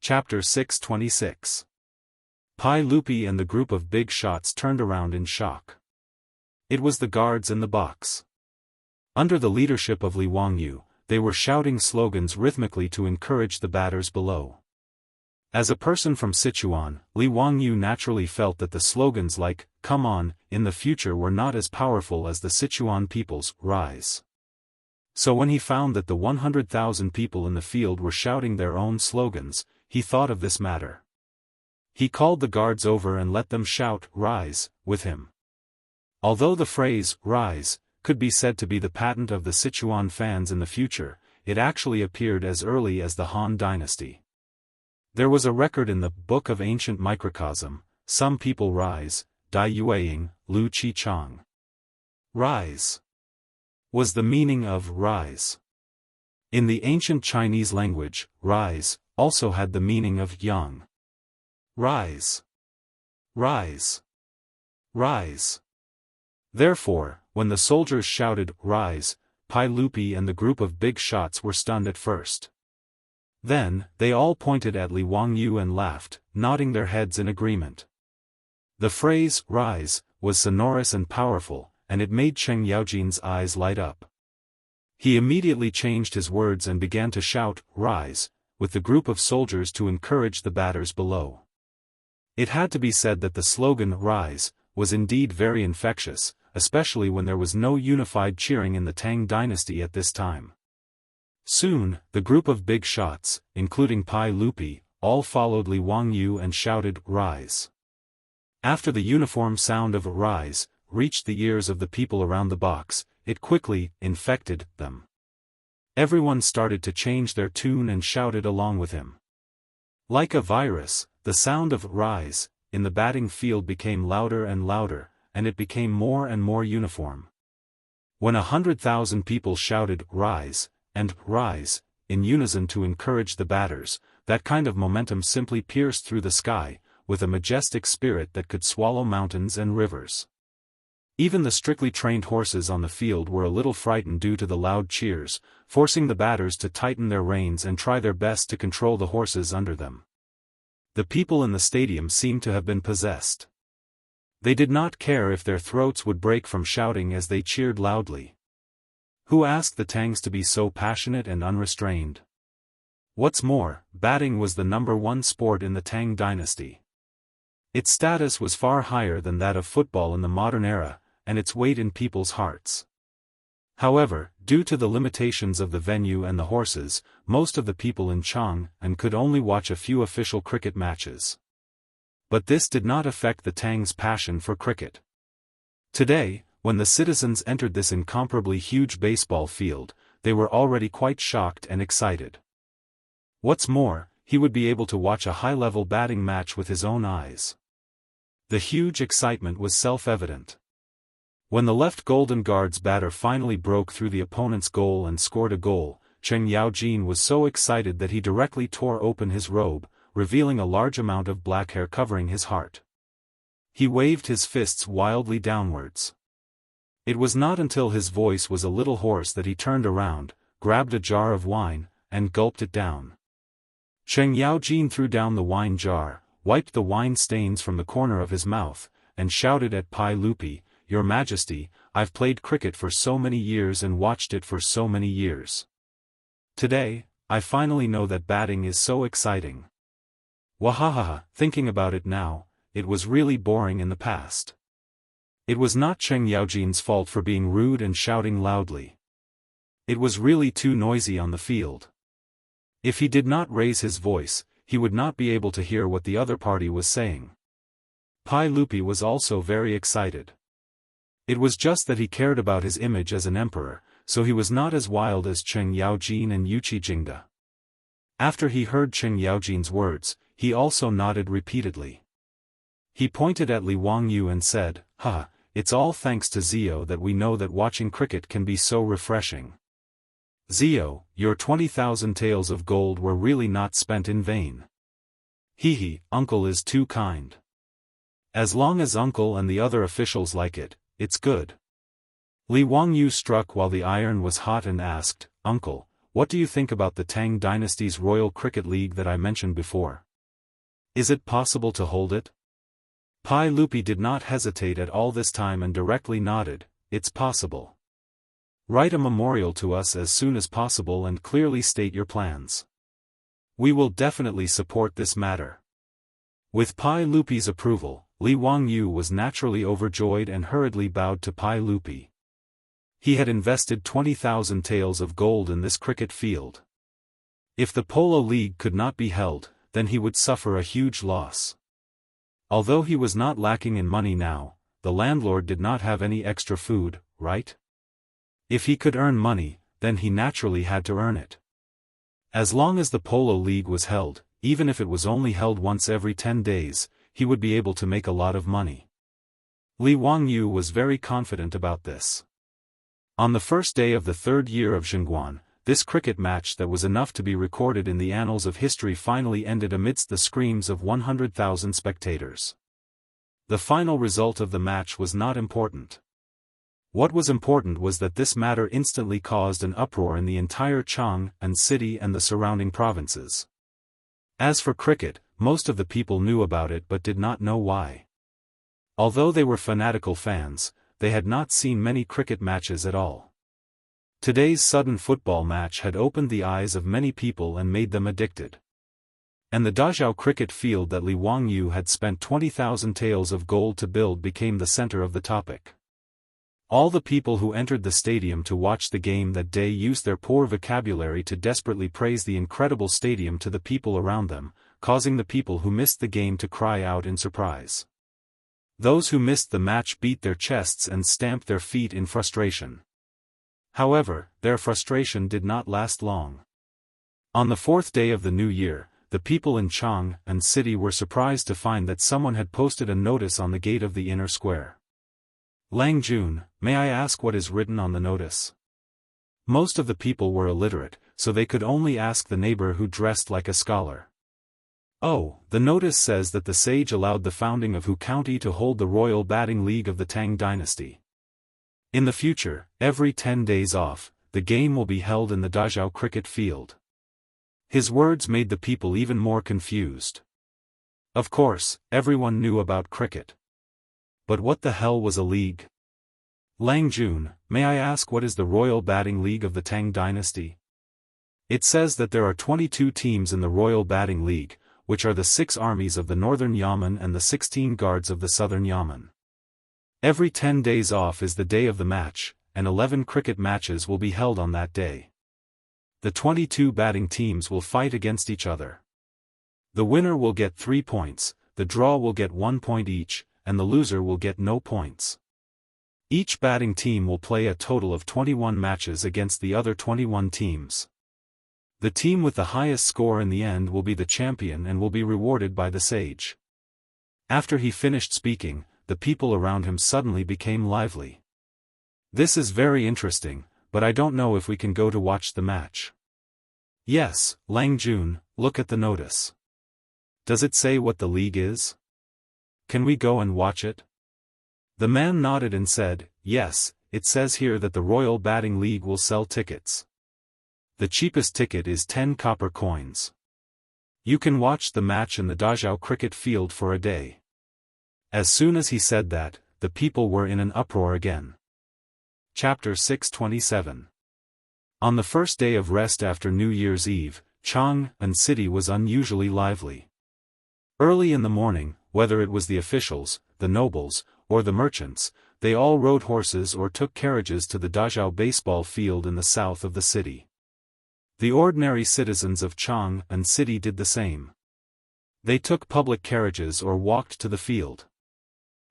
Chapter 626. Pai Lupi and the group of big shots turned around in shock. It was the guards in the box. Under the leadership of Li Wangyu, they were shouting slogans rhythmically to encourage the batters below. As a person from Sichuan, Li Wangyu naturally felt that the slogans like, "Come on," in the future were not as powerful as the Sichuan people's, "Rise." So when he found that the 100,000 people in the field were shouting their own slogans, he thought of this matter. He called the guards over and let them shout, "Rise," with him. Although the phrase, "Rise," could be said to be the patent of the Sichuan fans in the future, it actually appeared as early as the Han dynasty. There was a record in the Book of Ancient Microcosm, "Some people rise," Dai Yueying, Lu Qi Chang. Rise was the meaning of rise. In the ancient Chinese language, rise also had the meaning of yang. Rise. Rise. Rise. Therefore, when the soldiers shouted, "Rise," Pai Lupi and the group of big shots were stunned at first. Then, they all pointed at Li Wangyu and laughed, nodding their heads in agreement. The phrase, "Rise," was sonorous and powerful, and it made Cheng Yaojin's eyes light up. He immediately changed his words and began to shout, "Rise," with the group of soldiers to encourage the batters below. It had to be said that the slogan, "Rise," was indeed very infectious, especially when there was no unified cheering in the Tang dynasty at this time. Soon, the group of big shots, including Pai Lupi, all followed Li Wangyu and shouted, "Rise." After the uniform sound of "Rise" reached the ears of the people around the box, it quickly infected them. Everyone started to change their tune and shouted along with him. Like a virus, the sound of "Rise" in the batting field became louder and louder, and it became more and more uniform. When 100,000 people shouted, "Rise," and "Rise," in unison to encourage the batters, that kind of momentum simply pierced through the sky, with a majestic spirit that could swallow mountains and rivers. Even the strictly trained horses on the field were a little frightened due to the loud cheers, forcing the batters to tighten their reins and try their best to control the horses under them. The people in the stadium seemed to have been possessed. They did not care if their throats would break from shouting as they cheered loudly. Who asked the Tangs to be so passionate and unrestrained? What's more, batting was the #1 sport in the Tang dynasty. Its status was far higher than that of football in the modern era, and its weight in people's hearts. However, due to the limitations of the venue and the horses, most of the people in Chang'an could only watch a few official cricket matches. But this did not affect the Tang's passion for cricket. Today, when the citizens entered this incomparably huge baseball field, they were already quite shocked and excited. What's more, he would be able to watch a high-level batting match with his own eyes. The huge excitement was self-evident. When the left Golden Guard's batter finally broke through the opponent's goal and scored a goal, Cheng Yaojin was so excited that he directly tore open his robe, revealing a large amount of black hair covering his heart. He waved his fists wildly downwards. It was not until his voice was a little hoarse that he turned around, grabbed a jar of wine, and gulped it down. Cheng Yaojin threw down the wine jar, wiped the wine stains from the corner of his mouth, and shouted at Pai Lupi, "Your Majesty, I've played cricket for so many years and watched it for so many years. Today, I finally know that batting is so exciting. Wahahaha, thinking about it now, it was really boring in the past." It was not Cheng Yaojin's fault for being rude and shouting loudly. It was really too noisy on the field. If he did not raise his voice, he would not be able to hear what the other party was saying. Pai Lupi was also very excited. It was just that he cared about his image as an emperor, so he was not as wild as Cheng Yaojin and Yuqi Jingda. After he heard Cheng Yaojin's words, he also nodded repeatedly. He pointed at Li Wangyu and said, "Ha, it's all thanks to Zio that we know that watching cricket can be so refreshing. Zio, your 20,000 taels of gold were really not spent in vain. Hee, uncle is too kind. As long as uncle and the other officials like it, it's good." Li Wangyu struck while the iron was hot and asked, "Uncle, what do you think about the Tang dynasty's Royal Cricket League that I mentioned before? Is it possible to hold it? Pai Lupi did not hesitate at all this time and directly nodded, it's possible. Write a memorial to us as soon as possible and clearly state your plans. We will definitely support this matter. With Pai Lupi's approval, Li Wangyu was naturally overjoyed and hurriedly bowed to Pai Lupi. He had invested 20,000 taels of gold in this cricket field. If the polo league could not be held, then he would suffer a huge loss. Although he was not lacking in money now, the landlord did not have any extra food, right? If he could earn money, then he naturally had to earn it. As long as the polo league was held, even if it was only held once every 10 days, he would be able to make a lot of money. Li Wangyu was very confident about this. On the first day of the third year of Zhengguan, this cricket match that was enough to be recorded in the annals of history finally ended amidst the screams of 100,000 spectators. The final result of the match was not important. What was important was that this matter instantly caused an uproar in the entire Jianghu city and the surrounding provinces. As for cricket, most of the people knew about it but did not know why. Although they were fanatical fans, they had not seen many cricket matches at all. Today's sudden football match had opened the eyes of many people and made them addicted. And the Dazhao cricket field that Li Wangyu had spent 20,000 taels of gold to build became the center of the topic. All the people who entered the stadium to watch the game that day used their poor vocabulary to desperately praise the incredible stadium to the people around them, causing the people who missed the game to cry out in surprise. Those who missed the match beat their chests and stamped their feet in frustration. However, their frustration did not last long. On the fourth day of the new year, the people in Jianghu city were surprised to find that someone had posted a notice on the gate of the inner square. Lang Jun, may I ask what is written on the notice? Most of the people were illiterate, so they could only ask the neighbor who dressed like a scholar. Oh, the notice says that the sage allowed the founding of Hu County to hold the Royal Batting League of the Tang dynasty. In the future, every 10 days off, the game will be held in the Dazhao cricket field. His words made the people even more confused. Of course, everyone knew about cricket. But what the hell was a league? Lang Jun, may I ask what is the Royal Batting League of the Tang dynasty? It says that there are 22 teams in the Royal Batting League, which are the 6 armies of the Northern Yamen and the 16 guards of the Southern Yamen. Every 10 days off is the day of the match, and 11 cricket matches will be held on that day. The 22 batting teams will fight against each other. The winner will get 3 points, the draw will get 1 point each, and the loser will get no points. Each batting team will play a total of 21 matches against the other 21 teams. The team with the highest score in the end will be the champion and will be rewarded by the sage. After he finished speaking, the people around him suddenly became lively. This is very interesting, but I don't know if we can go to watch the match. Yes, Lang Jun, look at the notice. Does it say what the league is? Can we go and watch it? The man nodded and said, yes, it says here that the Royal Batting League will sell tickets. The cheapest ticket is 10 copper coins. You can watch the match in the Dazhao cricket field for a day. As soon as he said that, the people were in an uproar again. Chapter 627. On the first day of rest after New Year's Eve, Jianghu city was unusually lively. Early in the morning, whether it was the officials, the nobles, or the merchants, they all rode horses or took carriages to the Dazhao baseball field in the south of the city. The ordinary citizens of Jianghu city did the same. They took public carriages or walked to the field.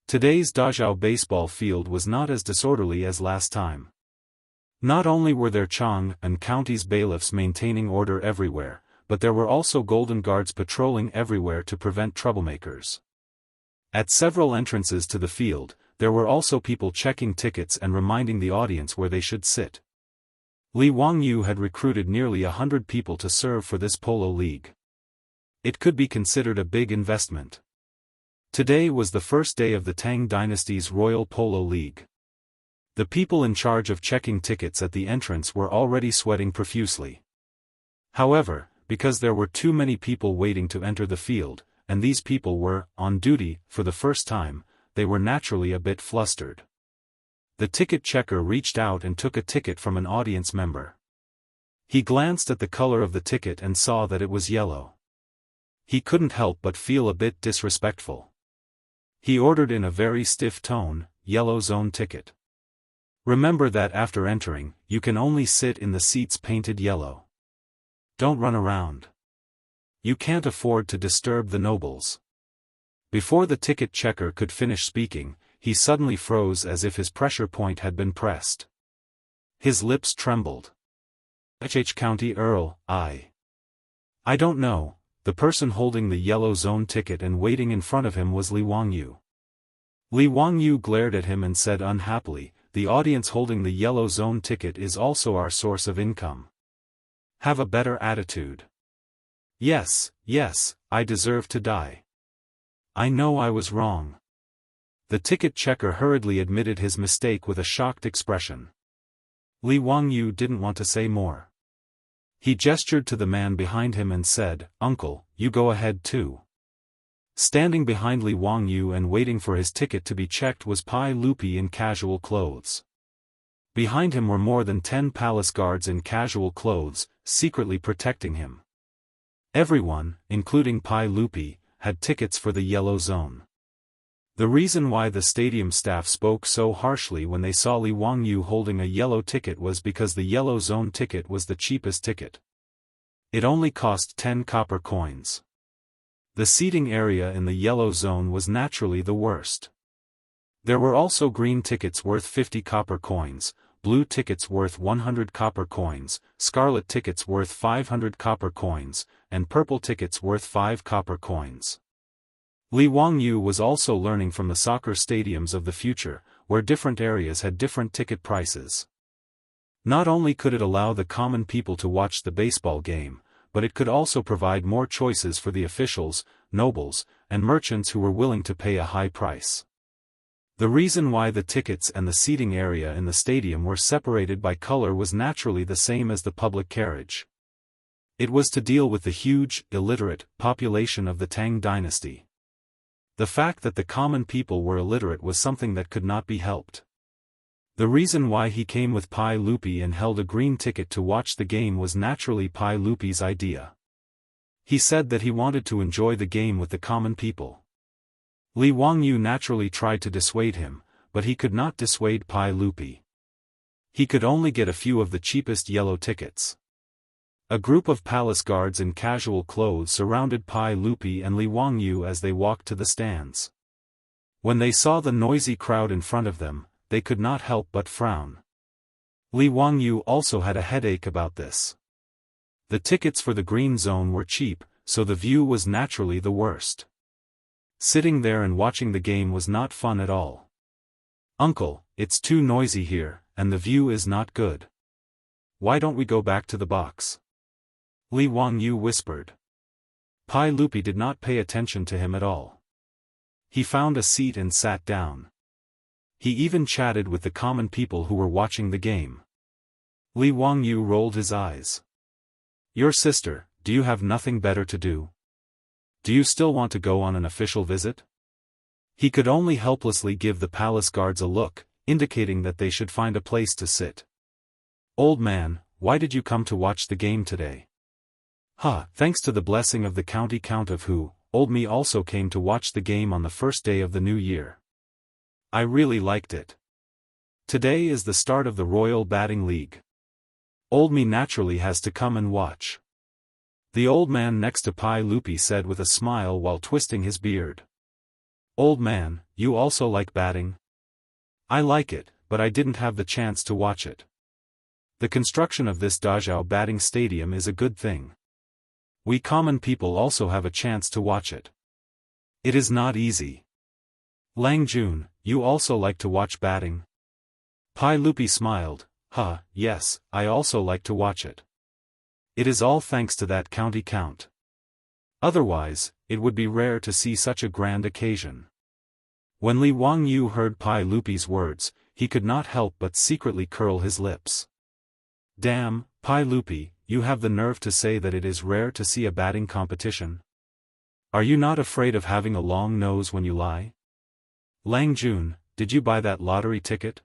Today's Dazhao baseball field was not as disorderly as last time. Not only were there Jianghu county's bailiffs maintaining order everywhere, but there were also golden guards patrolling everywhere to prevent troublemakers. At several entrances to the field, there were also people checking tickets and reminding the audience where they should sit. Li Wangyu had recruited nearly 100 people to serve for this polo league. It could be considered a big investment. Today was the first day of the Tang dynasty's Royal Polo League. The people in charge of checking tickets at the entrance were already sweating profusely. However, because there were too many people waiting to enter the field, and these people were on duty for the first time, they were naturally a bit flustered. The ticket checker reached out and took a ticket from an audience member. He glanced at the color of the ticket and saw that it was yellow. He couldn't help but feel a bit disrespectful. He ordered in a very stiff tone, "Yellow zone ticket. Remember that after entering, you can only sit in the seats painted yellow. Don't run around. You can't afford to disturb the nobles." Before the ticket checker could finish speaking, he suddenly froze as if his pressure point had been pressed. His lips trembled. County Earl, I don't know." The person holding the yellow zone ticket and waiting in front of him was Li Wangyu. Li Wangyu glared at him and said unhappily, "The audience holding the yellow zone ticket is also our source of income. Have a better attitude." Yes, I deserve to die. I know I was wrong." The ticket checker hurriedly admitted his mistake with a shocked expression. Li Wangyu didn't want to say more. He gestured to the man behind him and said, "Uncle, you go ahead too." Standing behind Li Wangyu and waiting for his ticket to be checked was Pai Lupi in casual clothes. Behind him were more than 10 palace guards in casual clothes, secretly protecting him. Everyone, including Pai Lupi, had tickets for the yellow zone. The reason why the stadium staff spoke so harshly when they saw Li Wangyu holding a yellow ticket was because the yellow zone ticket was the cheapest ticket. It only cost 10 copper coins. The seating area in the yellow zone was naturally the worst. There were also green tickets worth 50 copper coins, blue tickets worth 100 copper coins, scarlet tickets worth 500 copper coins, and purple tickets worth 5 copper coins. Li Wangyu was also learning from the soccer stadiums of the future, where different areas had different ticket prices. Not only could it allow the common people to watch the baseball game, but it could also provide more choices for the officials, nobles, and merchants who were willing to pay a high price. The reason why the tickets and the seating area in the stadium were separated by color was naturally the same as the public carriage. It was to deal with the huge, illiterate, population of the Tang dynasty. The fact that the common people were illiterate was something that could not be helped. The reason why he came with Pai Lupi and held a green ticket to watch the game was naturally Pai Lupi's idea. He said that he wanted to enjoy the game with the common people. Li Wangyu naturally tried to dissuade him, but he could not dissuade Pai Lupi. He could only get a few of the cheapest yellow tickets. A group of palace guards in casual clothes surrounded Pai Lupi and Li Wangyu as they walked to the stands. When they saw the noisy crowd in front of them, they could not help but frown. Li Wangyu also had a headache about this. The tickets for the green zone were cheap, so the view was naturally the worst. Sitting there and watching the game was not fun at all. "Uncle, it's too noisy here, and the view is not good. Why don't we go back to the box?" Li Wangyu whispered. Pai Lupi did not pay attention to him at all. He found a seat and sat down. He even chatted with the common people who were watching the game. Li Wangyu rolled his eyes. "Your sister, do you have nothing better to do? Do you still want to go on an official visit?" He could only helplessly give the palace guards a look, indicating that they should find a place to sit. "Old man, why did you come to watch the game today?" Thanks to the blessing of the county count of who, old me also came to watch the game on the first day of the new year. I really liked it. Today is the start of the Royal Batting League. Old me naturally has to come and watch. The old man next to Pai Lupi said with a smile while twisting his beard. "Old man, you also like batting?" "I like it, but I didn't have the chance to watch it. The construction of this Dazhao batting stadium is a good thing. We common people also have a chance to watch it. It is not easy." "Lang Jun, you also like to watch batting?" Pai Lupi smiled. Yes, I also like to watch it. It is all thanks to that county count. Otherwise, it would be rare to see such a grand occasion." When Li Wangyu heard Pai Lupi's words, he could not help but secretly curl his lips. "Damn, Pai Lupi, you have the nerve to say that it is rare to see a batting competition? Are you not afraid of having a long nose when you lie? Lang Jun, did you buy that lottery ticket?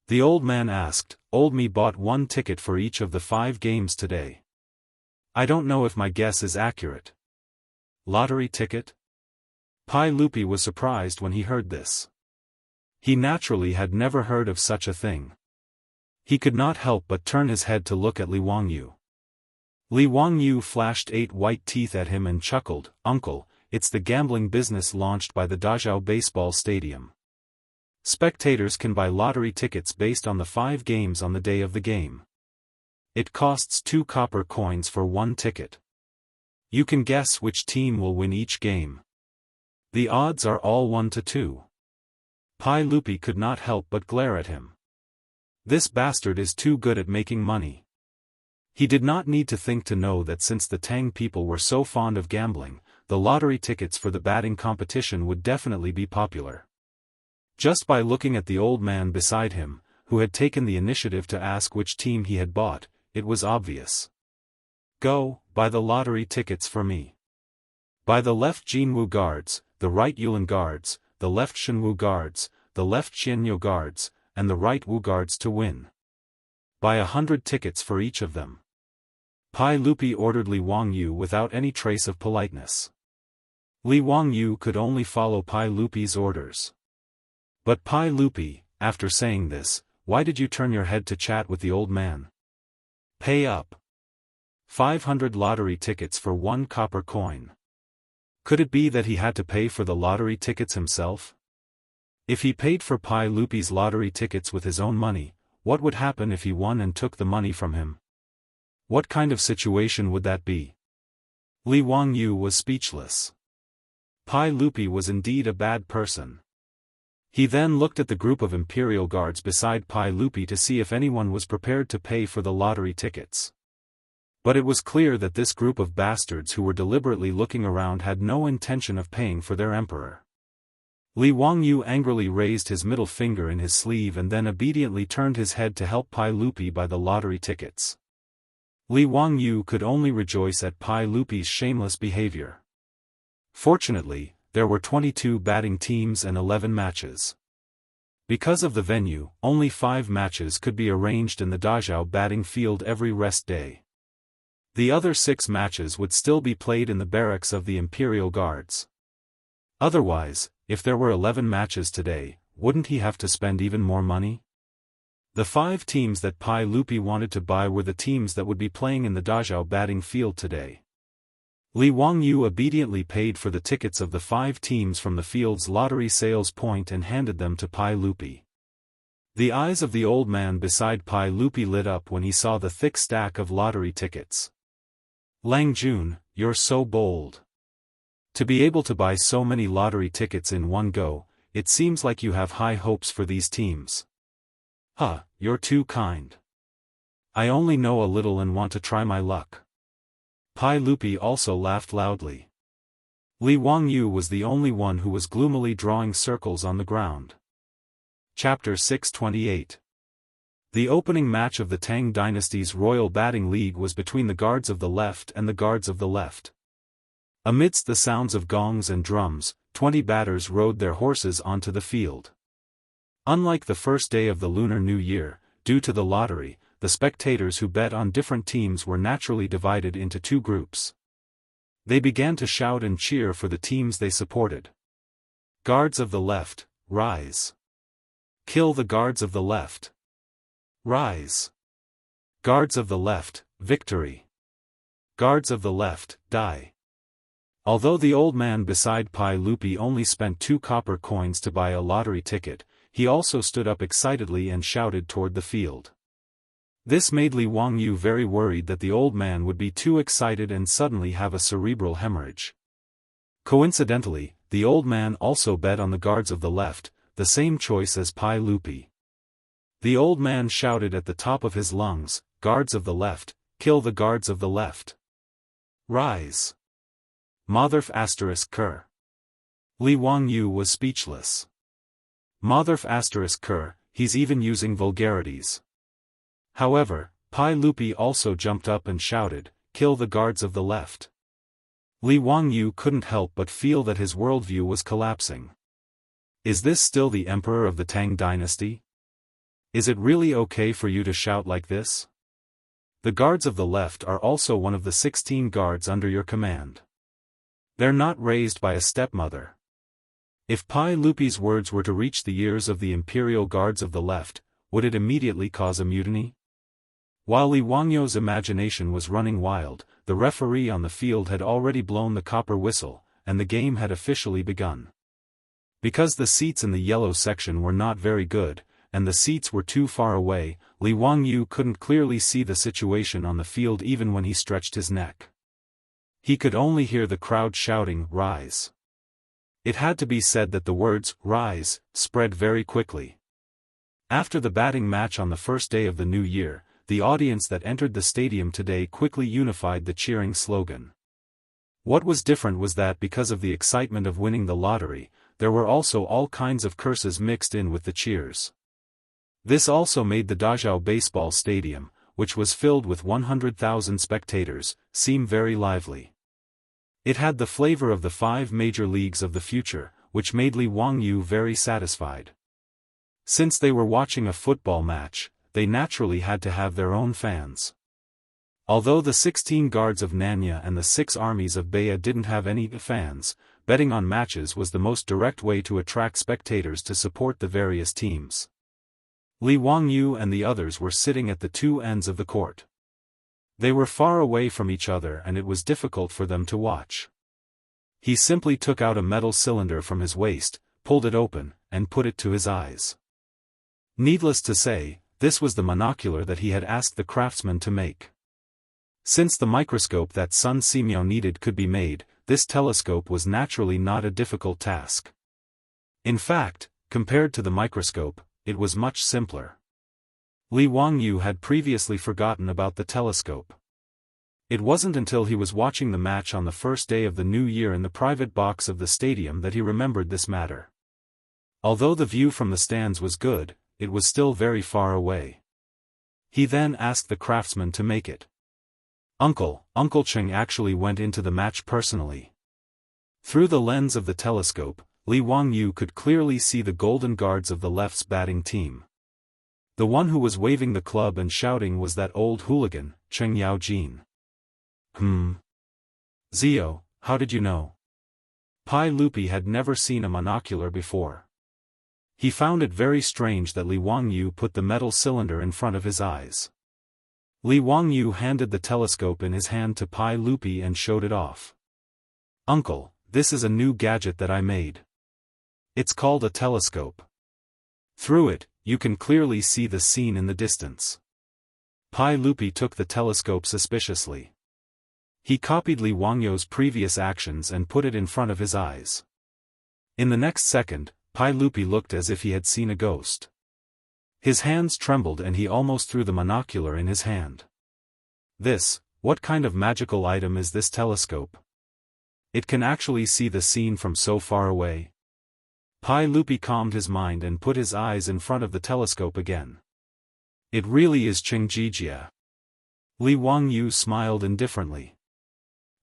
The old man asked. Old me bought 1 ticket for each of the 5 games today. I don't know if my guess is accurate. Lottery ticket? Pai Lupi was surprised when he heard this. He naturally had never heard of such a thing. He could not help but turn his head to look at Li Wangyu. Li Wangyu flashed 8 white teeth at him and chuckled, "Uncle, it's the gambling business launched by the Dazhao baseball stadium. Spectators can buy lottery tickets based on the 5 games on the day of the game. It costs 2 copper coins for 1 ticket. You can guess which team will win each game. The odds are all 1 to 2. Pai Lupi could not help but glare at him. This bastard is too good at making money. He did not need to think to know that since the Tang people were so fond of gambling, the lottery tickets for the batting competition would definitely be popular. Just by looking at the old man beside him, who had taken the initiative to ask which team he had bought, it was obvious. Go, buy the lottery tickets for me. By the left Jianghu guards, the right Yulin guards, the left Shenwu guards, the left Xianyu guards, and the right Wu guards to win. Buy 100 tickets for each of them. Pai Lupi ordered Li Wangyu without any trace of politeness. Li Wangyu could only follow Pai Lupi's orders. But Pai Lupi, after saying this, why did you turn your head to chat with the old man? Pay up. 500 lottery tickets for 1 copper coin. Could it be that he had to pay for the lottery tickets himself? If he paid for Pai Lupi's lottery tickets with his own money, what would happen if he won and took the money from him? What kind of situation would that be? Li Wangyu was speechless. Pai Lupi was indeed a bad person. He then looked at the group of imperial guards beside Pai Lupi to see if anyone was prepared to pay for the lottery tickets. But it was clear that this group of bastards who were deliberately looking around had no intention of paying for their emperor. Li Wangyu angrily raised his middle finger in his sleeve and then obediently turned his head to help Pai Lupi buy the lottery tickets. Li Wangyu could only rejoice at Pai Lupi's shameless behavior. Fortunately, there were 22 batting teams and 11 matches. Because of the venue, only 5 matches could be arranged in the Dazhao batting field every rest day. The other 6 matches would still be played in the barracks of the Imperial Guards. Otherwise, if there were 11 matches today, wouldn't he have to spend even more money? The 5 teams that Pai Lupi wanted to buy were the teams that would be playing in the Dazhao batting field today. Li Wangyu obediently paid for the tickets of the 5 teams from the field's lottery sales point and handed them to Pai Lupi. The eyes of the old man beside Pai Lupi lit up when he saw the thick stack of lottery tickets. Lang Jun, you're so bold. To be able to buy so many lottery tickets in one go, it seems like you have high hopes for these teams. Huh, you're too kind. I only know a little and want to try my luck. Pai Lupi also laughed loudly. Li Wangyu was the only one who was gloomily drawing circles on the ground. Chapter 628. The opening match of the Tang dynasty's Royal Batting League was between the guards of the left and the guards of the left. Amidst the sounds of gongs and drums, 20 batters rode their horses onto the field. Unlike the first day of the Lunar New Year, due to the lottery, the spectators who bet on different teams were naturally divided into 2 groups. They began to shout and cheer for the teams they supported. Guards of the left, rise. Kill the guards of the left. Rise. Guards of the left, victory. Guards of the left, die. Although the old man beside Pai Lupi only spent 2 copper coins to buy a lottery ticket, he also stood up excitedly and shouted toward the field. This made Li Wangyu very worried that the old man would be too excited and suddenly have a cerebral hemorrhage. Coincidentally, the old man also bet on the guards of the left, the same choice as Pai Lupi. The old man shouted at the top of his lungs, "Guards of the left, kill the guards of the left. Rise. Motherf * Ker." Li Wangyu was speechless. Motherf * Ker, he's even using vulgarities. However, Pai Lupi also jumped up and shouted, "Kill the guards of the left." Li Wangyu couldn't help but feel that his worldview was collapsing. Is this still the emperor of the Tang dynasty? Is it really okay for you to shout like this? The guards of the left are also one of the 16 guards under your command. They're not raised by a stepmother. If Pai Lupi's words were to reach the ears of the imperial guards of the left, would it immediately cause a mutiny? While Li Wangyu's imagination was running wild, the referee on the field had already blown the copper whistle, and the game had officially begun. Because the seats in the yellow section were not very good, and the seats were too far away, Li Wangyu couldn't clearly see the situation on the field even when he stretched his neck. He could only hear the crowd shouting, "Rise!" It had to be said that the words, "Rise," spread very quickly. After the batting match on the first day of the new year, the audience that entered the stadium today quickly unified the cheering slogan. What was different was that because of the excitement of winning the lottery, there were also all kinds of curses mixed in with the cheers. This also made the Dazhao baseball stadium, which was filled with 100,000 spectators, seem very lively. It had the flavor of the 5 major leagues of the future, which made Li Wangyu very satisfied. Since they were watching a football match, they naturally had to have their own fans. Although the 16 guards of Nanya and the 6 armies of Baya didn't have any fans, betting on matches was the most direct way to attract spectators to support the various teams. Li Wangyu and the others were sitting at the two ends of the court. They were far away from each other and it was difficult for them to watch. He simply took out a metal cylinder from his waist, pulled it open, and put it to his eyes. Needless to say, this was the monocular that he had asked the craftsman to make. Since the microscope that Sun Simiao needed could be made, this telescope was naturally not a difficult task. In fact, compared to the microscope, it was much simpler. Li Wangyu had previously forgotten about the telescope. It wasn't until he was watching the match on the first day of the new year in the private box of the stadium that he remembered this matter. Although the view from the stands was good, it was still very far away. He then asked the craftsman to make it. Uncle Cheng actually went into the match personally. Through the lens of the telescope, Li Wangyu could clearly see the golden guards of the left's batting team. The one who was waving the club and shouting was that old hooligan, Cheng Yaojin. Zio, how did you know? Pai Lupi had never seen a monocular before. He found it very strange that Li Wangyu put the metal cylinder in front of his eyes. Li Wangyu handed the telescope in his hand to Pai Lupi and showed it off. Uncle, this is a new gadget that I made. It's called a telescope. Through it, you can clearly see the scene in the distance. Pai Lupi took the telescope suspiciously. He copied Li Wangyu's previous actions and put it in front of his eyes. In the next second, Pai Lupi looked as if he had seen a ghost. His hands trembled and he almost threw the monocular in his hand. What kind of magical item is this telescope? It can actually see the scene from so far away. Pai Lupi calmed his mind and put his eyes in front of the telescope again. It really is Qingjijia. Li Wangyu smiled indifferently.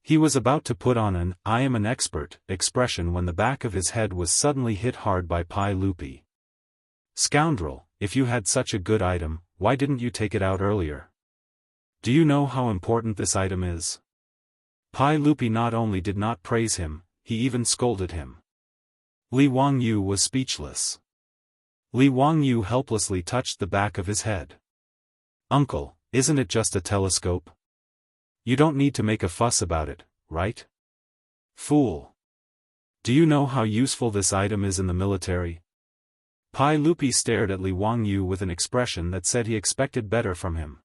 He was about to put on an "I am an expert" expression when the back of his head was suddenly hit hard by Pai Lupi. Scoundrel, if you had such a good item, why didn't you take it out earlier? Do you know how important this item is? Pai Lupi not only did not praise him, he even scolded him. Li Wangyu was speechless. Li Wangyu helplessly touched the back of his head. Uncle, isn't it just a telescope? You don't need to make a fuss about it, right? Fool. Do you know how useful this item is in the military? Pai Lupi stared at Li Wangyu with an expression that said he expected better from him.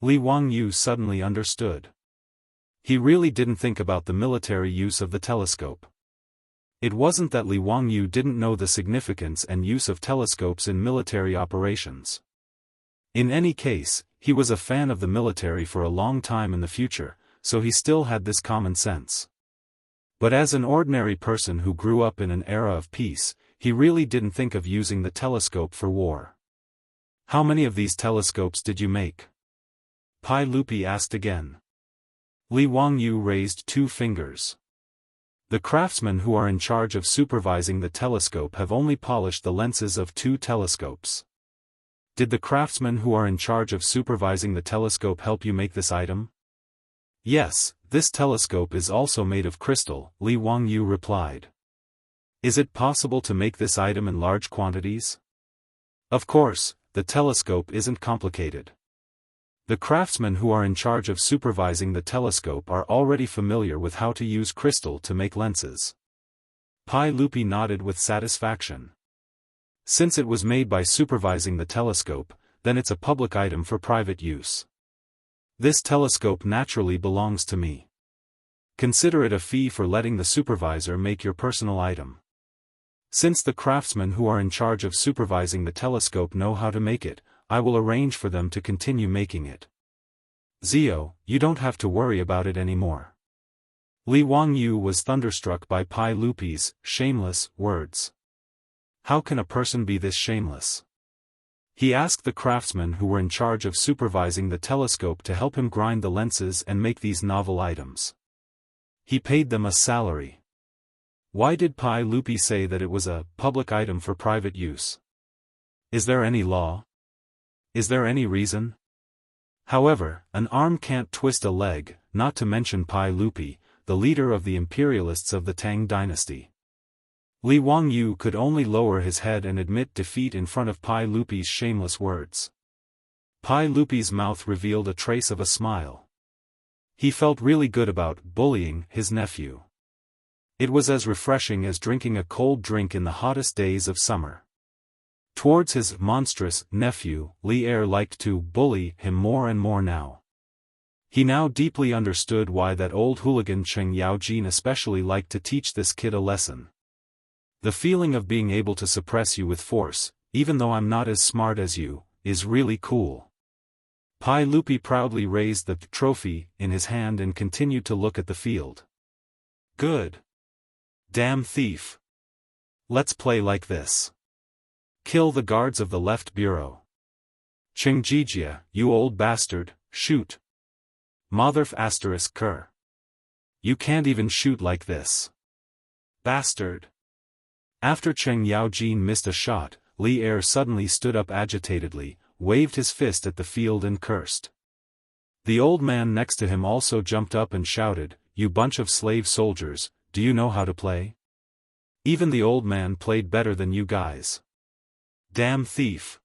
Li Wangyu suddenly understood. He really didn't think about the military use of the telescope. It wasn't that Li Wangyu didn't know the significance and use of telescopes in military operations. In any case, he was a fan of the military for a long time in the future, so he still had this common sense. But as an ordinary person who grew up in an era of peace, he really didn't think of using the telescope for war. How many of these telescopes did you make? Pai Lupi asked again. Li Wangyu raised 2 fingers. The craftsmen who are in charge of supervising the telescope have only polished the lenses of 2 telescopes. Did the craftsmen who are in charge of supervising the telescope help you make this item? Yes, this telescope is also made of crystal, Li Wangyu replied. Is it possible to make this item in large quantities? Of course, the telescope isn't complicated. The craftsmen who are in charge of supervising the telescope are already familiar with how to use crystal to make lenses. Pai Lupi nodded with satisfaction. Since it was made by supervising the telescope, then it's a public item for private use. This telescope naturally belongs to me. Consider it a fee for letting the supervisor make your personal item. Since the craftsmen who are in charge of supervising the telescope know how to make it, I will arrange for them to continue making it. Zio, you don't have to worry about it anymore. Li Wangyu was thunderstruck by Pai Lupi's shameless words. How can a person be this shameless? He asked the craftsmen who were in charge of supervising the telescope to help him grind the lenses and make these novel items. He paid them a salary. Why did Pai Lupi say that it was a public item for private use? Is there any law? Is there any reason? However, an arm can't twist a leg, not to mention Pai Lupi, the leader of the imperialists of the Tang dynasty. Li Wangyu could only lower his head and admit defeat in front of Pai Lupi's shameless words. Pai Lupi's mouth revealed a trace of a smile. He felt really good about bullying his nephew. It was as refreshing as drinking a cold drink in the hottest days of summer. Towards his monstrous nephew, Li Er liked to bully him more and more now. He now deeply understood why that old hooligan Cheng Yaojin especially liked to teach this kid a lesson. The feeling of being able to suppress you with force, even though I'm not as smart as you, is really cool. Pai Lupi proudly raised the trophy in his hand and continued to look at the field. Good. Damn thief. Let's play like this. Kill the guards of the left bureau. Cheng Jijia, you old bastard, shoot. Motherf asterisk cur. You can't even shoot like this. Bastard. After Cheng Yaojin missed a shot, Li Er suddenly stood up agitatedly, waved his fist at the field and cursed. The old man next to him also jumped up and shouted, "You bunch of slave soldiers, do you know how to play? Even the old man played better than you guys. Damn thief."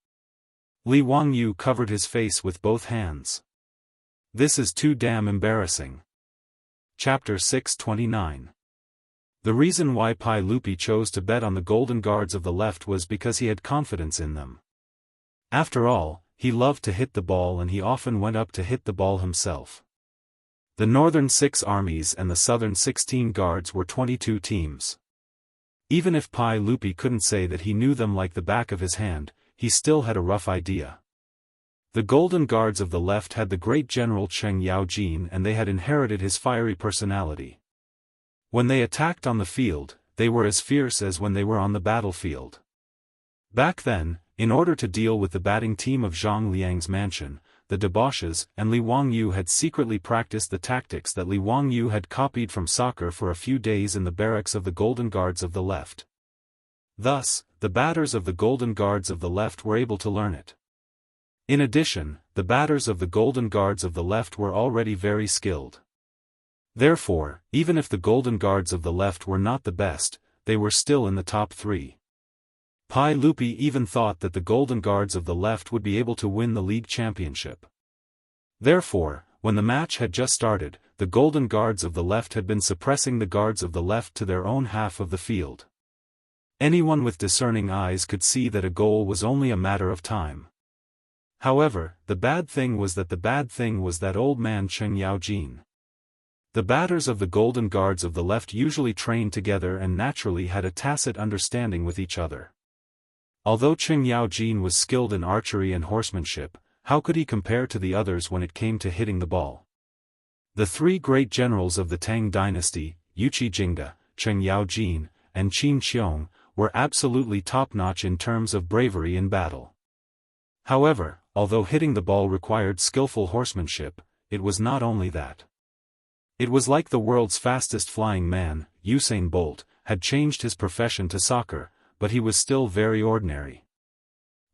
Li Wangyu covered his face with both hands. This is too damn embarrassing. Chapter 629. The reason why Pai Lupi chose to bet on the golden guards of the left was because he had confidence in them. After all, he loved to hit the ball and he often went up to hit the ball himself. The northern 6 armies and the southern 16 guards were 22 teams. Even if Pai Lupi couldn't say that he knew them like the back of his hand, he still had a rough idea. The golden guards of the left had the great general Cheng Yaojin and they had inherited his fiery personality. When they attacked on the field, they were as fierce as when they were on the battlefield. Back then, in order to deal with the batting team of Zhang Liang's mansion, the debauches and Li Wangyu had secretly practiced the tactics that Li Wangyu had copied from soccer for a few days in the barracks of the Golden Guards of the left. Thus, the batters of the Golden Guards of the left were able to learn it. In addition, the batters of the Golden Guards of the left were already very skilled. Therefore, even if the Golden Guards of the left were not the best, they were still in the top 3. Pai Lupi even thought that the Golden Guards of the left would be able to win the league championship. Therefore, when the match had just started, the Golden Guards of the left had been suppressing the guards of the left to their own half of the field. Anyone with discerning eyes could see that a goal was only a matter of time. However, the bad thing was that old man Cheng Yaojin. The batters of the Golden Guards of the left usually trained together and naturally had a tacit understanding with each other. Although Cheng Yaojin was skilled in archery and horsemanship, how could he compare to the others when it came to hitting the ball? The 3 great generals of the Tang dynasty, Wuxia Xianxia, Cheng Yaojin, and Qin Qiong, were absolutely top-notch in terms of bravery in battle. However, although hitting the ball required skillful horsemanship, it was not only that. It was like the world's fastest flying man, Usain Bolt, had changed his profession to soccer, but he was still very ordinary.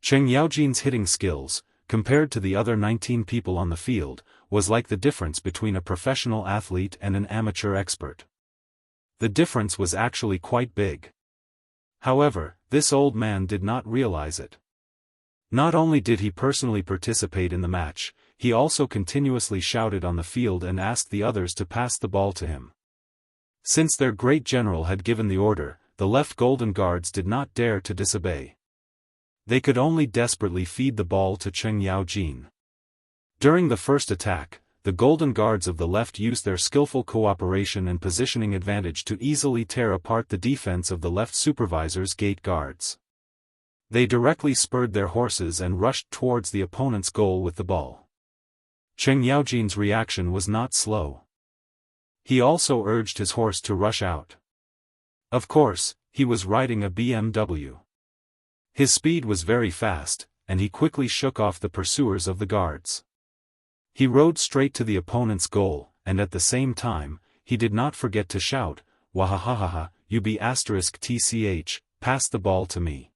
Cheng Yaojin's hitting skills, compared to the other 19 people on the field, was like the difference between a professional athlete and an amateur expert. The difference was actually quite big. However, this old man did not realize it. Not only did he personally participate in the match, he also continuously shouted on the field and asked the others to pass the ball to him. Since their great general had given the order, the left Golden Guards did not dare to disobey. They could only desperately feed the ball to Cheng Yaojin. During the first attack, the Golden Guards of the left used their skillful cooperation and positioning advantage to easily tear apart the defense of the left supervisor's gate guards. They directly spurred their horses and rushed towards the opponent's goal with the ball. Cheng Yaojin's reaction was not slow. He also urged his horse to rush out. Of course, he was riding a BMW. His speed was very fast, and he quickly shook off the pursuers of the guards. He rode straight to the opponent's goal, and at the same time, he did not forget to shout, "Wahahaha, you be *tch, pass the ball to me."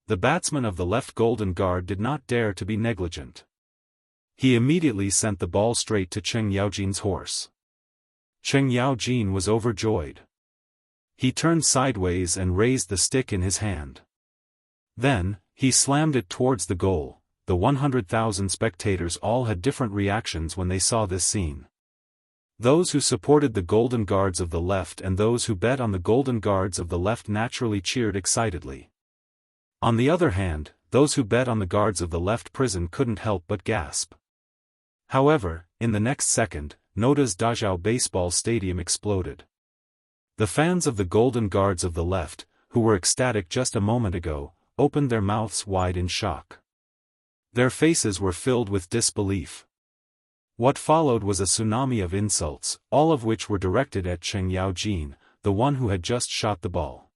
The batsman of the left Golden Guard did not dare to be negligent. He immediately sent the ball straight to Cheng Yaojin's horse. Cheng Yaojin was overjoyed. He turned sideways and raised the stick in his hand. Then, he slammed it towards the goal. The 100,000 spectators all had different reactions when they saw this scene. Those who supported the Golden Guards of the left and those who bet on the Golden Guards of the left naturally cheered excitedly. On the other hand, those who bet on the guards of the left prison couldn't help but gasp. However, in the next second, Noda's Dazhao baseball stadium exploded. The fans of the Golden Guards of the left, who were ecstatic just a moment ago, opened their mouths wide in shock. Their faces were filled with disbelief. What followed was a tsunami of insults, all of which were directed at Cheng Yaojin, the one who had just shot the ball.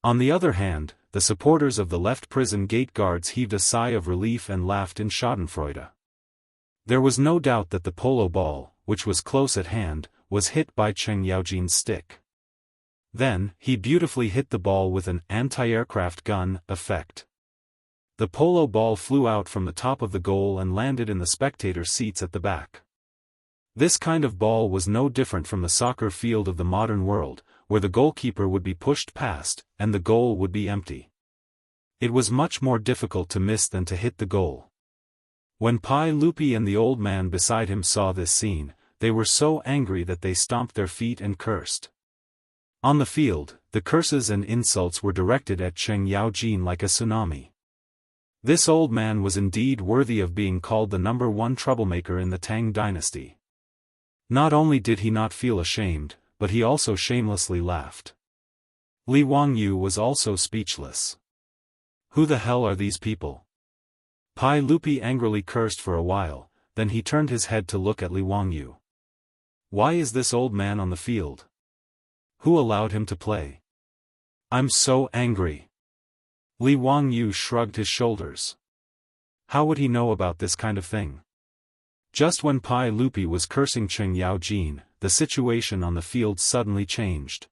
On the other hand, the supporters of the left prison gate guards heaved a sigh of relief and laughed in schadenfreude. There was no doubt that the polo ball, which was close at hand, was hit by Cheng Yaojin's stick. Then, he beautifully hit the ball with an anti-aircraft gun effect. The polo ball flew out from the top of the goal and landed in the spectator seats at the back. This kind of ball was no different from the soccer field of the modern world, where the goalkeeper would be pushed past, and the goal would be empty. It was much more difficult to miss than to hit the goal. When Pai Lupi and the old man beside him saw this scene, they were so angry that they stomped their feet and cursed. On the field, the curses and insults were directed at Cheng Yaojin like a tsunami. This old man was indeed worthy of being called the #1 troublemaker in the Tang dynasty. Not only did he not feel ashamed, but he also shamelessly laughed. Li Wangyu was also speechless. Who the hell are these people? Pai Lupi angrily cursed for a while, then he turned his head to look at Li Wangyu. Why is this old man on the field? Who allowed him to play? I'm so angry. Li Wangyu shrugged his shoulders. How would he know about this kind of thing? Just when Pai Lupi was cursing Cheng Yaojin, the situation on the field suddenly changed.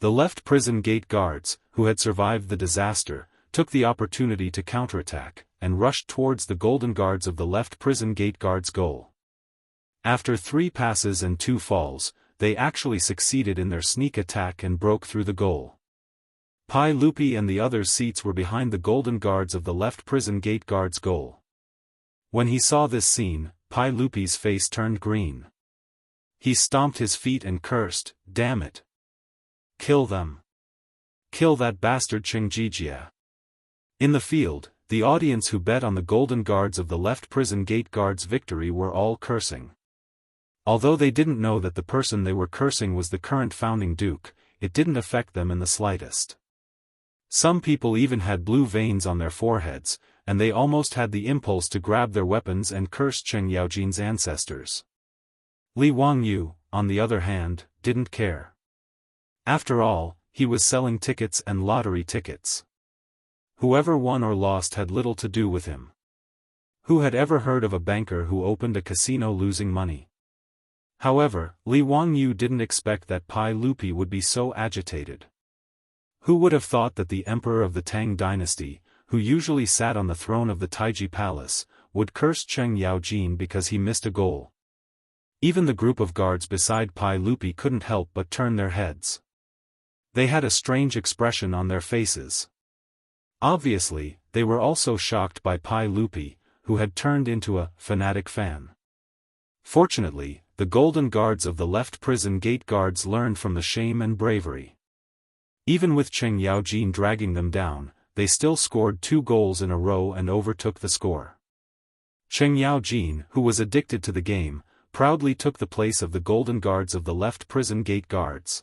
The left prison gate guards, who had survived the disaster, took the opportunity to counterattack, and rushed towards the Golden Guards of the left prison gate guards' goal. After 3 passes and 2 falls, they actually succeeded in their sneak attack and broke through the goal. Pai Lupi and the others' seats were behind the Golden Guards of the left prison gate guards' goal. When he saw this scene, Pai Lupi's face turned green. He stomped his feet and cursed, "Damn it! Kill them! Kill that bastard Cheng Jijia!" In the field, the audience who bet on the Golden Guards of the left prison gate guards' victory were all cursing. Although they didn't know that the person they were cursing was the current founding duke, it didn't affect them in the slightest. Some people even had blue veins on their foreheads, and they almost had the impulse to grab their weapons and curse Cheng Yaojin's ancestors. Li Wangyu, on the other hand, didn't care. After all, he was selling tickets and lottery tickets. Whoever won or lost had little to do with him. Who had ever heard of a banker who opened a casino losing money? However, Li Wangyu didn't expect that Pai Lupi would be so agitated. Who would have thought that the emperor of the Tang dynasty, who usually sat on the throne of the Taiji palace, would curse Cheng Yaojin because he missed a goal? Even the group of guards beside Pai Lupi couldn't help but turn their heads. They had a strange expression on their faces. Obviously, they were also shocked by Pai Lupi, who had turned into a fanatic fan. Fortunately, the golden guards of the left prison gate guards learned from the shame and bravery. Even with Cheng Yaojin dragging them down, they still scored 2 goals in a row and overtook the score. Cheng Yaojin, who was addicted to the game, proudly took the place of the golden guards of the left prison gate guards.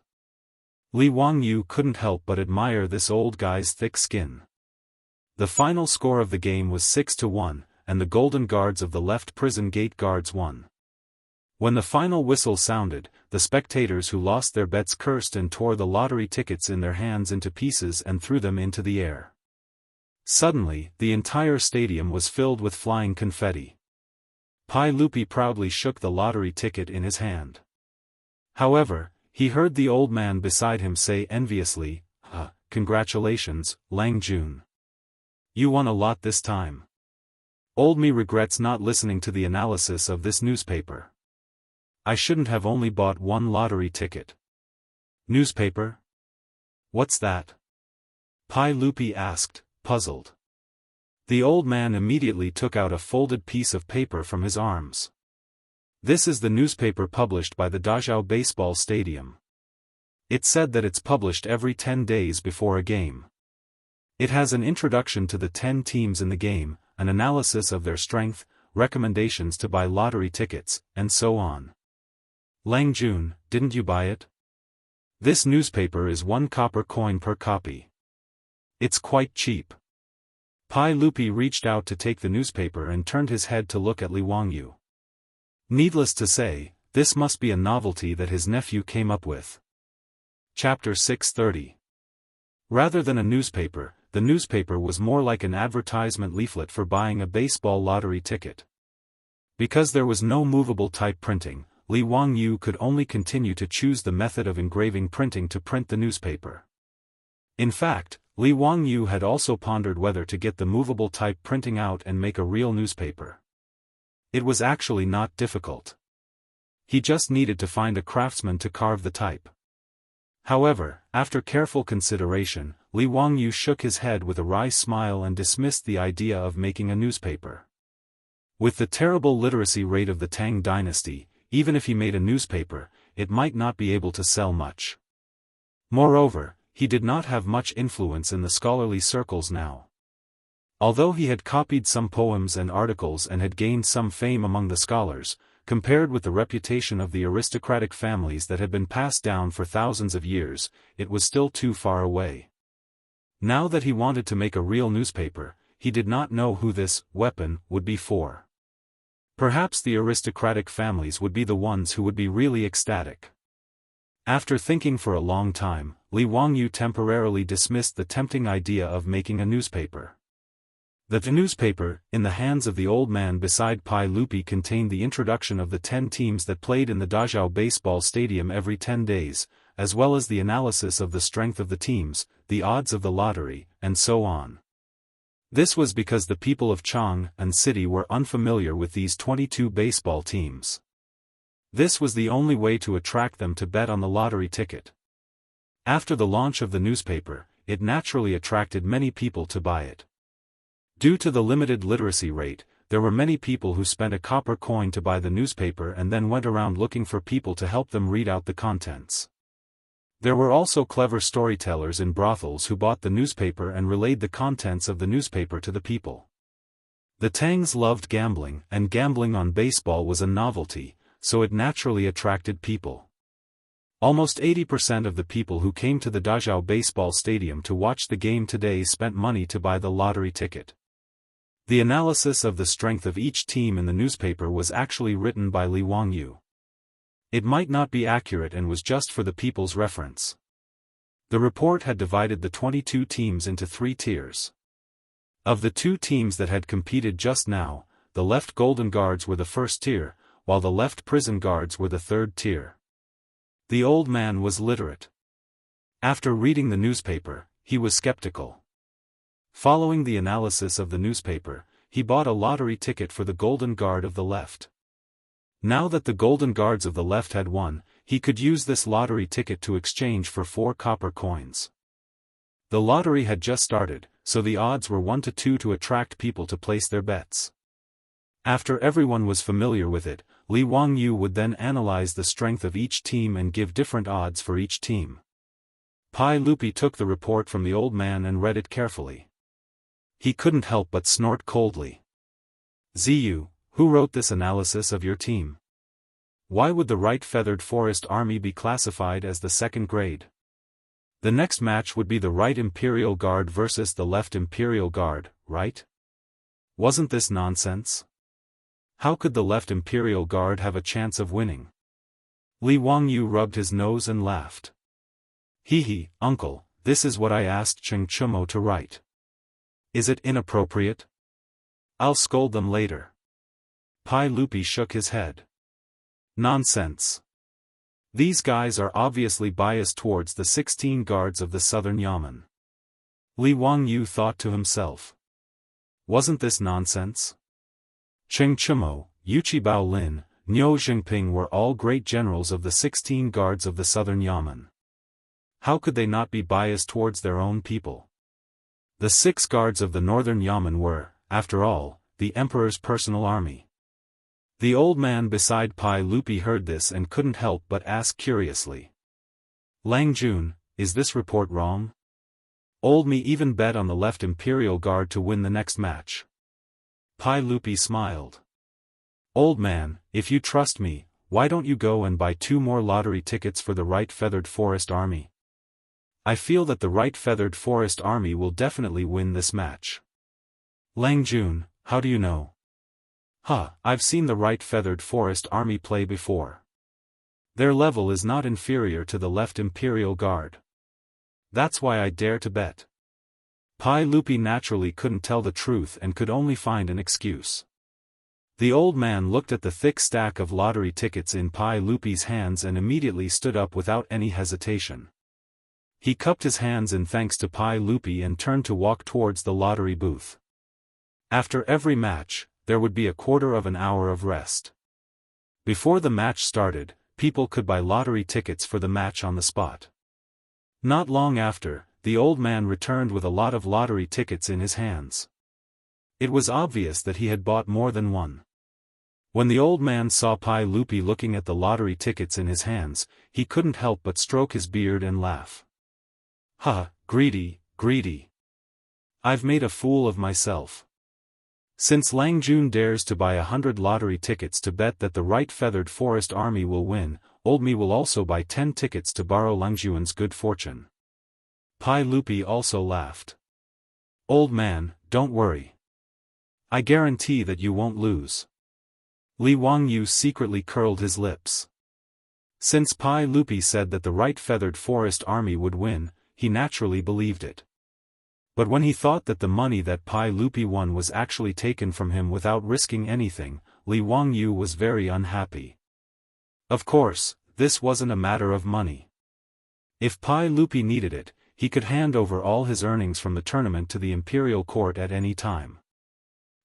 Li Wangyu couldn't help but admire this old guy's thick skin. The final score of the game was 6-1, and the golden guards of the left prison gate guards won. When the final whistle sounded, the spectators who lost their bets cursed and tore the lottery tickets in their hands into pieces and threw them into the air. Suddenly, the entire stadium was filled with flying confetti. Pai Lupi proudly shook the lottery ticket in his hand. However, he heard the old man beside him say enviously, "Congratulations, Lang Jun. You won a lot this time. Old me regrets not listening to the analysis of this newspaper. I shouldn't have only bought 1 lottery ticket." "Newspaper? What's that?" Pai Lupi asked, puzzled. The old man immediately took out a folded piece of paper from his arms. "This is the newspaper published by the Dazhao baseball stadium. It said that it's published every 10 days before a game. It has an introduction to the 10 teams in the game, an analysis of their strength, recommendations to buy lottery tickets, and so on." "Lang Jun, didn't you buy it? This newspaper is 1 copper coin per copy. It's quite cheap." Pai Lupi reached out to take the newspaper and turned his head to look at Li Wangyu. Needless to say, this must be a novelty that his nephew came up with. Chapter 630. Rather than a newspaper, the newspaper was more like an advertisement leaflet for buying a baseball lottery ticket. Because there was no movable type printing, Li Wangyu could only continue to choose the method of engraving printing to print the newspaper. In fact, Li Wangyu had also pondered whether to get the movable type printing out and make a real newspaper. It was actually not difficult. He just needed to find a craftsman to carve the type. However, after careful consideration, Li Wangyu shook his head with a wry smile and dismissed the idea of making a newspaper. With the terrible literacy rate of the Tang dynasty, even if he made a newspaper, it might not be able to sell much. Moreover, he did not have much influence in the scholarly circles now. Although he had copied some poems and articles and had gained some fame among the scholars, compared with the reputation of the aristocratic families that had been passed down for thousands of years, it was still too far away. Now that he wanted to make a real newspaper, he did not know who this weapon would be for. Perhaps the aristocratic families would be the ones who would be really ecstatic. After thinking for a long time, Li Wangyu temporarily dismissed the tempting idea of making a newspaper. The newspaper, in the hands of the old man beside Pai Lupi, contained the introduction of the 10 teams that played in the Dazhao baseball stadium every 10 days, as well as the analysis of the strength of the teams, the odds of the lottery, and so on. This was because the people of Chang and City were unfamiliar with these 22 baseball teams. This was the only way to attract them to bet on the lottery ticket. After the launch of the newspaper, it naturally attracted many people to buy it. Due to the limited literacy rate, there were many people who spent a copper coin to buy the newspaper and then went around looking for people to help them read out the contents. There were also clever storytellers in brothels who bought the newspaper and relayed the contents of the newspaper to the people. The Tangs loved gambling, and gambling on baseball was a novelty, so it naturally attracted people. Almost 80% of the people who came to the Dazhao baseball stadium to watch the game today spent money to buy the lottery ticket. The analysis of the strength of each team in the newspaper was actually written by Li Wangyu. It might not be accurate and was just for the people's reference. The report had divided the 22 teams into 3 tiers. Of the 2 teams that had competed just now, the left golden guards were the first tier, while the left prison guards were the third tier. The old man was literate. After reading the newspaper, he was skeptical. Following the analysis of the newspaper, he bought a lottery ticket for the golden guard of the left. Now that the golden guards of the left had won, he could use this lottery ticket to exchange for 4 copper coins. The lottery had just started, so the odds were 1 to 2 to attract people to place their bets. After everyone was familiar with it, Li Wangyu would then analyze the strength of each team and give different odds for each team. Pai Lupi took the report from the old man and read it carefully. He couldn't help but snort coldly. Ziyu, who wrote this analysis of your team? Why would the right feathered forest army be classified as the second grade? The next match would be the right Imperial Guard versus the left Imperial Guard, right? Wasn't this nonsense? How could the left Imperial Guard have a chance of winning? Li Wangyu rubbed his nose and laughed. Hee, uncle, this is what I asked Cheng Chumo to write. Is it inappropriate? I'll scold them later. Pai Lupi shook his head. Nonsense. These guys are obviously biased towards the 16 guards of the southern Yamen. Li Wangyu thought to himself. Wasn't this nonsense? Cheng Chumo, Yuchi Baolin, Niu Xingping were all great generals of the 16 guards of the southern Yamen. How could they not be biased towards their own people? The 6 guards of the northern Yamen were, after all, the emperor's personal army. The old man beside Pai Lupi heard this and couldn't help but ask curiously. Lang Jun, is this report wrong? Old me even bet on the left Imperial Guard to win the next match. Pai Lupi smiled. Old man, if you trust me, why don't you go and buy 2 more lottery tickets for the right feathered forest army? I feel that the right feathered forest army will definitely win this match. Lang Jun, how do you know? I've seen the right feathered forest army play before. Their level is not inferior to the left Imperial Guard. That's why I dare to bet. Pai Lupi naturally couldn't tell the truth and could only find an excuse. The old man looked at the thick stack of lottery tickets in Pai Lupi's hands and immediately stood up without any hesitation. He cupped his hands in thanks to Pai Lupi and turned to walk towards the lottery booth. After every match, there would be a quarter of an hour of rest. Before the match started, people could buy lottery tickets for the match on the spot. Not long after, the old man returned with a lot of lottery tickets in his hands. It was obvious that he had bought more than one. When the old man saw Pai Lupi looking at the lottery tickets in his hands, he couldn't help but stroke his beard and laugh. Greedy, greedy. I've made a fool of myself. Since Lang Jun dares to buy 100 lottery tickets to bet that the right feathered forest army will win, old me will also buy 10 tickets to borrow Lang Jun's good fortune. Pai Lupi also laughed. Old man, don't worry. I guarantee that you won't lose. Li Wangyu secretly curled his lips. Since Pai Lupi said that the right feathered forest army would win, he naturally believed it. But when he thought that the money that Pai Lupi won was actually taken from him without risking anything, Li Wangyu was very unhappy. Of course, this wasn't a matter of money. If Pai Lupi needed it, he could hand over all his earnings from the tournament to the imperial court at any time.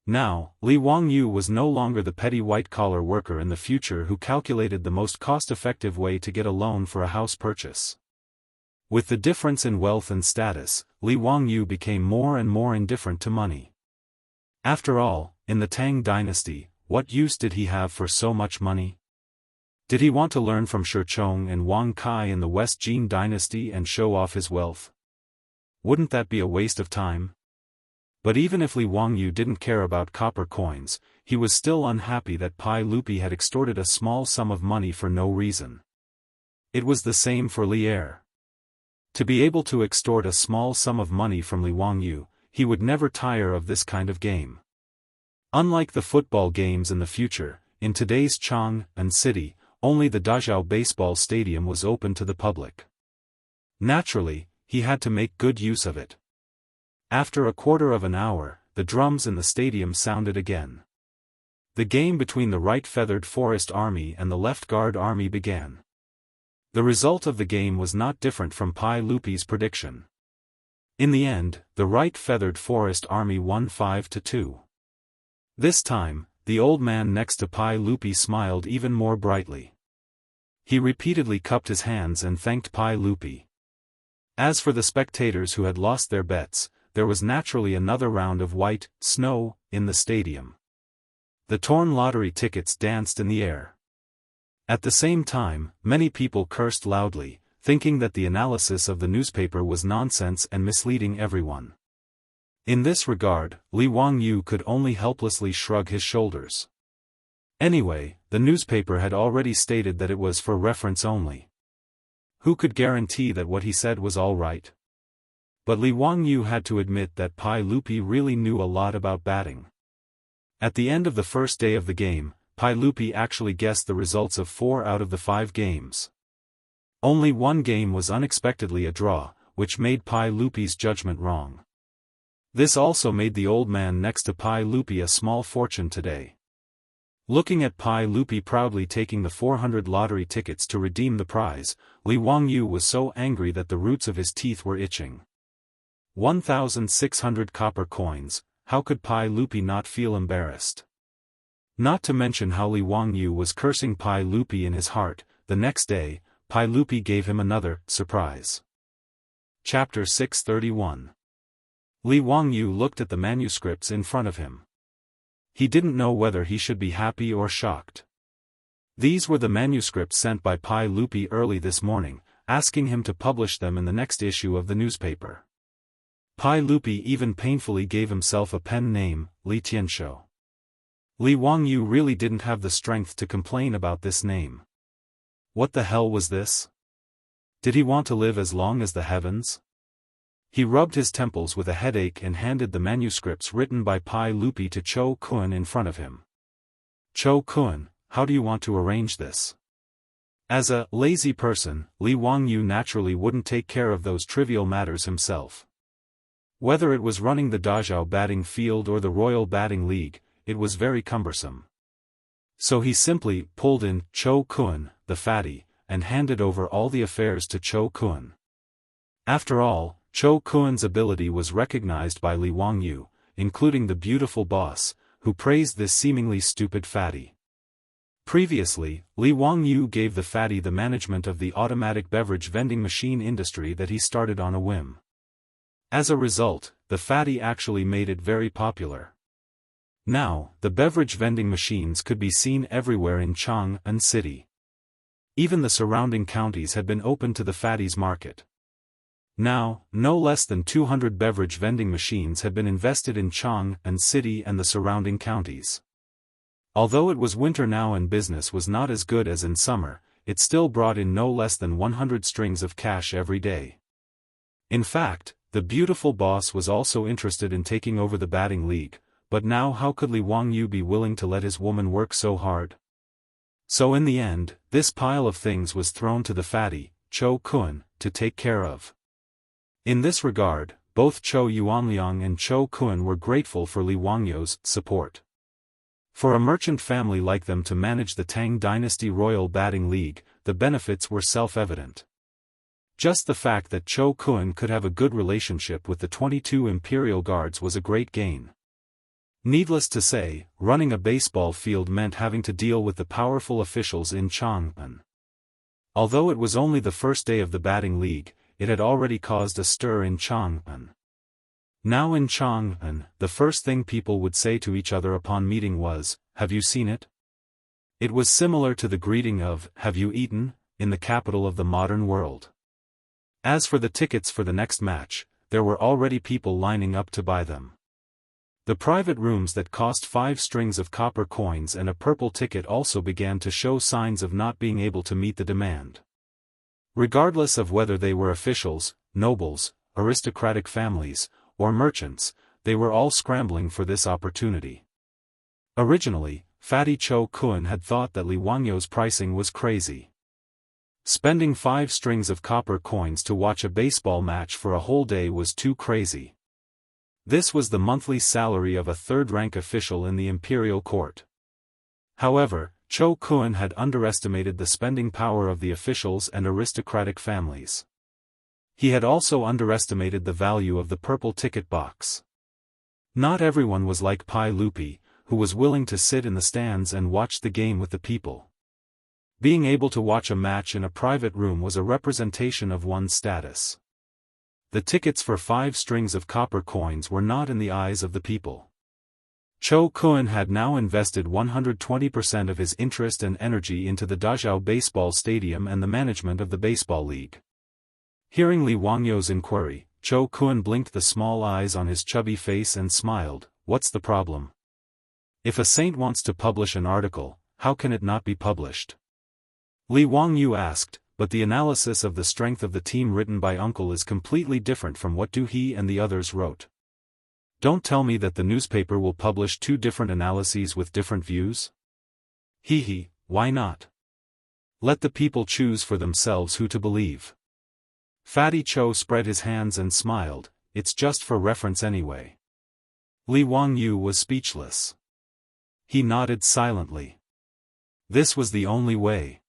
Now, Li Wangyu was no longer the petty white-collar worker in the future who calculated the most cost-effective way to get a loan for a house purchase. With the difference in wealth and status, Li Wangyu became more and more indifferent to money. After all, in the Tang dynasty, what use did he have for so much money? Did he want to learn from Shechong and Wang Kai in the West Jin dynasty and show off his wealth? Wouldn't that be a waste of time? But even if Li Wangyu didn't care about copper coins, he was still unhappy that Pai Lupi had extorted a small sum of money for no reason. It was the same for Li Er. To be able to extort a small sum of money from Li Wangyu, he would never tire of this kind of game. Unlike the football games in the future, in today's Chang'an city, only the Dazhao baseball stadium was open to the public. Naturally, he had to make good use of it. After a quarter of an hour, the drums in the stadium sounded again. The game between the right feathered forest army and the left guard army began. The result of the game was not different from Pai Lupi's prediction. In the end, the right feathered forest army won 5-2. This time, the old man next to Pai Lupi smiled even more brightly. He repeatedly cupped his hands and thanked Pai Lupi. As for the spectators who had lost their bets, there was naturally another round of white snow in the stadium. The torn lottery tickets danced in the air. At the same time, many people cursed loudly, thinking that the analysis of the newspaper was nonsense and misleading everyone. In this regard, Li Wangyu could only helplessly shrug his shoulders. Anyway, the newspaper had already stated that it was for reference only. Who could guarantee that what he said was all right? But Li Wangyu had to admit that Pai Lupi really knew a lot about batting. At the end of the first day of the game, Pai Lupi actually guessed the results of 4 out of the 5 games. Only one game was unexpectedly a draw, which made Pai Lupi's judgment wrong. This also made the old man next to Pai Lupi a small fortune today. Looking at Pai Lupi proudly taking the 400 lottery tickets to redeem the prize, Li Wangyu was so angry that the roots of his teeth were itching. 1,600 copper coins, how could Pai Lupi not feel embarrassed? Not to mention how Li Wangyu was cursing Pai Lupi in his heart. The next day, Pai Lupi gave him another surprise. Chapter 631. Li Wangyu looked at the manuscripts in front of him. He didn't know whether he should be happy or shocked. These were the manuscripts sent by Pai Lupi early this morning, asking him to publish them in the next issue of the newspaper. Pai Lupi even painfully gave himself a pen name, Li Tianshou. Li Wangyu really didn't have the strength to complain about this name. What the hell was this? Did he want to live as long as the heavens? He rubbed his temples with a headache and handed the manuscripts written by Pai Lupi to Cho Kun in front of him. Cho Kun, how do you want to arrange this? As a lazy person, Li Wangyu naturally wouldn't take care of those trivial matters himself. Whether it was running the Dazhao batting field or the Royal Batting League, it was very cumbersome. So he simply pulled in Cho Kun, the fatty, and handed over all the affairs to Cho Kun. After all, Cho Kun's ability was recognized by Li Wangyu, including the beautiful boss, who praised this seemingly stupid fatty. Previously, Li Wangyu gave the fatty the management of the automatic beverage vending machine industry that he started on a whim. As a result, the fatty actually made it very popular. Now, the beverage vending machines could be seen everywhere in Jianghu city. Even the surrounding counties had been opened to the fatty's market. Now, no less than 200 beverage vending machines had been invested in Jianghu city and the surrounding counties. Although it was winter now and business was not as good as in summer, it still brought in no less than 100 strings of cash every day. In fact, the beautiful boss was also interested in taking over the batting league, but now how could Li Wangyu be willing to let his woman work so hard? So in the end, this pile of things was thrown to the fatty, Cho Kun, to take care of. In this regard, both Cho Yuanliang and Cho Kun were grateful for Li Wangyu's support. For a merchant family like them to manage the Tang dynasty Royal Batting League, the benefits were self-evident. Just the fact that Cho Kun could have a good relationship with the 22 imperial guards was a great gain. Needless to say, running a baseball field meant having to deal with the powerful officials in Jianghu. Although it was only the first day of the batting league, it had already caused a stir in Jianghu. Now in Jianghu, the first thing people would say to each other upon meeting was, "Have you seen it?" It was similar to the greeting of, "Have you eaten?" in the capital of the modern world. As for the tickets for the next match, there were already people lining up to buy them. The private rooms that cost 5 strings of copper coins and a purple ticket also began to show signs of not being able to meet the demand. Regardless of whether they were officials, nobles, aristocratic families, or merchants, they were all scrambling for this opportunity. Originally, Fatty Cho Kun had thought that Li Wangyu's pricing was crazy. Spending 5 strings of copper coins to watch a baseball match for a whole day was too crazy. This was the monthly salary of a third-rank official in the imperial court. However, Cho Kun had underestimated the spending power of the officials and aristocratic families. He had also underestimated the value of the purple ticket box. Not everyone was like Pai Lupi, who was willing to sit in the stands and watch the game with the people. Being able to watch a match in a private room was a representation of one's status. The tickets for 5 strings of copper coins were not in the eyes of the people. Cho Kun had now invested 120% of his interest and energy into the Dazhao baseball stadium and the management of the baseball league. Hearing Li Wangyou's inquiry, Cho Kun blinked the small eyes on his chubby face and smiled. What's the problem? If a saint wants to publish an article, how can it not be published? Li Wangyou asked, but the analysis of the strength of the team written by Uncle is completely different from what he and the others wrote. Don't tell me that the newspaper will publish 2 different analyses with different views? Why not? Let the people choose for themselves who to believe. Fatty Cho spread his hands and smiled, it's just for reference anyway. Li Wangyou was speechless. He nodded silently. This was the only way.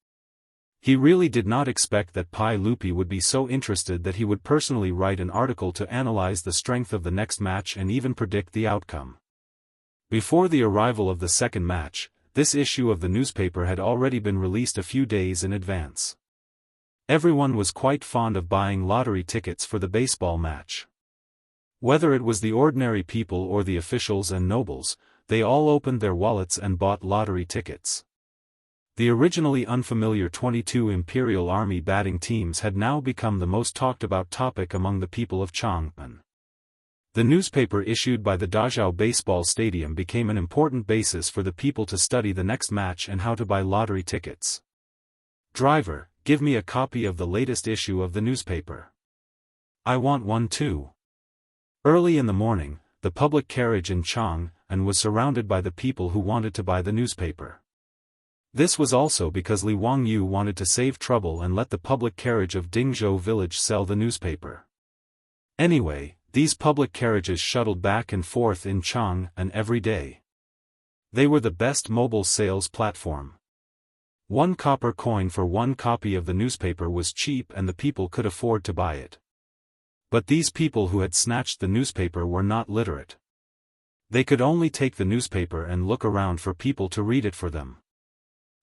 He really did not expect that Pai Lupi would be so interested that he would personally write an article to analyze the strength of the next match and even predict the outcome. Before the arrival of the second match, this issue of the newspaper had already been released a few days in advance. Everyone was quite fond of buying lottery tickets for the baseball match. Whether it was the ordinary people or the officials and nobles, they all opened their wallets and bought lottery tickets. The originally unfamiliar 22 Imperial Army batting teams had now become the most talked about topic among the people of Chang'an. The newspaper issued by the Dazhao baseball stadium became an important basis for the people to study the next match and how to buy lottery tickets. Driver, give me a copy of the latest issue of the newspaper. I want one too. Early in the morning, the public carriage in Chang'an was surrounded by the people who wanted to buy the newspaper. This was also because Li Wangyou wanted to save trouble and let the public carriage of Dingzhou village sell the newspaper. Anyway, these public carriages shuttled back and forth in Chang'an every day. They were the best mobile sales platform. 1 copper coin for 1 copy of the newspaper was cheap and the people could afford to buy it. But these people who had snatched the newspaper were not literate. They could only take the newspaper and look around for people to read it for them.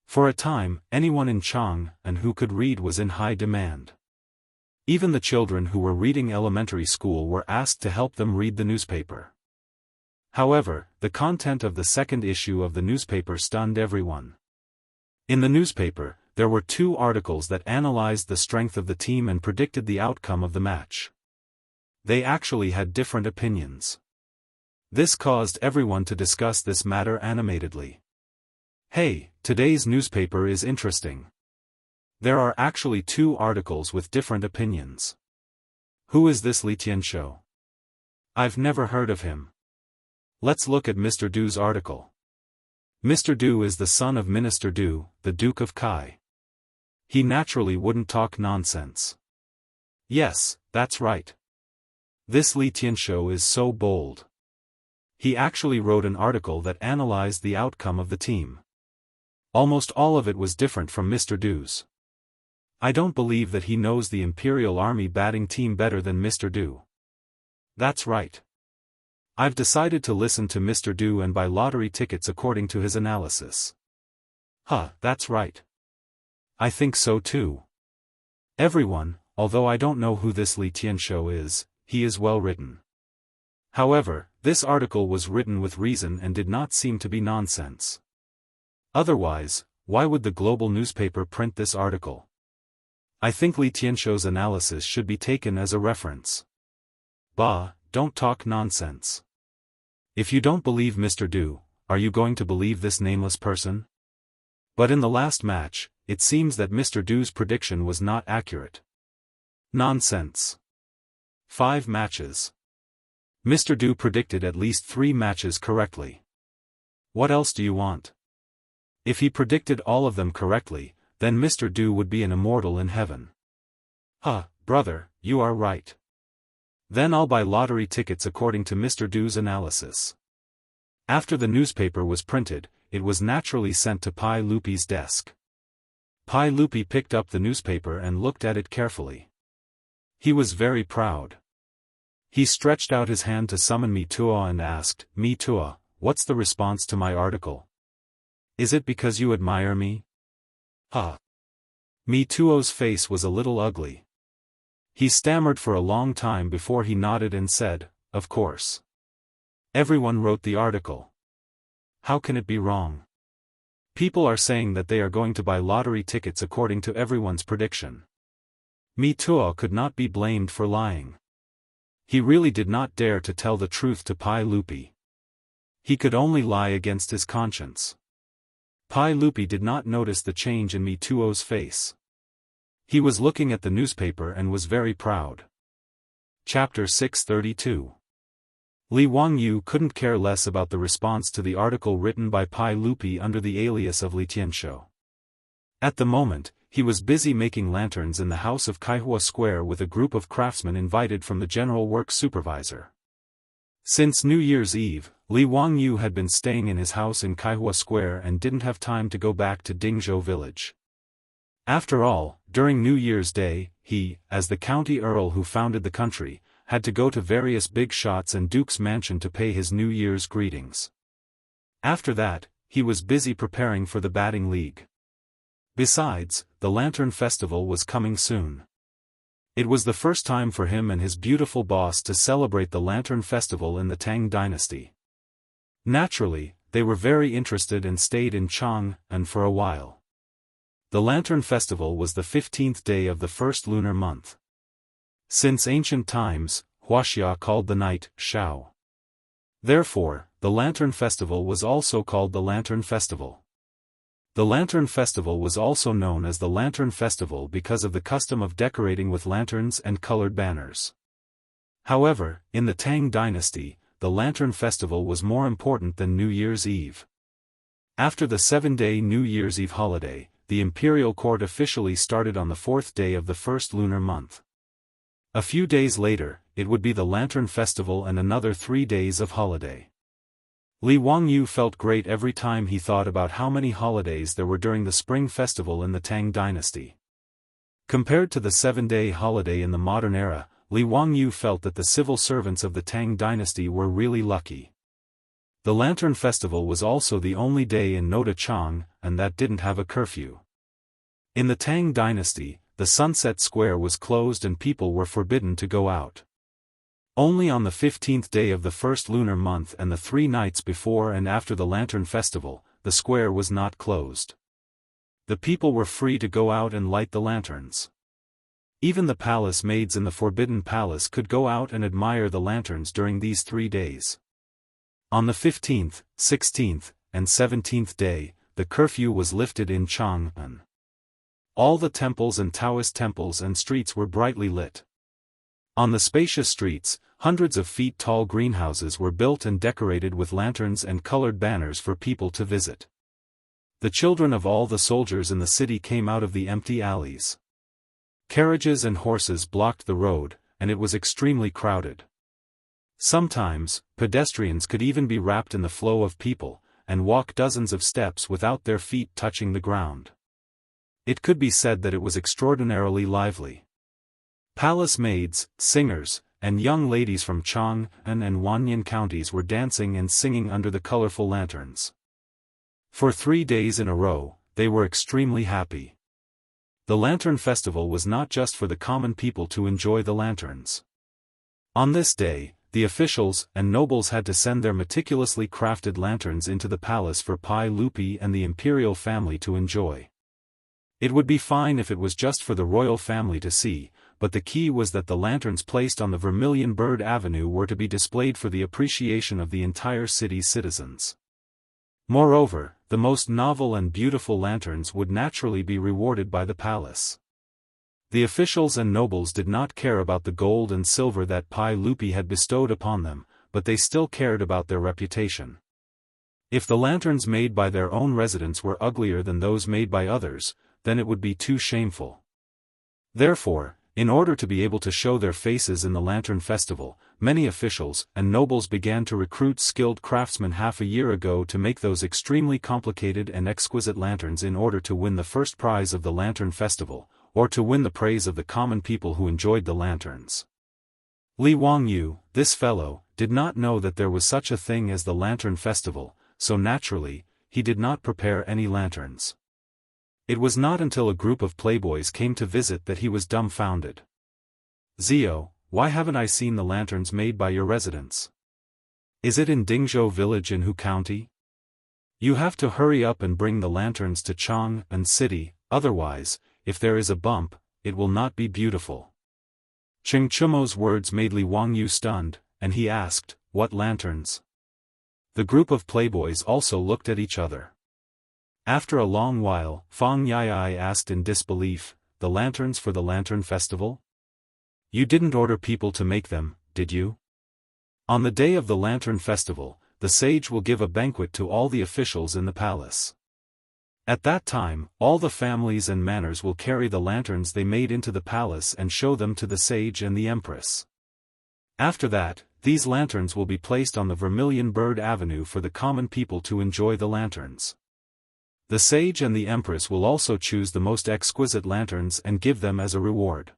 For a time, anyone in Chang'an who could read was in high demand. Even the children who were reading elementary school were asked to help them read the newspaper. However, the content of the second issue of the newspaper stunned everyone. In the newspaper, there were 2 articles that analyzed the strength of the team and predicted the outcome of the match. They actually had different opinions. This caused everyone to discuss this matter animatedly. Hey, today's newspaper is interesting. There are actually 2 articles with different opinions. Who is this Li Tianshou? I've never heard of him. Let's look at Mr. Du's article. Mr. Du is the son of Minister Du, the Duke of Kai. He naturally wouldn't talk nonsense. Yes, that's right. This Li Tianshou is so bold. He actually wrote an article that analyzed the outcome of the team. Almost all of it was different from Mr. Du's. I don't believe that he knows the Imperial Army batting team better than Mr. Du. That's right. I've decided to listen to Mr. Du and buy lottery tickets according to his analysis. That's right. I think so too. Everyone, although I don't know who this Li Tianshou is, he is well written. However, this article was written with reason and did not seem to be nonsense. Otherwise, why would the global newspaper print this article? I think Li Tianshou's analysis should be taken as a reference. Bah, don't talk nonsense. If you don't believe Mr. Du, are you going to believe this nameless person? But in the last match, it seems that Mr. Du's prediction was not accurate. Nonsense. 5 matches. Mr. Du predicted at least 3 matches correctly. What else do you want? If he predicted all of them correctly, then Mr. Du would be an immortal in heaven. Brother, you are right. Then I'll buy lottery tickets according to Mr. Du's analysis. After the newspaper was printed, it was naturally sent to Pai Lupi's desk. Pai Lupi picked up the newspaper and looked at it carefully. He was very proud. He stretched out his hand to summon Mi Tuo and asked, "Mi Tuo, what's the response to my article? Is it because you admire me?" "Huh." Mi Tuo's face was a little ugly. He stammered for a long time before he nodded and said, "Of course. Everyone wrote the article. How can it be wrong? People are saying that they are going to buy lottery tickets according to everyone's prediction." Mi Tuo could not be blamed for lying. He really did not dare to tell the truth to Pai Lupi. He could only lie against his conscience. Pai Lupi did not notice the change in Mi Tuo's face. He was looking at the newspaper and was very proud. Chapter 632. Li Wangyu couldn't care less about the response to the article written by Pai Lupi under the alias of Li Tianshou. At the moment, he was busy making lanterns in the house of Kaihua Square with a group of craftsmen invited from the general works supervisor. Since New Year's Eve, Li Wangyu had been staying in his house in Kaihua Square and didn't have time to go back to Dingzhou village. After all, during New Year's Day, he, as the county earl who founded the country, had to go to various big shots and Duke's mansion to pay his New Year's greetings. After that, he was busy preparing for the batting league. Besides, the Lantern Festival was coming soon. It was the first time for him and his beautiful boss to celebrate the Lantern Festival in the Tang dynasty. Naturally, they were very interested and stayed in Chang'an for a while. The Lantern Festival was the 15th day of the first lunar month. Since ancient times, Wuxia called the night Shao. Therefore, the Lantern Festival was also called the Lantern Festival. The Lantern Festival was also known as the Lantern Festival because of the custom of decorating with lanterns and colored banners. However, in the Tang dynasty, the Lantern Festival was more important than New Year's Eve. After the 7-day New Year's Eve holiday, the imperial court officially started on the 4th day of the first lunar month. A few days later, it would be the Lantern Festival and another 3 days of holiday. Li Wangyu felt great every time he thought about how many holidays there were during the Spring Festival in the Tang dynasty. Compared to the 7-day holiday in the modern era, Li Wangyu felt that the civil servants of the Tang dynasty were really lucky. The Lantern Festival was also the only day in Noda Chang, and that didn't have a curfew. In the Tang dynasty, the Sunset Square was closed and people were forbidden to go out. Only on the 15th day of the first lunar month and the 3 nights before and after the Lantern Festival, the square was not closed. The people were free to go out and light the lanterns. Even the palace maids in the Forbidden Palace could go out and admire the lanterns during these 3 days. On the 15th, 16th, and 17th day, the curfew was lifted in Chang'an. All the temples and Taoist temples and streets were brightly lit. On the spacious streets, hundreds of feet tall greenhouses were built and decorated with lanterns and colored banners for people to visit. The children of all the soldiers in the city came out of the empty alleys. Carriages and horses blocked the road, and it was extremely crowded. Sometimes, pedestrians could even be wrapped in the flow of people, and walk dozens of steps without their feet touching the ground. It could be said that it was extraordinarily lively. Palace maids, singers, and young ladies from Chang'an and Wanyan counties were dancing and singing under the colorful lanterns. For 3 days in a row, they were extremely happy. The Lantern Festival was not just for the common people to enjoy the lanterns. On this day, the officials and nobles had to send their meticulously crafted lanterns into the palace for Pai Lupi and the imperial family to enjoy. It would be fine if it was just for the royal family to see, but the key was that the lanterns placed on the Vermilion Bird Avenue were to be displayed for the appreciation of the entire city's citizens. Moreover, the most novel and beautiful lanterns would naturally be rewarded by the palace. The officials and nobles did not care about the gold and silver that Pai Lupi had bestowed upon them, but they still cared about their reputation. If the lanterns made by their own residents were uglier than those made by others, then it would be too shameful. Therefore, In order to be able to show their faces in the Lantern Festival, many officials and nobles began to recruit skilled craftsmen half a year ago to make those extremely complicated and exquisite lanterns in order to win the first prize of the Lantern Festival, or to win the praise of the common people who enjoyed the lanterns. Li Wangyu, this fellow, did not know that there was such a thing as the Lantern Festival, so naturally, he did not prepare any lanterns. It was not until a group of playboys came to visit that he was dumbfounded. "Zio, why haven't I seen the lanterns made by your residents? Is it in Dingzhou village in Hu County? You have to hurry up and bring the lanterns to Chang'an City, otherwise, if there is a bump, it will not be beautiful." Cheng Chumo's words made Li Wangyu stunned, and he asked, "What lanterns?" The group of playboys also looked at each other. After a long while, Fang Yai asked in disbelief, "The lanterns for the Lantern Festival? You didn't order people to make them, did you? On the day of the Lantern Festival, the sage will give a banquet to all the officials in the palace. At that time, all the families and manors will carry the lanterns they made into the palace and show them to the sage and the empress. After that, these lanterns will be placed on the Vermilion Bird Avenue for the common people to enjoy the lanterns. The sage and the empress will also choose the most exquisite lanterns and give them as a reward."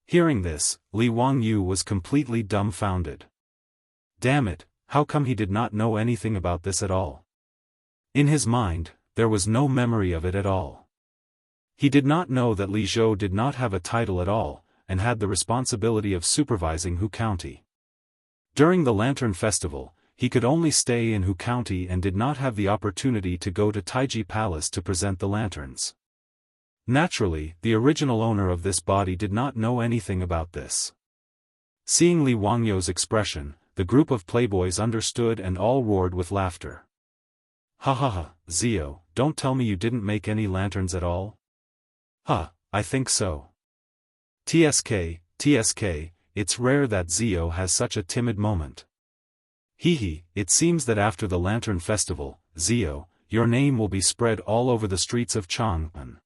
Hearing this, Li Wangyu was completely dumbfounded. Damn it, how come he did not know anything about this at all? In his mind, there was no memory of it at all. He did not know that Li Zhou did not have a title at all, and had the responsibility of supervising Hu County. During the Lantern Festival, he could only stay in Hu County and did not have the opportunity to go to Taiji Palace to present the lanterns. Naturally, the original owner of this body did not know anything about this. Seeing Li Wangyu's expression, the group of playboys understood and all roared with laughter. "Ha ha ha, Zio, don't tell me you didn't make any lanterns at all?" "Huh, I think so." TSK, it's rare that Zio has such a timid moment. Hee, it seems that after the Lantern Festival, Zio, your name will be spread all over the streets of Chang'an.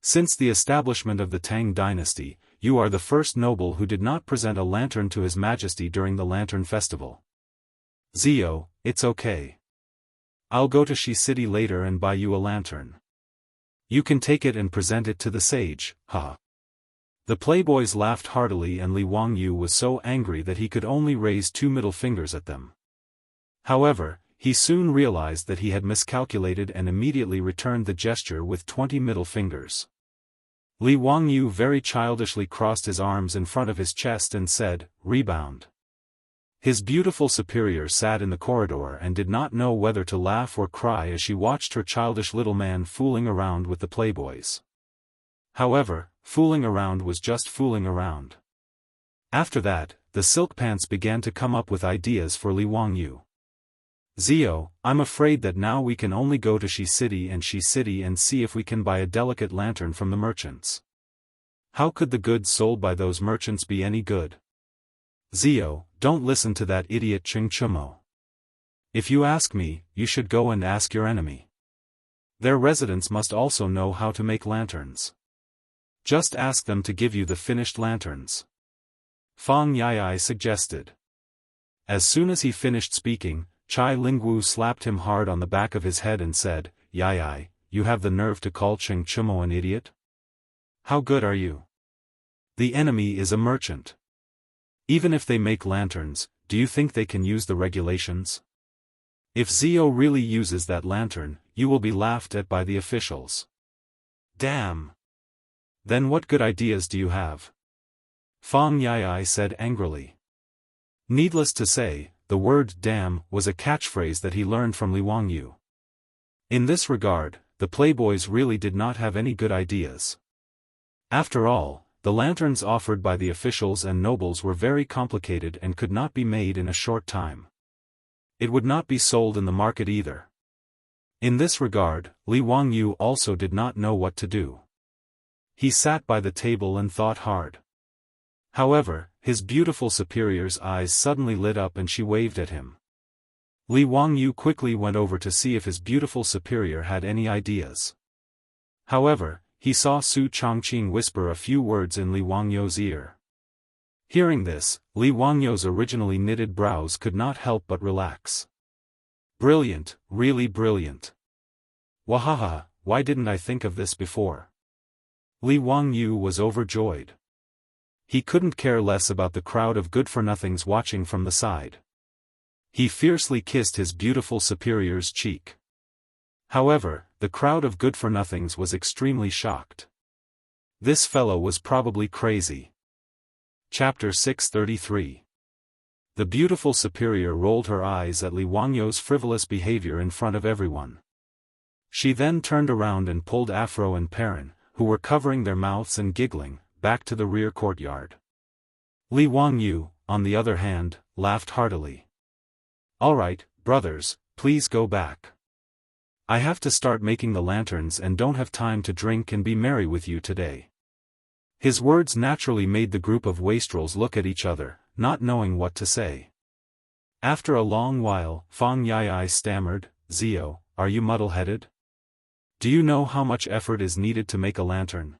Since the establishment of the Tang dynasty, you are the first noble who did not present a lantern to His Majesty during the Lantern Festival. Zio, it's okay. I'll go to Shi City later and buy you a lantern. You can take it and present it to the sage, ha. The playboys laughed heartily and Li Wangyu was so angry that he could only raise 2 middle fingers at them. However, he soon realized that he had miscalculated and immediately returned the gesture with 20 middle fingers. Li Wangyu very childishly crossed his arms in front of his chest and said, "Rebound." His beautiful superior sat in the corridor and did not know whether to laugh or cry as she watched her childish little man fooling around with the playboys. However, fooling around was just fooling around. After that, the silk pants began to come up with ideas for Li Wangyu. "Zio, I'm afraid that now we can only go to Shi City and see if we can buy a delicate lantern from the merchants. How could the goods sold by those merchants be any good? Zio, don't listen to that idiot Cheng Chumo. If you ask me, you should go and ask your enemy. Their residents must also know how to make lanterns. Just ask them to give you the finished lanterns." Fang Yai suggested. As soon as he finished speaking, Chai Lingwu slapped him hard on the back of his head and said, "Yai, you have the nerve to call Cheng Chumo an idiot? How good are you? The enemy is a merchant. Even if they make lanterns, do you think they can use the regulations? If Zio really uses that lantern, you will be laughed at by the officials. Damn! Then what good ideas do you have?" Fang Yai said angrily. Needless to say, the word "damn" was a catchphrase that he learned from Li Wangyu. In this regard, the playboys really did not have any good ideas. After all, the lanterns offered by the officials and nobles were very complicated and could not be made in a short time. It would not be sold in the market either. In this regard, Li Wangyu also did not know what to do. He sat by the table and thought hard. However, his beautiful superior's eyes suddenly lit up and she waved at him. Li Wangyu quickly went over to see if his beautiful superior had any ideas. However, he saw Su Chongqing whisper a few words in Li Wangyou's ear. Hearing this, Li Wangyou's originally knitted brows could not help but relax. Brilliant, really brilliant. Wahaha, why didn't I think of this before? Li Wangyu was overjoyed. He couldn't care less about the crowd of good-for-nothings watching from the side. He fiercely kissed his beautiful superior's cheek. However, the crowd of good-for-nothings was extremely shocked. This fellow was probably crazy. Chapter 633. The beautiful superior rolled her eyes at Li Wangyou's frivolous behavior in front of everyone. She then turned around and pulled Afro and Perrin, who were covering their mouths and giggling, back to the rear courtyard. Li Wangyu, on the other hand, laughed heartily. "All right, brothers, please go back. I have to start making the lanterns and don't have time to drink and be merry with you today." His words naturally made the group of wastrels look at each other, not knowing what to say. After a long while, Fang Yai stammered, "Zio, are you muddle-headed? Do you know how much effort is needed to make a lantern?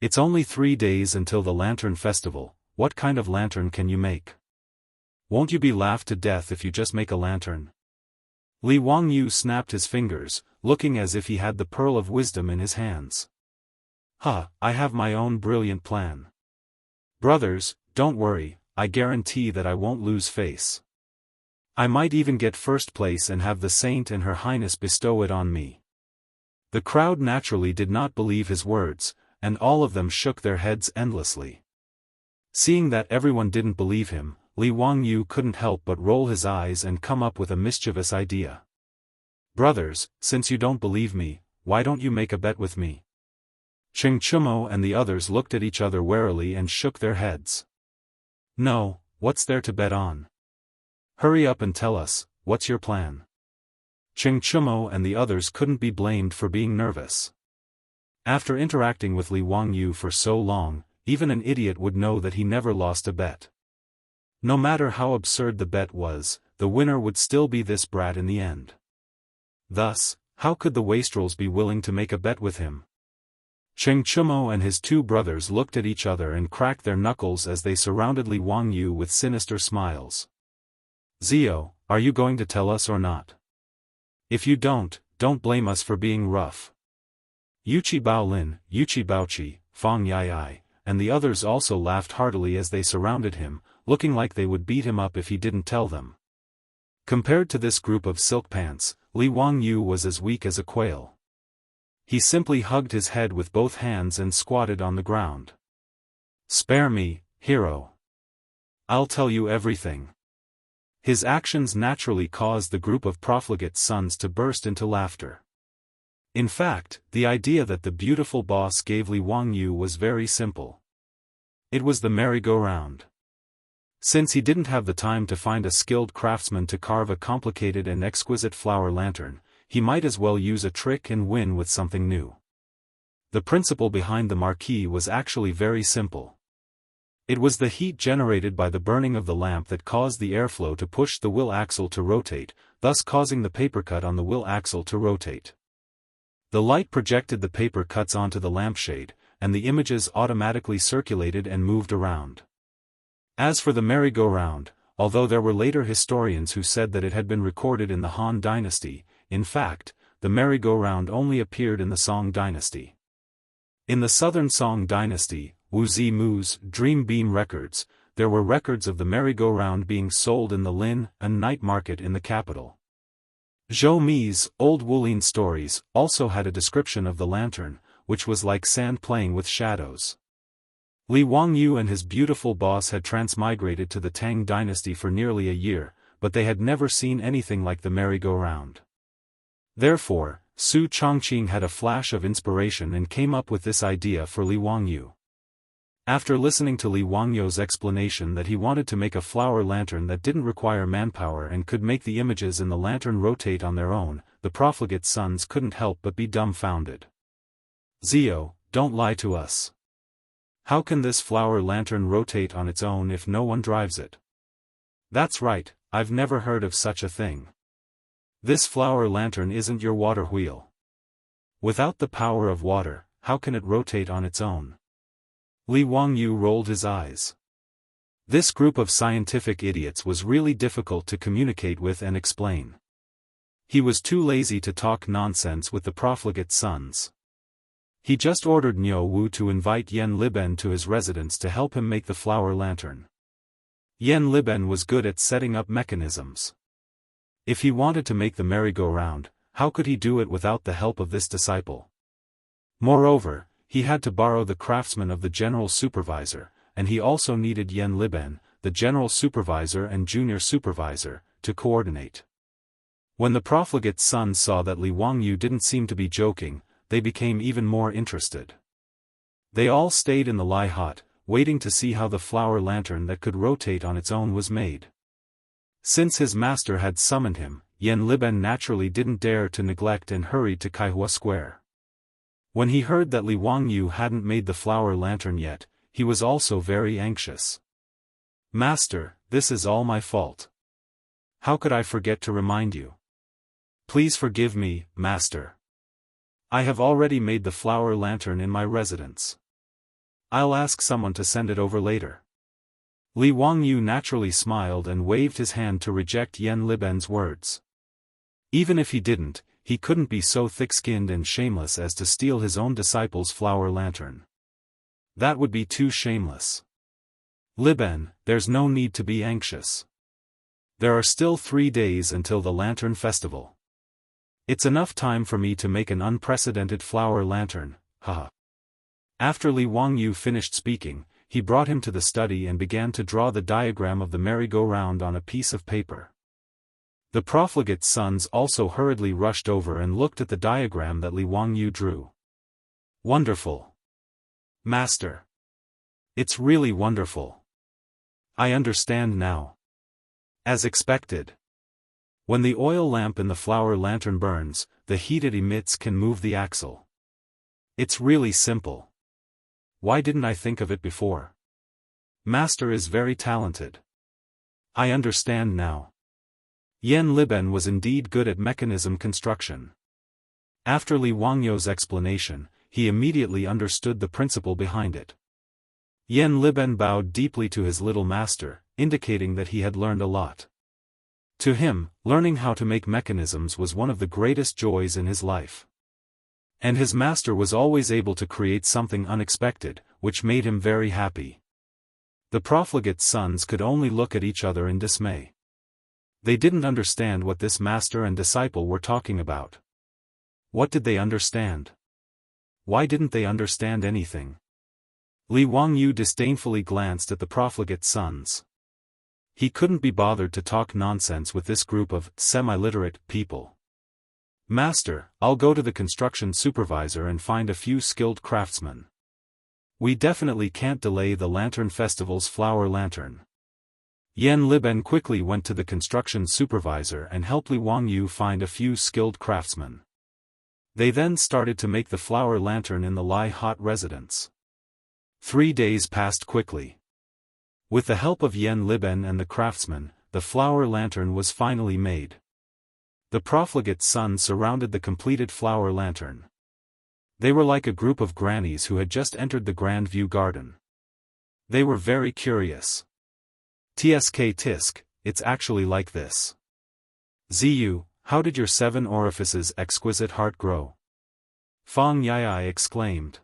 It's only 3 days until the Lantern Festival. What kind of lantern can you make? Won't you be laughed to death if you just make a lantern?" Li Wangyu snapped his fingers, looking as if he had the pearl of wisdom in his hands. I have my own brilliant plan. Brothers, don't worry, I guarantee that I won't lose face. I might even get first place and have the Saint and Her Highness bestow it on me." The crowd naturally did not believe his words, and all of them shook their heads endlessly. Seeing that everyone didn't believe him, Li Wangyu couldn't help but roll his eyes and come up with a mischievous idea. "Brothers, since you don't believe me, why don't you make a bet with me?" Cheng Chumo and the others looked at each other warily and shook their heads. "No, what's there to bet on? Hurry up and tell us, what's your plan?" Cheng Chumo and the others couldn't be blamed for being nervous. After interacting with Li Wangyu for so long, even an idiot would know that he never lost a bet. No matter how absurd the bet was, the winner would still be this brat in the end. Thus, how could the wastrels be willing to make a bet with him? Cheng Chumo and his 2 brothers looked at each other and cracked their knuckles as they surrounded Li Wangyu with sinister smiles. "Zio, are you going to tell us or not? If you don't blame us for being rough." Yuchi Baolin, Yuchi Baochi, Fang Yai, and the others also laughed heartily as they surrounded him, looking like they would beat him up if he didn't tell them. Compared to this group of silk pants, Li Wangyu was as weak as a quail. He simply hugged his head with both hands and squatted on the ground. "Spare me, hero. I'll tell you everything." His actions naturally caused the group of profligate sons to burst into laughter. In fact, the idea that the beautiful boss gave Li Wangyu was very simple. It was the merry-go-round. Since he didn't have the time to find a skilled craftsman to carve a complicated and exquisite flower lantern, he might as well use a trick and win with something new. The principle behind the marquee was actually very simple. It was the heat generated by the burning of the lamp that caused the airflow to push the wheel axle to rotate, thus causing the paper cut on the wheel axle to rotate. The light projected the paper cuts onto the lampshade, and the images automatically circulated and moved around. As for the merry-go-round, although there were later historians who said that it had been recorded in the Han Dynasty, in fact, the merry-go-round only appeared in the Song Dynasty. In the Southern Song Dynasty, Wu Zimu's Dream Beam records, there were records of the merry-go-round being sold in the Lin and night market in the capital. Zhou Mi's Old Wulin stories also had a description of the lantern, which was like sand playing with shadows. Li Wangyu and his beautiful boss had transmigrated to the Tang dynasty for nearly a year, but they had never seen anything like the merry-go-round. Therefore, Su Chongqing had a flash of inspiration and came up with this idea for Li Wangyu. After listening to Li Wangyu's explanation that he wanted to make a flower lantern that didn't require manpower and could make the images in the lantern rotate on their own, the profligate sons couldn't help but be dumbfounded. "Zio, don't lie to us. How can this flower lantern rotate on its own if no one drives it?" "That's right, I've never heard of such a thing. This flower lantern isn't your water wheel. Without the power of water, how can it rotate on its own? Li Wangyu rolled his eyes. This group of scientific idiots was really difficult to communicate with and explain. He was too lazy to talk nonsense with the profligate sons. He just ordered Niu Wu to invite Yen Liben to his residence to help him make the flower lantern. Yen Liben was good at setting up mechanisms. If he wanted to make the merry-go-round, how could he do it without the help of this disciple? Moreover, he had to borrow the craftsman of the general supervisor, and he also needed Yen Liben, the general supervisor and junior supervisor, to coordinate. When the profligate sons saw that Li Wangyu didn't seem to be joking, they became even more interested. They all stayed in the Lai hut, waiting to see how the flower lantern that could rotate on its own was made. Since his master had summoned him, Yen Liben naturally didn't dare to neglect and hurried to Kaihua Square. When he heard that Li Wangyu hadn't made the flower lantern yet, he was also very anxious. "Master, this is all my fault. How could I forget to remind you? Please forgive me, Master. I have already made the flower lantern in my residence. I'll ask someone to send it over later." Li Wangyu naturally smiled and waved his hand to reject Yen Liben's words. Even if he didn't, he couldn't be so thick-skinned and shameless as to steal his own disciple's flower lantern. That would be too shameless. "Liben, there's no need to be anxious. There are still 3 days until the Lantern Festival. It's enough time for me to make an unprecedented flower lantern, haha." After Li Wangyu finished speaking, he brought him to the study and began to draw the diagram of the merry-go-round on a piece of paper. The profligate sons also hurriedly rushed over and looked at the diagram that Li Wangyu drew. "Wonderful. Master. It's really wonderful. I understand now. As expected. When the oil lamp in the flower lantern burns, the heat it emits can move the axle. It's really simple. Why didn't I think of it before? Master is very talented. I understand now." Yen Liben was indeed good at mechanism construction. After Li Wangyu's explanation, he immediately understood the principle behind it. Yen Liben bowed deeply to his little master, indicating that he had learned a lot. To him, learning how to make mechanisms was one of the greatest joys in his life. And his master was always able to create something unexpected, which made him very happy. The profligate sons could only look at each other in dismay. They didn't understand what this master and disciple were talking about. What did they understand? Why didn't they understand anything? Li Wangyu disdainfully glanced at the profligate sons. He couldn't be bothered to talk nonsense with this group of semi-literate people. "Master, I'll go to the construction supervisor and find a few skilled craftsmen. We definitely can't delay the Lantern Festival's flower lantern." Yen Liben quickly went to the construction supervisor and helped Li Wangyu find a few skilled craftsmen. They then started to make the flower lantern in the Lai hut residence. 3 days passed quickly. With the help of Yen Liben and the craftsmen, the flower lantern was finally made. The profligate sons surrounded the completed flower lantern. They were like a group of grannies who had just entered the Grand View Garden. They were very curious. "Tsk tisk, it's actually like this. Ziyu, how did your 7 orifices exquisite heart grow?" Fang Yai exclaimed.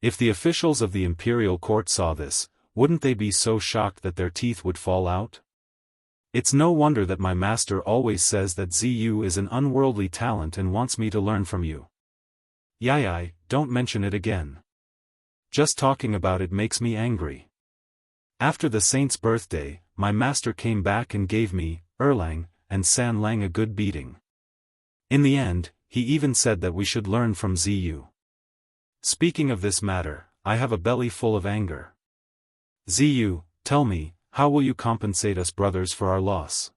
If the officials of the imperial court saw this, wouldn't they be so shocked that their teeth would fall out? "It's no wonder that my master always says that Ziyu is an unworldly talent and wants me to learn from you. Yai, don't mention it again. Just talking about it makes me angry. After the saint's birthday, my master came back and gave me, Erlang, and San Lang a good beating. In the end, he even said that we should learn from Ziyu. Speaking of this matter, I have a belly full of anger. Ziyu, tell me, how will you compensate us brothers for our loss?"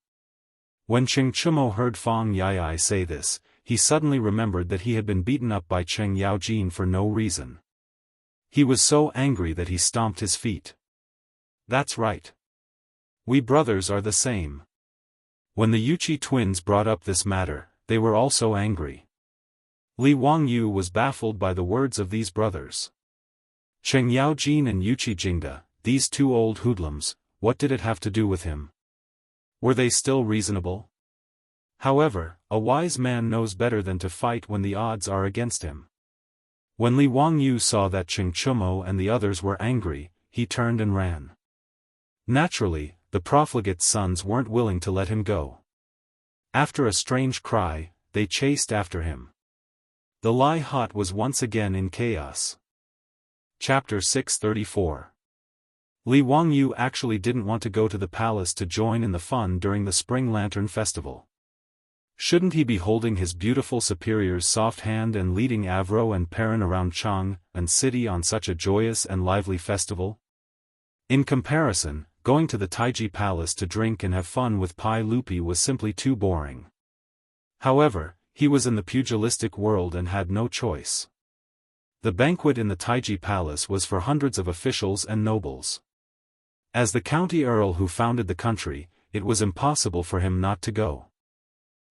When Cheng Chumo heard Fang Yai say this, he suddenly remembered that he had been beaten up by Cheng Yaojin for no reason. He was so angry that he stomped his feet. "That's right. We brothers are the same." When the Yuchi twins brought up this matter, they were also angry. Li Wangyu was baffled by the words of these brothers. Cheng Yaojin and Yuqi Jingda, these two old hoodlums, what did it have to do with him? Were they still reasonable? However, a wise man knows better than to fight when the odds are against him. When Li Wangyu saw that Cheng Chumo and the others were angry, he turned and ran. Naturally, the profligate's sons weren't willing to let him go. After a strange cry, they chased after him. The Lai hut was once again in chaos. Chapter 634. Li Wangyu actually didn't want to go to the palace to join in the fun during the Spring Lantern Festival. Shouldn't he be holding his beautiful superior's soft hand and leading Avro and Perrin around Chang'an City on such a joyous and lively festival? In comparison, going to the Taiji Palace to drink and have fun with Pai Lupi was simply too boring. However, he was in the pugilistic world and had no choice. The banquet in the Taiji Palace was for hundreds of officials and nobles. As the county earl who founded the country, it was impossible for him not to go.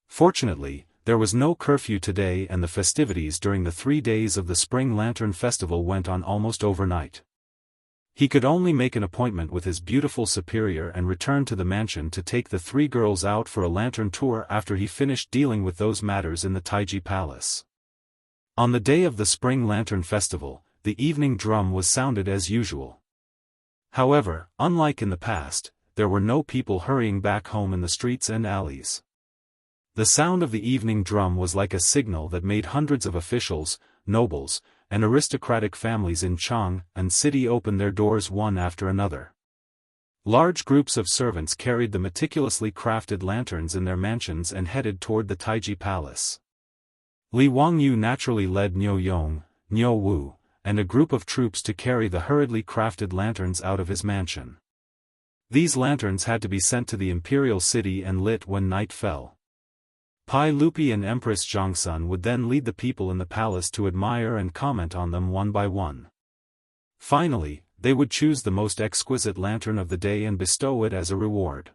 Fortunately, there was no curfew today and the festivities during the 3 days of the Spring Lantern Festival went on almost overnight. He could only make an appointment with his beautiful superior and return to the mansion to take the 3 girls out for a lantern tour after he finished dealing with those matters in the Taiji Palace. On the day of the Spring Lantern Festival, the evening drum was sounded as usual. However, unlike in the past, there were no people hurrying back home in the streets and alleys. The sound of the evening drum was like a signal that made hundreds of officials, nobles, and aristocratic families in Chang'an City open their doors one after another. Large groups of servants carried the meticulously crafted lanterns in their mansions and headed toward the Taiji Palace. Li Wangyu naturally led Niu Yong, Niu Wu, and a group of troops to carry the hurriedly crafted lanterns out of his mansion. These lanterns had to be sent to the imperial city and lit when night fell. Pai Lupi and Empress Zhangsun would then lead the people in the palace to admire and comment on them one by one. Finally, they would choose the most exquisite lantern of the day and bestow it as a reward.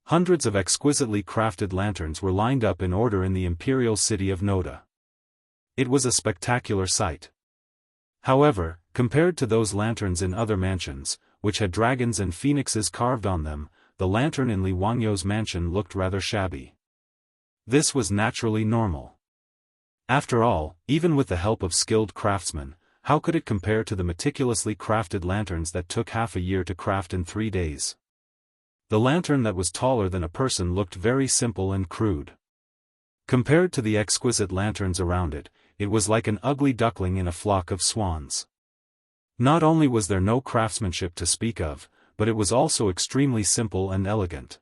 Hundreds of exquisitely crafted lanterns were lined up in order in the imperial city of Noda. It was a spectacular sight. However, compared to those lanterns in other mansions, which had dragons and phoenixes carved on them, the lantern in Li Wangyu's mansion looked rather shabby. This was naturally normal. After all, even with the help of skilled craftsmen, how could it compare to the meticulously crafted lanterns that took half a year to craft in 3 days? The lantern that was taller than a person looked very simple and crude. Compared to the exquisite lanterns around it, it was like an ugly duckling in a flock of swans. Not only was there no craftsmanship to speak of, but it was also extremely simple and elegant.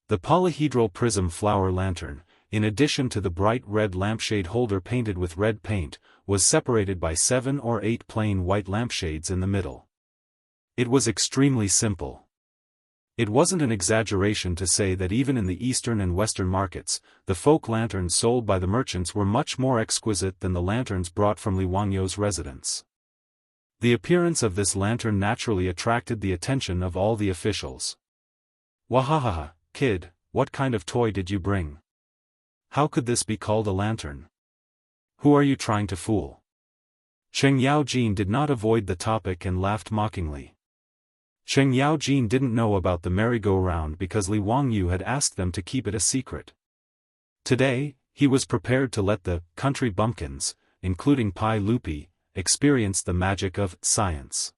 The polyhedral prism flower lantern, in addition to the bright red lampshade holder painted with red paint, was separated by 7 or 8 plain white lampshades in the middle. It was extremely simple. It wasn't an exaggeration to say that even in the eastern and western markets, the folk lanterns sold by the merchants were much more exquisite than the lanterns brought from Li Wangyu's residence. The appearance of this lantern naturally attracted the attention of all the officials. Wahahaha, kid, what kind of toy did you bring? How could this be called a lantern? Who are you trying to fool? Cheng Yaojin did not avoid the topic and laughed mockingly. Cheng Yaojin didn't know about the merry-go-round because Li Wangyu had asked them to keep it a secret. Today, he was prepared to let the country bumpkins, including Pai Lupi, experience the magic of science.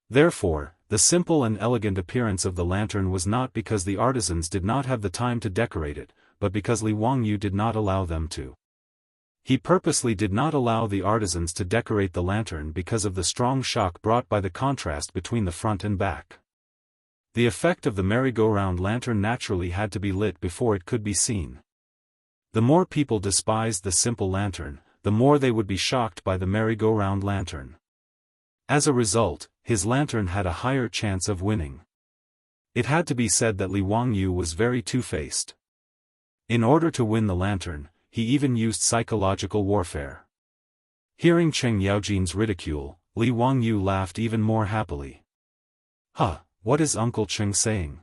Therefore, the simple and elegant appearance of the lantern was not because the artisans did not have the time to decorate it, but because Li Wangyu did not allow them to. He purposely did not allow the artisans to decorate the lantern because of the strong shock brought by the contrast between the front and back. The effect of the merry-go-round lantern naturally had to be lit before it could be seen. The more people despised the simple lantern, the more they would be shocked by the merry-go-round lantern. As a result, his lantern had a higher chance of winning. It had to be said that Li Wangyu was very two-faced. In order to win the lantern, he even used psychological warfare. Hearing Cheng Yaojin's ridicule, Li Wangyu laughed even more happily. Huh, what is Uncle Cheng saying?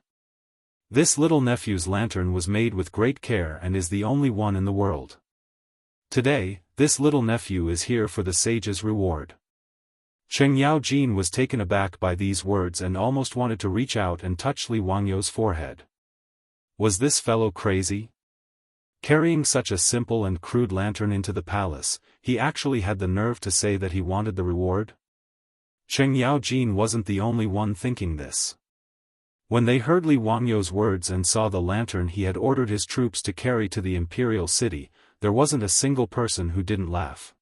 This little nephew's lantern was made with great care and is the only one in the world. Today, this little nephew is here for the sage's reward. Cheng Yaojin was taken aback by these words and almost wanted to reach out and touch Li Wangyou's forehead. Was this fellow crazy? Carrying such a simple and crude lantern into the palace, he actually had the nerve to say that he wanted the reward? Cheng Yaojin wasn't the only one thinking this. When they heard Li Wangyou's words and saw the lantern he had ordered his troops to carry to the imperial city, there wasn't a single person who didn't laugh.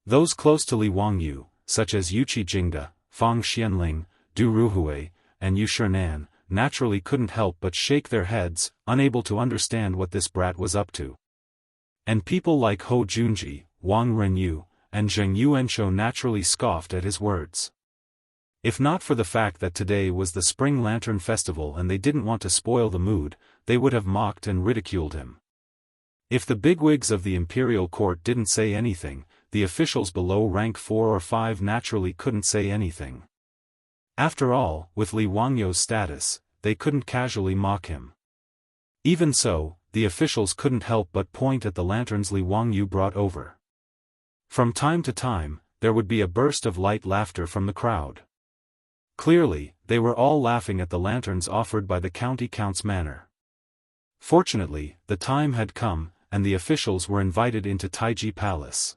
Those close to Li Wangyou, such as Yuqi Jingde, Fang Xianling, Du Ruhui, and Yu Shinan, naturally couldn't help but shake their heads, unable to understand what this brat was up to. And people like Hou Junji, Wang Renyu, and Zheng Yuanshou naturally scoffed at his words. If not for the fact that today was the Spring Lantern Festival and they didn't want to spoil the mood, they would have mocked and ridiculed him. If the bigwigs of the imperial court didn't say anything, the officials below rank 4 or 5 naturally couldn't say anything. After all, with Li Wangyou's status, they couldn't casually mock him. Even so, the officials couldn't help but point at the lanterns Li Wangyou brought over. From time to time, there would be a burst of light laughter from the crowd. Clearly, they were all laughing at the lanterns offered by the county count's manor. Fortunately, the time had come, and the officials were invited into Taiji Palace.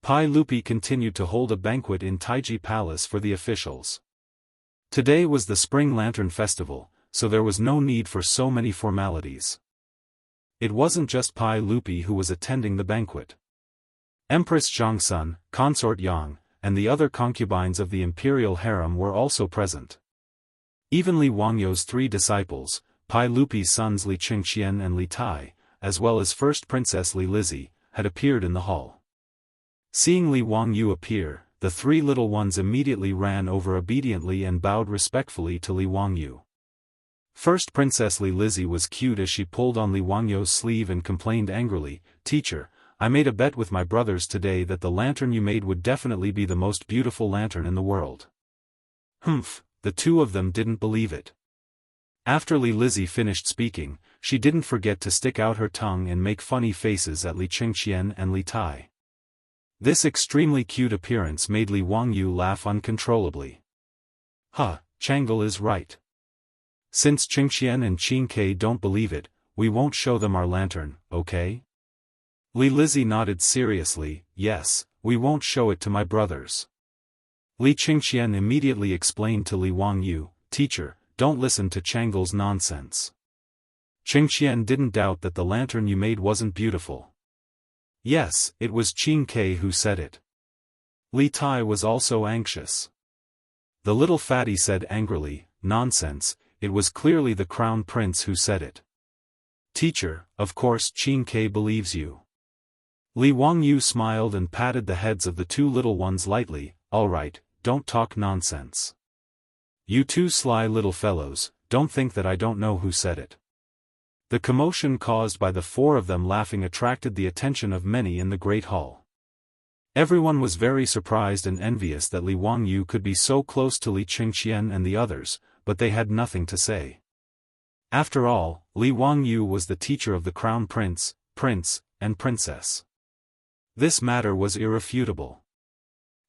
Pai Lupi continued to hold a banquet in Taiji Palace for the officials. Today was the Spring Lantern Festival, so there was no need for so many formalities. It wasn't just Pai Lupi who was attending the banquet. Empress Zhangsun, Consort Yang, and the other concubines of the imperial harem were also present. Even Li Wangyou's 3 disciples, Pai Lupi's sons Li Qingqian and Li Tai, as well as First Princess Li Lizzie, had appeared in the hall. Seeing Li Wangyou appear, the 3 little ones immediately ran over obediently and bowed respectfully to Li Wangyou. First Princess Li Lizzie was cute as she pulled on Li Wangyou's sleeve and complained angrily, "Teacher, I made a bet with my brothers today that the lantern you made would definitely be the most beautiful lantern in the world." Humph, the 2 of them didn't believe it. After Li Lizzie finished speaking, she didn't forget to stick out her tongue and make funny faces at Li Qingqian and Li Tai. This extremely cute appearance made Li Wangyou laugh uncontrollably. Chang'e is right. Since Qingqian and Qingke don't believe it, we won't show them our lantern, okay? Li Lizzie nodded seriously, "Yes, we won't show it to my brothers." Li Qingqian immediately explained to Li Wangyou, "Teacher, don't listen to Chang'e's nonsense. Qingqian didn't doubt that the lantern you made wasn't beautiful." Yes, it was Qingke who said it. Li Tai was also anxious. The little fatty said angrily, "Nonsense, it was clearly the crown prince who said it." "Teacher, of course Qingke believes you." Li Wangyou smiled and patted the heads of the 2 little ones lightly, "All right, don't talk nonsense. You 2 sly little fellows, don't think that I don't know who said it." The commotion caused by the 4 of them laughing attracted the attention of many in the great hall. Everyone was very surprised and envious that Li Wangyou could be so close to Li Qingqian and the others, but they had nothing to say. After all, Li Wangyou was the teacher of the crown prince, and princess. This matter was irrefutable.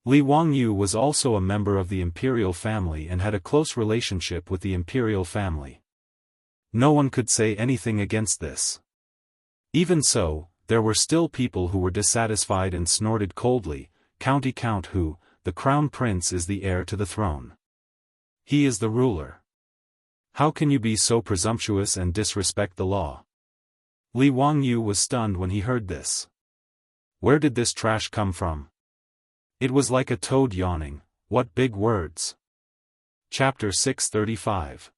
Li Wangyou was also a member of the imperial family and had a close relationship with the imperial family. No one could say anything against this. Even so, there were still people who were dissatisfied and snorted coldly, "County Count who, the crown prince is the heir to the throne. He is the ruler. How can you be so presumptuous and disrespect the law?" Li Wangyou was stunned when he heard this. Where did this trash come from? It was like a toad yawning, "What big words." Chapter 635.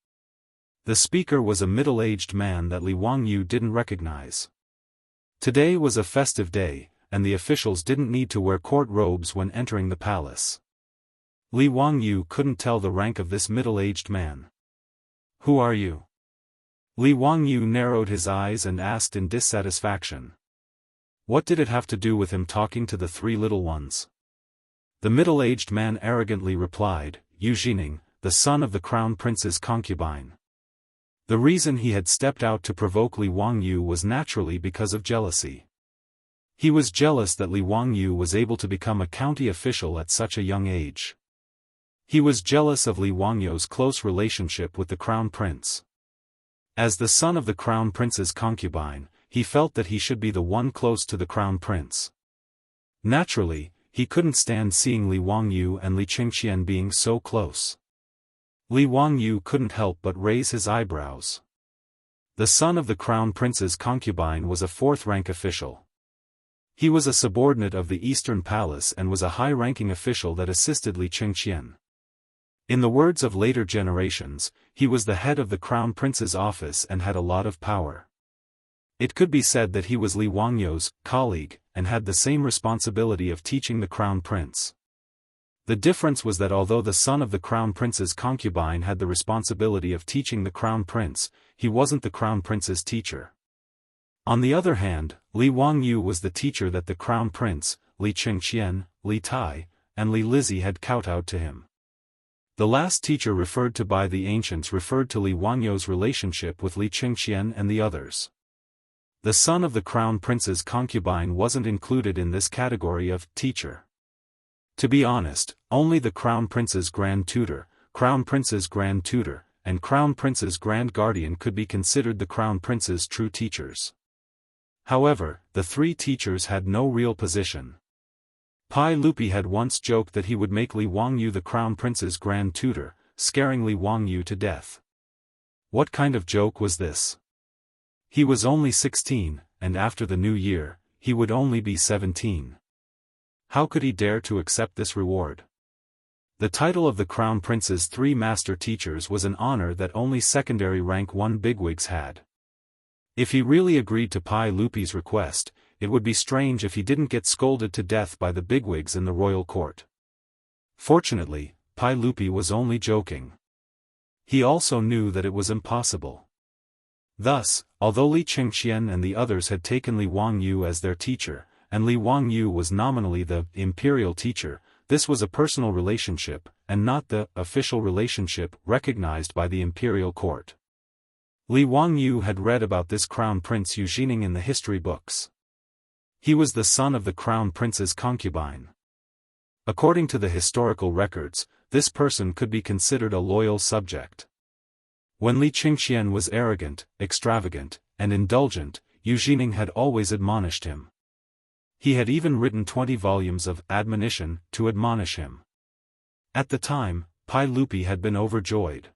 The speaker was a middle-aged man that Li Wangyou didn't recognize. Today was a festive day, and the officials didn't need to wear court robes when entering the palace. Li Wangyou couldn't tell the rank of this middle-aged man. "Who are you?" Li Wangyou narrowed his eyes and asked in dissatisfaction. What did it have to do with him talking to the 3 little ones? The middle-aged man arrogantly replied, "Yu Jining, the son of the crown prince's concubine." The reason he had stepped out to provoke Li Wangyou was naturally because of jealousy. He was jealous that Li Wangyu was able to become a county official at such a young age. He was jealous of Li Wangyu's close relationship with the crown prince. As the son of the crown prince's concubine, he felt that he should be the one close to the crown prince. Naturally, he couldn't stand seeing Li Wangyu and Li Qingshan being so close. Li Wangyu couldn't help but raise his eyebrows. The son of the crown prince's concubine was a fourth-rank official. He was a subordinate of the Eastern Palace and was a high-ranking official that assisted Li Qingshan. In the words of later generations, he was the head of the crown prince's office and had a lot of power. It could be said that he was Li Wangyu's colleague and had the same responsibility of teaching the crown prince. The difference was that although the son of the crown prince's concubine had the responsibility of teaching the crown prince, he wasn't the crown prince's teacher. On the other hand, Li Wangyu was the teacher that the crown prince, Li Qingshan, Li Tai, and Li Lizhi had kowtowed to him. The last teacher referred to by the ancients referred to Li Wangyu's relationship with Li Qingshan and the others. The son of the crown prince's concubine wasn't included in this category of teacher. To be honest, only the crown prince's grand tutor, crown prince's grand tutor, and crown prince's grand guardian could be considered the crown prince's true teachers. However, the three teachers had no real position. Pai Lupi had once joked that he would make Li Wangyu the crown prince's grand tutor, scaring Li Wangyu to death. What kind of joke was this? He was only 16, and after the new year, he would only be 17. How could he dare to accept this reward? The title of the crown prince's three master teachers was an honor that only secondary rank 1 bigwigs had. If he really agreed to Pai Lupi's request, it would be strange if he didn't get scolded to death by the bigwigs in the royal court. Fortunately, Pai Lupi was only joking. He also knew that it was impossible. Thus, although Li Qingshan and the others had taken Li Wangyu as their teacher, and Li Wangyu was nominally the imperial teacher, this was a personal relationship, and not the official relationship recognized by the imperial court. Li Wangyu had read about this crown prince Yu Jining in the history books. He was the son of the crown prince's concubine. According to the historical records, this person could be considered a loyal subject. When Li Qingshan was arrogant, extravagant, and indulgent, Yu Jining had always admonished him. He had even written 20 volumes of admonition to admonish him. At the time, Pai Lupi had been overjoyed.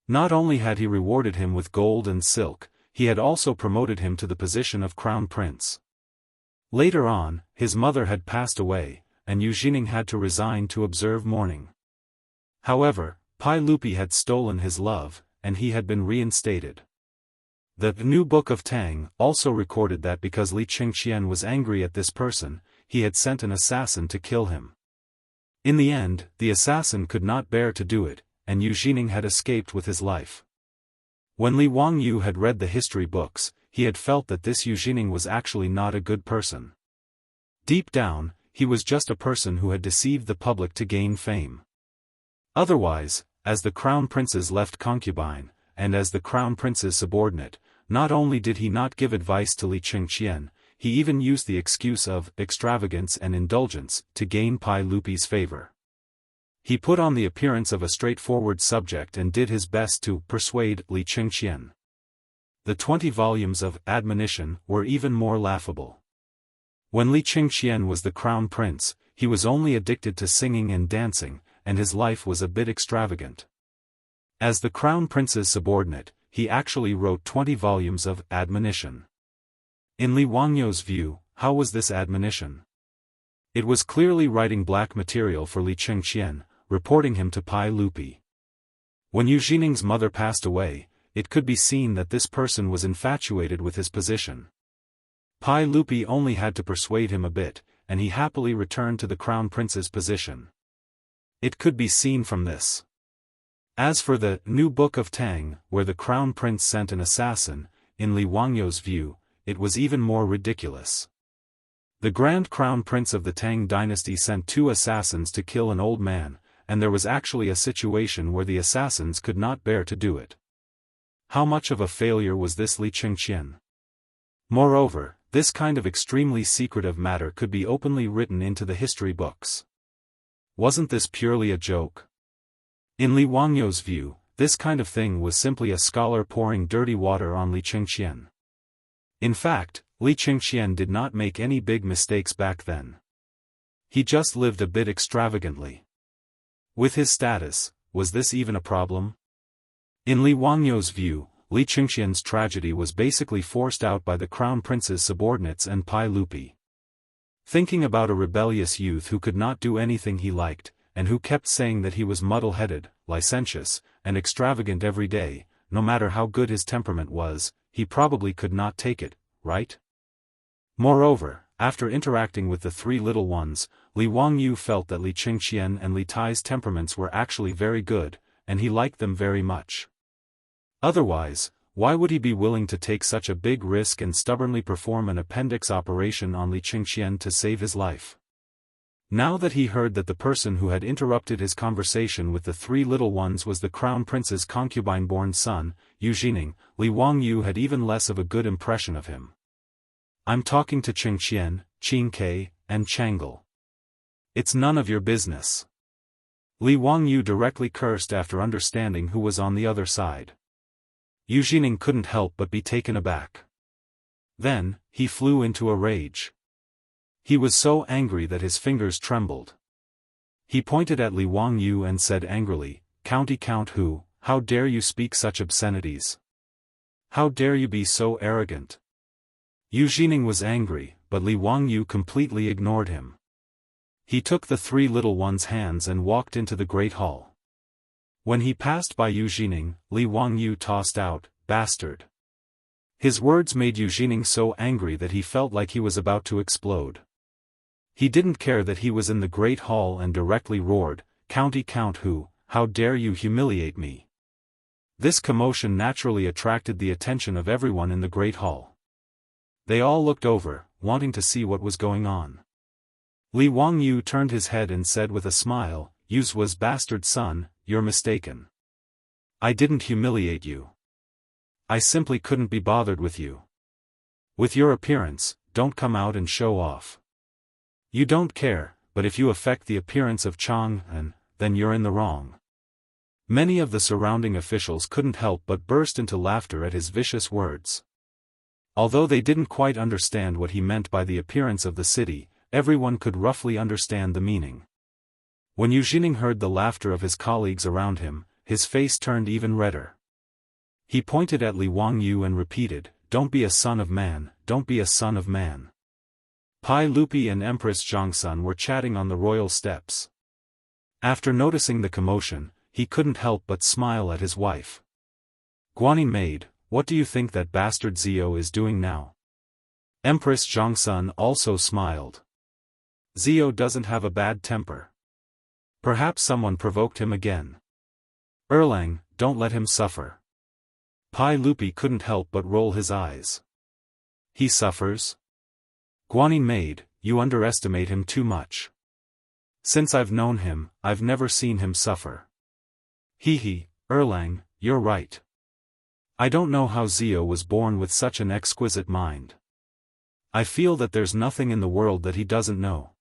Not only had he rewarded him with gold and silk, he had also promoted him to the position of crown prince. Later on, his mother had passed away, and Yu Jining had to resign to observe mourning. However, Pai Lupi had stolen his love, and he had been reinstated. The new book of Tang also recorded that because Li Qingshan was angry at this person, he had sent an assassin to kill him. In the end, the assassin could not bear to do it, and Yu Jining had escaped with his life. When Li Wangyu had read the history books, he had felt that this Yu Jining was actually not a good person. Deep down, he was just a person who had deceived the public to gain fame. Otherwise, as the crown prince's left concubine, and as the crown prince's subordinate, not only did he not give advice to Li Qingshan, he even used the excuse of extravagance and indulgence to gain Pai Lupi's favor. He put on the appearance of a straightforward subject and did his best to persuade Li Qingshan. The 20 volumes of admonition were even more laughable. When Li Qingshan was the crown prince, he was only addicted to singing and dancing, and his life was a bit extravagant. As the crown prince's subordinate, he actually wrote 20 volumes of admonition. In Li Wangyu's view, how was this admonition? It was clearly writing black material for Li Qingshan, reporting him to Pai Lupi. When Yu Jining's mother passed away, it could be seen that this person was infatuated with his position. Pai Lupi only had to persuade him a bit, and he happily returned to the crown prince's position. It could be seen from this. As for the new book of Tang, where the crown prince sent an assassin, in Li Wangyu's view, it was even more ridiculous. The grand crown prince of the Tang dynasty sent 2 assassins to kill an old man, and there was actually a situation where the assassins could not bear to do it. How much of a failure was this Li Qingshan? Moreover, this kind of extremely secretive matter could be openly written into the history books. Wasn't this purely a joke? In Li Wangyou's view, this kind of thing was simply a scholar pouring dirty water on Li Qingxian. In fact, Li Qingxian did not make any big mistakes back then. He just lived a bit extravagantly. With his status, was this even a problem? In Li Wangyou's view, Li Qingxian's tragedy was basically forced out by the crown prince's subordinates and Pai Lupi. Thinking about a rebellious youth who could not do anything he liked, and who kept saying that he was muddle-headed, licentious, and extravagant every day, no matter how good his temperament was, he probably could not take it, right? Moreover, after interacting with the three little ones, Li Wangyou felt that Li Qingxian and Li Tai's temperaments were actually very good, and he liked them very much. Otherwise, why would he be willing to take such a big risk and stubbornly perform an appendix operation on Li Qingxian to save his life? Now that he heard that the person who had interrupted his conversation with the three little ones was the crown prince's concubine-born son, Yu Jining, Li Wangyou had even less of a good impression of him. I'm talking to Qingxian, Qingke, and Changle. It's none of your business. Li Wangyou directly cursed after understanding who was on the other side. Yu Jining couldn't help but be taken aback. Then, he flew into a rage. He was so angry that his fingers trembled. He pointed at Li Wangyou and said angrily, "County Count who, how dare you speak such obscenities? How dare you be so arrogant?" Yu Jining was angry, but Li Wangyou completely ignored him. He took the three little ones' hands and walked into the great hall. When he passed by Yu Jining, Li Wangyou tossed out, "Bastard." His words made Yu Jining so angry that he felt like he was about to explode. He didn't care that he was in the great hall and directly roared, "County Count who, how dare you humiliate me?" This commotion naturally attracted the attention of everyone in the great hall. They all looked over, wanting to see what was going on. Li Wangyou turned his head and said with a smile, "Yu's was bastard son, you're mistaken. I didn't humiliate you. I simply couldn't be bothered with you. With your appearance, don't come out and show off. You don't care, but if you affect the appearance of Chang'an, then you're in the wrong." Many of the surrounding officials couldn't help but burst into laughter at his vicious words. Although they didn't quite understand what he meant by the appearance of the city, everyone could roughly understand the meaning. When Yu Jining heard the laughter of his colleagues around him, his face turned even redder. He pointed at Li Wangyou and repeated, "Don't be a son of man, don't be a son of man." Pai Lupi and Empress Zhongsun were chatting on the royal steps. After noticing the commotion, he couldn't help but smile at his wife. "Guanyin maid, what do you think that bastard Zio is doing now?" Empress Zhongsun also smiled. "Zio doesn't have a bad temper. Perhaps someone provoked him again. Erlang, don't let him suffer." Pai Lupi couldn't help but roll his eyes. "He suffers? Guanyin maid, you underestimate him too much. Since I've known him, I've never seen him suffer." "Hee, Erlang, you're right. I don't know how Zio was born with such an exquisite mind. I feel that there's nothing in the world that he doesn't know.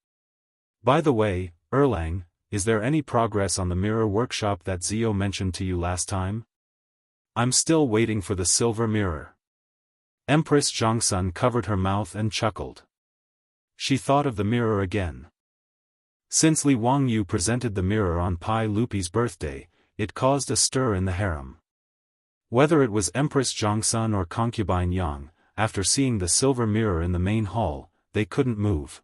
By the way, Erlang, is there any progress on the mirror workshop that Zio mentioned to you last time? I'm still waiting for the silver mirror." Empress Zhongsun covered her mouth and chuckled. She thought of the mirror again. Since Li Wangyou presented the mirror on Pai Lupi's birthday, it caused a stir in the harem. Whether it was Empress Zhongsun or concubine Yang, after seeing the silver mirror in the main hall, they couldn't move.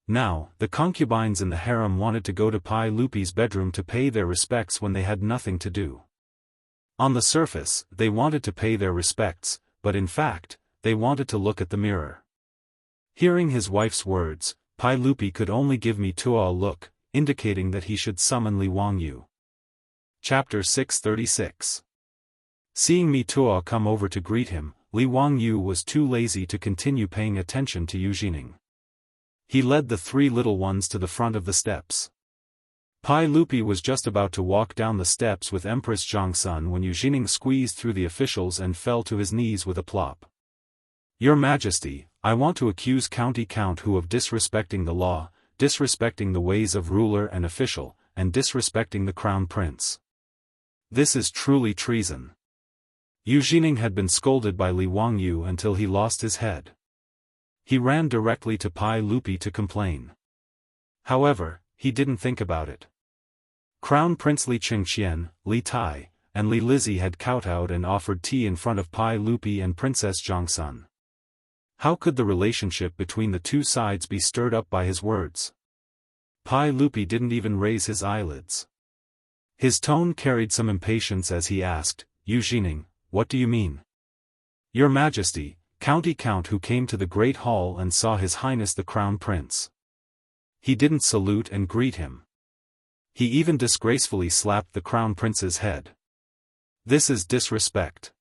Now, the concubines in the harem wanted to go to Pai Lupi's bedroom to pay their respects when they had nothing to do. On the surface, they wanted to pay their respects, but in fact, they wanted to look at the mirror. Hearing his wife's words, Pai Lupi could only give Tuo a look, indicating that he should summon Li Wangyou. Chapter 636. Seeing Tuo come over to greet him, Li Wangyou was too lazy to continue paying attention to Yu Jining. He led the three little ones to the front of the steps. Pai Lupi was just about to walk down the steps with Empress Zhongsun when Yu Jining squeezed through the officials and fell to his knees with a plop. "Your Majesty, I want to accuse County Count Hu of disrespecting the law, disrespecting the ways of ruler and official, and disrespecting the crown prince. This is truly treason. Yu Jining had been scolded by Li Wangyu until he lost his head. He ran directly to Pai Lupi to complain. However, he didn't think about it. Crown Prince Li Qingqian, Li Tai, and Li Lizzie had kowtowed and offered tea in front of Pai Lupi and Princess Zhongsun. How could the relationship between the two sides be stirred up by his words? Pai Lupi didn't even raise his eyelids. His tone carried some impatience as he asked, Yu Jining, what do you mean? Your Majesty, County Count Hu came to the Great Hall and saw His Highness the Crown Prince. He didn't salute and greet him. He even disgracefully slapped the Crown Prince's head. This is disrespect.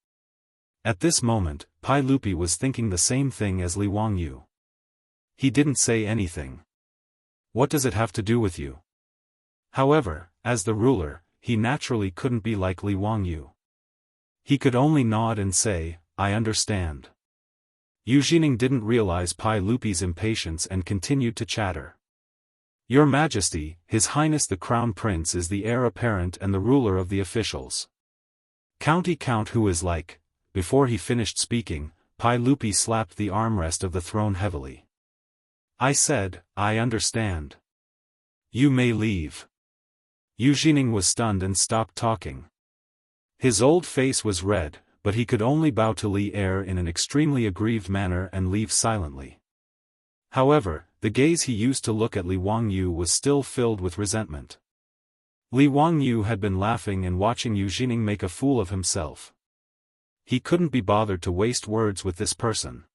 At this moment, Pai Lupi was thinking the same thing as Li Wangyu. He didn't say anything. What does it have to do with you? However, as the ruler, he naturally couldn't be like Li Wangyu. He could only nod and say, I understand. Yu Jining didn't realize Pai Lupi's impatience and continued to chatter. Your Majesty, His Highness the Crown Prince is the heir apparent and the ruler of the officials. County Count Hu is like. Before he finished speaking, Pai Lupi slapped the armrest of the throne heavily. I said, I understand. You may leave. Yu Jining was stunned and stopped talking. His old face was red, but he could only bow to Li Er in an extremely aggrieved manner and leave silently. However, the gaze he used to look at Li Wangyu was still filled with resentment. Li Wangyu had been laughing and watching Yu Jining make a fool of himself. He couldn't be bothered to waste words with this person.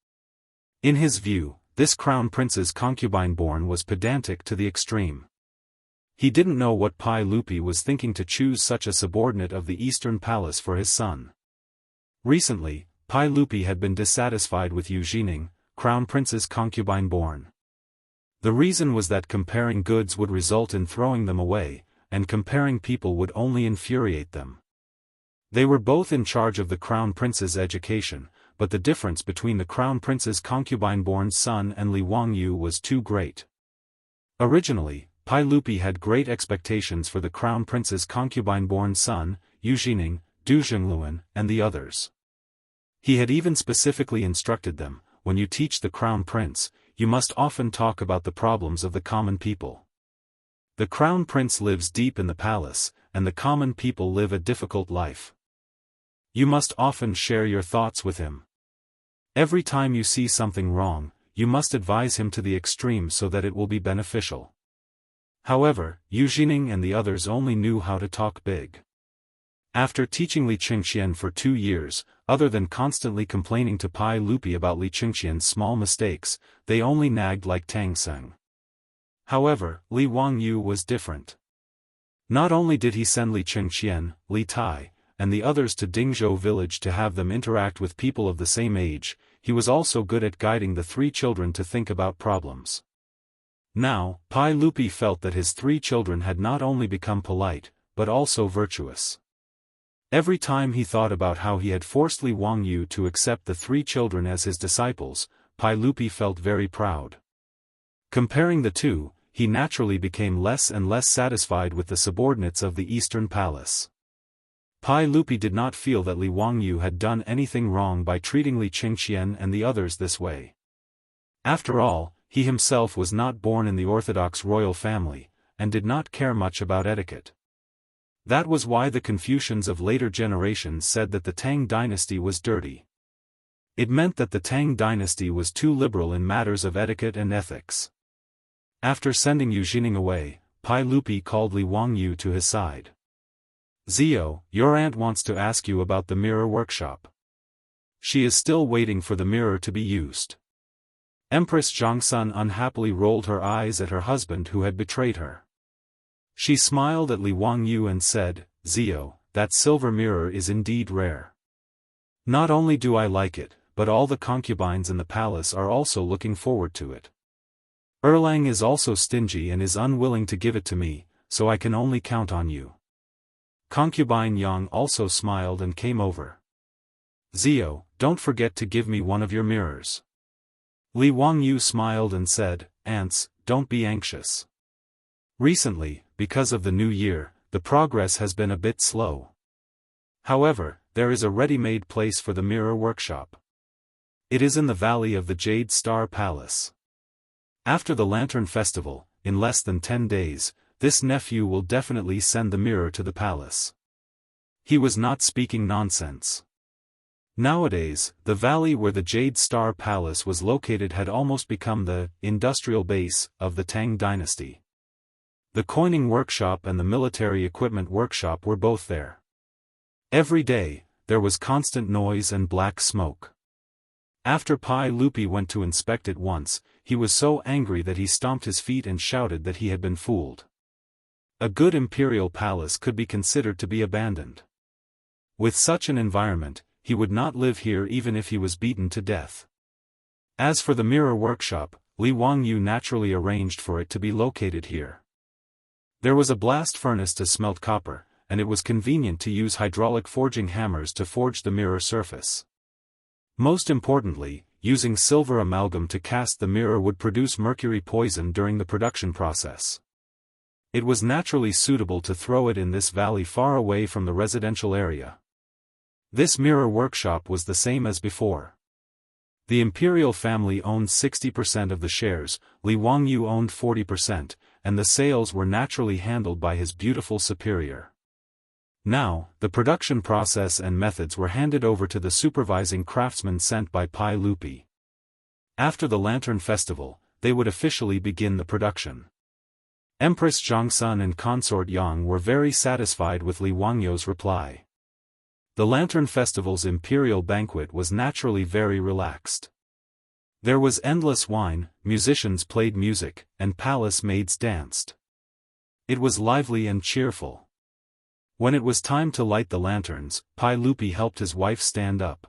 In his view, this crown prince's concubine-born was pedantic to the extreme. He didn't know what Pai Lupi was thinking to choose such a subordinate of the Eastern Palace for his son. Recently, Pai Lupi had been dissatisfied with Yu Jining, crown prince's concubine-born. The reason was that comparing goods would result in throwing them away, and comparing people would only infuriate them. They were both in charge of the crown prince's education, but the difference between the crown prince's concubine-born son and Li Wangyu was too great. Originally, Pai Lupi had great expectations for the crown prince's concubine-born son, Yu Jining, Du Zhengluan, and the others. He had even specifically instructed them, when you teach the crown prince, you must often talk about the problems of the common people. The crown prince lives deep in the palace, and the common people live a difficult life. You must often share your thoughts with him. Every time you see something wrong, you must advise him to the extreme so that it will be beneficial. However, Yu Jining and the others only knew how to talk big. After teaching Li Qingqian for 2 years, other than constantly complaining to Pai Lupi about Li Qingqian's small mistakes, they only nagged like Tang. However, Li Wangyu was different. Not only did he send Li Qingqian, Li Tai, and the others to Dingzhou village to have them interact with people of the same age, he was also good at guiding the 3 children to think about problems. Now, Pai Lupi felt that his 3 children had not only become polite, but also virtuous. Every time he thought about how he had forced Li Wangyu to accept the 3 children as his disciples, Pai Lupi felt very proud. Comparing the two, he naturally became less and less satisfied with the subordinates of the Eastern Palace. Pai Lupi did not feel that Li Wangyu had done anything wrong by treating Li Qingqian and the others this way. After all, he himself was not born in the orthodox royal family, and did not care much about etiquette. That was why the Confucians of later generations said that the Tang dynasty was dirty. It meant that the Tang dynasty was too liberal in matters of etiquette and ethics. After sending Yu Jining away, Pai Lupi called Li Wangyu to his side. Zio, your aunt wants to ask you about the mirror workshop. She is still waiting for the mirror to be used. Empress Zhongsun unhappily rolled her eyes at her husband who had betrayed her. She smiled at Li Wangyu and said, Zio, that silver mirror is indeed rare. Not only do I like it, but all the concubines in the palace are also looking forward to it. Erlang is also stingy and is unwilling to give it to me, so I can only count on you. Concubine Yang also smiled and came over. Zio, don't forget to give me one of your mirrors. Li Wangyu smiled and said, "Ants, don't be anxious. Recently, because of the new year, the progress has been a bit slow. However, there is a ready-made place for the mirror workshop. It is in the valley of the Jade Star Palace. After the Lantern Festival, in less than 10 days, this nephew will definitely send the mirror to the palace." He was not speaking nonsense. Nowadays, the valley where the Jade Star Palace was located had almost become the industrial base of the Tang dynasty. The coining workshop and the military equipment workshop were both there. Every day, there was constant noise and black smoke. After Pai Lupi went to inspect it once, he was so angry that he stomped his feet and shouted that he had been fooled. A good imperial palace could be considered to be abandoned. With such an environment, he would not live here even if he was beaten to death. As for the mirror workshop, Li Wangyu naturally arranged for it to be located here. There was a blast furnace to smelt copper, and it was convenient to use hydraulic forging hammers to forge the mirror surface. Most importantly, using silver amalgam to cast the mirror would produce mercury poison during the production process. It was naturally suitable to throw it in this valley far away from the residential area. This mirror workshop was the same as before. The imperial family owned 60% of the shares, Li Wangyu owned 40%, and the sales were naturally handled by his beautiful superior. Now, the production process and methods were handed over to the supervising craftsmen sent by Pai Lupi. After the Lantern Festival, they would officially begin the production. Empress Zhongsun and Consort Yang were very satisfied with Li Wangyu's reply. The Lantern Festival's imperial banquet was naturally very relaxed. There was endless wine, musicians played music, and palace maids danced. It was lively and cheerful. When it was time to light the lanterns, Pai Lupi helped his wife stand up.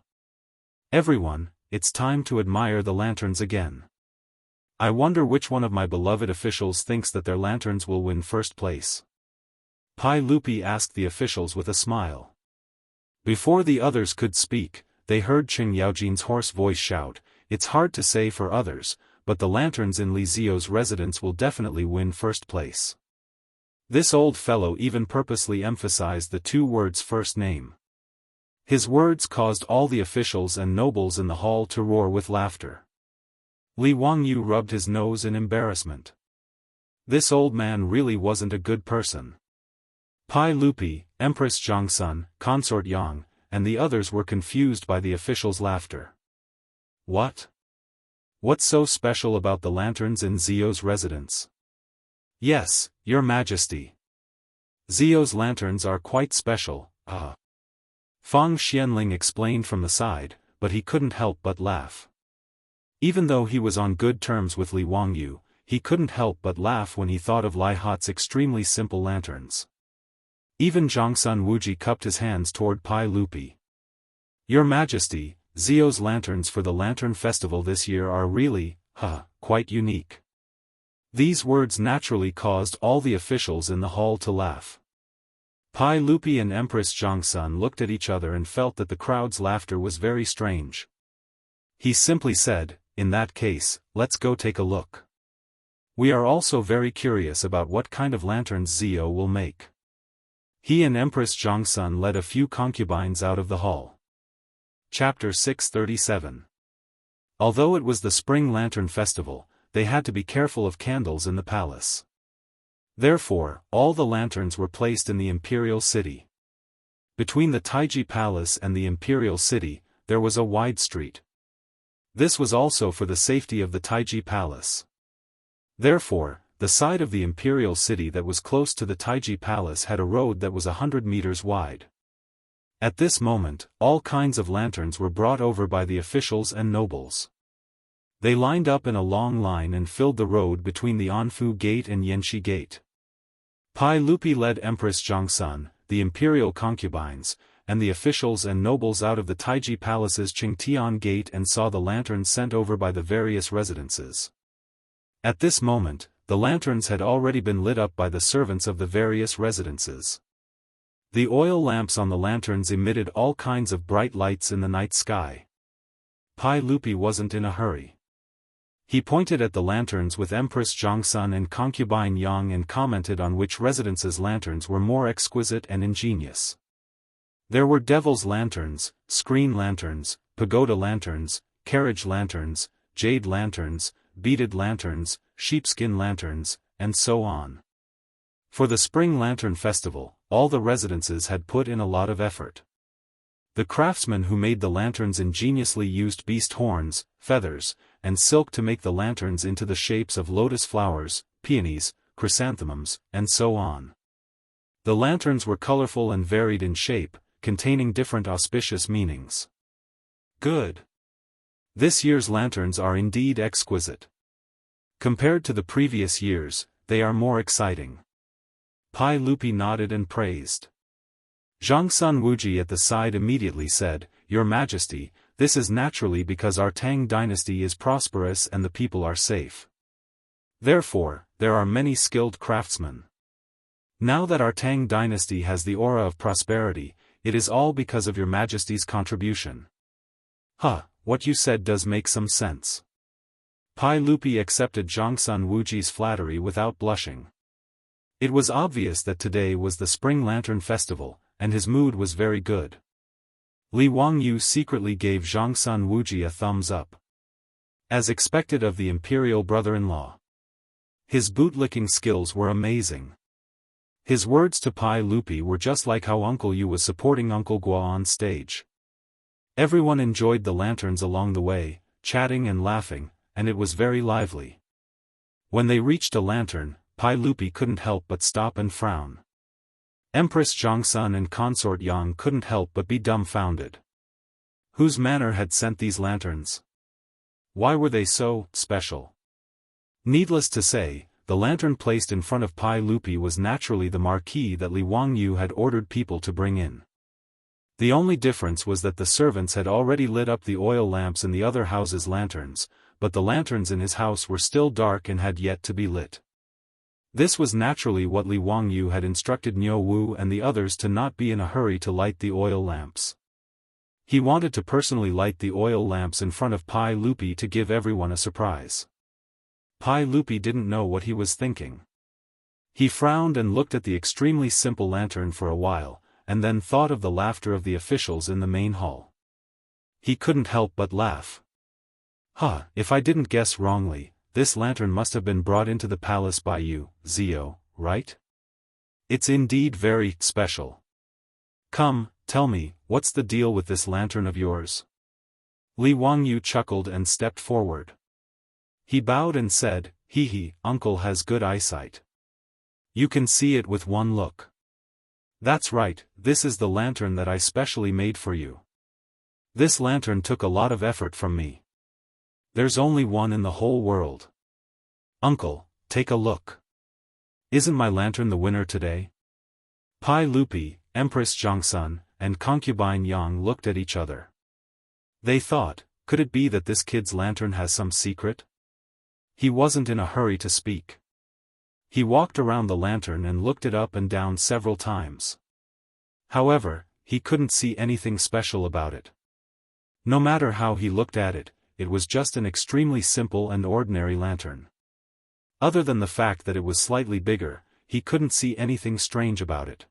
"Everyone, it's time to admire the lanterns again. I wonder which one of my beloved officials thinks that their lanterns will win first place." Pai Lupi asked the officials with a smile. Before the others could speak, they heard Qing Yaojin's hoarse voice shout, "It's hard to say for others, but the lanterns in Li Zio's residence will definitely win first place." This old fellow even purposely emphasized the two words first name. His words caused all the officials and nobles in the hall to roar with laughter. Li Wangyu rubbed his nose in embarrassment. This old man really wasn't a good person. Pai Lupi, Empress Zhongsun, Consort Yang, and the others were confused by the officials' laughter. What? What's so special about the lanterns in Zio's residence? Yes, Your Majesty. Zio's lanterns are quite special, Fang Xianling explained from the side, but he couldn't help but laugh. Even though he was on good terms with Li Wangyu, he couldn't help but laugh when he thought of Lai Hat's extremely simple lanterns. Even Zhongsun Wuji cupped his hands toward Pai Lupi. "Your Majesty, Zio's lanterns for the Lantern Festival this year are really, quite unique." These words naturally caused all the officials in the hall to laugh. Pai Lupi and Empress Zhongsun looked at each other and felt that the crowd's laughter was very strange. He simply said, "In that case, let's go take a look. We are also very curious about what kind of lanterns Zio will make." He and Empress Zhongsun led a few concubines out of the hall. Chapter 637. Although it was the Spring Lantern Festival, they had to be careful of candles in the palace. Therefore, all the lanterns were placed in the imperial city. Between the Taiji Palace and the imperial city, there was a wide street. This was also for the safety of the Taiji Palace. Therefore, the side of the imperial city that was close to the Taiji Palace had a road that was 100 meters wide. At this moment, all kinds of lanterns were brought over by the officials and nobles. They lined up in a long line and filled the road between the Anfu Gate and Yanxi Gate. Pai Lupi led Empress Zhongsun, the imperial concubines, and the officials and nobles out of the Taiji Palace's Qingtian Gate and saw the lanterns sent over by the various residences. At this moment, the lanterns had already been lit up by the servants of the various residences. The oil lamps on the lanterns emitted all kinds of bright lights in the night sky. Pai Lupi wasn't in a hurry. He pointed at the lanterns with Empress Zhongsun and concubine Yang and commented on which residence's lanterns were more exquisite and ingenious. There were devil's lanterns, screen lanterns, pagoda lanterns, carriage lanterns, jade lanterns, beaded lanterns, sheepskin lanterns, and so on. For the Spring Lantern Festival, all the residences had put in a lot of effort. The craftsmen who made the lanterns ingeniously used beast horns, feathers, and silk to make the lanterns into the shapes of lotus flowers, peonies, chrysanthemums, and so on. The lanterns were colorful and varied in shape, containing different auspicious meanings. Good. This year's lanterns are indeed exquisite. Compared to the previous years, they are more exciting. Pai Lupi nodded and praised. Zhongsun Wuji at the side immediately said, "Your Majesty, this is naturally because our Tang dynasty is prosperous and the people are safe. Therefore, there are many skilled craftsmen. Now that our Tang dynasty has the aura of prosperity, it is all because of your Majesty's contribution." What you said does make some sense. Pai Lupi accepted Zhongsun Wuji's flattery without blushing. It was obvious that today was the Spring Lantern Festival, and his mood was very good. Li Wangyu secretly gave Zhongsun Wuji a thumbs up. As expected of the imperial brother-in-law. His bootlicking skills were amazing. His words to Pai Lupi were just like how Uncle Yu was supporting Uncle Guo on stage. Everyone enjoyed the lanterns along the way, chatting and laughing, and it was very lively. When they reached a lantern, Pai Lupi couldn't help but stop and frown. Empress Zhongsun and consort Yang couldn't help but be dumbfounded. Whose manor had sent these lanterns? Why were they so special? Needless to say, the lantern placed in front of Pai Lupi was naturally the marquee that Li Wangyu had ordered people to bring in. The only difference was that the servants had already lit up the oil lamps in the other house's lanterns, but the lanterns in his house were still dark and had yet to be lit. This was naturally what Li Wangyu had instructed Niu Wu and the others to not be in a hurry to light the oil lamps. He wanted to personally light the oil lamps in front of Pai Lupi to give everyone a surprise. Pai Lupi didn't know what he was thinking. He frowned and looked at the extremely simple lantern for a while, and then thought of the laughter of the officials in the main hall. He couldn't help but laugh. If I didn't guess wrongly, this lantern must have been brought into the palace by you, Zio, right? It's indeed very special. Come, tell me, what's the deal with this lantern of yours? Li Wangyu chuckled and stepped forward. He bowed and said, Uncle has good eyesight. You can see it with one look. That's right, this is the lantern that I specially made for you. This lantern took a lot of effort from me. There's only one in the whole world. Uncle, take a look. Isn't my lantern the winner today? Pai Lupi, Empress Zhongsun, and concubine Yang looked at each other. They thought, could it be that this kid's lantern has some secret? He wasn't in a hurry to speak. He walked around the lantern and looked it up and down several times. However, he couldn't see anything special about it. No matter how he looked at it, it was just an extremely simple and ordinary lantern. Other than the fact that it was slightly bigger, he couldn't see anything strange about it.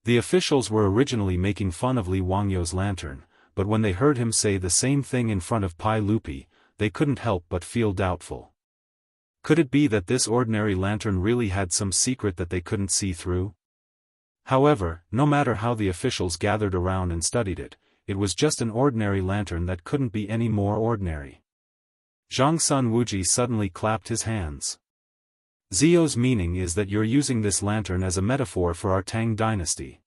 The officials were originally making fun of Li Wangyu's lantern, but when they heard him say the same thing in front of Pai Lupi, they couldn't help but feel doubtful. Could it be that this ordinary lantern really had some secret that they couldn't see through? However, no matter how the officials gathered around and studied it, it was just an ordinary lantern that couldn't be any more ordinary. Zhongsun Wuji suddenly clapped his hands. Zio's meaning is that you're using this lantern as a metaphor for our Tang dynasty.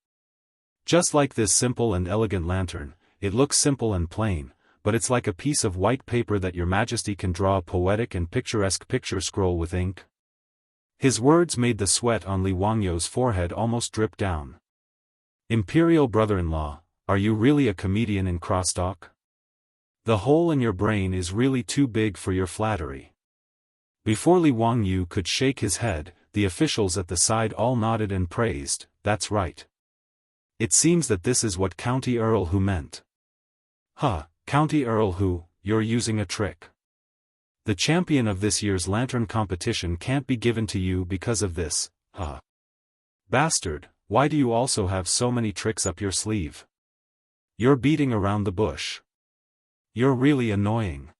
Just like this simple and elegant lantern, it looks simple and plain, but it's like a piece of white paper that your Majesty can draw a poetic and picturesque picture scroll with ink. His words made the sweat on Li Wangyu's forehead almost drip down. Imperial brother-in-law, are you really a comedian in crosstalk? The hole in your brain is really too big for your flattery. Before Li Wangyu could shake his head, the officials at the side all nodded and praised, that's right. It seems that this is what County Earl Hu meant. County Earl Hu, you're using a trick. The champion of this year's lantern competition can't be given to you because of this, huh? Bastard, why do you also have so many tricks up your sleeve? You're beating around the bush. You're really annoying.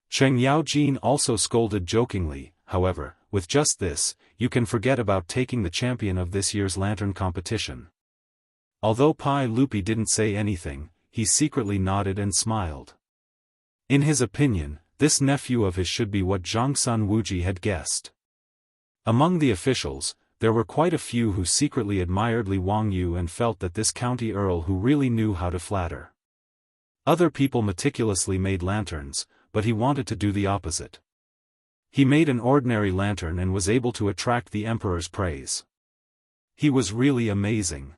Cheng Yaojin also scolded jokingly. However, with just this, you can forget about taking the champion of this year's lantern competition. Although Pai Lupi didn't say anything, he secretly nodded and smiled. In his opinion, this nephew of his should be what Zhangsun Wuji had guessed. Among the officials, there were quite a few who secretly admired Li Wangyu and felt that this county earl who really knew how to flatter. Other people meticulously made lanterns, but he wanted to do the opposite. He made an ordinary lantern and was able to attract the emperor's praise. He was really amazing.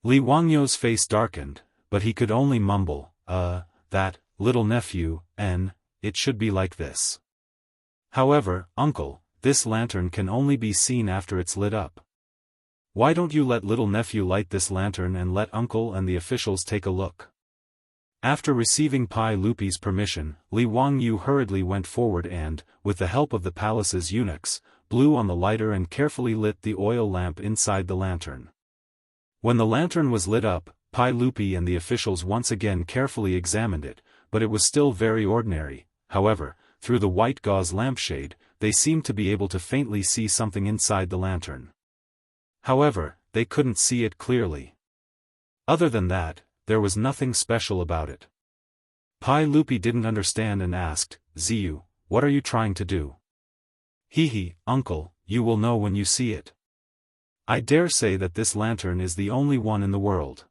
Li Wangyu's face darkened, but he could only mumble, that, little nephew, it should be like this. However, uncle, this lantern can only be seen after it's lit up. Why don't you let little nephew light this lantern and let uncle and the officials take a look? After receiving Pai Lupi's permission, Li Wangyu hurriedly went forward and, with the help of the palace's eunuchs, blew on the lighter and carefully lit the oil lamp inside the lantern. When the lantern was lit up, Pai Lupi and the officials once again carefully examined it, but it was still very ordinary. However, through the white gauze lampshade, they seemed to be able to faintly see something inside the lantern. However, they couldn't see it clearly. Other than that, there was nothing special about it. Pai Lupi didn't understand and asked, Ziyu, what are you trying to do? Hee, uncle, you will know when you see it. I dare say that this lantern is the only one in the world.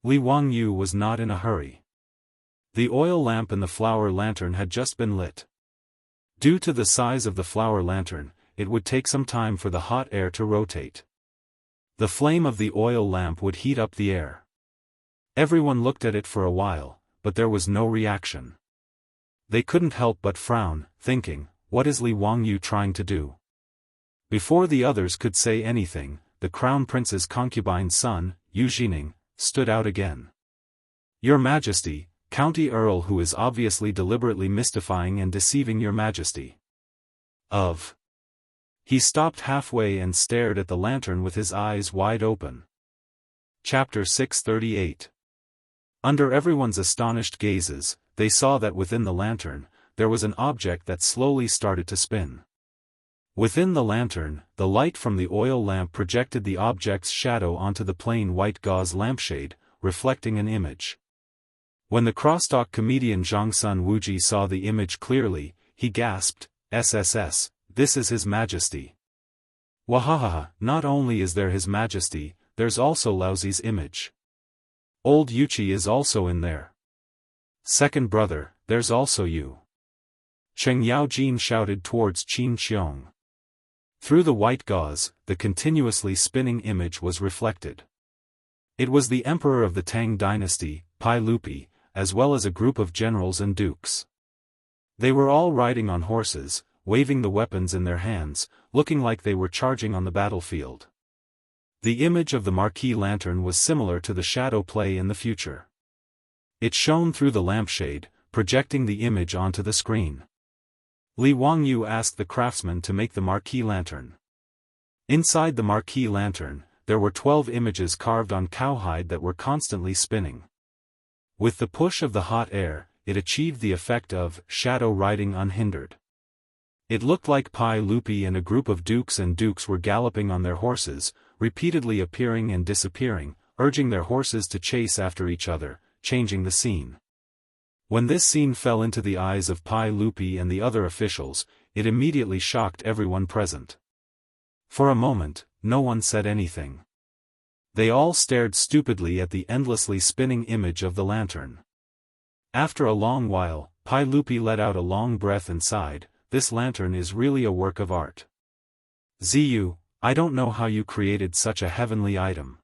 Li Wangyu was not in a hurry. The oil lamp and the flower lantern had just been lit. Due to the size of the flower lantern, it would take some time for the hot air to rotate. The flame of the oil lamp would heat up the air. Everyone looked at it for a while, but there was no reaction. They couldn't help but frown, thinking, what is Li Wangyu trying to do? Before the others could say anything, the crown prince's concubine's son, Yu Jining, stood out again. Your Majesty, County Earl who is obviously deliberately mystifying and deceiving Your Majesty. He stopped halfway and stared at the lantern with his eyes wide open. Chapter 638. Under everyone's astonished gazes, they saw that within the lantern, there was an object that slowly started to spin. Within the lantern, the light from the oil lamp projected the object's shadow onto the plain white gauze lampshade, reflecting an image. When the crosstalk comedian Zhangsun Wuji saw the image clearly, he gasped, "SSS, this is His Majesty." Wahahaha, not only is there His Majesty, there's also Laozi's image. Old Yuchi is also in there. Second brother, there's also you. Cheng Yaojin shouted towards Qin Qiong. Through the white gauze, the continuously spinning image was reflected. It was the emperor of the Tang dynasty, Pai Lupi, as well as a group of generals and dukes. They were all riding on horses, waving the weapons in their hands, looking like they were charging on the battlefield. The image of the marquee lantern was similar to the shadow play in the future. It shone through the lampshade, projecting the image onto the screen. Li Wangyu asked the craftsman to make the marquee lantern. Inside the marquee lantern, there were 12 images carved on cowhide that were constantly spinning. With the push of the hot air, it achieved the effect of shadow riding unhindered. It looked like Pai Lupi and a group of dukes and dukes were galloping on their horses, repeatedly appearing and disappearing, urging their horses to chase after each other, changing the scene. When this scene fell into the eyes of Pai Lupi and the other officials, it immediately shocked everyone present. For a moment, no one said anything. They all stared stupidly at the endlessly spinning image of the lantern. After a long while, Pai Lupi let out a long breath and sighed, "This lantern is really a work of art. Ziyu, I don't know how you created such a heavenly item.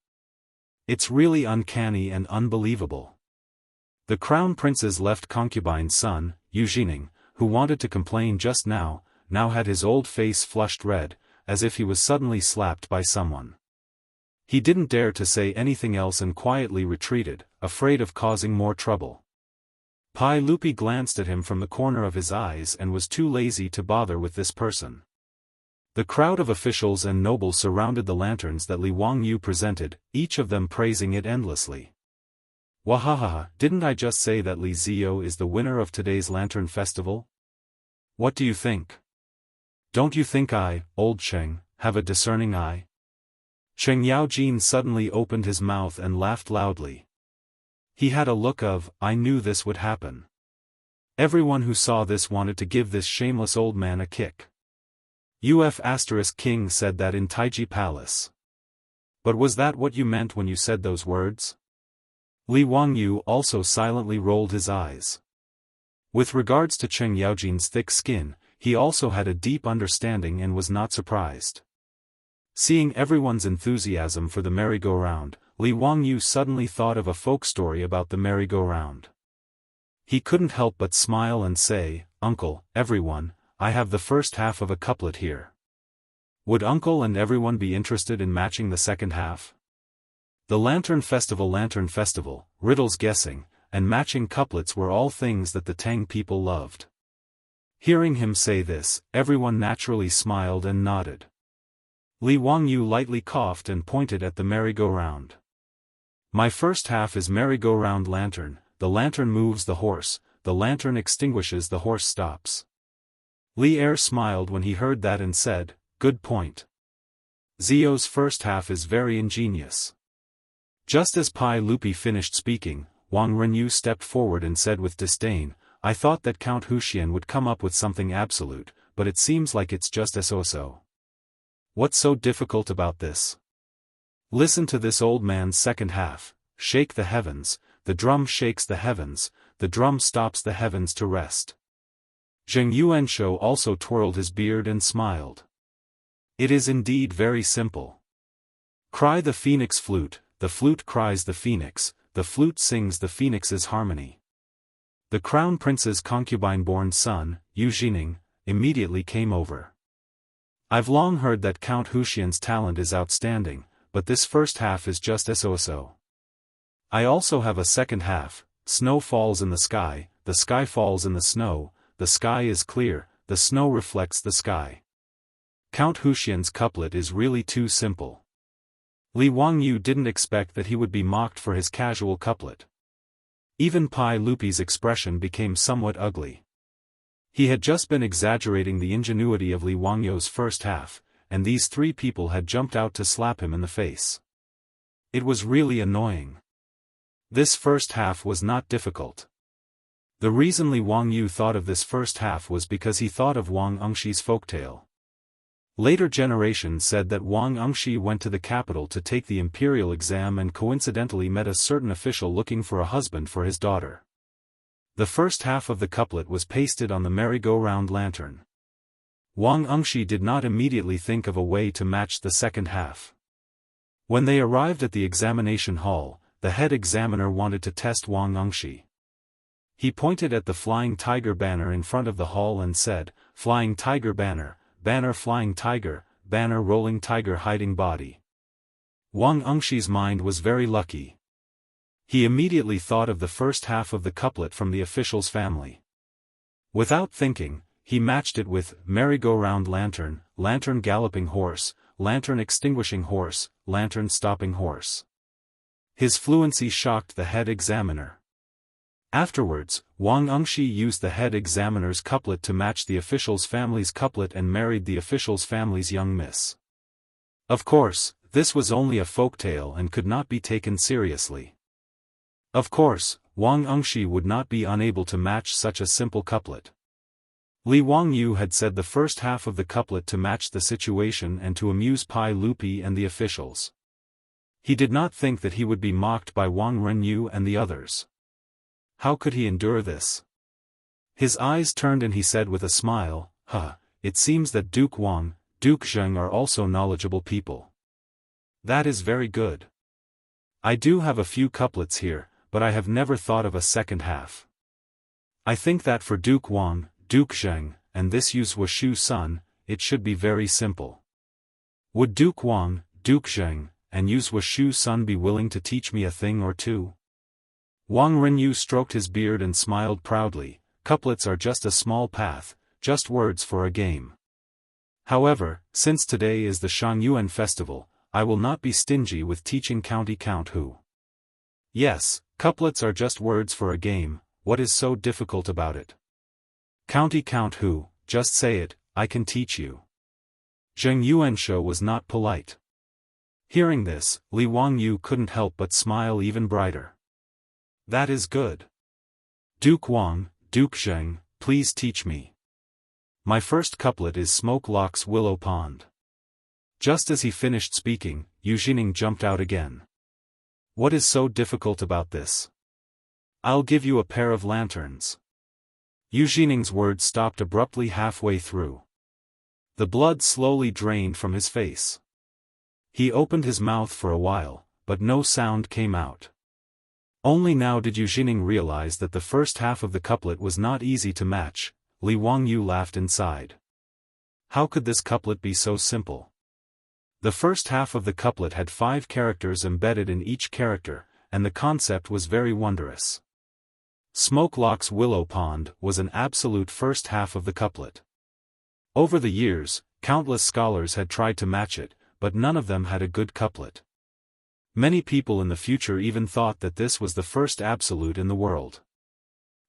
It's really uncanny and unbelievable." The crown prince's left concubine's son, Yu Jining, who wanted to complain just now had his old face flushed red, as if he was suddenly slapped by someone. He didn't dare to say anything else and quietly retreated, afraid of causing more trouble. Pai Lupi glanced at him from the corner of his eyes and was too lazy to bother with this person. The crowd of officials and nobles surrounded the lanterns that Li Wangyu presented, each of them praising it endlessly. Wahahaha, didn't I just say that Li Zio is the winner of today's lantern festival? What do you think? Don't you think I, old Cheng, have a discerning eye? Cheng Yaojin suddenly opened his mouth and laughed loudly. He had a look of, I knew this would happen. Everyone who saw this wanted to give this shameless old man a kick. King said that in Taiji Palace. But was that what you meant when you said those words? Li Wangyu also silently rolled his eyes. With regards to Cheng Yaojin's thick skin, he also had a deep understanding and was not surprised. Seeing everyone's enthusiasm for the merry-go-round, Li Wangyu suddenly thought of a folk story about the merry-go-round. He couldn't help but smile and say, Uncle, everyone, I have the first half of a couplet here. Would Uncle and everyone be interested in matching the second half? The Lantern Festival, riddles guessing, and matching couplets were all things that the Tang people loved. Hearing him say this, everyone naturally smiled and nodded. Li Wangyu lightly coughed and pointed at the merry-go-round. My first half is merry-go-round lantern, the lantern moves the horse, the lantern extinguishes the horse stops. Li Er smiled when he heard that and said, good point. Zio's first half is very ingenious. Just as Pai Lupi finished speaking, Wang Renyu stepped forward and said with disdain, I thought that Count Huxian would come up with something absolute, but it seems like it's just so. What's so difficult about this? Listen to this old man's second half, shake the heavens, the drum shakes the heavens, the drum stops the heavens to rest. Zheng Yuanshou also twirled his beard and smiled. It is indeed very simple. Cry the phoenix flute, the flute cries the phoenix, the flute sings the phoenix's harmony. The crown prince's concubine-born son, Yu Jining, immediately came over. I've long heard that Count Huxian's talent is outstanding, but this first half is just so. I also have a second half, snow falls in the sky falls in the sky is clear, the snow reflects the sky. Count Huxian's couplet is really too simple. Li Wangyu didn't expect that he would be mocked for his casual couplet. Even Pai Lupi's expression became somewhat ugly. He had just been exaggerating the ingenuity of Li Wangyu's first half, and these three people had jumped out to slap him in the face. It was really annoying. This first half was not difficult. The reason Li Wangyu thought of this first half was because he thought of Wang Engxi's folktale. Later generations said that Wang Engxi went to the capital to take the imperial exam and coincidentally met a certain official looking for a husband for his daughter. The first half of the couplet was pasted on the merry-go-round lantern. Wang Engxi did not immediately think of a way to match the second half. When they arrived at the examination hall, the head examiner wanted to test Wang Engxi. He pointed at the flying tiger banner in front of the hall and said, Flying tiger banner, banner flying tiger, banner rolling tiger hiding body. Wang Engxi's mind was very lucky. He immediately thought of the first half of the couplet from the official's family. Without thinking, he matched it with merry-go-round lantern, lantern galloping horse, lantern extinguishing horse, lantern stopping horse. His fluency shocked the head examiner. Afterwards, Wang Engxi used the head examiner's couplet to match the official's family's couplet and married the official's family's young miss. Of course, this was only a folktale and could not be taken seriously. Of course, Wang Engxi would not be unable to match such a simple couplet. Li Wangyu had said the first half of the couplet to match the situation and to amuse Pai Lupi and the officials. He did not think that he would be mocked by Wang Renyu and the others. How could he endure this? His eyes turned and he said with a smile, it seems that Duke Wang, Duke Zheng are also knowledgeable people. That is very good. I do have a few couplets here, but I have never thought of a second half. I think that for Duke Wang, Duke Zheng, and this Wuxia son, it should be very simple. Would Duke Wang, Duke Zheng, and Wuxia son be willing to teach me a thing or two? Wang Renyu stroked his beard and smiled proudly. Couplets are just a small path, just words for a game. However, since today is the Shangyuan festival, I will not be stingy with teaching County Count Hu. Yes, couplets are just words for a game, what is so difficult about it? County Count Hu, just say it, I can teach you. Zheng Yuanshou was not polite. Hearing this, Li Wangyu couldn't help but smile even brighter. That is good. Duke Wang, Duke Zheng, please teach me. My first couplet is Smoke Lock's Willow Pond. Just as he finished speaking, Yu Jining jumped out again. What is so difficult about this? I'll give you a pair of lanterns. Yu Jining's words stopped abruptly halfway through. The blood slowly drained from his face. He opened his mouth for a while, but no sound came out. Only now did Yu Jining realize that the first half of the couplet was not easy to match. Li Wangyu laughed inside. How could this couplet be so simple? The first half of the couplet had 5 characters embedded in each character, and the concept was very wondrous. Smoke Lock's Willow Pond was an absolute first half of the couplet. Over the years, countless scholars had tried to match it, but none of them had a good couplet. Many people in the future even thought that this was the first absolute in the world.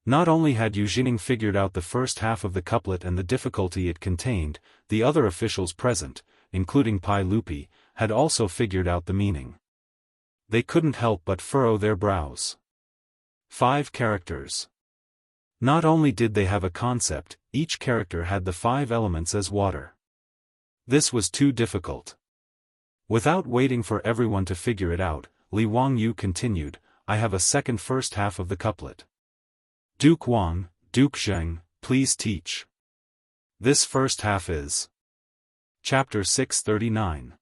Not only had Yu Jining figured out the first half of the couplet and the difficulty it contained, the other officials present, including Pai Lupi, had also figured out the meaning. They couldn't help but furrow their brows. 5 characters. Not only did they have a concept, each character had the 5 elements as water. This was too difficult. Without waiting for everyone to figure it out, Li Wangyu continued, I have a second first half of the couplet. Duke Wang, Duke Zheng, please teach. This first half is. Chapter 639.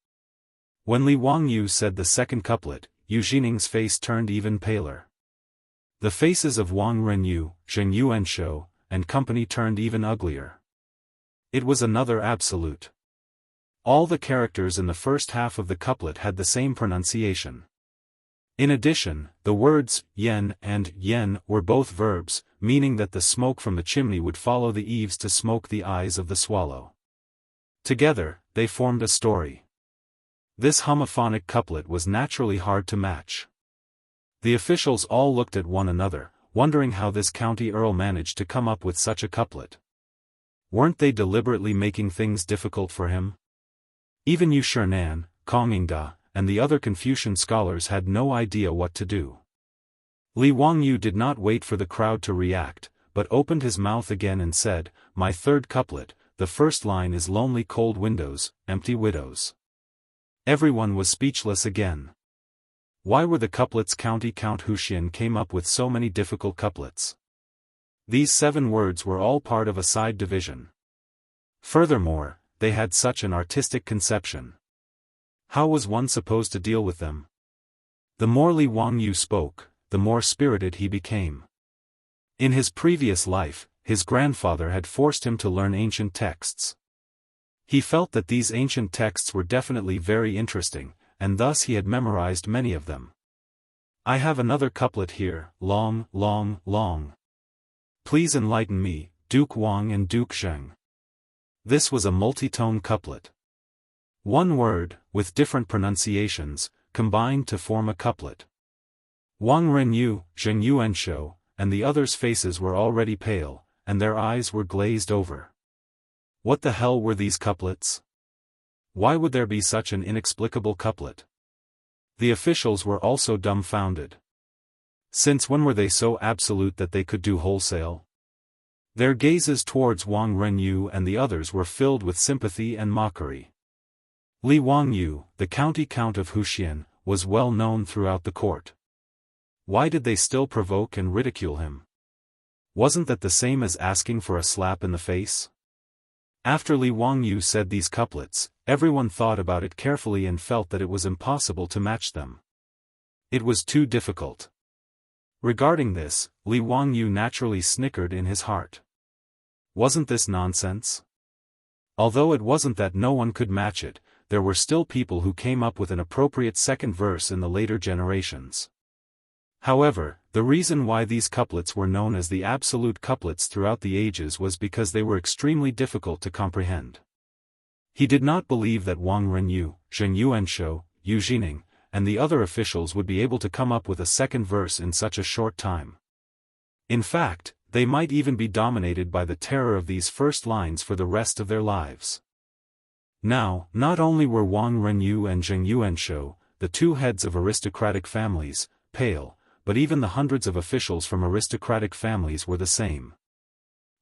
When Li Wangyu said the second couplet, Yu Jining's face turned even paler. The faces of Wang Renyu, Zheng Yuanshou, and company turned even uglier. It was another absolute. All the characters in the first half of the couplet had the same pronunciation. In addition, the words yen and yen were both verbs, meaning that the smoke from the chimney would follow the eaves to smoke the eyes of the swallow. Together, they formed a story. This homophonic couplet was naturally hard to match. The officials all looked at one another, wondering how this county earl managed to come up with such a couplet. Weren't they deliberately making things difficult for him? Even Yu Shernan, Kong Yingda, and the other Confucian scholars had no idea what to do. Li Wangyu did not wait for the crowd to react, but opened his mouth again and said, my third couplet, the first line is lonely cold windows, empty widows. Everyone was speechless again. Why were the couplets County Count Huxian came up with so many difficult couplets? These 7 words were all part of a side division. Furthermore, they had such an artistic conception. How was one supposed to deal with them? The more Li Wangyu spoke, the more spirited he became. In his previous life, his grandfather had forced him to learn ancient texts. He felt that these ancient texts were definitely very interesting, and thus he had memorized many of them. I have another couplet here, long, long, long. Please enlighten me, Duke Wang and Duke Zheng. This was a multi-tone couplet. One word, with different pronunciations, combined to form a couplet. Wang Renyu, Zheng Yuanshou, and the others' faces were already pale, and their eyes were glazed over. What the hell were these couplets? Why would there be such an inexplicable couplet? The officials were also dumbfounded. Since when were they so absolute that they could do wholesale? Their gazes towards Wang Renyu and the others were filled with sympathy and mockery. Li Wangyu, the county count of Huxian, was well known throughout the court. Why did they still provoke and ridicule him? Wasn't that the same as asking for a slap in the face? After Li Wangyu said these couplets, everyone thought about it carefully and felt that it was impossible to match them. It was too difficult. Regarding this, Li Wangyu naturally snickered in his heart. Wasn't this nonsense? Although it wasn't that no one could match it, there were still people who came up with an appropriate second verse in the later generations. However, the reason why these couplets were known as the absolute couplets throughout the ages was because they were extremely difficult to comprehend. He did not believe that Wang Renyu, Zheng Yuanshou, Yu Jining, and the other officials would be able to come up with a second verse in such a short time. In fact, they might even be dominated by the terror of these first lines for the rest of their lives. Now, not only were Wang Renyu and Zheng Yuanshou, the two heads of aristocratic families, pale, but even the hundreds of officials from aristocratic families were the same.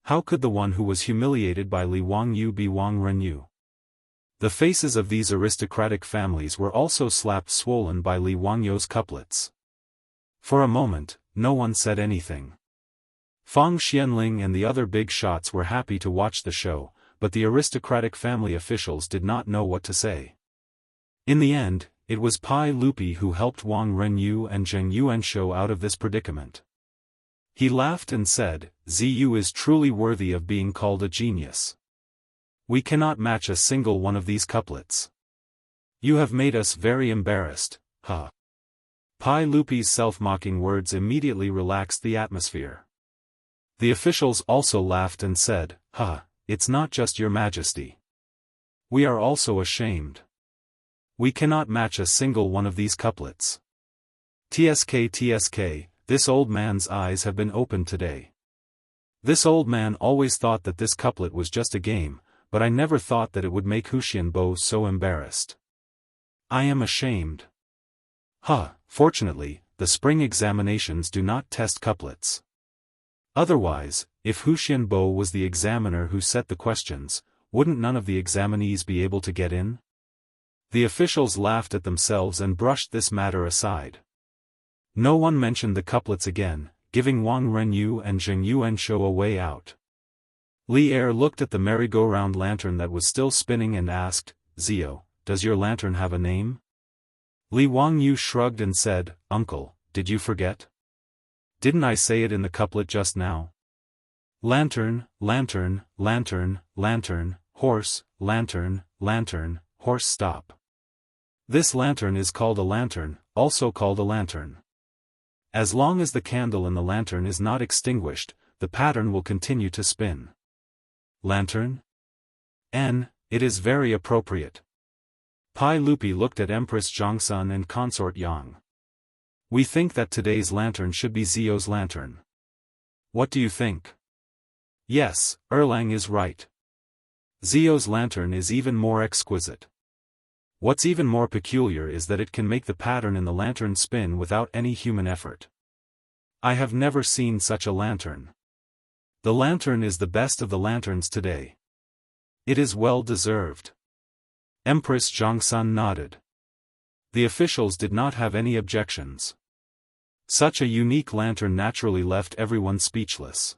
How could the one who was humiliated by Li Wangyu be Wang Renyu? The faces of these aristocratic families were also slapped swollen by Li Wangyu's couplets. For a moment, no one said anything. Fang Xianling and the other big shots were happy to watch the show, but the aristocratic family officials did not know what to say. In the end, it was Pai Lupi who helped Wang Renyu and Zheng Yuanshou out of this predicament. He laughed and said, "Ziyu is truly worthy of being called a genius. We cannot match a single one of these couplets. You have made us very embarrassed, huh?" Pai Lupi's self-mocking words immediately relaxed the atmosphere. The officials also laughed and said, "Huh, it's not just your majesty. We are also ashamed. We cannot match a single one of these couplets. TSK, this old man's eyes have been opened today. This old man always thought that this couplet was just a game, but I never thought that it would make Huxianbo so embarrassed. I am ashamed." Fortunately, the spring examinations do not test couplets. Otherwise, if Huxianbo was the examiner who set the questions, wouldn't none of the examinees be able to get in? The officials laughed at themselves and brushed this matter aside. No one mentioned the couplets again, giving Wang Renyu and Zheng Yuanshou a way out. Li Er looked at the merry-go-round lantern that was still spinning and asked, "Zio, does your lantern have a name?" Li Wangyu shrugged and said, "Uncle, did you forget? Didn't I say it in the couplet just now? Lantern, lantern, lantern, lantern, horse, lantern, lantern, horse stop. This lantern is called a lantern, also called a lantern. As long as the candle in the lantern is not extinguished, the pattern will continue to spin. Lantern? It is very appropriate." Pai Lupi looked at Empress Zhongsun and Consort Yang. "We think that today's lantern should be Zio's lantern. What do you think?" "Yes, Erlang is right. Zio's lantern is even more exquisite. What's even more peculiar is that it can make the pattern in the lantern spin without any human effort. I have never seen such a lantern. The lantern is the best of the lanterns today. It is well deserved." Empress Zhongsun nodded. The officials did not have any objections. Such a unique lantern naturally left everyone speechless.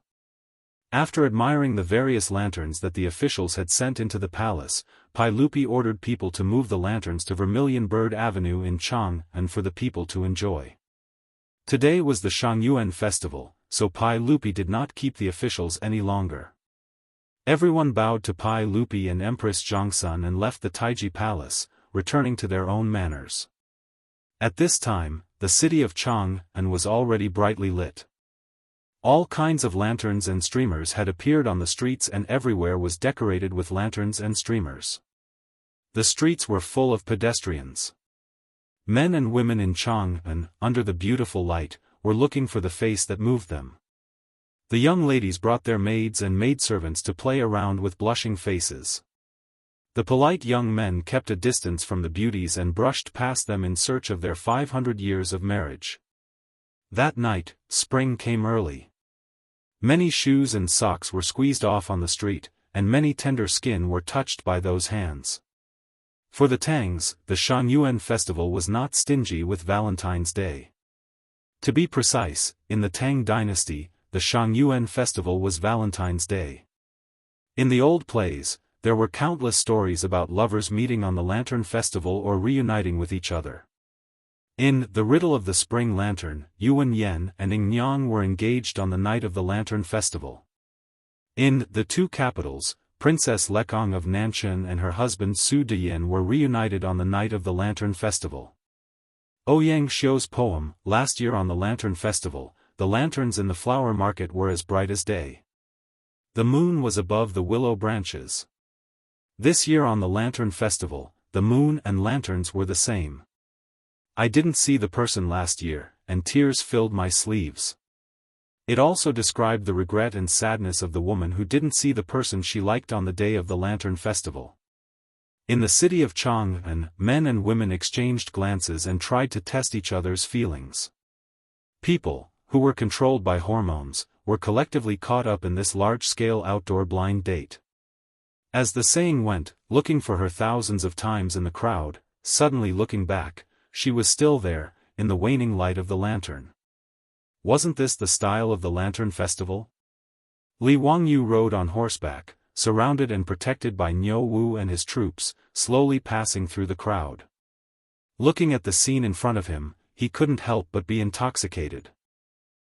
After admiring the various lanterns that the officials had sent into the palace, Pai Lupi ordered people to move the lanterns to Vermilion Bird Avenue in Chang and for the people to enjoy. Today was the Shangyuan festival, so Pai Lupi did not keep the officials any longer. Everyone bowed to Pai Lupi and Empress Zhongsun and left the Taiji Palace, returning to their own manners. At this time, the city of Chang'an was already brightly lit. All kinds of lanterns and streamers had appeared on the streets and everywhere was decorated with lanterns and streamers. The streets were full of pedestrians. Men and women in Chang'an, under the beautiful light, were looking for the face that moved them. The young ladies brought their maids and maidservants to play around with blushing faces. The polite young men kept a distance from the beauties and brushed past them in search of their 500 years of marriage. That night, spring came early. Many shoes and socks were squeezed off on the street, and many tender skin were touched by those hands. For the Tangs, the Shangyuan festival was not stingy with Valentine's Day. To be precise, in the Tang dynasty, the Shangyuan festival was Valentine's Day. In the old plays, there were countless stories about lovers meeting on the Lantern Festival or reuniting with each other. In The Riddle of the Spring Lantern, Yuan Yen and Ing Nyang were engaged on the night of the Lantern Festival. In The Two Capitals, Princess Lekong of Nanshan and her husband Su Deyin were reunited on the night of the Lantern Festival. Ouyang Xiu's poem. Last year on the Lantern Festival, the lanterns in the flower market were as bright as day. The moon was above the willow branches. This year on the Lantern Festival, the moon and lanterns were the same. I didn't see the person last year, and tears filled my sleeves. It also described the regret and sadness of the woman who didn't see the person she liked on the day of the Lantern Festival. In the city of Jianghu, men and women exchanged glances and tried to test each other's feelings. People, who were controlled by hormones, were collectively caught up in this large-scale outdoor blind date. As the saying went, looking for her thousands of times in the crowd, suddenly looking back, she was still there, in the waning light of the lantern. Wasn't this the style of the Lantern Festival? Li Wangyu rode on horseback, surrounded and protected by Niu Wu and his troops, slowly passing through the crowd. Looking at the scene in front of him, he couldn't help but be intoxicated.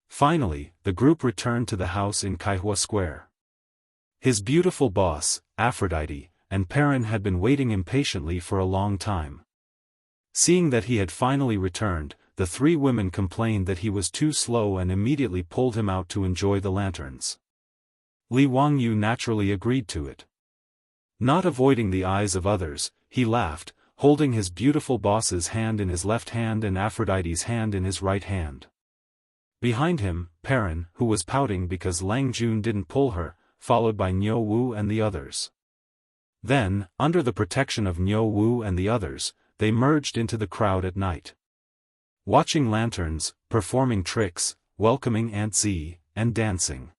Finally, the group returned to the house in Kaihua Square. His beautiful boss, Aphrodite, and Perrin had been waiting impatiently for a long time. Seeing that he had finally returned, the three women complained that he was too slow and immediately pulled him out to enjoy the lanterns. Li Wangyu naturally agreed to it. Not avoiding the eyes of others, he laughed, holding his beautiful boss's hand in his left hand and Aphrodite's hand in his right hand. Behind him, Perrin, who was pouting because Lang Jun didn't pull her, followed by Niu Wu and the others. Then, under the protection of Niu Wu and the others, they merged into the crowd at night. Watching lanterns, performing tricks, welcoming Aunt Z, and dancing.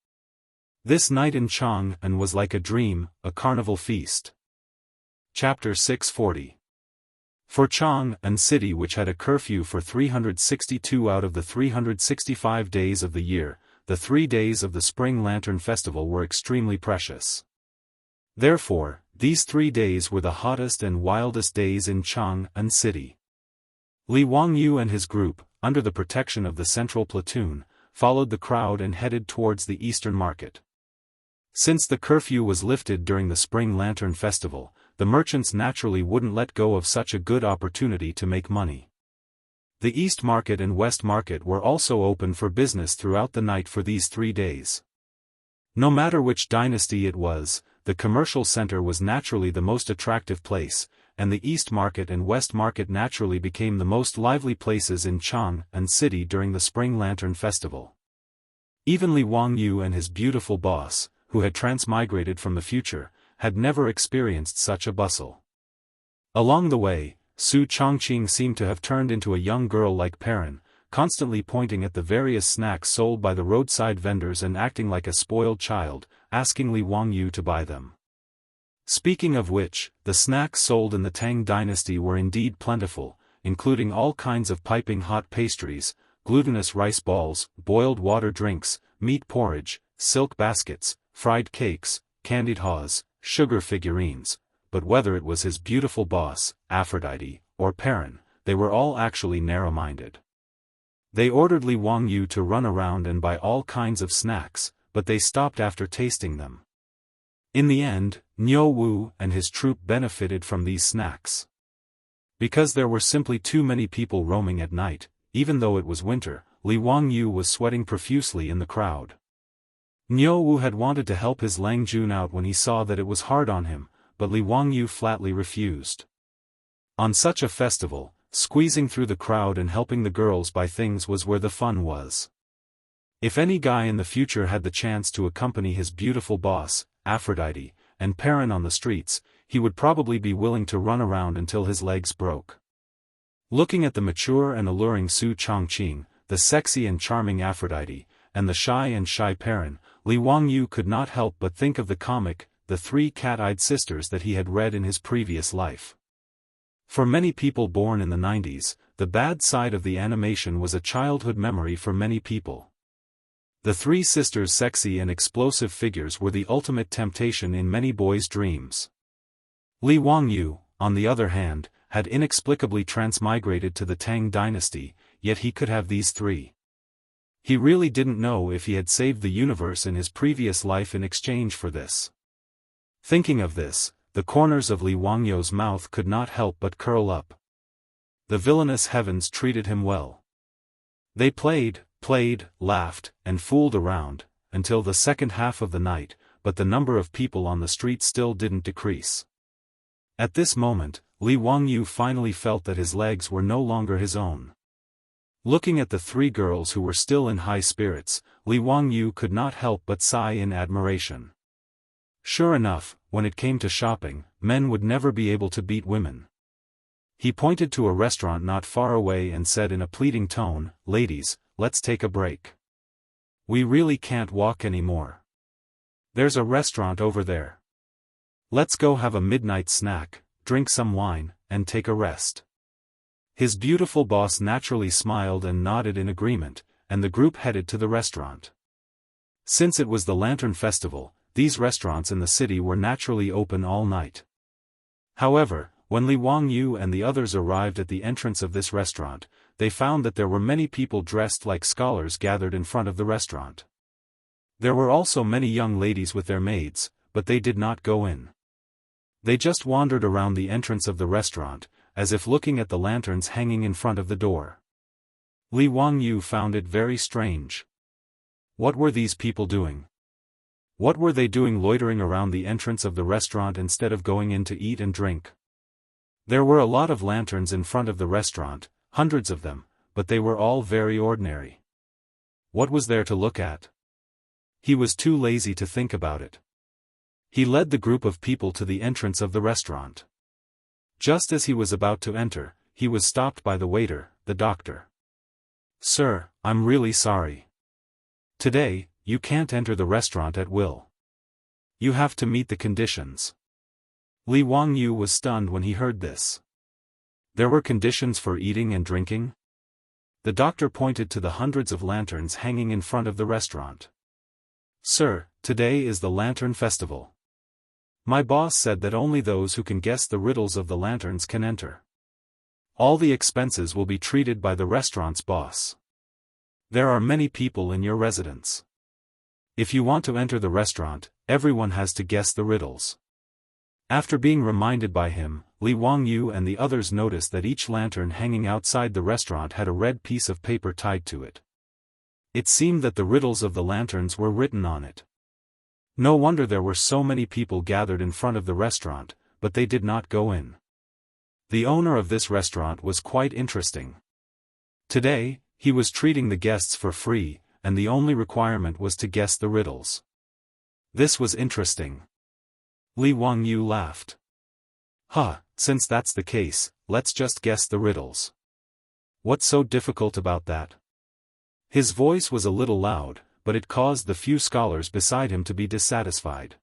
This night in Chang'an was like a dream, a carnival feast. Chapter 640. For Chang'an city, which had a curfew for 362 out of the 365 days of the year, the 3 days of the Spring Lantern Festival were extremely precious. Therefore, these 3 days were the hottest and wildest days in Chang'an city. Li Wangyu and his group, under the protection of the central platoon, followed the crowd and headed towards the Eastern Market. Since the curfew was lifted during the Spring Lantern Festival, the merchants naturally wouldn't let go of such a good opportunity to make money. The East Market and West Market were also open for business throughout the night for these 3 days. No matter which dynasty it was, the commercial center was naturally the most attractive place, and the East Market and West Market naturally became the most lively places in Chang'an city during the Spring Lantern Festival. Even Li Wangyu and his beautiful boss, who had transmigrated from the future, had never experienced such a bustle. Along the way, Su Chongqing seemed to have turned into a young girl like Perrin, constantly pointing at the various snacks sold by the roadside vendors and acting like a spoiled child, asking Li Wangyu to buy them. Speaking of which, the snacks sold in the Tang dynasty were indeed plentiful, including all kinds of piping hot pastries, glutinous rice balls, boiled water drinks, meat porridge, silk baskets, fried cakes, candied haws, sugar figurines, but whether it was his beautiful boss, Aphrodite, or Perrin, they were all actually narrow-minded. They ordered Li Wangyu to run around and buy all kinds of snacks, but they stopped after tasting them. In the end, Niu Wu and his troop benefited from these snacks. Because there were simply too many people roaming at night, even though it was winter, Li Wangyu was sweating profusely in the crowd. Niu Wu had wanted to help his Lang Jun out when he saw that it was hard on him, but Li Wangyu flatly refused. On such a festival, squeezing through the crowd and helping the girls buy things was where the fun was. If any guy in the future had the chance to accompany his beautiful boss, Aphrodite, and Perrin on the streets, he would probably be willing to run around until his legs broke. Looking at the mature and alluring Su Chongqing, the sexy and charming Aphrodite, and the shy and shy Perrin, Li Wangyu could not help but think of the comic, The Three Cat-Eyed Sisters that he had read in his previous life. For many people born in the 90s, the bad side of the animation was a childhood memory for many people. The three sisters' sexy and explosive figures were the ultimate temptation in many boys' dreams. Li Wangyu, on the other hand, had inexplicably transmigrated to the Tang dynasty, yet he could have these three. He really didn't know if he had saved the universe in his previous life in exchange for this. Thinking of this, the corners of Li Wangyu's mouth could not help but curl up. the villainous heavens treated him well. They played, laughed, and fooled around, until the second half of the night, but the number of people on the street still didn't decrease. At this moment, Li Wangyu finally felt that his legs were no longer his own. Looking at the three girls who were still in high spirits, Li Wangyu could not help but sigh in admiration. Sure enough, when it came to shopping, men would never be able to beat women. He pointed to a restaurant not far away and said in a pleading tone, "Ladies, let's take a break. We really can't walk anymore. There's a restaurant over there. Let's go have a midnight snack, drink some wine, and take a rest." His beautiful boss naturally smiled and nodded in agreement, and the group headed to the restaurant. Since it was the Lantern Festival, these restaurants in the city were naturally open all night. However, when Li Wangyu and the others arrived at the entrance of this restaurant, they found that there were many people dressed like scholars gathered in front of the restaurant. There were also many young ladies with their maids, but they did not go in. They just wandered around the entrance of the restaurant, as if looking at the lanterns hanging in front of the door. Li Wangyu found it very strange. What were these people doing? What were they doing loitering around the entrance of the restaurant instead of going in to eat and drink? There were a lot of lanterns in front of the restaurant, hundreds of them, but they were all very ordinary. What was there to look at? He was too lazy to think about it. He led the group of people to the entrance of the restaurant. Just as he was about to enter, he was stopped by the waiter, the doctor. "Sir, I'm really sorry. Today, you can't enter the restaurant at will. You have to meet the conditions." Li Wangyu was stunned when he heard this. There were conditions for eating and drinking? The doctor pointed to the hundreds of lanterns hanging in front of the restaurant. "Sir, today is the Lantern Festival. My boss said that only those who can guess the riddles of the lanterns can enter. All the expenses will be treated by the restaurant's boss. There are many people in your residence. If you want to enter the restaurant, everyone has to guess the riddles." After being reminded by him, Li Wangyu and the others noticed that each lantern hanging outside the restaurant had a red piece of paper tied to it. It seemed that the riddles of the lanterns were written on it. No wonder there were so many people gathered in front of the restaurant, but they did not go in. The owner of this restaurant was quite interesting. Today, he was treating the guests for free, and the only requirement was to guess the riddles. This was interesting. Li Wangyu laughed. Since that's the case, let's just guess the riddles. What's so difficult about that? His voice was a little loud, but it caused the few scholars beside him to be dissatisfied.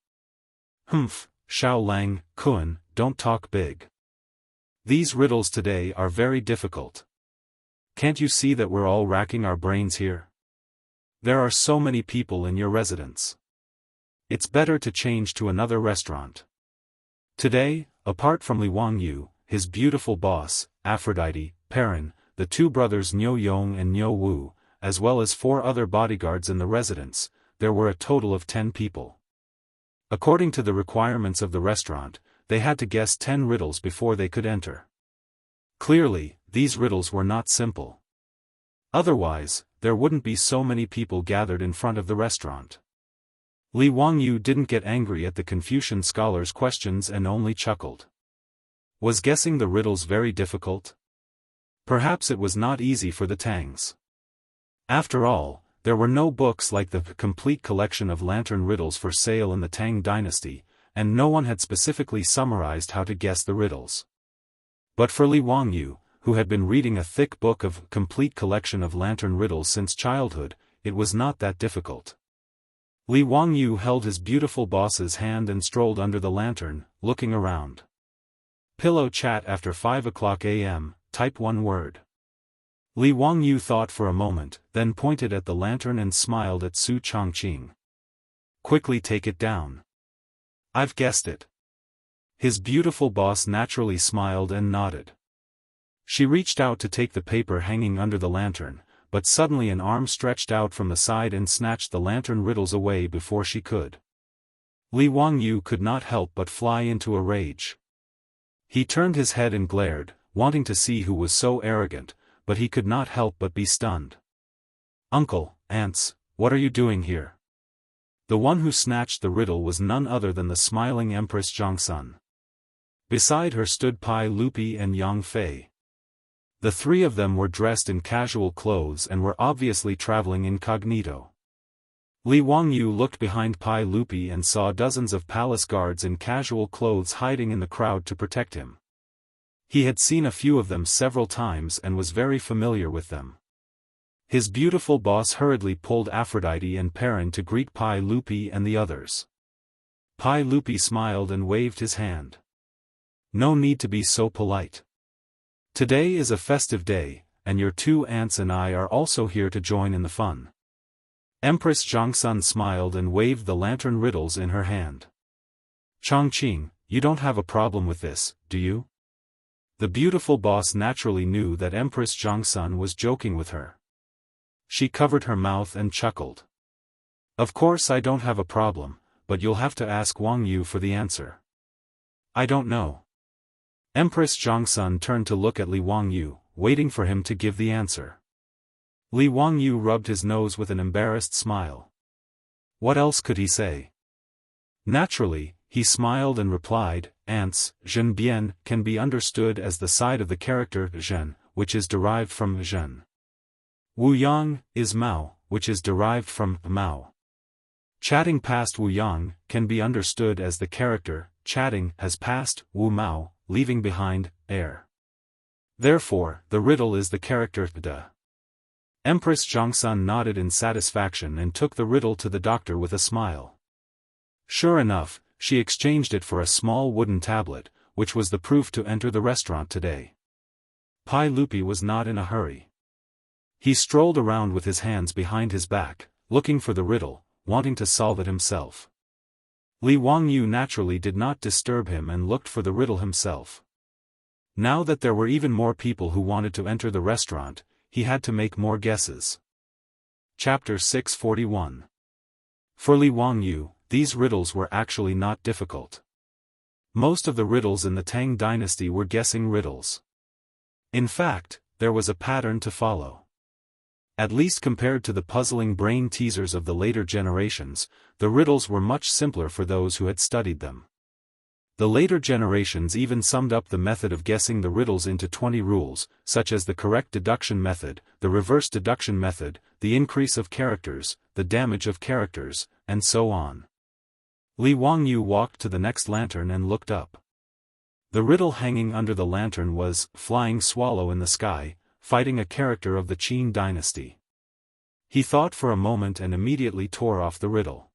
Xiao Lang, Kun, don't talk big. These riddles today are very difficult. Can't you see that we're all racking our brains here? There are so many people in your residence. It's better to change to another restaurant. Today, apart from Li Wangyu, his beautiful boss, Aphrodite, Perrin, the two brothers Niu Yong and Niu Wu, as well as 4 other bodyguards in the residence, there were a total of 10 people. According to the requirements of the restaurant, they had to guess 10 riddles before they could enter. Clearly, these riddles were not simple. Otherwise, there wouldn't be so many people gathered in front of the restaurant. Li Wangyu didn't get angry at the Confucian scholars' questions and only chuckled. Was guessing the riddles very difficult? Perhaps it was not easy for the Tangs. After all, there were no books like the complete collection of lantern riddles for sale in the Tang dynasty, and no one had specifically summarized how to guess the riddles. But for Li Wangyu, who had been reading a thick book of complete collection of lantern riddles since childhood, it was not that difficult. Li Wangyu held his beautiful boss's hand and strolled under the lantern, looking around. Pillow chat after 5 o'clock a.m., type 1 word. Li Wangyu thought for a moment, then pointed at the lantern and smiled at Su Chongqing. Quickly take it down. I've guessed it. His beautiful boss naturally smiled and nodded. She reached out to take the paper hanging under the lantern, but suddenly an arm stretched out from the side and snatched the lantern riddles away before she could. Li Wangyu could not help but fly into a rage. He turned his head and glared, wanting to see who was so arrogant, but he could not help but be stunned. "Uncle, aunts, what are you doing here?" The one who snatched the riddle was none other than the smiling Empress Jiangsun. Beside her stood Pai Lupi and Yang Fei. The three of them were dressed in casual clothes and were obviously traveling incognito. Li Wangyu looked behind Pai Lupi and saw dozens of palace guards in casual clothes hiding in the crowd to protect him. He had seen a few of them several times and was very familiar with them. His beautiful boss hurriedly pulled Aphrodite and Perrin to greet Pai Lupi and the others. Pai Lupi smiled and waved his hand. "No need to be so polite. Today is a festive day, and your two aunts and I are also here to join in the fun." Empress Jiangsun smiled and waved the lantern riddles in her hand. "Chongqing, you don't have a problem with this, do you?" The beautiful boss naturally knew that Empress Jiangsun was joking with her. She covered her mouth and chuckled. "Of course I don't have a problem, but you'll have to ask Wang Yu for the answer." "I don't know." Empress Jiangsun turned to look at Li Wangyu, waiting for him to give the answer. Li Wangyu rubbed his nose with an embarrassed smile. What else could he say? Naturally, he smiled and replied, "Ants, Zhen Bian, can be understood as the side of the character Zhen, which is derived from Zhen. Wu Yang is Mao, which is derived from Mao. Chatting past Wu Yang can be understood as the character chatting has passed Wu Mao, leaving behind air. Therefore, the riddle is the character Da." Empress Jiangsun nodded in satisfaction and took the riddle to the doctor with a smile. Sure enough, she exchanged it for a small wooden tablet, which was the proof to enter the restaurant today. Pai Lupi was not in a hurry. He strolled around with his hands behind his back, looking for the riddle, wanting to solve it himself. Li Wangyu naturally did not disturb him and looked for the riddle himself. Now that there were even more people who wanted to enter the restaurant, he had to make more guesses. Chapter 641. For Li Wangyu, these riddles were actually not difficult. Most of the riddles in the Tang dynasty were guessing riddles. In fact, there was a pattern to follow. At least compared to the puzzling brain teasers of the later generations, the riddles were much simpler for those who had studied them. The later generations even summed up the method of guessing the riddles into 20 rules, such as the correct deduction method, the reverse deduction method, the increase of characters, the damage of characters, and so on. Li Wangyu walked to the next lantern and looked up. The riddle hanging under the lantern was, "Flying swallow in the sky, fighting a character of the Qin dynasty." He thought for a moment and immediately tore off the riddle.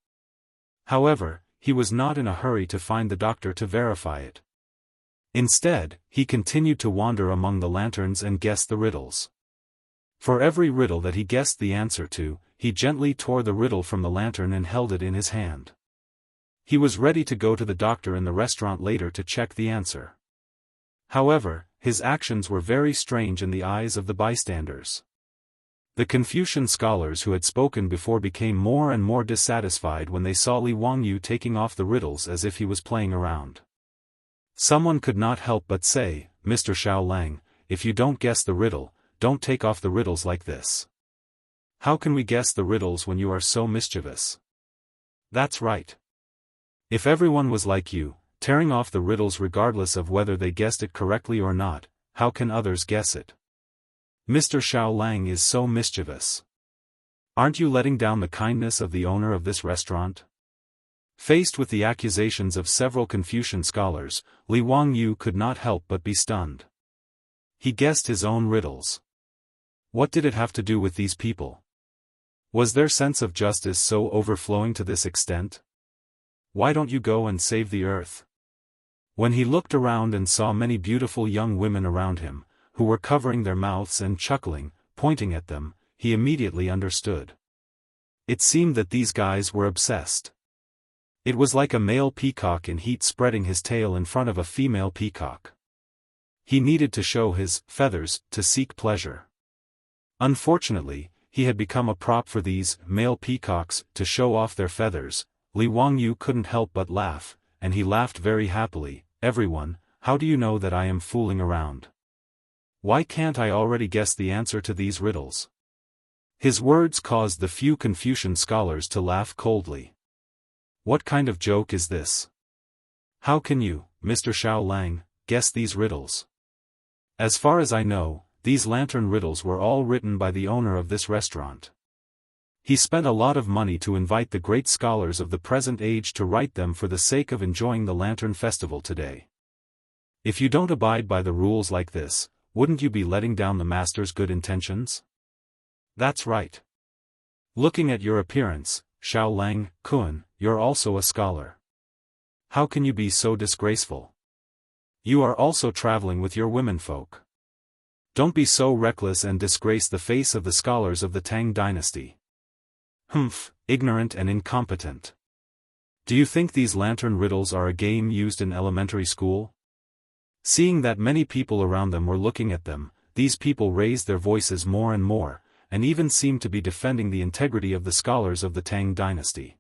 However, he was not in a hurry to find the doctor to verify it. Instead, he continued to wander among the lanterns and guess the riddles. For every riddle that he guessed the answer to, he gently tore the riddle from the lantern and held it in his hand. He was ready to go to the doctor in the restaurant later to check the answer. However, his actions were very strange in the eyes of the bystanders. The Confucian scholars who had spoken before became more and more dissatisfied when they saw Li Wangyu taking off the riddles as if he was playing around. Someone could not help but say, "Mr. Xiao Lang, if you don't guess the riddle, don't take off the riddles like this. How can we guess the riddles when you are so mischievous?" That's right. If everyone was like you, tearing off the riddles regardless of whether they guessed it correctly or not, how can others guess it? Mr. Xiao Lang is so mischievous. Aren't you letting down the kindness of the owner of this restaurant? Faced with the accusations of several Confucian scholars, Li Wangyu could not help but be stunned. He guessed his own riddles. What did it have to do with these people? Was their sense of justice so overflowing to this extent? Why don't you go and save the earth? When he looked around and saw many beautiful young women around him, who were covering their mouths and chuckling, pointing at them, he immediately understood. It seemed that these guys were obsessed. It was like a male peacock in heat spreading his tail in front of a female peacock. He needed to show his feathers to seek pleasure. Unfortunately, he had become a prop for these male peacocks to show off their feathers. Li Wangyu couldn't help but laugh, and he laughed very happily. "Everyone, how do you know that I am fooling around? Why can't I already guess the answer to these riddles? His words caused the few Confucian scholars to laugh coldly. What kind of joke is this? How can you, Mr. Xiao Lang, guess these riddles? As far as I know, these lantern riddles were all written by the owner of this restaurant. He spent a lot of money to invite the great scholars of the present age to write them for the sake of enjoying the Lantern Festival today. If you don't abide by the rules like this, wouldn't you be letting down the master's good intentions? That's right. Looking at your appearance, Xiao Lang, Kun, you're also a scholar. How can you be so disgraceful? You are also traveling with your womenfolk. Don't be so reckless and disgrace the face of the scholars of the Tang dynasty. Humph, ignorant and incompetent. Do you think these lantern riddles are a game used in elementary school? Seeing that many people around them were looking at them, these people raised their voices more and more, and even seemed to be defending the integrity of the scholars of the Tang dynasty.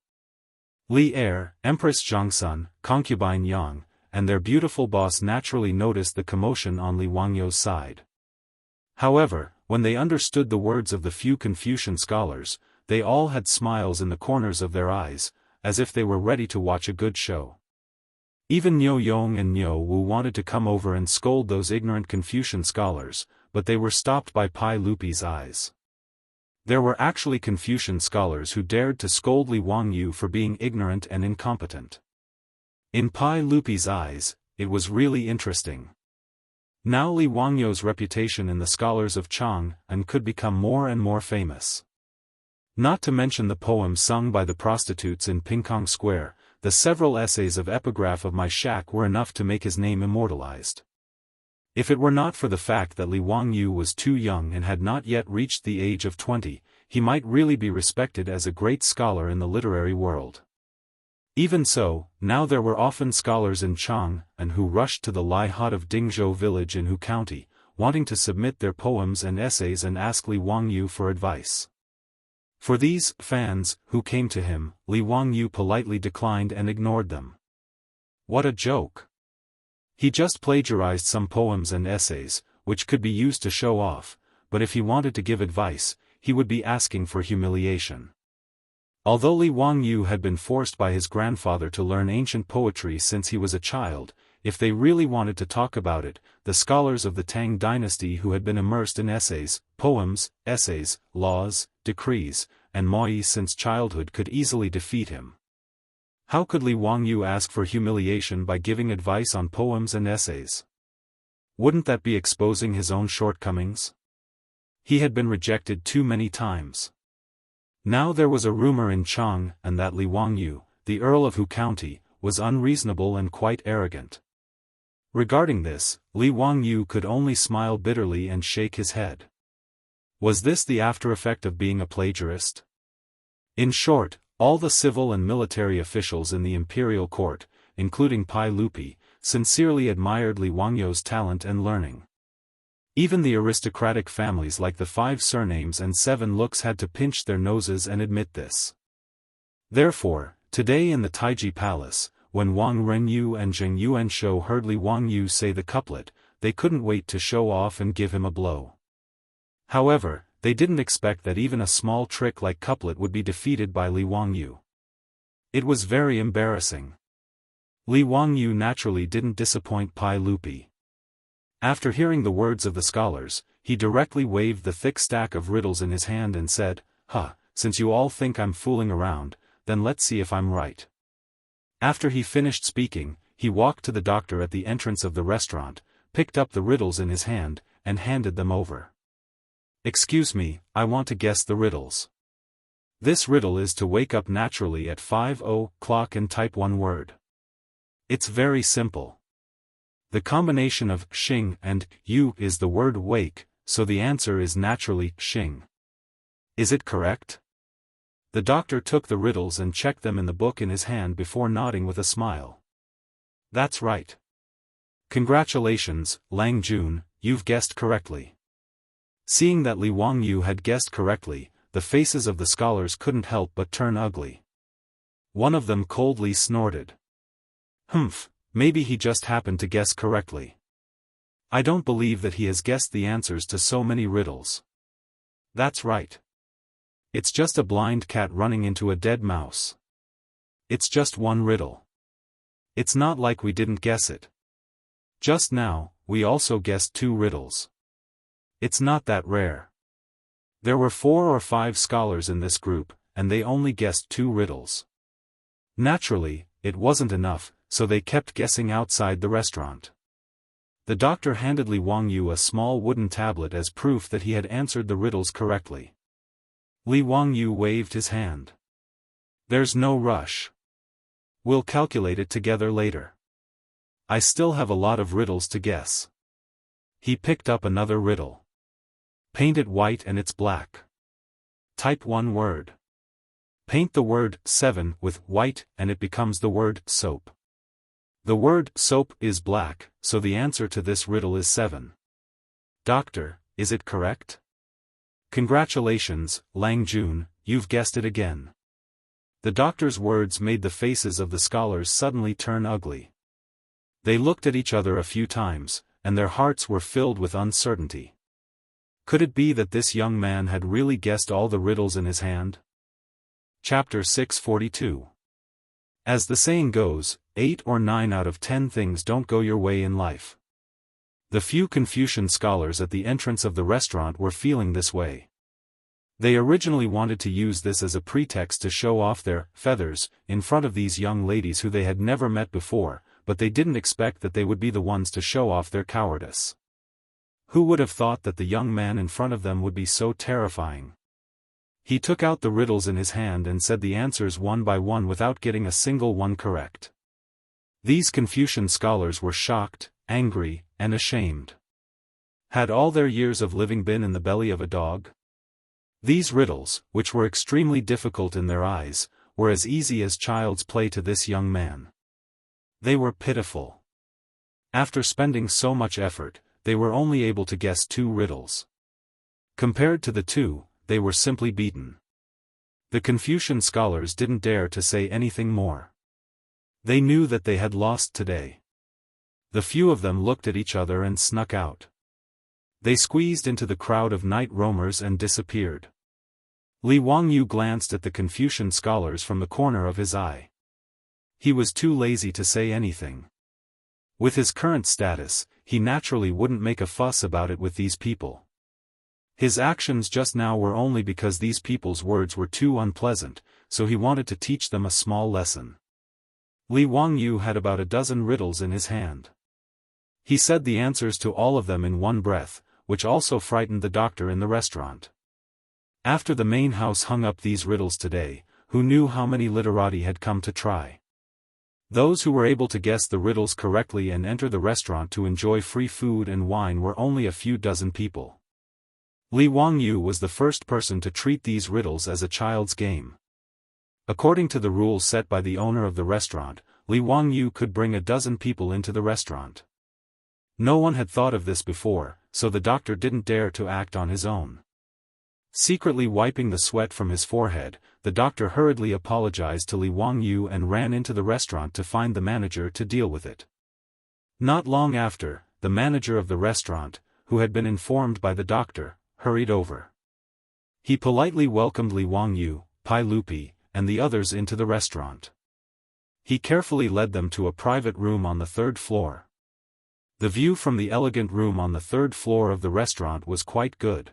Li Er, Empress Zhangsun, concubine Yang, and their beautiful boss naturally noticed the commotion on Li Wangyou's side. However, when they understood the words of the few Confucian scholars, they all had smiles in the corners of their eyes, as if they were ready to watch a good show. Even Niu Yong and Niu Wu wanted to come over and scold those ignorant Confucian scholars, but they were stopped by Pai Lupi's eyes. There were actually Confucian scholars who dared to scold Li Wangyu for being ignorant and incompetent. In Pai Lupi's eyes, it was really interesting. Now Li Wangyou's reputation in the scholars of Chang and could become more and more famous. Not to mention the poems sung by the prostitutes in Pingkong Square, the several essays of epigraph of my shack were enough to make his name immortalized. If it were not for the fact that Li Wangyu was too young and had not yet reached the age of 20, he might really be respected as a great scholar in the literary world. Even so, now there were often scholars in Chang and who rushed to the Lai hut of Dingzhou village in Hu County, wanting to submit their poems and essays and ask Li Wangyu for advice. For these fans who came to him, Li Wangyu politely declined and ignored them. What a joke! He just plagiarized some poems and essays, which could be used to show off, but if he wanted to give advice, he would be asking for humiliation. Although Li Wangyu had been forced by his grandfather to learn ancient poetry since he was a child, if they really wanted to talk about it, the scholars of the Tang dynasty who had been immersed in essays, poems, essays, laws, decrees, and moi since childhood could easily defeat him. How could Li Wangyu ask for humiliation by giving advice on poems and essays? Wouldn't that be exposing his own shortcomings? He had been rejected too many times. Now there was a rumor in Chang and that Li Wangyu, the Earl of Hu County, was unreasonable and quite arrogant. Regarding this, Li Wangyu could only smile bitterly and shake his head. Was this the after effect of being a plagiarist? In short, all the civil and military officials in the imperial court, including Pai Lupi, sincerely admired Li Wangyou's talent and learning. Even the aristocratic families like the 5 surnames and 7 looks had to pinch their noses and admit this. Therefore, today in the Taiji Palace, when Wang Renyu and Zheng Yuanshou heard Li Wangyu say the couplet, they couldn't wait to show off and give him a blow. However, they didn't expect that even a small trick like couplet would be defeated by Li Wangyu. It was very embarrassing. Li Wangyu naturally didn't disappoint Pai Lupi. After hearing the words of the scholars, he directly waved the thick stack of riddles in his hand and said, since you all think I'm fooling around, then let's see if I'm right. After he finished speaking, he walked to the doctor at the entrance of the restaurant, picked up the riddles in his hand, and handed them over. Excuse me, I want to guess the riddles. This riddle is to wake up naturally at 5:00 and type one word. It's very simple. The combination of xing and yu is the word wake, so the answer is naturally xing. Is it correct? The doctor took the riddles and checked them in the book in his hand before nodding with a smile. That's right. Congratulations, Lang Jun, you've guessed correctly. Seeing that Li Wangyu had guessed correctly, the faces of the scholars couldn't help but turn ugly. One of them coldly snorted. Humph. Maybe he just happened to guess correctly. I don't believe that he has guessed the answers to so many riddles. That's right. It's just a blind cat running into a dead mouse. It's just one riddle. It's not like we didn't guess it. Just now, we also guessed 2 riddles. It's not that rare. There were 4 or 5 scholars in this group, and they only guessed 2 riddles. Naturally, it wasn't enough, so they kept guessing outside the restaurant. The doctor handed Li Wangyu a small wooden tablet as proof that he had answered the riddles correctly. Li Wangyu waved his hand. There's no rush. We'll calculate it together later. I still have a lot of riddles to guess. He picked up another riddle. Paint it white and it's black. Type 1 word. Paint the word 7 with white and it becomes the word soap. The word soap is black, so the answer to this riddle is 7. Doctor, is it correct? Congratulations, Lang Jun, you've guessed it again. The doctor's words made the faces of the scholars suddenly turn ugly. They looked at each other a few times, and their hearts were filled with uncertainty. Could it be that this young man had really guessed all the riddles in his hand? Chapter 642. As the saying goes, 8 or 9 out of 10 things don't go your way in life. The few Confucian scholars at the entrance of the restaurant were feeling this way. They originally wanted to use this as a pretext to show off their feathers in front of these young ladies who they had never met before, but they didn't expect that they would be the ones to show off their cowardice. Who would have thought that the young man in front of them would be so terrifying? He took out the riddles in his hand and said the answers one by one without getting a single one correct. These Confucian scholars were shocked, angry, and ashamed. Had all their years of living been in the belly of a dog? These riddles, which were extremely difficult in their eyes, were as easy as child's play to this young man. They were pitiful. After spending so much effort, they were only able to guess 2 riddles. Compared to the 2, they were simply beaten. The Confucian scholars didn't dare to say anything more. They knew that they had lost today. The few of them looked at each other and snuck out. They squeezed into the crowd of night roamers and disappeared. Li Wangyu glanced at the Confucian scholars from the corner of his eye. He was too lazy to say anything. With his current status, he naturally wouldn't make a fuss about it with these people. His actions just now were only because these people's words were too unpleasant, so he wanted to teach them a small lesson. Li Wangyu had about a dozen riddles in his hand. He said the answers to all of them in one breath, which also frightened the doctor in the restaurant. After the main house hung up these riddles today, who knew how many literati had come to try? Those who were able to guess the riddles correctly and enter the restaurant to enjoy free food and wine were only a few dozen people. Li Wangyu was the first person to treat these riddles as a child's game. According to the rules set by the owner of the restaurant, Li Wangyu could bring a dozen people into the restaurant. No one had thought of this before, so the doctor didn't dare to act on his own. Secretly wiping the sweat from his forehead, the doctor hurriedly apologized to Li Wangyu and ran into the restaurant to find the manager to deal with it. Not long after, the manager of the restaurant, who had been informed by the doctor, hurried over. He politely welcomed Li Wangyu, Pai Lupi, and the others into the restaurant. He carefully led them to a private room on the 3rd floor. The view from the elegant room on the 3rd floor of the restaurant was quite good.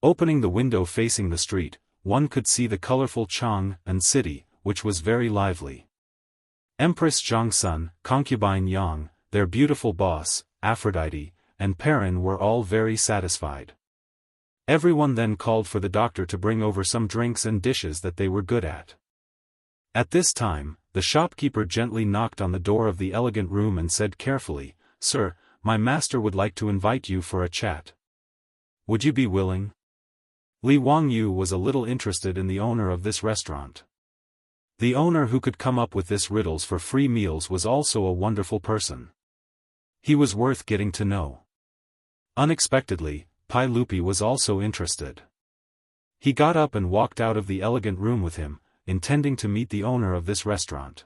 Opening the window facing the street, one could see the colorful Chang'an city, which was very lively. Empress Zhangsun, concubine Yang, their beautiful boss, Aphrodite, and Perrin were all very satisfied. Everyone then called for the doctor to bring over some drinks and dishes that they were good at. At this time, the shopkeeper gently knocked on the door of the elegant room and said carefully, "Sir, my master would like to invite you for a chat. Would you be willing?" Li Wangyu was a little interested in the owner of this restaurant. The owner who could come up with this riddles for free meals was also a wonderful person. He was worth getting to know. Unexpectedly, Pai Lupi was also interested. He got up and walked out of the elegant room with him, intending to meet the owner of this restaurant.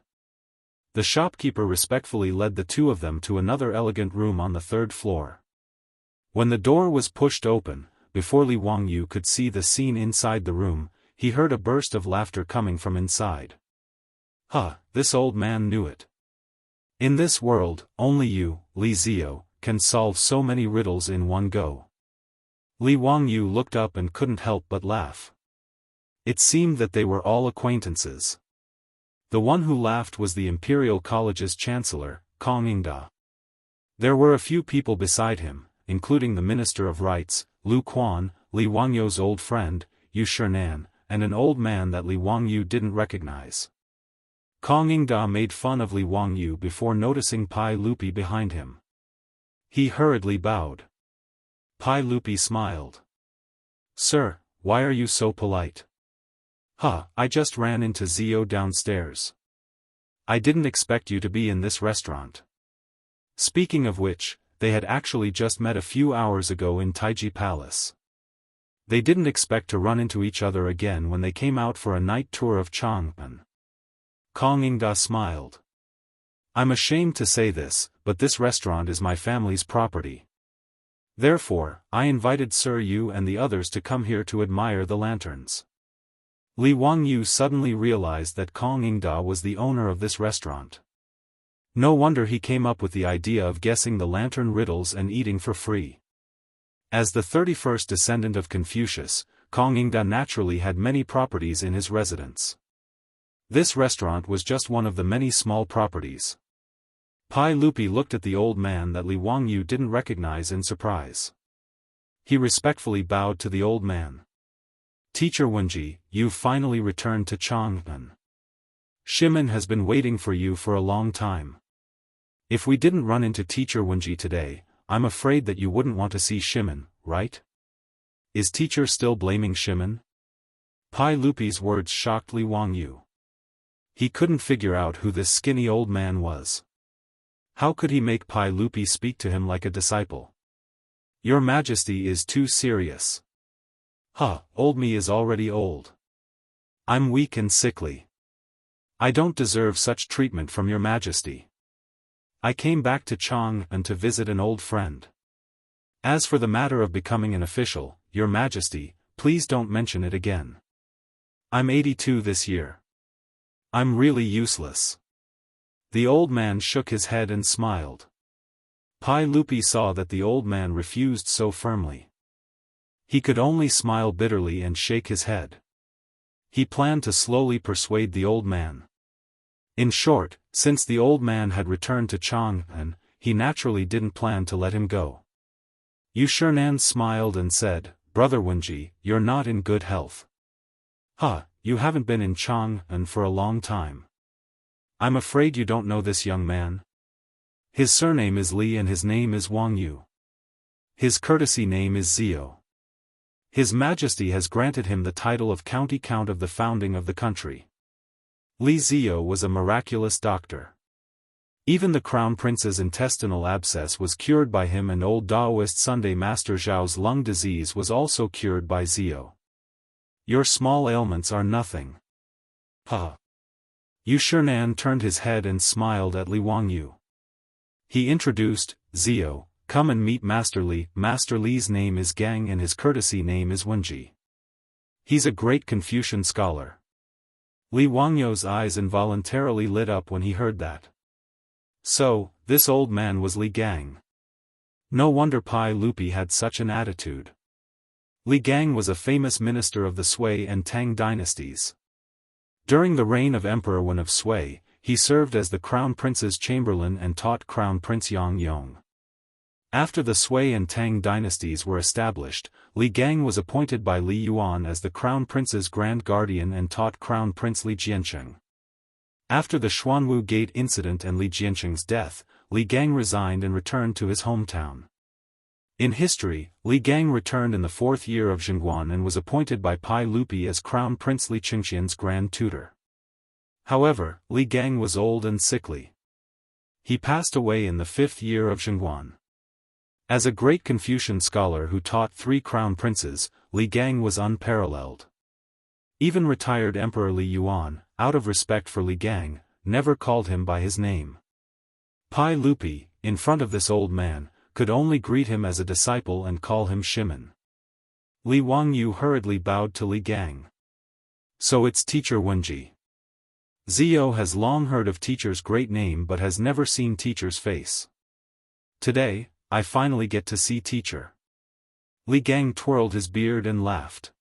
The shopkeeper respectfully led the two of them to another elegant room on the third floor. When the door was pushed open, before Li Wangyu could see the scene inside the room, he heard a burst of laughter coming from inside. Huh, this old man knew it. In this world, only you, Li Zio, can solve so many riddles in one go. Li Wangyu looked up and couldn't help but laugh. It seemed that they were all acquaintances. The one who laughed was the Imperial College's Chancellor, Kong Yingda. There were a few people beside him, including the Minister of Rites, Lu Quan, Li Wangyu's old friend, Yu Shinan, and an old man that Li Wangyu didn't recognize. Kong Yingda made fun of Li Wangyu before noticing Pai Lupi behind him. He hurriedly bowed. Pai Lupi smiled. "Sir, why are you so polite?" "Huh, I just ran into Zio downstairs. I didn't expect you to be in this restaurant." Speaking of which, they had actually just met a few hours ago in Taiji Palace. They didn't expect to run into each other again when they came out for a night tour of Chang'an. Kong Yingda smiled. "I'm ashamed to say this, but this restaurant is my family's property. Therefore, I invited Sir Yu and the others to come here to admire the lanterns." Li Wangyu suddenly realized that Kong Yingda was the owner of this restaurant. No wonder he came up with the idea of guessing the lantern riddles and eating for free. As the 31st descendant of Confucius, Kong Yingda naturally had many properties in his residence. This restaurant was just one of the many small properties. Pai Lupi looked at the old man that Li Wangyu didn't recognize in surprise. He respectfully bowed to the old man. "Teacher Wenji, you've finally returned to Chang'an. Shimin has been waiting for you for a long time. If we didn't run into Teacher Wenji today, I'm afraid that you wouldn't want to see Shimin, right? Is teacher still blaming Shimin?" Pai Lupi's words shocked Li Wangyu. He couldn't figure out who this skinny old man was. How could he make Pai Lupi speak to him like a disciple? "Your Majesty is too serious." "Huh, old me is already old. I'm weak and sickly. I don't deserve such treatment from your Majesty. I came back to Chang'an to visit an old friend. As for the matter of becoming an official, your Majesty, please don't mention it again. I'm 82 this year. I'm really useless." The old man shook his head and smiled. Pai Lupi saw that the old man refused so firmly. He could only smile bitterly and shake his head. He planned to slowly persuade the old man. In short, since the old man had returned to Chang'an, he naturally didn't plan to let him go. Yu Shinan smiled and said, "Brother Wenji, you're not in good health. Huh, you haven't been in Chang'an for a long time. I'm afraid you don't know this young man. His surname is Li and his name is Wangyu. His courtesy name is Zio. His Majesty has granted him the title of County Count of the founding of the country." Li Zio was a miraculous doctor. Even the Crown Prince's intestinal abscess was cured by him, and old Daoist Sunday Master Zhao's lung disease was also cured by Zio. "Your small ailments are nothing." "Huh." Yu Shinan turned his head and smiled at Li Wangyu. He introduced, "Zio, come and meet Master Li. Master Li's name is Gang and his courtesy name is Wenji. He's a great Confucian scholar." Li Wangyu's eyes involuntarily lit up when he heard that. So, this old man was Li Gang. No wonder Pai Lupi had such an attitude. Li Gang was a famous minister of the Sui and Tang dynasties. During the reign of Emperor Wen of Sui, he served as the Crown Prince's chamberlain and taught Crown Prince Yang Yong. After the Sui and Tang dynasties were established, Li Gang was appointed by Li Yuan as the Crown Prince's grand guardian and taught Crown Prince Li Jiancheng. After the Xuanwu Gate incident and Li Jiancheng's death, Li Gang resigned and returned to his hometown. In history, Li Gang returned in the 4th year of Zhengguan and was appointed by Pai Lupi as Crown Prince Li Qingxian's grand tutor. However, Li Gang was old and sickly. He passed away in the 5th year of Zhengguan. As a great Confucian scholar who taught 3 crown princes, Li Gang was unparalleled. Even retired Emperor Li Yuan, out of respect for Li Gang, never called him by his name. Pai Lupi, in front of this old man, could only greet him as a disciple and call him Shimen. Li Wangyu hurriedly bowed to Li Gang. So it's Teacher Wenji. Zio has long heard of Teacher's great name but has never seen Teacher's face. Today, I finally get to see Teacher. Li Gang twirled his beard and laughed.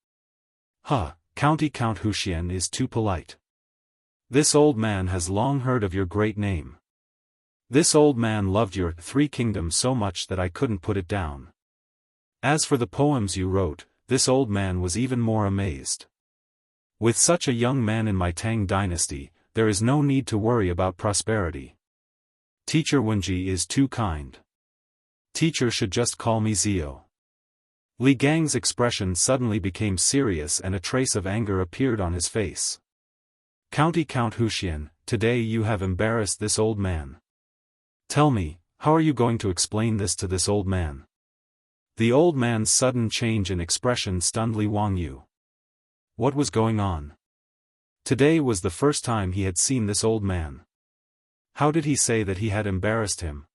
Huh, Count Huxian is too polite. This old man has long heard of your great name. This old man loved your 3 kingdoms so much that I couldn't put it down. As for the poems you wrote, this old man was even more amazed. With such a young man in my Tang dynasty, there is no need to worry about prosperity. Teacher Wenji is too kind. Teacher should just call me Zio. Li Gang's expression suddenly became serious and a trace of anger appeared on his face. Count Huxian, today you have embarrassed this old man. Tell me, how are you going to explain this to this old man? The old man's sudden change in expression stunned Li Wangyu. What was going on? Today was the first time he had seen this old man. How did he say that he had embarrassed him?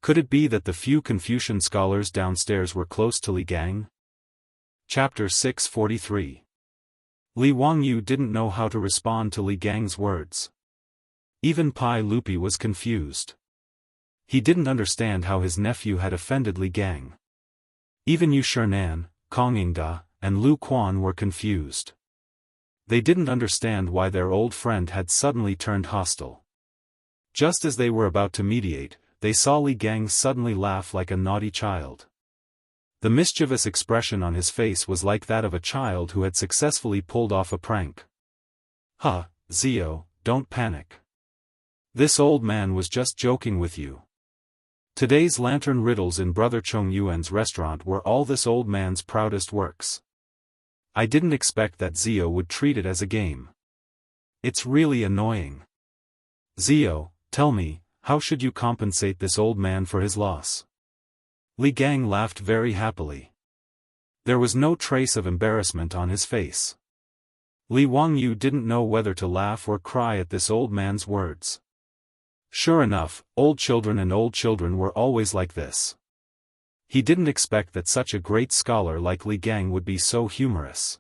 Could it be that the few Confucian scholars downstairs were close to Li Gang? Chapter 643. Li Wangyu didn't know how to respond to Li Gang's words. Even Pai Lupi was confused. He didn't understand how his nephew had offended Li Gang. Even Yu Shernan, Kong Yingda, and Lu Quan were confused. They didn't understand why their old friend had suddenly turned hostile. Just as they were about to mediate, they saw Li Gang suddenly laugh like a naughty child. The mischievous expression on his face was like that of a child who had successfully pulled off a prank. Huh, Zio, don't panic. This old man was just joking with you. Today's lantern riddles in Brother Chong Yuan's restaurant were all this old man's proudest works. I didn't expect that Zio would treat it as a game. It's really annoying. Zio, tell me, how should you compensate this old man for his loss? Li Gang laughed very happily. There was no trace of embarrassment on his face. Li Wangyu didn't know whether to laugh or cry at this old man's words. Sure enough, old children were always like this. He didn't expect that such a great scholar like Li Gang would be so humorous.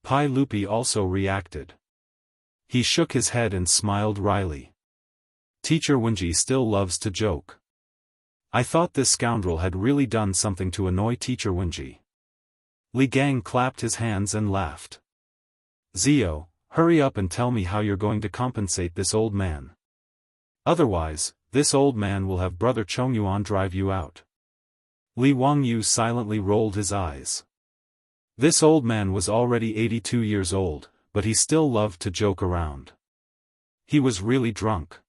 Pai Lupi also reacted. He shook his head and smiled wryly. Teacher Wenji still loves to joke. I thought this scoundrel had really done something to annoy Teacher Wenji. Li Gang clapped his hands and laughed. Zio, hurry up and tell me how you're going to compensate this old man. Otherwise, this old man will have Brother Chongyuan drive you out. Li Wangyu silently rolled his eyes. This old man was already 82 years old, but he still loved to joke around. He was really drunk.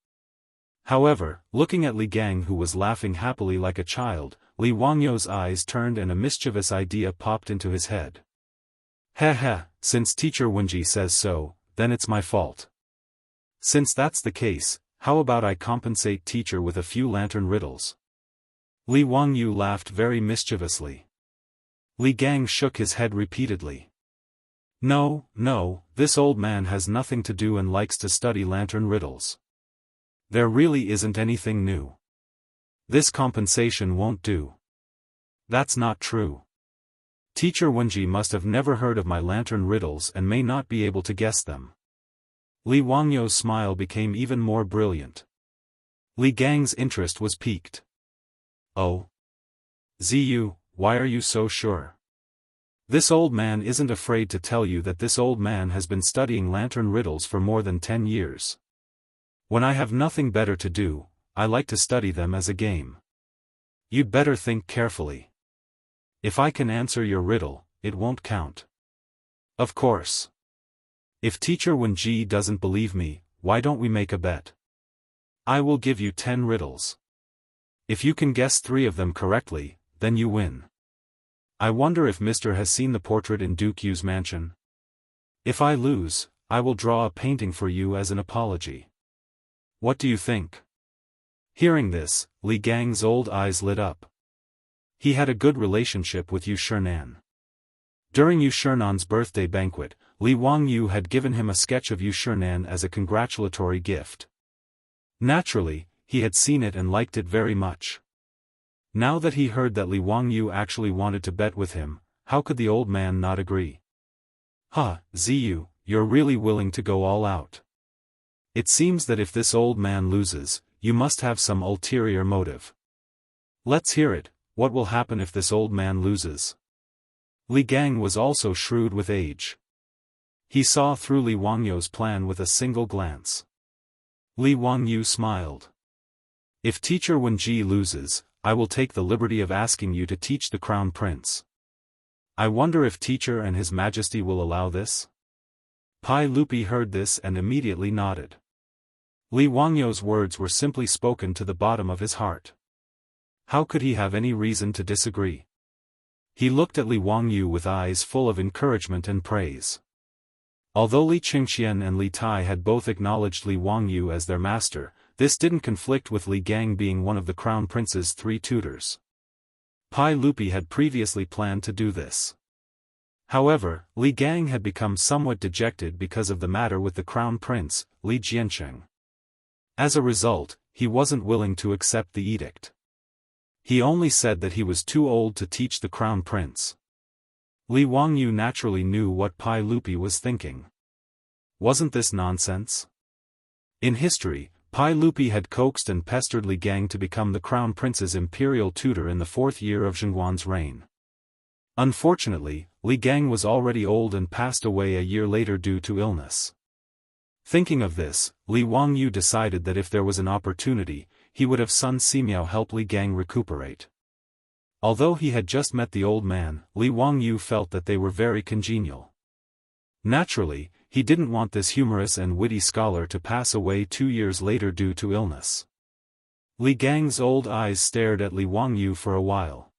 However, looking at Li Gang who was laughing happily like a child, Li Wangyu's eyes turned and a mischievous idea popped into his head. Heh, since Teacher Wenji says so, then it's my fault. Since that's the case, how about I compensate Teacher with a few lantern riddles? Li Wangyu laughed very mischievously. Li Gang shook his head repeatedly. No, this old man has nothing to do and likes to study lantern riddles. There really isn't anything new. This compensation won't do. That's not true. Teacher Wenji must have never heard of my lantern riddles and may not be able to guess them. Li Wangyu's smile became even more brilliant. Li Gang's interest was piqued. Oh. Ziyu, why are you so sure? This old man isn't afraid to tell you that this old man has been studying lantern riddles for more than 10 years. When I have nothing better to do, I like to study them as a game. You'd better think carefully. If I can answer your riddle, it won't count. Of course. If Teacher Wenji doesn't believe me, why don't we make a bet? I will give you 10 riddles. If you can guess 3 of them correctly, then you win. I wonder if Mr. has seen the portrait in Duke Yu's mansion. If I lose, I will draw a painting for you as an apology. What do you think? Hearing this, Li Gang's old eyes lit up. He had a good relationship with Yu Shernan. During Yu Shernan's birthday banquet, Li Wangyu had given him a sketch of Yu Shernan as a congratulatory gift. Naturally, he had seen it and liked it very much. Now that he heard that Li Wangyu actually wanted to bet with him, how could the old man not agree? Ziyu, you're really willing to go all out. It seems that if this old man loses, you must have some ulterior motive. Let's hear it. What will happen if this old man loses? Li Gang was also shrewd with age. He saw through Li Wangyu's plan with a single glance. Li Wangyu smiled. If Teacher Wenji loses, I will take the liberty of asking you to teach the Crown Prince. I wonder if Teacher and His Majesty will allow this? Pai Lupi heard this and immediately nodded. Li Wangyu's words were simply spoken to the bottom of his heart. How could he have any reason to disagree? He looked at Li Wangyu with eyes full of encouragement and praise. Although Li Qingxian and Li Tai had both acknowledged Li Wangyu as their master, this didn't conflict with Li Gang being one of the Crown Prince's 3 tutors. Pai Lupi had previously planned to do this. However, Li Gang had become somewhat dejected because of the matter with the Crown Prince, Li Jiancheng. As a result, he wasn't willing to accept the edict. He only said that he was too old to teach the Crown Prince. Li Wangyu naturally knew what Pai Lupi was thinking. Wasn't this nonsense? In history, Pai Lupi had coaxed and pestered Li Gang to become the Crown Prince's imperial tutor in the 4th year of Zhengguan's reign. Unfortunately, Li Gang was already old and passed away a year later due to illness. Thinking of this, Li Wangyu decided that if there was an opportunity, he would have Sun Simiao help Li Gang recuperate. Although he had just met the old man, Li Wangyu felt that they were very congenial. Naturally, he didn't want this humorous and witty scholar to pass away 2 years later due to illness. Li Gang's old eyes stared at Li Wangyu for a while.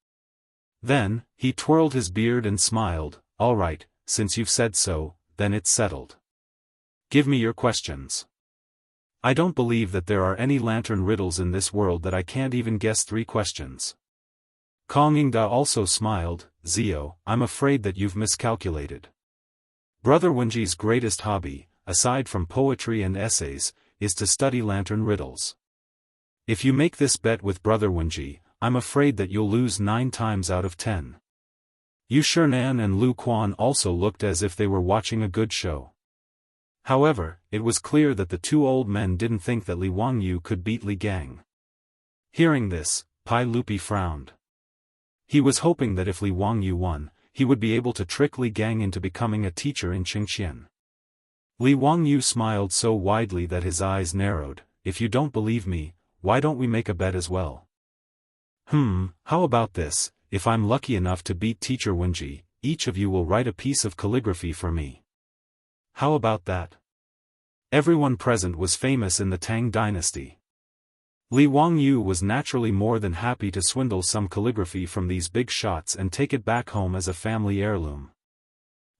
Then, he twirled his beard and smiled. All right, since you've said so, then it's settled. Give me your questions. I don't believe that there are any lantern riddles in this world that I can't even guess 3 questions. Kong Yingda also smiled. Zio, I'm afraid that you've miscalculated. Brother Wenji's greatest hobby, aside from poetry and essays, is to study lantern riddles. If you make this bet with Brother Wenji, I'm afraid that you'll lose 9 times out of 10. Yu Shernan and Lu Quan also looked as if they were watching a good show. However, it was clear that the 2 old men didn't think that Li Wangyu could beat Li Gang. Hearing this, Pai Lupi frowned. He was hoping that if Li Wangyu won, he would be able to trick Li Gang into becoming a teacher in Qingxian. Li Wangyu smiled so widely that his eyes narrowed. If you don't believe me, why don't we make a bet as well? How about this? If I'm lucky enough to beat Teacher Wenji, each of you will write a piece of calligraphy for me. How about that? Everyone present was famous in the Tang dynasty. Li Wangyu was naturally more than happy to swindle some calligraphy from these big shots and take it back home as a family heirloom.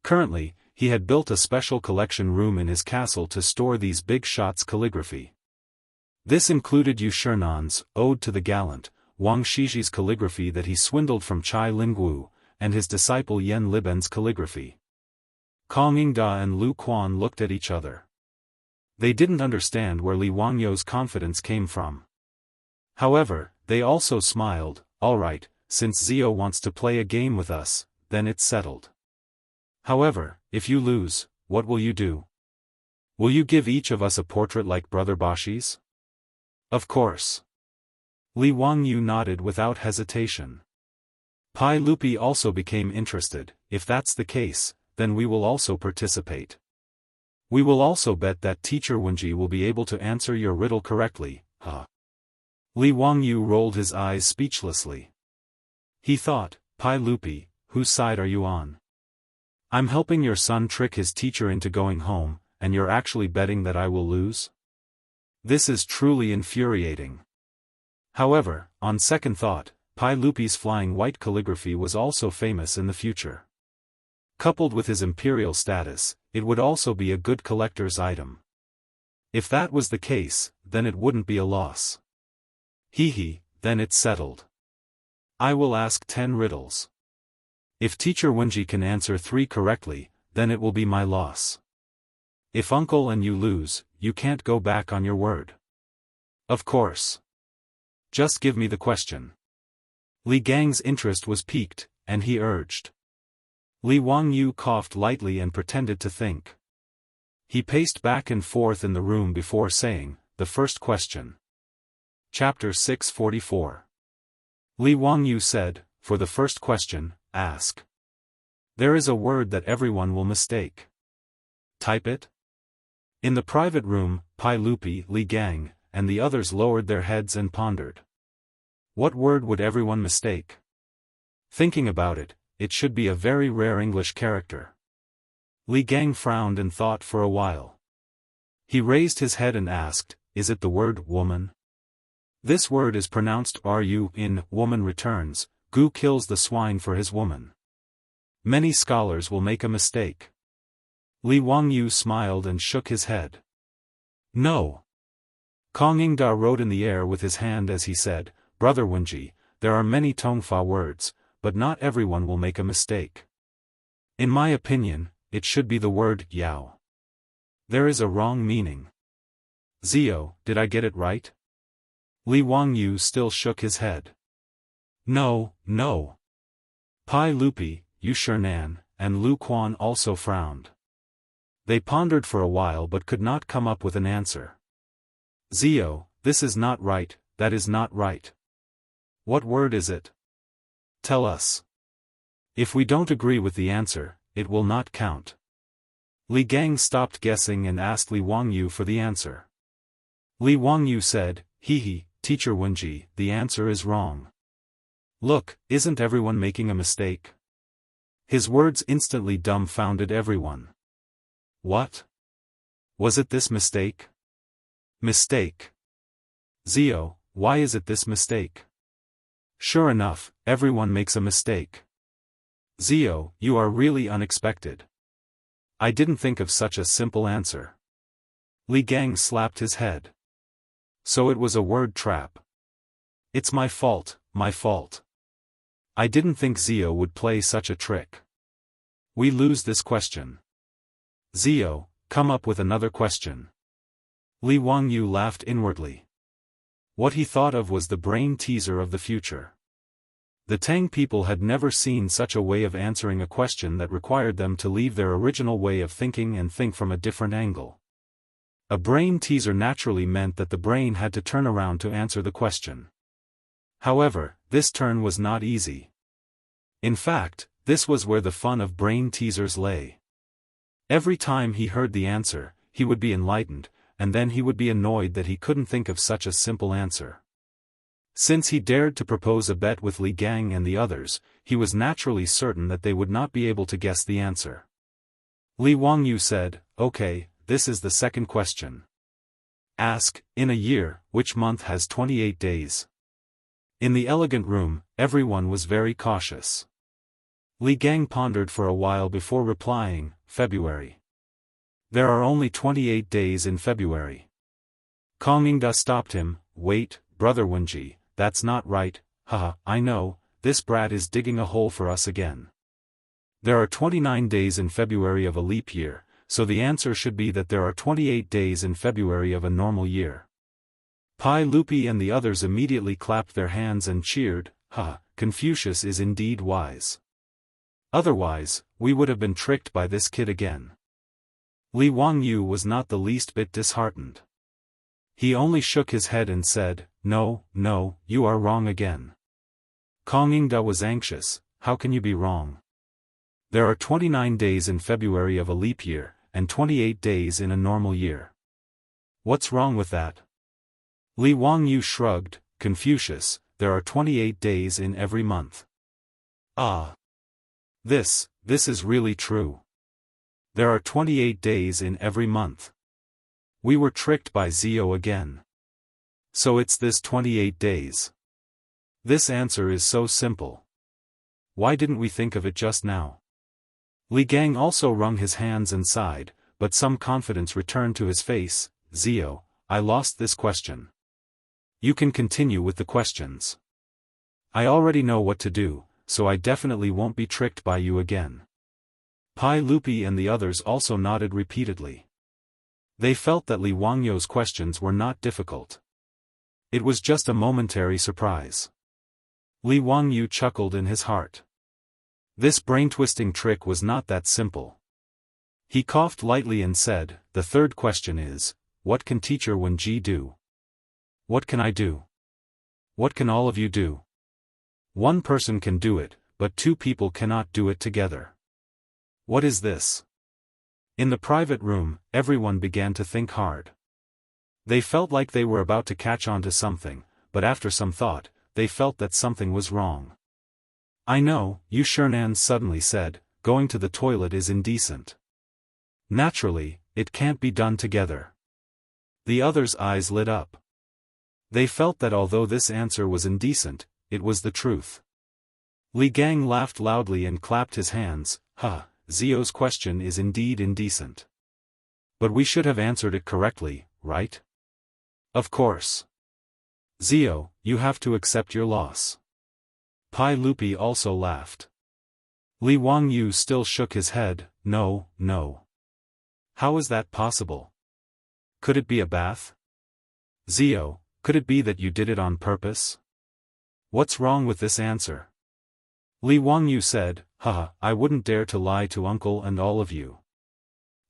Currently, he had built a special collection room in his castle to store these big shots calligraphy. This included Yu Shernan's Ode to the Gallant, Wang Shiji's calligraphy that he swindled from Chai Lingguo, and his disciple Yen Liben's calligraphy. Kong Yingda and Lu Quan looked at each other. They didn't understand where Li Wangyu's confidence came from. However, they also smiled. All right, since Zio wants to play a game with us, then it's settled. However, if you lose, what will you do? Will you give each of us a portrait like Brother Bashi's? Of course. Li Wangyu nodded without hesitation. Pai Lupi also became interested. If that's the case, then we will also participate. We will also bet that Teacher Wenji will be able to answer your riddle correctly. Li Wangyu rolled his eyes speechlessly. He thought, Pai Lupi, whose side are you on? I'm helping your son trick his teacher into going home, and you're actually betting that I will lose? This is truly infuriating. However, on second thought, Pai Lupi's flying white calligraphy was also famous in the future. Coupled with his imperial status, it would also be a good collector's item. If that was the case, then it wouldn't be a loss. Then it's settled. I will ask 10 riddles. If Teacher Wenji can answer 3 correctly, then it will be my loss. If Uncle and you lose, you can't go back on your word. Of course. Just give me the question. Li Gang's interest was piqued, and he urged. Li Wangyu coughed lightly and pretended to think. He paced back and forth in the room before saying, the first question. Chapter 644. Li Wangyu said, for the first question, ask. There is a word that everyone will mistake. Type it. In the private room, Pai Lupi, Li Gang, and the others lowered their heads and pondered. What word would everyone mistake? Thinking about it, it should be a very rare English character. Li Gang frowned and thought for a while. He raised his head and asked, is it the word woman? This word is pronounced ru in woman returns, Gu kills the swine for his woman. Many scholars will make a mistake. Li Wangyu smiled and shook his head. No. Kong Yingda wrote in the air with his hand as he said, Brother Wenji, there are many Tongfa words, but not everyone will make a mistake. In my opinion, it should be the word yao. There is a wrong meaning. Zio, did I get it right? Li Wangyu still shook his head. No, no. Pai Lupi, Yu Shernan, and Lu Quan also frowned. They pondered for a while but could not come up with an answer. Zio, this is not right, that is not right. What word is it? Tell us. If we don't agree with the answer, it will not count. Li Gang stopped guessing and asked Li Wangyu for the answer. Li Wangyu said, Hee, Teacher Wenji, the answer is wrong. Look, isn't everyone making a mistake? His words instantly dumbfounded everyone. What? Was it this mistake? Mistake. Zio, why is it this mistake? Sure enough, everyone makes a mistake. Zio, you are really unexpected. I didn't think of such a simple answer. Li Gang slapped his head. So it was a word trap. It's my fault, my fault. I didn't think Zio would play such a trick. We lose this question. Zio, come up with another question. Li Wangyu laughed inwardly. What he thought of was the brain teaser of the future. The Tang people had never seen such a way of answering a question that required them to leave their original way of thinking and think from a different angle. A brain teaser naturally meant that the brain had to turn around to answer the question. However, this turn was not easy. In fact, this was where the fun of brain teasers lay. Every time he heard the answer, he would be enlightened, and then he would be annoyed that he couldn't think of such a simple answer. Since he dared to propose a bet with Li Gang and the others, he was naturally certain that they would not be able to guess the answer. Li Wangyu said, okay, this is the second question. Ask, in a year, which month has 28 days? In the elegant room, everyone was very cautious. Li Gang pondered for a while before replying, February. There are only 28 days in February. Kong Yingda stopped him, wait, Brother Wenji, that's not right, haha, I know, this brat is digging a hole for us again. There are 29 days in February of a leap year, so the answer should be that there are 28 days in February of a normal year. Pai Lupi and the others immediately clapped their hands and cheered, ha, Confucius is indeed wise. Otherwise, we would have been tricked by this kid again. Li Wangyu was not the least bit disheartened. He only shook his head and said, no, no, you are wrong again. Kong Yingda was anxious, how can you be wrong? There are 29 days in February of a leap year, and 28 days in a normal year. What's wrong with that? Li Wangyu shrugged, Confucius, there are 28 days in every month. Ah. This is really true. There are 28 days in every month. We were tricked by Zio again. So it's this 28 days. This answer is so simple. Why didn't we think of it just now? Li Gang also wrung his hands and sighed, but some confidence returned to his face. Zio, I lost this question. You can continue with the questions. I already know what to do, so I definitely won't be tricked by you again. Pai Lupi and the others also nodded repeatedly. They felt that Li Wangyou's questions were not difficult. It was just a momentary surprise. Li Wangyu chuckled in his heart. This brain-twisting trick was not that simple. He coughed lightly and said, "The third question is, what can Teacher Wenji do? What can I do? What can all of you do? One person can do it, but two people cannot do it together. What is this?" In the private room, everyone began to think hard. They felt like they were about to catch on to something, but after some thought, they felt that something was wrong. "I know," Yu Shernan suddenly said, "going to the toilet is indecent. Naturally, it can't be done together." The others' eyes lit up. They felt that although this answer was indecent, it was the truth. Li Gang laughed loudly and clapped his hands. Zio's question is indeed indecent. But we should have answered it correctly, right? Of course. Zio, you have to accept your loss. Pai Lupi also laughed. Li Wangyu still shook his head. No. How is that possible? Could it be a bath? Zio, could it be that you did it on purpose? What's wrong with this answer? Li Wangyu said, I wouldn't dare to lie to uncle and all of you.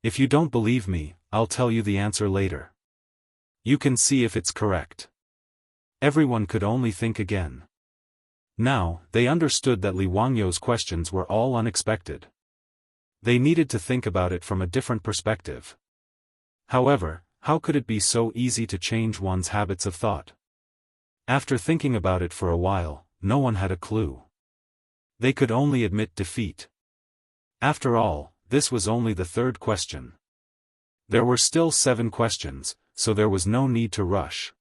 If you don't believe me, I'll tell you the answer later. You can see if it's correct. Everyone could only think again. Now, they understood that Li Wangyou's questions were all unexpected. They needed to think about it from a different perspective. However, how could it be so easy to change one's habits of thought? After thinking about it for a while, no one had a clue. They could only admit defeat. After all, this was only the third question. There were still 7 questions, so there was no need to rush.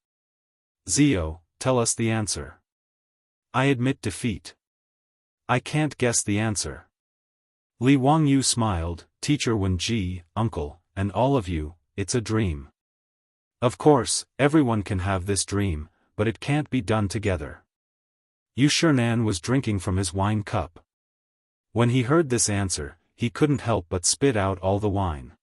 Zio, tell us the answer. I admit defeat. I can't guess the answer. Li Wangyu smiled, Teacher Wenji, uncle, and all of you, it's a dream. Of course, everyone can have this dream, but it can't be done together. Yu Shernan was drinking from his wine cup. When he heard this answer, he couldn't help but spit out all the wine.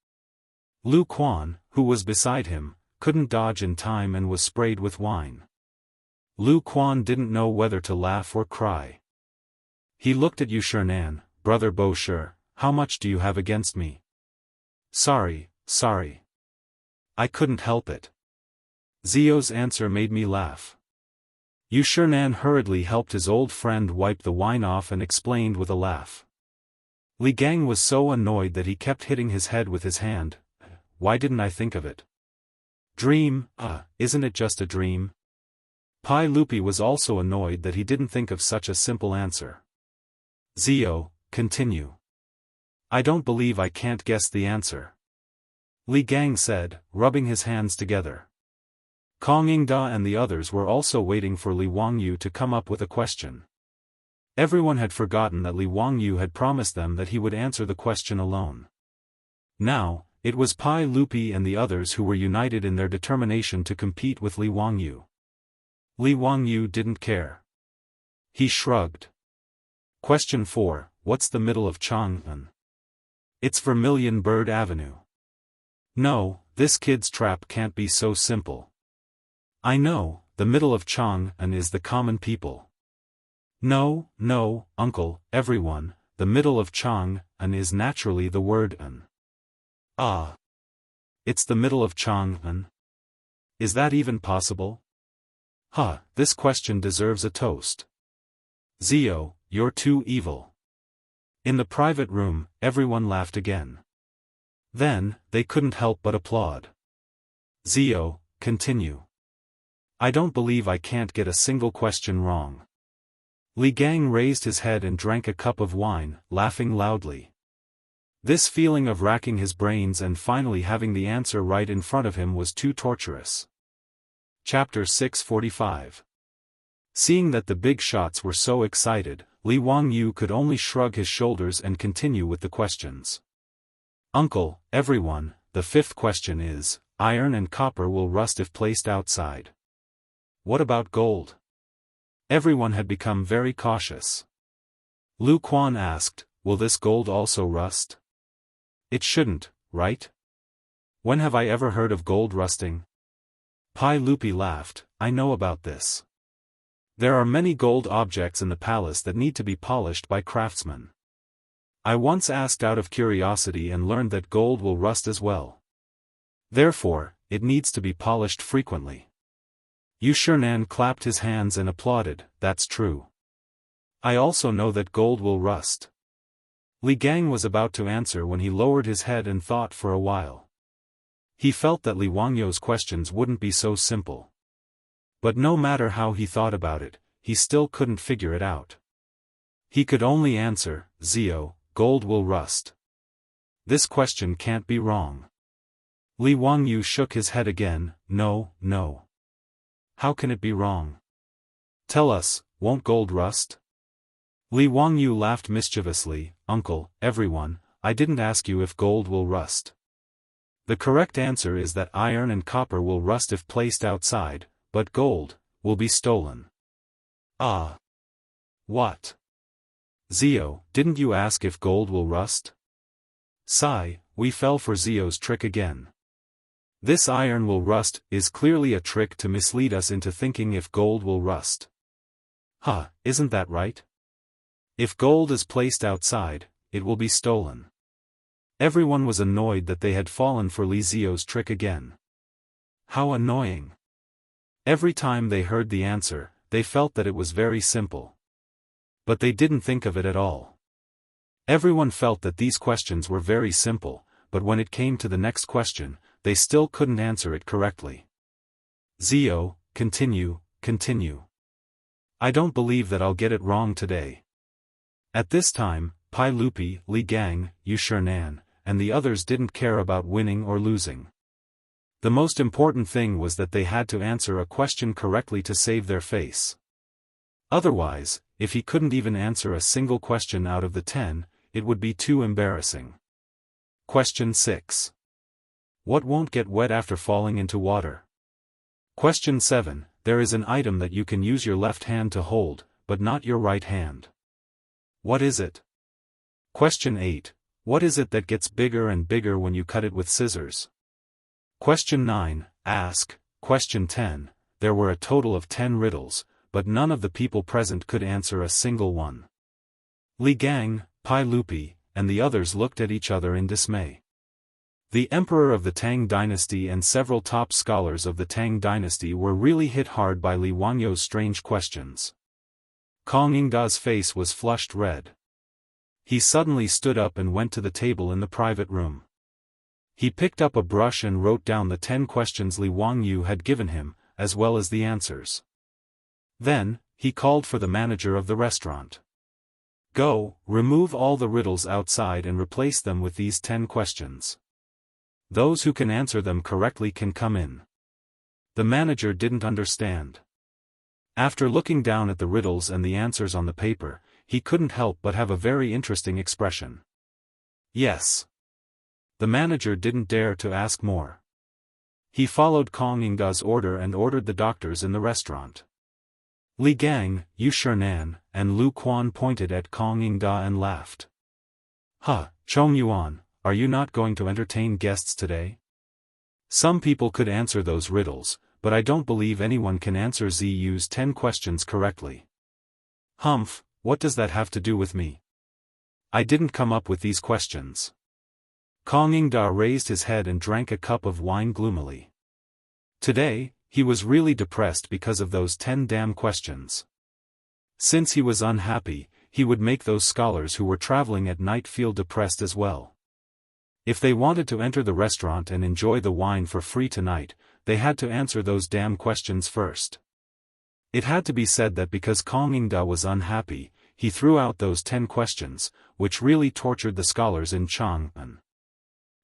Lu Quan, who was beside him, couldn't dodge in time and was sprayed with wine. Lu Quan didn't know whether to laugh or cry. He looked at Yu Shernan, Brother Bo Shi, how much do you have against me? Sorry. I couldn't help it. Zio's answer made me laugh. Yu Shernan hurriedly helped his old friend wipe the wine off and explained with a laugh. Li Gang was so annoyed that he kept hitting his head with his hand. Why didn't I think of it? Dream, isn't it just a dream? Pai Lupi was also annoyed that he didn't think of such a simple answer. Zio, continue. I don't believe I can't guess the answer. Li Gang said, rubbing his hands together. Kong Yingda and the others were also waiting for Li Wangyu to come up with a question. Everyone had forgotten that Li Wangyu had promised them that he would answer the question alone. Now, it was Pai Lupi and the others who were united in their determination to compete with Li Wangyu. Li Wangyu didn't care. He shrugged. Question 4, what's the middle of Chang'an? It's Vermilion Bird Avenue. No, this kid's trap can't be so simple. I know, the middle of Chang'an is the common people. No, uncle, everyone, the middle of Chang'an is naturally the word an. It's the middle of Chang'an? Is that even possible? This question deserves a toast. Zio, you're too evil. In the private room, everyone laughed again. Then, they couldn't help but applaud. Zio, continue. I don't believe I can't get a single question wrong. Li Gang raised his head and drank a cup of wine, laughing loudly. This feeling of racking his brains and finally having the answer right in front of him was too torturous. Chapter 645. Seeing that the big shots were so excited, Li Wangyu could only shrug his shoulders and continue with the questions. Uncle, everyone, the 5th question is, iron and copper will rust if placed outside. What about gold? Everyone had become very cautious. Lu Quan asked, will this gold also rust? It shouldn't, right? When have I ever heard of gold rusting? Pai Lupi laughed, I know about this. There are many gold objects in the palace that need to be polished by craftsmen. I once asked out of curiosity and learned that gold will rust as well. Therefore, it needs to be polished frequently. Yu Shernan clapped his hands and applauded, that's true. I also know that gold will rust. Li Gang was about to answer when he lowered his head and thought for a while. He felt that Li Wangyou's questions wouldn't be so simple. But no matter how he thought about it, he still couldn't figure it out. He could only answer, Zio, gold will rust. This question can't be wrong. Li Wangyou shook his head again, no, no. How can it be wrong? Tell us, won't gold rust? Li Wangyou laughed mischievously, Uncle, everyone, I didn't ask you if gold will rust. The correct answer is that iron and copper will rust if placed outside, but gold will be stolen. Ah. What? Zio, didn't you ask if gold will rust? Sigh, we fell for Zio's trick again. This iron will rust is clearly a trick to mislead us into thinking if gold will rust. Huh, isn't that right? If gold is placed outside, it will be stolen. Everyone was annoyed that they had fallen for Li Zio's trick again. How annoying. Every time they heard the answer, they felt that it was very simple. But they didn't think of it at all. Everyone felt that these questions were very simple, but when it came to the next question, they still couldn't answer it correctly. Zio, continue. I don't believe that I'll get it wrong today. At this time, Pai Lupi, Li Gang, Yu Shernan, and the others didn't care about winning or losing. The most important thing was that they had to answer a question correctly to save their face. Otherwise, if he couldn't even answer a single question out of the 10, it would be too embarrassing. Question 6. What won't get wet after falling into water? Question 7. There is an item that you can use your left hand to hold, but not your right hand. What is it? Question 8. What is it that gets bigger and bigger when you cut it with scissors? Question 9. Ask. Question 10. There were a total of 10 riddles, but none of the people present could answer a single one. Li Gang, Pai Lupi, and the others looked at each other in dismay. The emperor of the Tang dynasty and several top scholars of the Tang dynasty were really hit hard by Li Wangyou's strange questions. Kong Yingda's face was flushed red. He suddenly stood up and went to the table in the private room. He picked up a brush and wrote down the 10 questions Li Wangyou had given him, as well as the answers. Then, he called for the manager of the restaurant. Go, remove all the riddles outside and replace them with these 10 questions. Those who can answer them correctly can come in. The manager didn't understand. After looking down at the riddles and the answers on the paper, he couldn't help but have a very interesting expression. Yes. The manager didn't dare to ask more. He followed Kong Yingda's order and ordered the doctors in the restaurant. Li Gang, Yu Shernan, and Lu Quan pointed at Kong Yingda and laughed. Chong Yuan, are you not going to entertain guests today? Some people could answer those riddles, but I don't believe anyone can answer Ziyu's 10 questions correctly. Humph, what does that have to do with me? I didn't come up with these questions. Kong Yingda raised his head and drank a cup of wine gloomily. Today, he was really depressed because of those 10 damn questions. Since he was unhappy, he would make those scholars who were traveling at night feel depressed as well. If they wanted to enter the restaurant and enjoy the wine for free tonight, they had to answer those damn questions first. It had to be said that because Kong Yingda was unhappy, he threw out those 10 questions, which really tortured the scholars in Chang'an.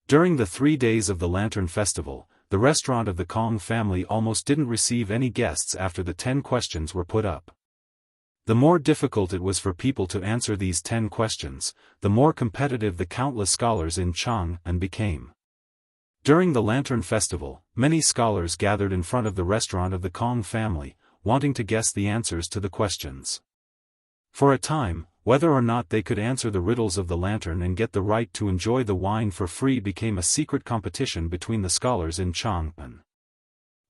During the 3 days of the Lantern Festival, the restaurant of the Kong family almost didn't receive any guests after the 10 questions were put up. The more difficult it was for people to answer these 10 questions, the more competitive the countless scholars in Chang'an became. During the Lantern Festival, many scholars gathered in front of the restaurant of the Kong family, wanting to guess the answers to the questions. For a time, whether or not they could answer the riddles of the lantern and get the right to enjoy the wine for free became a secret competition between the scholars in Chang'an.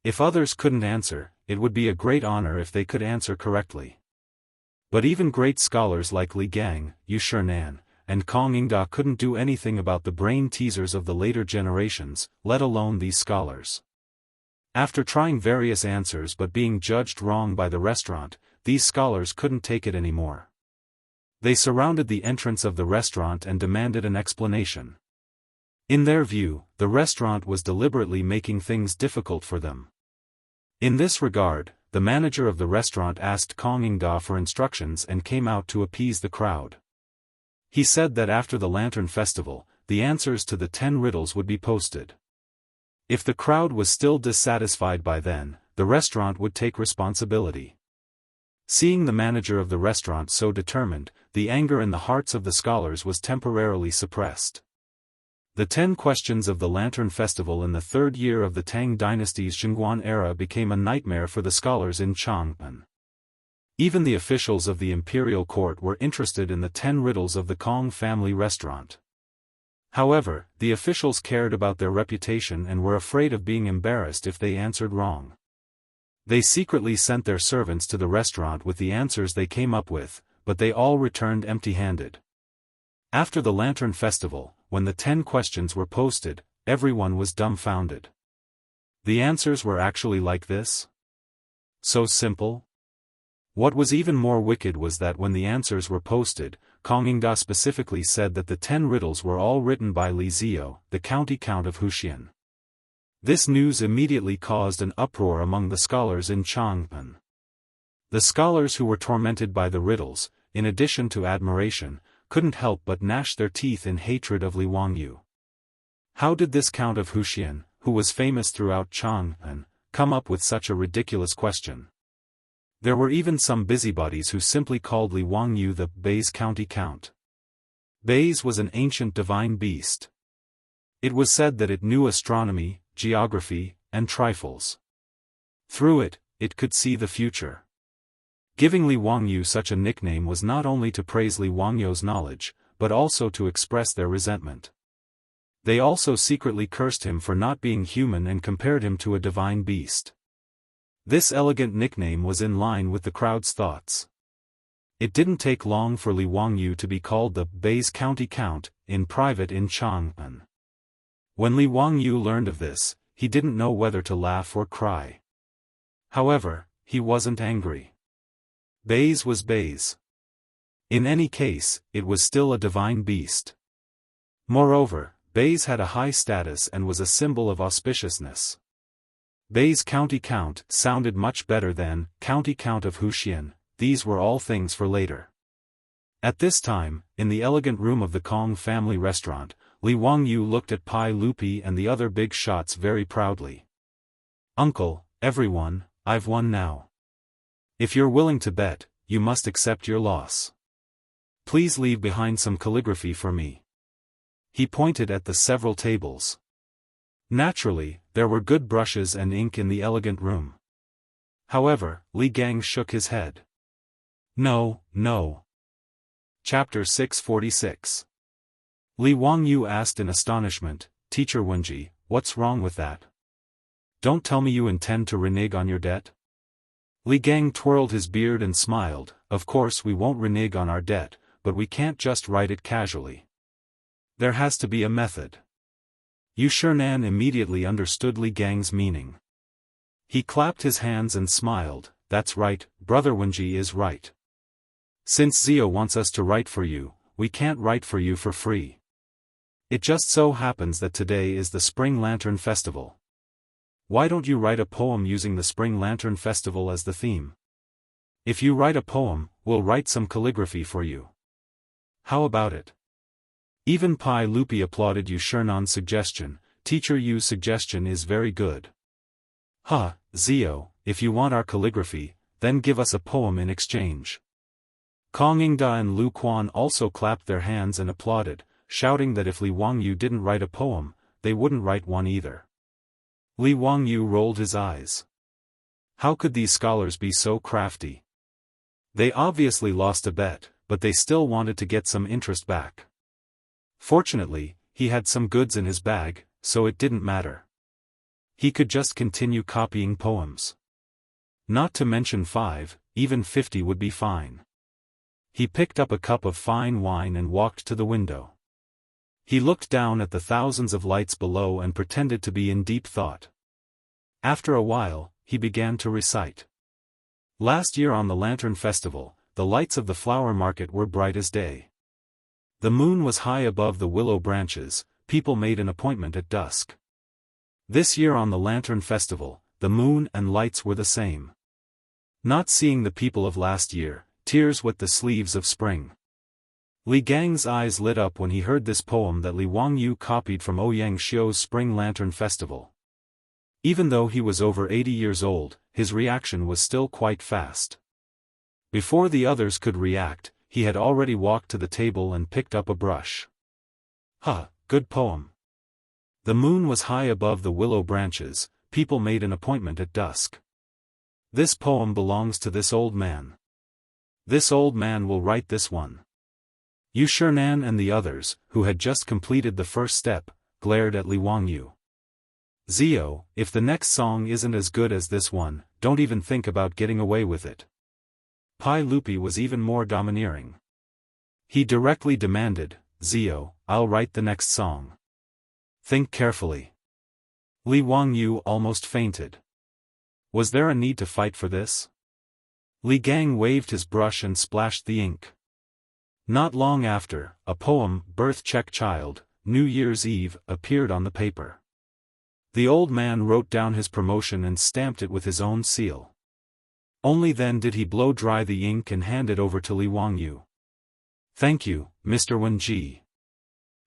If others couldn't answer, it would be a great honor if they could answer correctly. But even great scholars like Li Gang, Yu Shinan, and Kong Yingda couldn't do anything about the brain teasers of the later generations, let alone these scholars. After trying various answers but being judged wrong by the restaurant, these scholars couldn't take it anymore. They surrounded the entrance of the restaurant and demanded an explanation. In their view, the restaurant was deliberately making things difficult for them. In this regard, the manager of the restaurant asked Kong Yingda for instructions and came out to appease the crowd. He said that after the Lantern Festival, the answers to the 10 riddles would be posted. If the crowd was still dissatisfied by then, the restaurant would take responsibility. Seeing the manager of the restaurant so determined, the anger in the hearts of the scholars was temporarily suppressed. The 10 questions of the Lantern Festival in the third year of the Tang dynasty's Zhengguan era became a nightmare for the scholars in Chang'an. Even the officials of the imperial court were interested in the 10 riddles of the Kong family restaurant. However, the officials cared about their reputation and were afraid of being embarrassed if they answered wrong. They secretly sent their servants to the restaurant with the answers they came up with, but they all returned empty-handed. After the Lantern Festival, when the 10 questions were posted, everyone was dumbfounded. The answers were actually like this? So simple? What was even more wicked was that when the answers were posted, Kong Yingda specifically said that the 10 riddles were all written by Li Zio, the county count of Huxian. This news immediately caused an uproar among the scholars in Chang'an. The scholars who were tormented by the riddles, in addition to admiration, couldn't help but gnash their teeth in hatred of Li Wangyu. How did this Count of Huxian, who was famous throughout Chang'an, come up with such a ridiculous question? There were even some busybodies who simply called Li Wangyu the Baize County Count. Baize was an ancient divine beast. It was said that it knew astronomy, geography, and trifles. Through it, it could see the future. Giving Li Wangyu such a nickname was not only to praise Li Wangyu's knowledge, but also to express their resentment. They also secretly cursed him for not being human and compared him to a divine beast. This elegant nickname was in line with the crowd's thoughts. It didn't take long for Li Wangyu to be called the Baize County Count, in private in Chang'an. When Li Wangyu learned of this, he didn't know whether to laugh or cry. However, he wasn't angry. Baize was Baize. In any case, it was still a divine beast. Moreover, Baize had a high status and was a symbol of auspiciousness. Baize County Count sounded much better than County Count of Huxian. These were all things for later. At this time, in the elegant room of the Kong family restaurant, Li Wangyu looked at Pai Lupi and the other big shots very proudly. "Uncle, everyone, I've won now. If you're willing to bet, you must accept your loss. Please leave behind some calligraphy for me." He pointed at the several tables. Naturally, there were good brushes and ink in the elegant room. However, Li Gang shook his head. "No, no." Chapter 646. Li Wangyu asked in astonishment, "Teacher Wenji, what's wrong with that? Don't tell me you intend to renege on your debt?" Li Gang twirled his beard and smiled. "Of course we won't renege on our debt, but we can't just write it casually. There has to be a method." Yu Shinan immediately understood Li Gang's meaning. He clapped his hands and smiled. "That's right, Brother Wenji is right. Since Zio wants us to write for you, we can't write for you for free. It just so happens that today is the Spring Lantern Festival. Why don't you write a poem using the Spring Lantern Festival as the theme? If you write a poem, we'll write some calligraphy for you. How about it?" Even Pai Lupi applauded Yu Shinan's suggestion. "Teacher Yu's suggestion is very good. Zio, if you want our calligraphy, then give us a poem in exchange." Kong Yingda and Lu Quan also clapped their hands and applauded, shouting that if Li Wangyu didn't write a poem, they wouldn't write one either. Li Wangyu rolled his eyes. How could these scholars be so crafty? They obviously lost a bet, but they still wanted to get some interest back. Fortunately, he had some goods in his bag, so it didn't matter. He could just continue copying poems. Not to mention 5, even 50 would be fine. He picked up a cup of fine wine and walked to the window. He looked down at the thousands of lights below and pretended to be in deep thought. After a while, he began to recite. Last year on the Lantern Festival, the lights of the flower market were bright as day. The moon was high above the willow branches, people made an appointment at dusk. This year on the Lantern Festival, the moon and lights were the same. Not seeing the people of last year, tears wet the sleeves of spring. Li Gang's eyes lit up when he heard this poem that Li Wangyu copied from Ouyang Xiu's Spring Lantern Festival. Even though he was over 80 years old, his reaction was still quite fast. Before the others could react, he had already walked to the table and picked up a brush. Good poem. The moon was high above the willow branches, people made an appointment at dusk. This poem belongs to this old man. This old man will write this one. Yu Shinan and the others, who had just completed the first step, glared at Li Wangyu. Zio, if the next song isn't as good as this one, don't even think about getting away with it. Pai Lupi was even more domineering. He directly demanded, Zio, I'll write the next song. Think carefully. Li Wangyu almost fainted. Was there a need to fight for this? Li Gang waved his brush and splashed the ink. Not long after, a poem, Birth Check Child, New Year's Eve, appeared on the paper. The old man wrote down his promotion and stamped it with his own seal. Only then did he blow dry the ink and hand it over to Li Wangyu. Thank you, Mr. Wenji.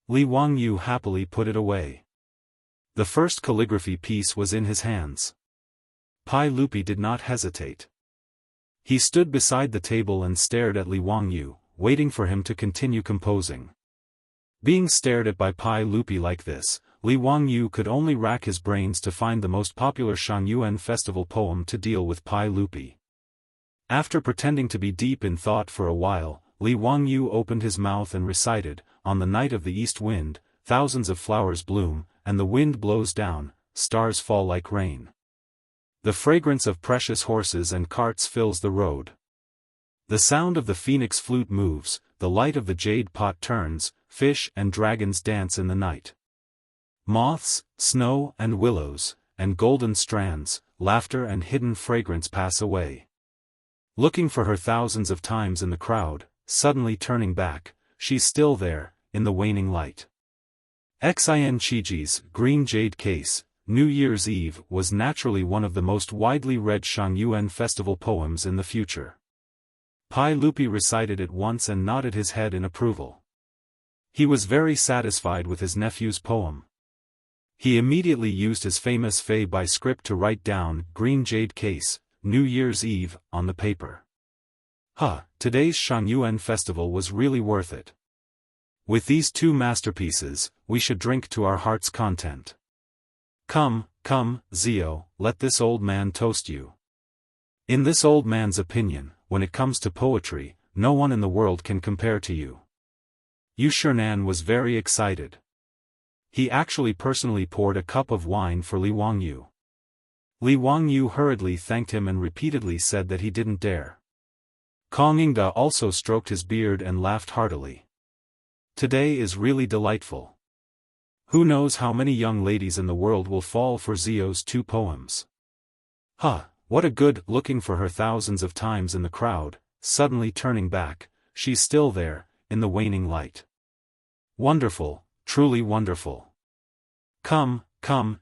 Li Wangyu happily put it away. The first calligraphy piece was in his hands. Pai Lupi did not hesitate. He stood beside the table and stared at Li Wangyu, waiting for him to continue composing. Being stared at by Pai Lupi like this, Li Wangyu could only rack his brains to find the most popular Shangyuan festival poem to deal with Pai Lupi. After pretending to be deep in thought for a while, Li Wangyu opened his mouth and recited, On the night of the east wind, thousands of flowers bloom, and the wind blows down, stars fall like rain. The fragrance of precious horses and carts fills the road. The sound of the phoenix flute moves, the light of the jade pot turns, fish and dragons dance in the night. Moths, snow and willows, and golden strands, laughter and hidden fragrance pass away. Looking for her thousands of times in the crowd, suddenly turning back, she's still there, in the waning light. Xin Chiji's Green Jade Case, New Year's Eve was naturally one of the most widely read Shangyuan festival poems in the future. Pai Lupi recited it once and nodded his head in approval. He was very satisfied with his nephew's poem. He immediately used his famous Fei Bai script to write down Green Jade Case, New Year's Eve, on the paper. Today's Shangyuan festival was really worth it. With these two masterpieces, we should drink to our heart's content. Come, Zio, let this old man toast you. In this old man's opinion, when it comes to poetry, no one in the world can compare to you. Yu Shinan was very excited. He actually personally poured a cup of wine for Li Wangyu. Li Wangyu hurriedly thanked him and repeatedly said that he didn't dare. Kong Yingda also stroked his beard and laughed heartily. Today is really delightful. Who knows how many young ladies in the world will fall for Zio's two poems. What a good, looking for her thousands of times in the crowd, suddenly turning back, she's still there, in the waning light. Wonderful, truly wonderful. Come,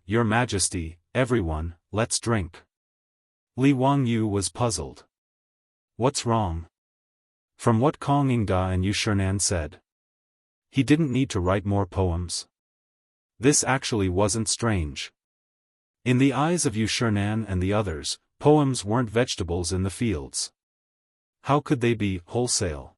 Your Majesty, everyone, let's drink. Li Wangyu was puzzled. What's wrong? From what Kong Yingda and Yu Shinan said. He didn't need to write more poems. This actually wasn't strange. In the eyes of Yu Shinan and the others, poems weren't vegetables in the fields. How could they be wholesale?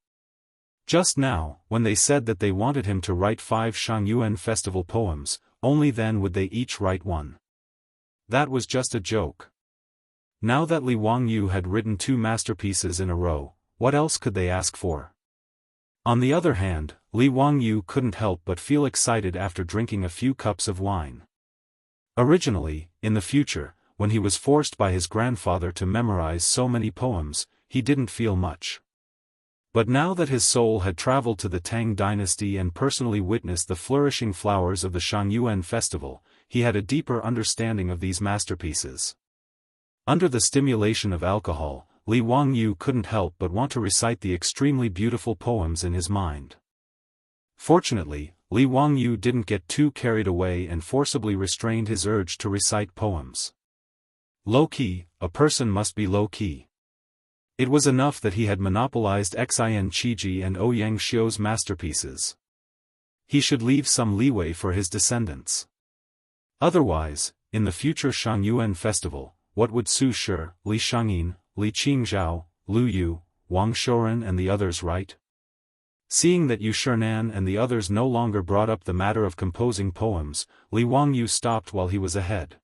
Just now, when they said that they wanted him to write 5 Shangyuan festival poems, only then would they each write one. That was just a joke. Now that Li Wangyu had written 2 masterpieces in a row, what else could they ask for? On the other hand, Li Wangyu couldn't help but feel excited after drinking a few cups of wine. Originally, in the future, when he was forced by his grandfather to memorize so many poems, he didn't feel much. But now that his soul had traveled to the Tang dynasty and personally witnessed the flourishing flowers of the Shangyuan festival, he had a deeper understanding of these masterpieces. Under the stimulation of alcohol, Li Wangyu couldn't help but want to recite the extremely beautiful poems in his mind. Fortunately, Li Wangyu didn't get too carried away and forcibly restrained his urge to recite poems. Low-key, a person must be low-key. It was enough that he had monopolized Xin Qiji and Ouyang Xiu's masterpieces. He should leave some leeway for his descendants. Otherwise, in the future Shangyuan festival, what would Su Shi, Li Shangyin, Li Qingzhao, Lu Yu, Wang Shouren and the others write? Seeing that Yu Shernan and the others no longer brought up the matter of composing poems, Li Wangyu stopped while he was ahead.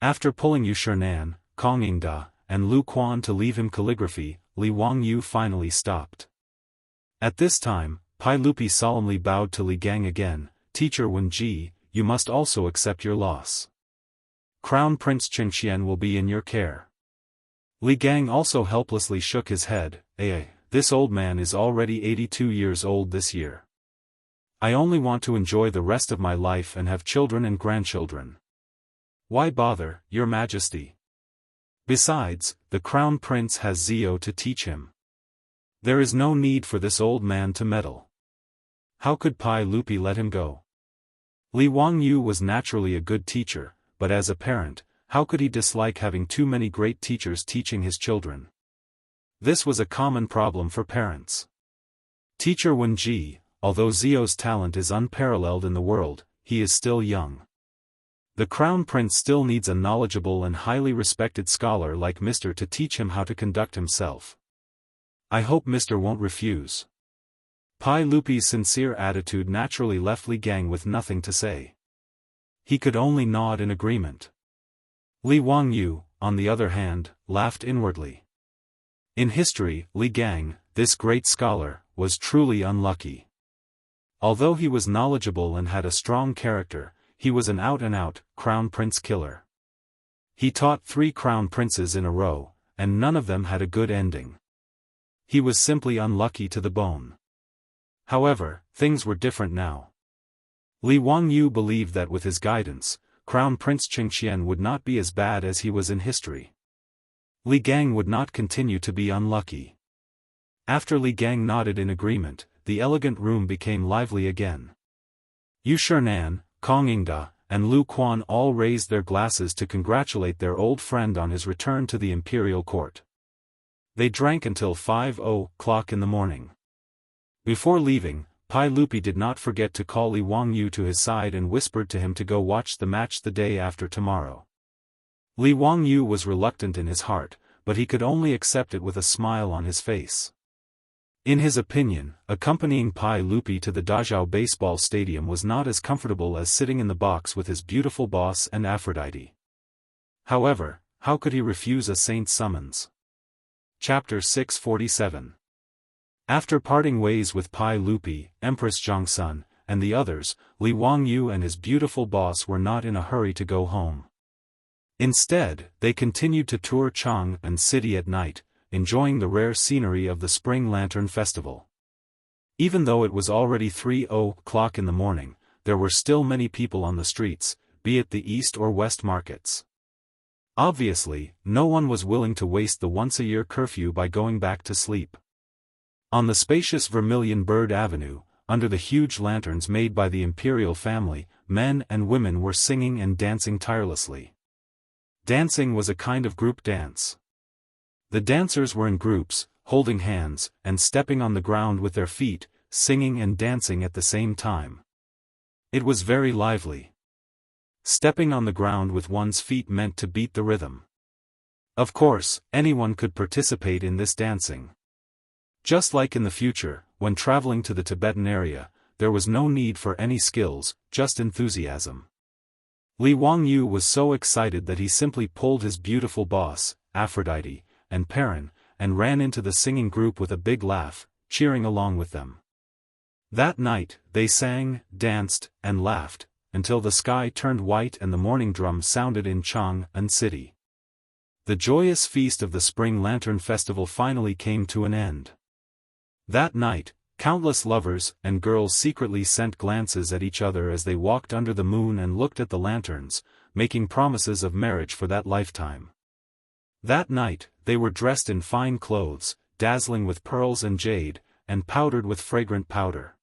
After pulling Yu Shernan, Kong Yingda, and Lu Quan to leave him calligraphy, Li Wangyu finally stopped. At this time, Pai Lupi solemnly bowed to Li Gang again. "Teacher Wenji, you must also accept your loss. Crown Prince Qingxian will be in your care." Li Gang also helplessly shook his head. This old man is already 82 years old this year. I only want to enjoy the rest of my life and have children and grandchildren. Why bother, Your Majesty? Besides, the Crown Prince has Zio to teach him. There is no need for this old man to meddle. How could Pai Lupi let him go? Li Wangyu was naturally a good teacher, but as a parent, how could he dislike having too many great teachers teaching his children? This was a common problem for parents. Teacher Wenji, although Zio's talent is unparalleled in the world, he is still young. The Crown Prince still needs a knowledgeable and highly respected scholar like Mr. to teach him how to conduct himself. I hope Mr. won't refuse. Pai Lupi's sincere attitude naturally left Li Gang with nothing to say. He could only nod in agreement. Li Wangyu, on the other hand, laughed inwardly. In history, Li Gang, this great scholar, was truly unlucky. Although he was knowledgeable and had a strong character, he was an out-and-out Crown Prince killer. He taught 3 Crown Princes in a row, and none of them had a good ending. He was simply unlucky to the bone. However, things were different now. Li Wangyu believed that with his guidance, Crown Prince Qingxian would not be as bad as he was in history. Li Gang would not continue to be unlucky. After Li Gang nodded in agreement, the elegant room became lively again. Yu Shernan, Kong Yingda, and Lu Quan all raised their glasses to congratulate their old friend on his return to the imperial court. They drank until 5:00 in the morning. Before leaving, Pai Lupi did not forget to call Li Wangyu to his side and whispered to him to go watch the match the day after tomorrow. Li Wangyu was reluctant in his heart, but he could only accept it with a smile on his face. In his opinion, accompanying Pai Lupi to the Dazhao baseball stadium was not as comfortable as sitting in the box with his beautiful boss and Aphrodite. However, how could he refuse a saint's summons? Chapter 647. After parting ways with Pai Lupi, Empress Zhangsun, and the others, Li Wangyu and his beautiful boss were not in a hurry to go home. Instead, they continued to tour Chang'an City at night, enjoying the rare scenery of the Spring Lantern Festival. Even though it was already 3:00 in the morning, there were still many people on the streets, be it the east or west markets. Obviously, no one was willing to waste the once-a-year curfew by going back to sleep. On the spacious Vermilion Bird Avenue, under the huge lanterns made by the imperial family, men and women were singing and dancing tirelessly. Dancing was a kind of group dance. The dancers were in groups, holding hands, and stepping on the ground with their feet, singing and dancing at the same time. It was very lively. Stepping on the ground with one's feet meant to beat the rhythm. Of course, anyone could participate in this dancing. Just like in the future, when traveling to the Tibetan area, there was no need for any skills, just enthusiasm. Li Wangyu was so excited that he simply pulled his beautiful boss, Aphrodite, and Perrin, and ran into the singing group with a big laugh, cheering along with them. That night, they sang, danced, and laughed, until the sky turned white and the morning drum sounded in Jianghu city. The joyous feast of the Spring Lantern Festival finally came to an end. That night, countless lovers and girls secretly sent glances at each other as they walked under the moon and looked at the lanterns, making promises of marriage for that lifetime. That night, they were dressed in fine clothes, dazzling with pearls and jade, and powdered with fragrant powder.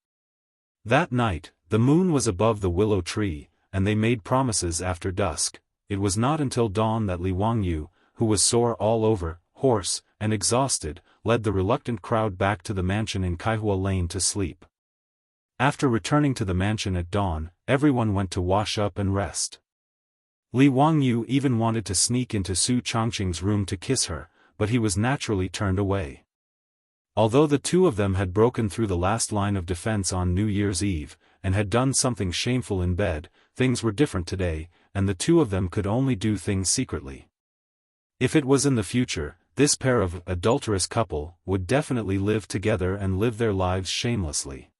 That night, the moon was above the willow tree, and they made promises after dusk. It was not until dawn that Li Wangyu, who was sore all over, hoarse, and exhausted, led the reluctant crowd back to the mansion in Kaihua Lane to sleep. After returning to the mansion at dawn, everyone went to wash up and rest. Li Wangyu even wanted to sneak into Su Changqing's room to kiss her, but he was naturally turned away. Although the two of them had broken through the last line of defense on New Year's Eve, and had done something shameful in bed, things were different today, and the two of them could only do things secretly. If it was in the future, this pair of adulterous couple would definitely live together and live their lives shamelessly.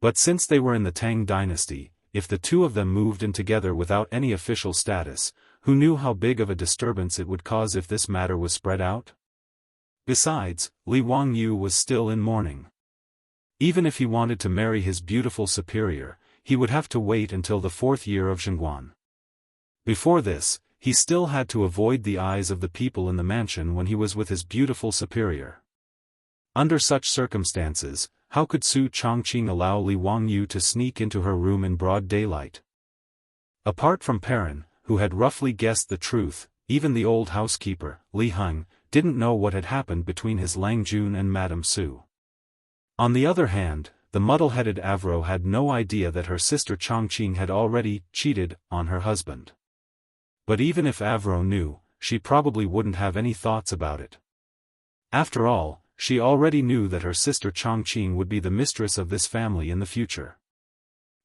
But since they were in the Tang dynasty, if the two of them moved in together without any official status, who knew how big of a disturbance it would cause if this matter was spread out? Besides, Li Wangyu was still in mourning. Even if he wanted to marry his beautiful superior, he would have to wait until the 4th year of Zhengguan. Before this, he still had to avoid the eyes of the people in the mansion when he was with his beautiful superior. Under such circumstances, how could Su Changqing allow Li Wangyu to sneak into her room in broad daylight? Apart from Perrin, who had roughly guessed the truth, even the old housekeeper, Li Heng, didn't know what had happened between his Lang Jun and Madame Su. On the other hand, the muddle-headed Avro had no idea that her sister Changqing had already cheated on her husband. But even if Avro knew, she probably wouldn't have any thoughts about it. After all, she already knew that her sister Changqing would be the mistress of this family in the future.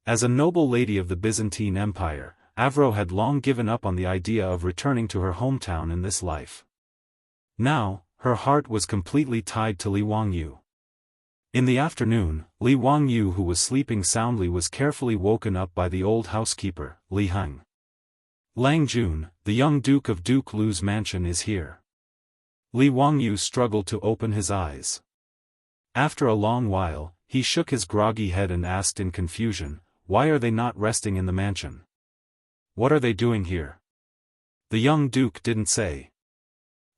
As a noble lady of the Byzantine Empire, Avro had long given up on the idea of returning to her hometown in this life. Now, her heart was completely tied to Li Wangyu. In the afternoon, Li Wangyu, who was sleeping soundly, was carefully woken up by the old housekeeper, Li Heng. Lang Jun, the young Duke of Duke Lu's mansion, is here. Li Wangyu struggled to open his eyes. After a long while, he shook his groggy head and asked in confusion, "Why are they not resting in the mansion? What are they doing here?" The young Duke didn't say.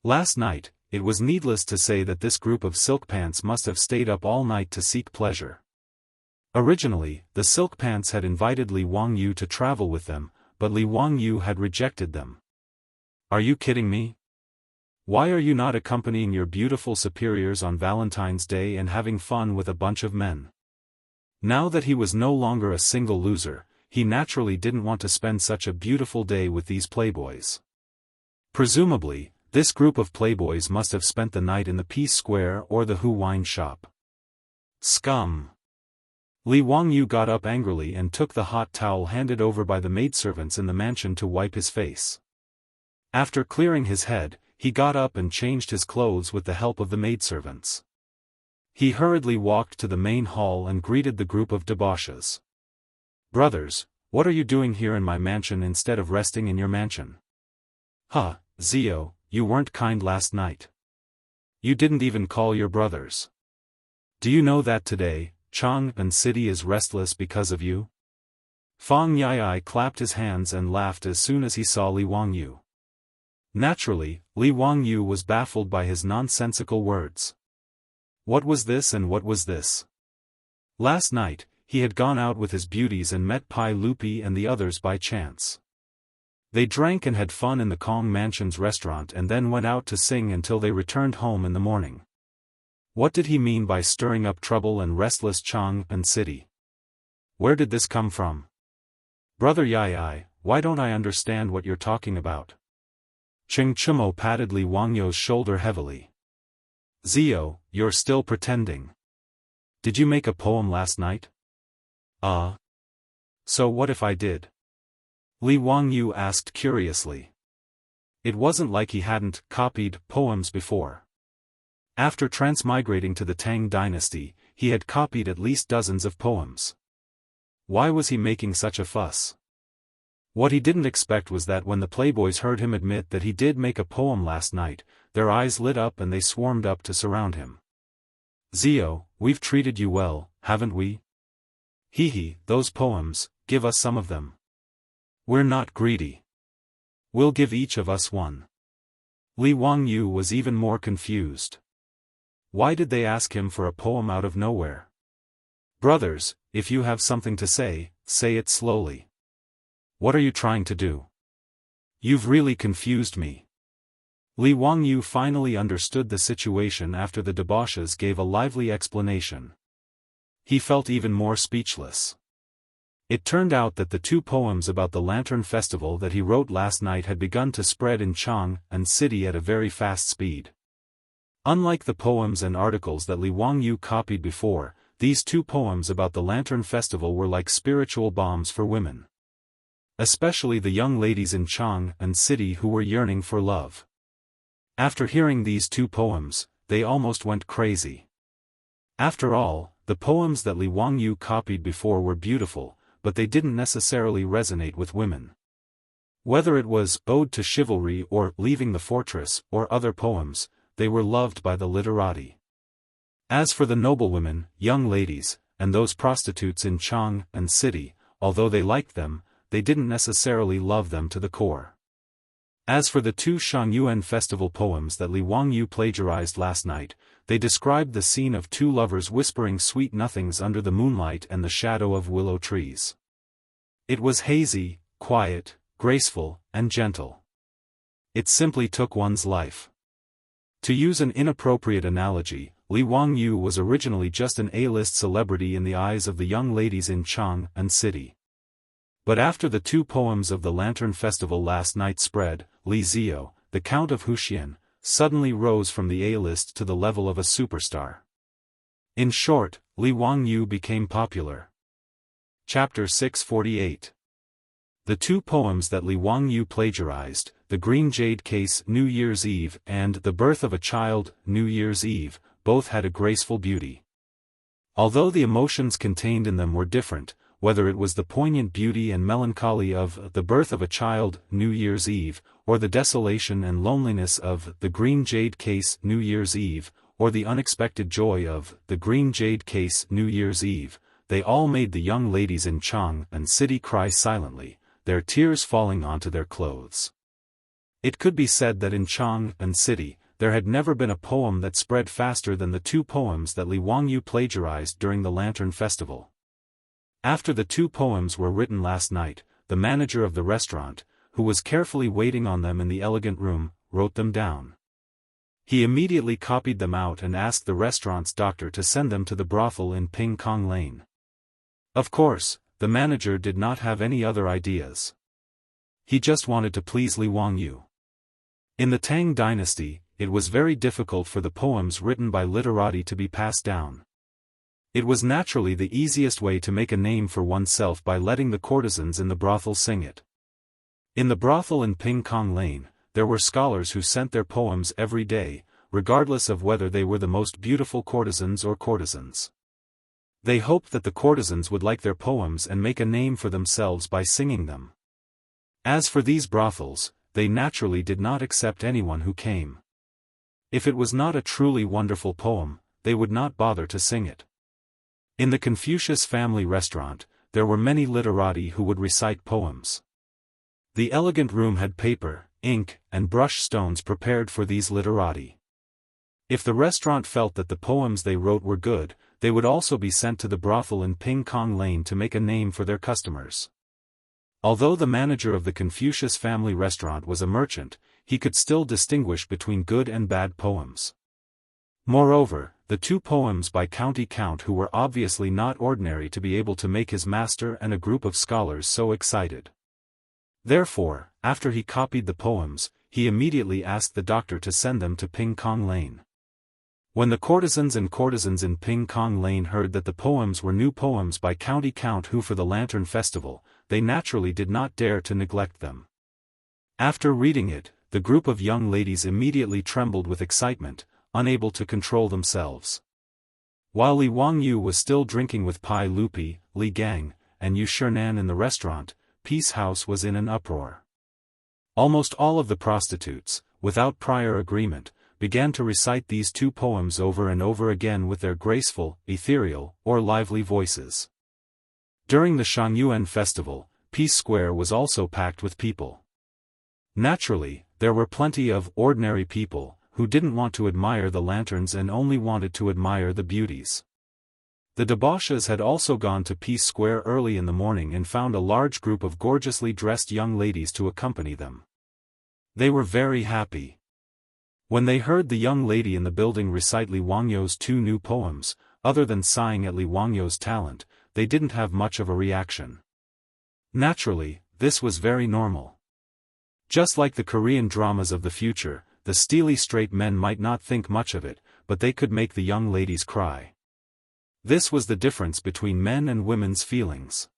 Last night, it was needless to say that this group of silk pants must have stayed up all night to seek pleasure. Originally, the silk pants had invited Li Wangyu to travel with them, but Li Wangyu had rejected them. "Are you kidding me? Why are you not accompanying your beautiful superiors on Valentine's Day and having fun with a bunch of men?" Now that he was no longer a single loser, he naturally didn't want to spend such a beautiful day with these playboys. Presumably, this group of playboys must have spent the night in the Peace Square or the Hu wine shop. Scum! Li Wangyu got up angrily and took the hot towel handed over by the maidservants in the mansion to wipe his face. After clearing his head, he got up and changed his clothes with the help of the maidservants. He hurriedly walked to the main hall and greeted the group of debauches. "Brothers, what are you doing here in my mansion instead of resting in your mansion? Huh, Zio, you weren't kind last night. You didn't even call your brothers. Do you know that today, Jianghu city is restless because of you?" Fang Yai clapped his hands and laughed as soon as he saw Li Wangyu. Naturally, Li Wangyu was baffled by his nonsensical words. What was this and what was this? Last night, he had gone out with his beauties and met Pai Lupi and the others by chance. They drank and had fun in the Kong Mansion's restaurant and then went out to sing until they returned home in the morning. What did he mean by stirring up trouble and restless Jianghu city? Where did this come from? Brother Yai, why don't I understand what you're talking about? Cheng Chumo patted Li Wangyu's shoulder heavily. Zio, you're still pretending. Did you make a poem last night? So what if I did? Li Wangyu asked curiously. It wasn't like he hadn't copied poems before. After transmigrating to the Tang dynasty, he had copied at least dozens of poems. Why was he making such a fuss? What he didn't expect was that when the playboys heard him admit that he did make a poem last night, their eyes lit up and they swarmed up to surround him. "Zio, we've treated you well, haven't we? Hee, those poems, give us some of them. We're not greedy. We'll give each of us one." Li Wangyu was even more confused. Why did they ask him for a poem out of nowhere? "Brothers, if you have something to say it slowly. What are you trying to do? You've really confused me." Li Wangyu finally understood the situation after the debauches gave a lively explanation. He felt even more speechless. It turned out that the 2 poems about the Lantern Festival that he wrote last night had begun to spread in Jianghu and city at a very fast speed. Unlike the poems and articles that Li Wangyu copied before, these 2 poems about the Lantern Festival were like spiritual bombs for women. Especially the young ladies in Jianghu and city who were yearning for love. After hearing these 2 poems, they almost went crazy. After all, the poems that Li Wangyu copied before were beautiful, but they didn't necessarily resonate with women. Whether it was Ode to Chivalry or Leaving the Fortress or other poems, they were loved by the literati. As for the noblewomen, young ladies, and those prostitutes in Jianghu and city, although they liked them, they didn't necessarily love them to the core. As for the 2 Shangyuan festival poems that Li Wangyu plagiarized last night, they described the scene of 2 lovers whispering sweet nothings under the moonlight and the shadow of willow trees. It was hazy, quiet, graceful, and gentle. It simply took one's life. To use an inappropriate analogy, Li Wangyu was originally just an A-list celebrity in the eyes of the young ladies in Jianghu and city. But after the 2 poems of the Lantern Festival last night spread, Li Zio, the Count of Huxian, suddenly rose from the A-list to the level of a superstar. In short, Li Wangyu became popular. Chapter 648. The 2 poems that Li Wangyu plagiarized, The Green Jade Case New Year's Eve and The Birth of a Child New Year's Eve, both had a graceful beauty. Although the emotions contained in them were different, whether it was the poignant beauty and melancholy of The Birth of a Child New Year's Eve, or the desolation and loneliness of The Green Jade Case New Year's Eve, or the unexpected joy of The Green Jade Case New Year's Eve, they all made the young ladies in Jianghu and city cry silently, their tears falling onto their clothes. It could be said that in Jianghu and city, there had never been a poem that spread faster than the 2 poems that Li Wangyu plagiarized during the Lantern Festival. After the 2 poems were written last night, the manager of the restaurant, who was carefully waiting on them in the elegant room, wrote them down. He immediately copied them out and asked the restaurant's doctor to send them to the brothel in Ping Kong Lane. Of course, the manager did not have any other ideas. He just wanted to please Li Wangyu. In the Tang dynasty, it was very difficult for the poems written by literati to be passed down. It was naturally the easiest way to make a name for oneself by letting the courtesans in the brothel sing it. In the brothel in Ping Kong Lane, there were scholars who sent their poems every day, regardless of whether they were the most beautiful courtesans or courtesans. They hoped that the courtesans would like their poems and make a name for themselves by singing them. As for these brothels, they naturally did not accept anyone who came. If it was not a truly wonderful poem, they would not bother to sing it. In the Confucius family restaurant, there were many literati who would recite poems. The elegant room had paper, ink, and brush stones prepared for these literati. If the restaurant felt that the poems they wrote were good, they would also be sent to the brothel in Ping Kong Lane to make a name for their customers. Although the manager of the Confucius family restaurant was a merchant, he could still distinguish between good and bad poems. Moreover, the 2 poems by County Count who were obviously not ordinary to be able to make his master and a group of scholars so excited. Therefore, after he copied the poems, he immediately asked the doctor to send them to Ping Kong Lane. When the courtesans in Ping Kong Lane heard that the poems were new poems by County Count who for the Lantern Festival, they naturally did not dare to neglect them. After reading it, the group of young ladies immediately trembled with excitement, unable to control themselves. While Li Wangyu was still drinking with Pai Lupi, Li Gang, and Yu Shinan in the restaurant, Peace House was in an uproar. Almost all of the prostitutes, without prior agreement, began to recite these two poems over and over again with their graceful, ethereal, or lively voices. During the Shangyuan festival, Peace Square was also packed with people. Naturally, there were plenty of ordinary people who didn't want to admire the lanterns and only wanted to admire the beauties. The debauches had also gone to Peace Square early in the morning and found a large group of gorgeously dressed young ladies to accompany them. They were very happy. When they heard the young lady in the building recite Li Wangyu's two new poems, other than sighing at Li Wangyu's talent, they didn't have much of a reaction. Naturally, this was very normal. Just like the Korean dramas of the future, the steely straight men might not think much of it, but they could make the young ladies cry. This was the difference between men and women's feelings.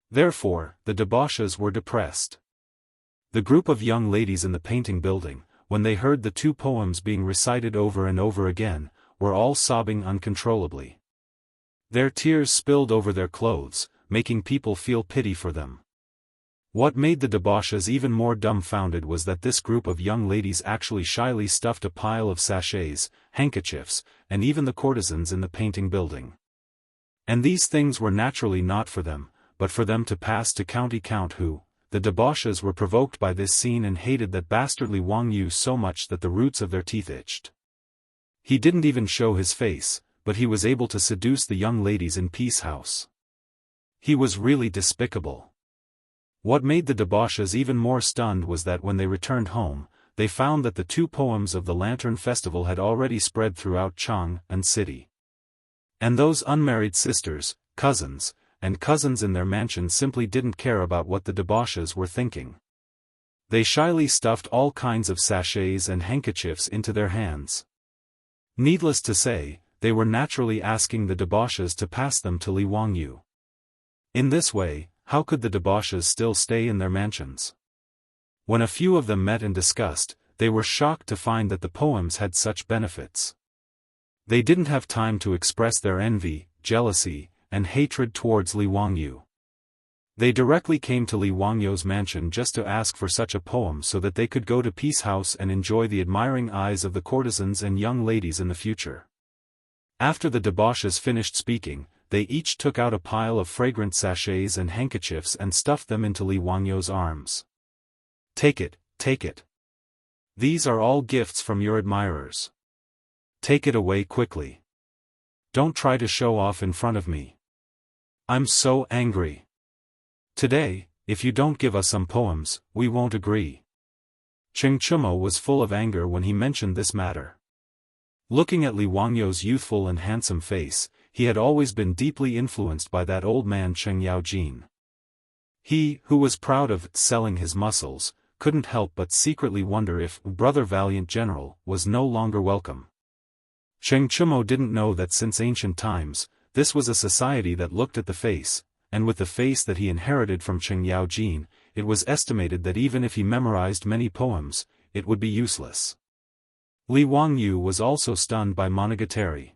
Therefore, the debauches were depressed. The group of young ladies in the painting building, when they heard the two poems being recited over and over again, were all sobbing uncontrollably. Their tears spilled over their clothes, making people feel pity for them. What made the debauches even more dumbfounded was that this group of young ladies actually shyly stuffed a pile of sachets, handkerchiefs, and even the courtesans in the painting building. And these things were naturally not for them, but for them to pass to County Count who. The debauches were provoked by this scene and hated that bastard Li Wangyu so much that the roots of their teeth itched. He didn't even show his face, but he was able to seduce the young ladies in Peace House. He was really despicable. What made the debauches even more stunned was that when they returned home, they found that the two poems of the Lantern Festival had already spread throughout Chang'an City. And those unmarried sisters, cousins, and cousins in their mansion simply didn't care about what the debauches were thinking. They shyly stuffed all kinds of sachets and handkerchiefs into their hands. Needless to say, they were naturally asking the debauches to pass them to Li Wangyu. In this way, how could the debauches still stay in their mansions? When a few of them met and discussed, they were shocked to find that the poems had such benefits. They didn't have time to express their envy, jealousy, and hatred towards Li Wangyu. They directly came to Li Wangyu's mansion just to ask for such a poem so that they could go to Peace House and enjoy the admiring eyes of the courtesans and young ladies in the future. After the debauches finished speaking, they each took out a pile of fragrant sachets and handkerchiefs and stuffed them into Li Wangyu's arms. Take it, take it. These are all gifts from your admirers. Take it away quickly. Don't try to show off in front of me. I'm so angry. Today, if you don't give us some poems, we won't agree. Cheng Chumo was full of anger when he mentioned this matter. Looking at Li Wangyu's youthful and handsome face, he had always been deeply influenced by that old man Cheng Yaojin. He, who was proud of selling his muscles, couldn't help but secretly wonder if Brother Valiant General was no longer welcome. Cheng Chumo didn't know that since ancient times, this was a society that looked at the face, and with the face that he inherited from Cheng Yaojin, it was estimated that even if he memorized many poems, it would be useless. Li Wangyu was also stunned by Monogatari.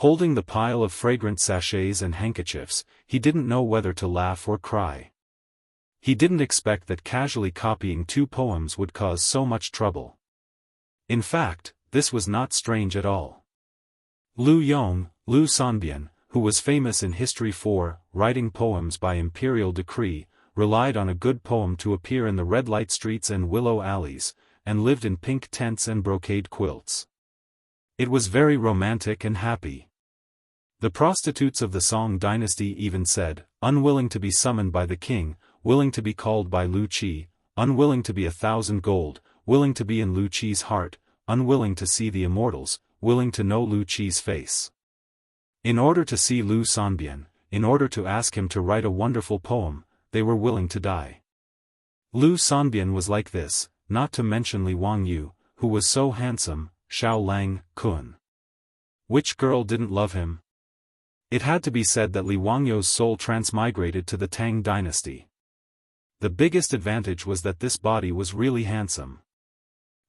Holding the pile of fragrant sachets and handkerchiefs, he didn't know whether to laugh or cry. He didn't expect that casually copying two poems would cause so much trouble. In fact, this was not strange at all. Lu Yong, Lu Sanbian, who was famous in history for writing poems by imperial decree, relied on a good poem to appear in the red light streets and willow alleys, and lived in pink tents and brocade quilts. It was very romantic and happy. The prostitutes of the Song dynasty even said, unwilling to be summoned by the king, willing to be called by Lu Qi, unwilling to be 1,000 gold, willing to be in Lu Qi's heart, unwilling to see the immortals, willing to know Lu Qi's face. In order to see Lu Sanbian, in order to ask him to write a wonderful poem, they were willing to die. Lu Sanbian was like this, not to mention Li Wangyu, who was so handsome, Xiao Lang, Kun. Which girl didn't love him? It had to be said that Li Wangyu's soul transmigrated to the Tang dynasty. The biggest advantage was that this body was really handsome.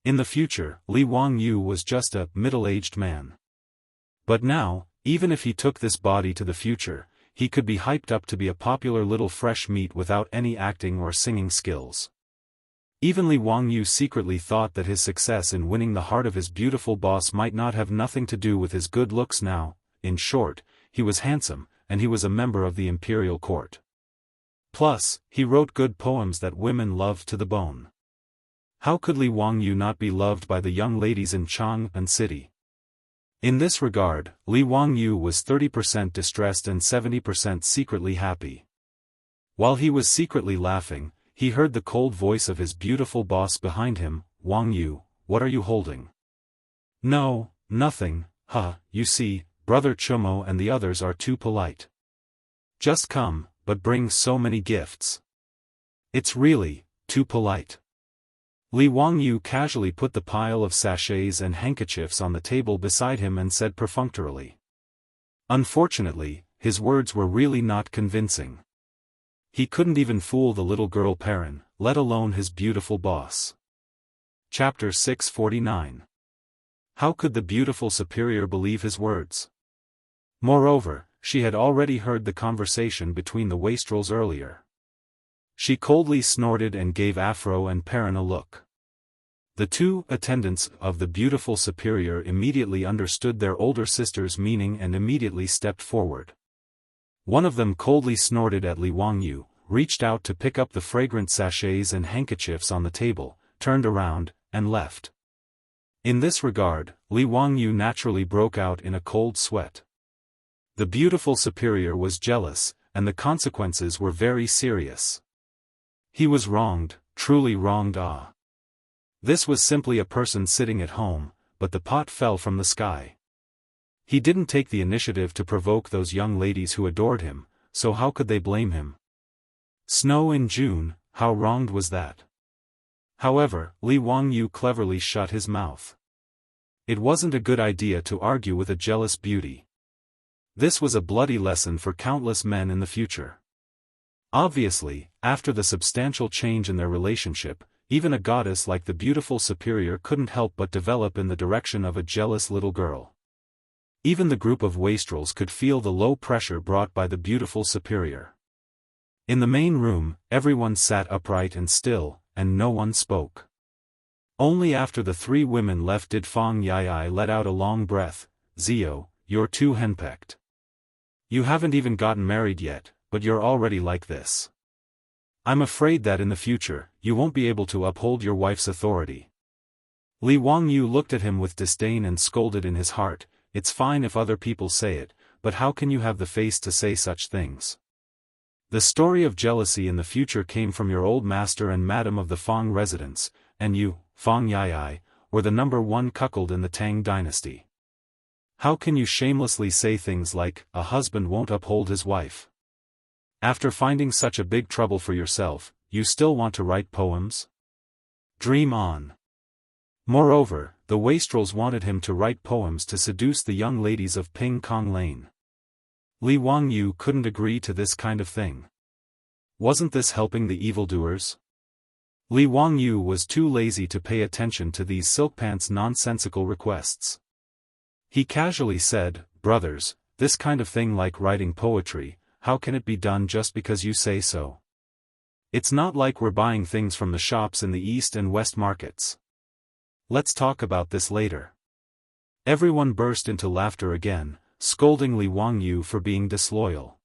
In the future, Li Wangyu was just a middle-aged man. But now, Even if he took this body to the future, he could be hyped up to be a popular little fresh meat without any acting or singing skills. Even Li Wangyu secretly thought that his success in winning the heart of his beautiful boss might not have nothing to do with his good looks now. In short, he was handsome, and he was a member of the imperial court. Plus, he wrote good poems that women loved to the bone. How could Li Wangyu not be loved by the young ladies in Chang'an City? In this regard, Li Wangyu was 30% distressed and 70% secretly happy. While he was secretly laughing, he heard the cold voice of his beautiful boss behind him. "Wangyu, what are you holding?" "No, nothing, you see, Brother Chumo and the others are too polite. Just come, but bring so many gifts. It's really, too polite." Li Wangyu casually put the pile of sachets and handkerchiefs on the table beside him and said perfunctorily. Unfortunately, his words were really not convincing. He couldn't even fool the little girl Perrin, let alone his beautiful boss. Chapter 649. How could the beautiful superior believe his words? Moreover, she had already heard the conversation between the wastrels earlier. She coldly snorted and gave Afro and Perrin a look. The two attendants of the beautiful superior immediately understood their older sister's meaning and immediately stepped forward. One of them coldly snorted at Li Wangyu, reached out to pick up the fragrant sachets and handkerchiefs on the table, turned around, and left. In this regard, Li Wangyu naturally broke out in a cold sweat. The beautiful superior was jealous, and the consequences were very serious. He was wronged, truly wronged. This was simply a person sitting at home, but the pot fell from the sky. He didn't take the initiative to provoke those young ladies who adored him, so how could they blame him? Snow in June, how wronged was that? However, Li Wangyu cleverly shut his mouth. It wasn't a good idea to argue with a jealous beauty. This was a bloody lesson for countless men in the future. Obviously, after the substantial change in their relationship, even a goddess like the beautiful superior couldn't help but develop in the direction of a jealous little girl. Even the group of wastrels could feel the low pressure brought by the beautiful superior. In the main room, everyone sat upright and still, and no one spoke. Only after the three women left did Fang Yai let out a long breath. "Zio, you're too henpecked. You haven't even gotten married yet, but you're already like this. I'm afraid that in the future, you won't be able to uphold your wife's authority." Li Wangyu looked at him with disdain and scolded in his heart, "It's fine if other people say it, but how can you have the face to say such things? The story of jealousy in the future came from your old master and madam of the Fang residence, and you, Fang Yai, were the #1 cuckold in the Tang dynasty. How can you shamelessly say things like, a husband won't uphold his wife? After finding such a big trouble for yourself, you still want to write poems? Dream on." Moreover, the wastrels wanted him to write poems to seduce the young ladies of Ping Kong Lane. Li Wangyu couldn't agree to this kind of thing. Wasn't this helping the evildoers? Li Wangyu was too lazy to pay attention to these silkpants' nonsensical requests. He casually said, "Brothers, this kind of thing like writing poetry, how can it be done just because you say so? It's not like we're buying things from the shops in the East and West markets. Let's talk about this later." Everyone burst into laughter again, scolding Li Wangyu for being disloyal.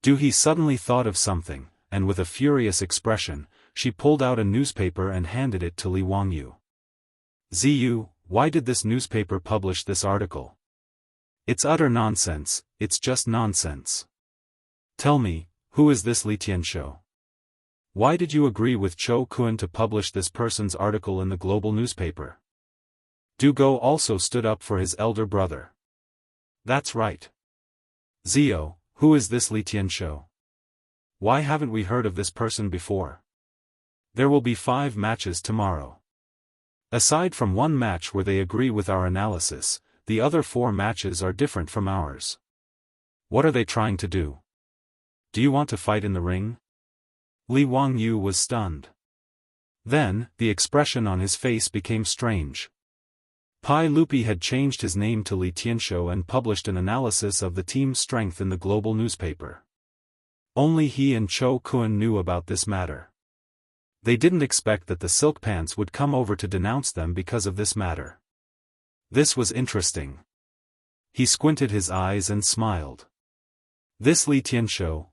He suddenly thought of something, and with a furious expression, she pulled out a newspaper and handed it to Li Wangyu. "Ziyu, why did this newspaper publish this article? It's utter nonsense, it's just nonsense. Tell me, who is this Li Tianshou? Why did you agree with Chou Kun to publish this person's article in the global newspaper?" Du Go also stood up for his elder brother. "That's right. Zio, who is this Li Tianshou? Why haven't we heard of this person before? There will be 5 matches tomorrow. Aside from one match where they agree with our analysis, the other 4 matches are different from ours. What are they trying to do? Do you want to fight in the ring?" Li Wangyu was stunned. Then, the expression on his face became strange. Pai Lupi had changed his name to Li Tianshou and published an analysis of the team's strength in the global newspaper. Only he and Cho Kun knew about this matter. They didn't expect that the Silk Pants would come over to denounce them because of this matter. This was interesting. He squinted his eyes and smiled. This Li Tianshou,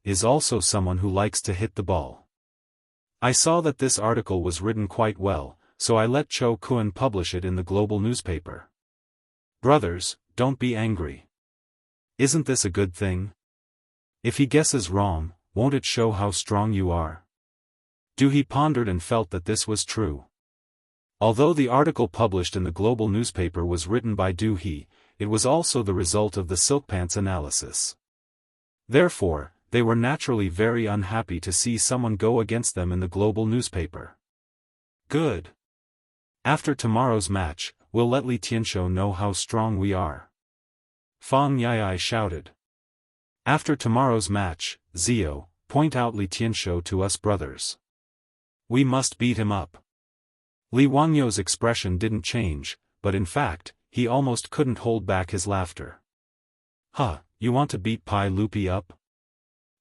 is also someone who likes to hit the ball. I saw that this article was written quite well, so I let Cho Kun publish it in the global newspaper. Brothers, don't be angry. Isn't this a good thing? If he guesses wrong, won't it show how strong you are? He pondered and felt that this was true. Although the article published in the global newspaper was written by He, it was also the result of the Silk Pants analysis. Therefore, they were naturally very unhappy to see someone go against them in the global newspaper. Good. After tomorrow's match, we'll let Li Tianshou know how strong we are. Fang Yai shouted. After tomorrow's match, Zio, point out Li Tianshou to us brothers. We must beat him up. Li Wangyou's expression didn't change, but in fact, he almost couldn't hold back his laughter. You want to beat Pai Lupi up?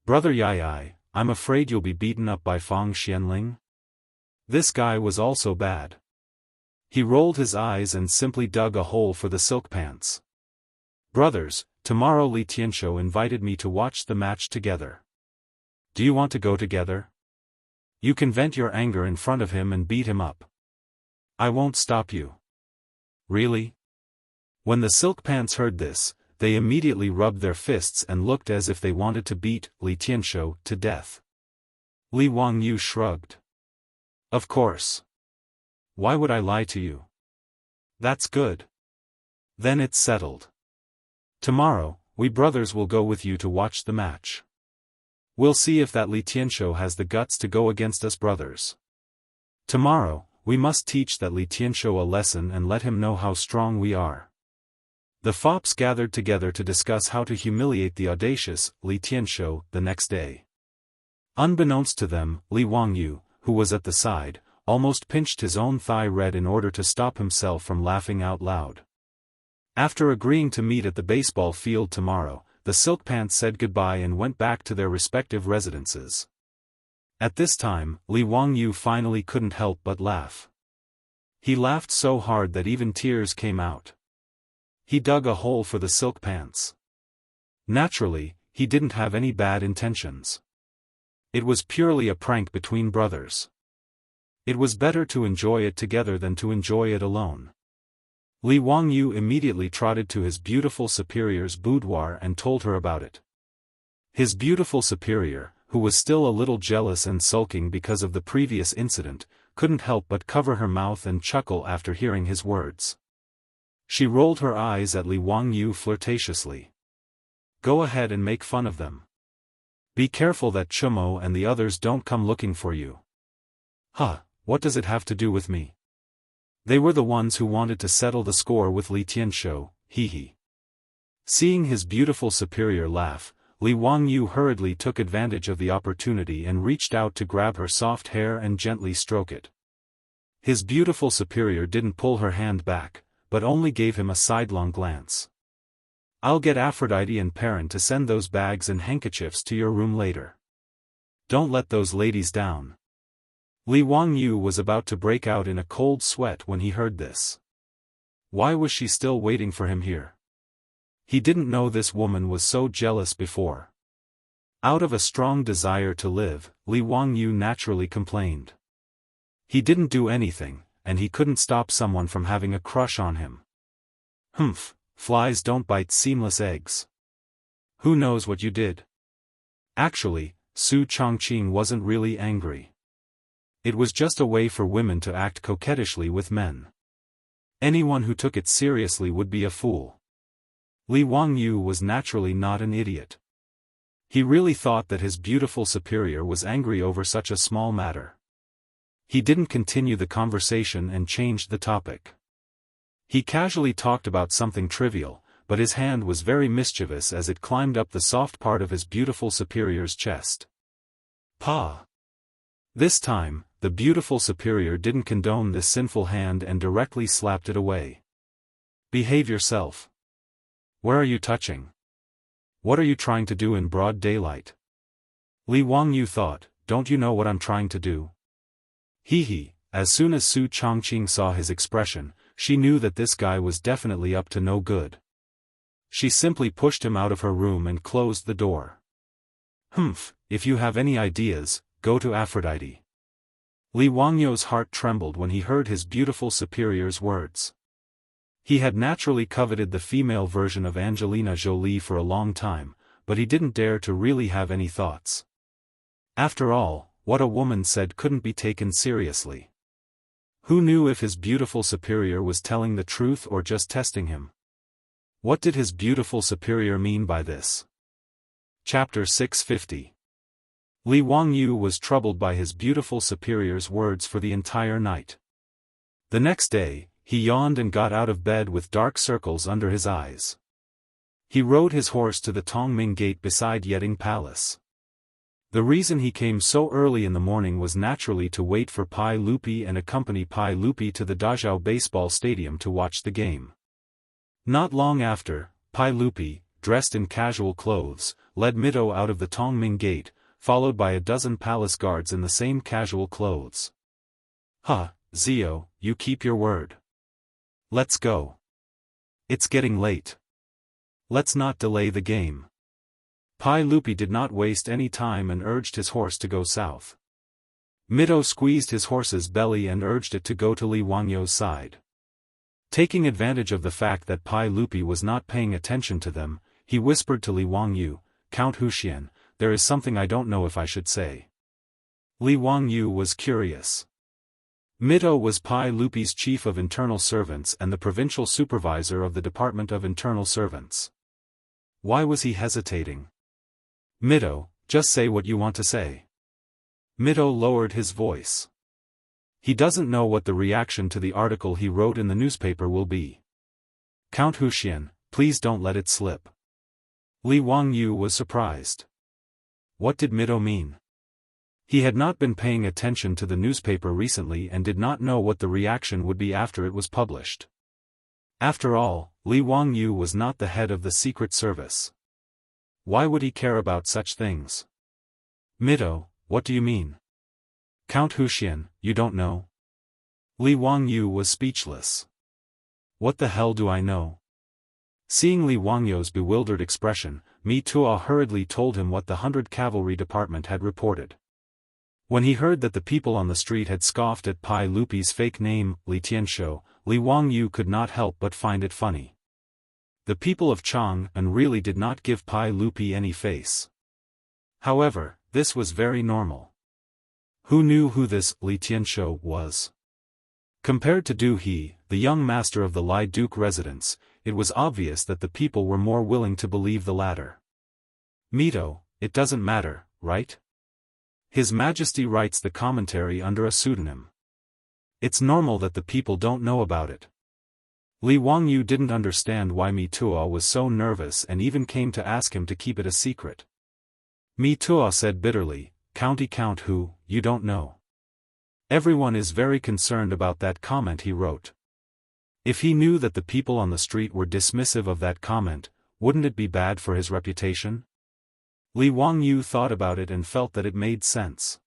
Brother Yai, I'm afraid you'll be beaten up by Fang Xianling. This guy was also bad. He rolled his eyes and simply dug a hole for the Silk Pants. Brothers, tomorrow Li Tianshou invited me to watch the match together. Do you want to go together? You can vent your anger in front of him and beat him up. I won't stop you. Really? When the Silk Pants heard this, they immediately rubbed their fists and looked as if they wanted to beat Li Tianshou to death. Li Wangyu shrugged. Of course. Why would I lie to you? That's good. Then it's settled. Tomorrow, we brothers will go with you to watch the match. We'll see if that Li Tianshou has the guts to go against us brothers. Tomorrow, we must teach that Li Tianshou a lesson and let him know how strong we are. The fops gathered together to discuss how to humiliate the audacious Li Tianshou the next day. Unbeknownst to them, Li Wangyu, who was at the side, almost pinched his own thigh red in order to stop himself from laughing out loud. After agreeing to meet at the baseball field tomorrow, the Silk Pants said goodbye and went back to their respective residences. At this time, Li Wangyu finally couldn't help but laugh. He laughed so hard that even tears came out. He dug a hole for the Silk Pants. Naturally, he didn't have any bad intentions. It was purely a prank between brothers. It was better to enjoy it together than to enjoy it alone. Li Wangyu immediately trotted to his beautiful superior's boudoir and told her about it. His beautiful superior, who was still a little jealous and sulking because of the previous incident, couldn't help but cover her mouth and chuckle after hearing his words. She rolled her eyes at Li Wangyu flirtatiously. Go ahead and make fun of them. Be careful that Chumo and the others don't come looking for you. What does it have to do with me? They were the ones who wanted to settle the score with Li Tianshou, hee. Seeing his beautiful superior laugh, Li Wangyu hurriedly took advantage of the opportunity and reached out to grab her soft hair and gently stroke it. His beautiful superior didn't pull her hand back, but only gave him a sidelong glance. I'll get Aphrodite and Perrin to send those bags and handkerchiefs to your room later. Don't let those ladies down. Li Wangyu was about to break out in a cold sweat when he heard this. Why was she still waiting for him here? He didn't know this woman was so jealous before. Out of a strong desire to live, Li Wangyu naturally complained. He didn't do anything, and he couldn't stop someone from having a crush on him. Flies don't bite seamless eggs. Who knows what you did? Actually, Su Chongqing wasn't really angry. It was just a way for women to act coquettishly with men. Anyone who took it seriously would be a fool. Li Wangyu was naturally not an idiot. He really thought that his beautiful superior was angry over such a small matter. He didn't continue the conversation and changed the topic. He casually talked about something trivial, but his hand was very mischievous as it climbed up the soft part of his beautiful superior's chest. Pa! This time, the beautiful superior didn't condone this sinful hand and directly slapped it away. Behave yourself. Where are you touching? What are you trying to do in broad daylight? Li Wangyu thought, don't you know what I'm trying to do? Hee. As soon as Su Chongqing saw his expression, she knew that this guy was definitely up to no good. She simply pushed him out of her room and closed the door. Humph, if you have any ideas, go to Aphrodite. Li Wangyu's heart trembled when he heard his beautiful superior's words. He had naturally coveted the female version of Angelina Jolie for a long time, but he didn't dare to really have any thoughts. After all, what a woman said couldn't be taken seriously. Who knew if his beautiful superior was telling the truth or just testing him? What did his beautiful superior mean by this? Chapter 650. Li Wangyu was troubled by his beautiful superior's words for the entire night. The next day, he yawned and got out of bed with dark circles under his eyes. He rode his horse to the Tongming Gate beside Yeting Palace. The reason he came so early in the morning was naturally to wait for Pai Lupi and accompany Pai Lupi to the Dazhao baseball stadium to watch the game. Not long after, Pai Lupi, dressed in casual clothes, led Mito out of the Tongming Gate, followed by a dozen palace guards in the same casual clothes. Zio, you keep your word. Let's go. It's getting late. Let's not delay the game. Pai Lupi did not waste any time and urged his horse to go south. Mito squeezed his horse's belly and urged it to go to Li Wangyu's side. Taking advantage of the fact that Pai Lupi was not paying attention to them, he whispered to Li Wangyu, Count Huxian, there is something I don't know if I should say. Li Wangyu was curious. Mito was Pai Lupi's chief of internal servants and the provincial supervisor of the Department of Internal Servants. Why was he hesitating? Mito, just say what you want to say. Mito lowered his voice. He doesn't know what the reaction to the article he wrote in the newspaper will be. Count Huxian, please don't let it slip. Li Wangyu was surprised. What did Mito mean? He had not been paying attention to the newspaper recently and did not know what the reaction would be after it was published. After all, Li Wangyu was not the head of the Secret Service. Why would he care about such things? Mito, what do you mean? Count Huxian, you don't know? Li Wangyu was speechless. What the hell do I know? Seeing Li Wangyu's bewildered expression, Mi Tuo hurriedly told him what the 100 Cavalry Department had reported. When he heard that the people on the street had scoffed at Pai Lupi's fake name, Li Tianshou, Li Wangyu could not help but find it funny. The people of Chang'an really did not give Pai Lupi any face. However, this was very normal. Who knew who this Li Tianshou was? Compared to Du He, the young master of the Lai Duke residence, it was obvious that the people were more willing to believe the latter. Mito, it doesn't matter, right? His Majesty writes the commentary under a pseudonym. It's normal that the people don't know about it. Li Wangyu didn't understand why Mi Tuo was so nervous and even came to ask him to keep it a secret. Mi Tuo said bitterly, Count Hu, you don't know. Everyone is very concerned about that comment he wrote. If he knew that the people on the street were dismissive of that comment, wouldn't it be bad for his reputation? Li Wangyu thought about it and felt that it made sense.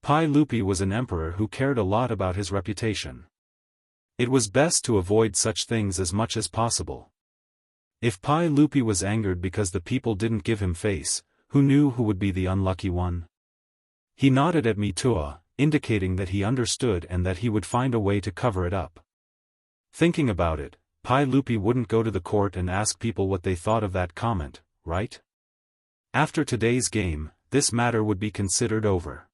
Pai Lupi was an emperor who cared a lot about his reputation. It was best to avoid such things as much as possible. If Pai Lupi was angered because the people didn't give him face, who knew who would be the unlucky one? He nodded at Mi Tuo, indicating that he understood and that he would find a way to cover it up. Thinking about it, Pai Lupi wouldn't go to the court and ask people what they thought of that comment, right? After today's game, this matter would be considered over.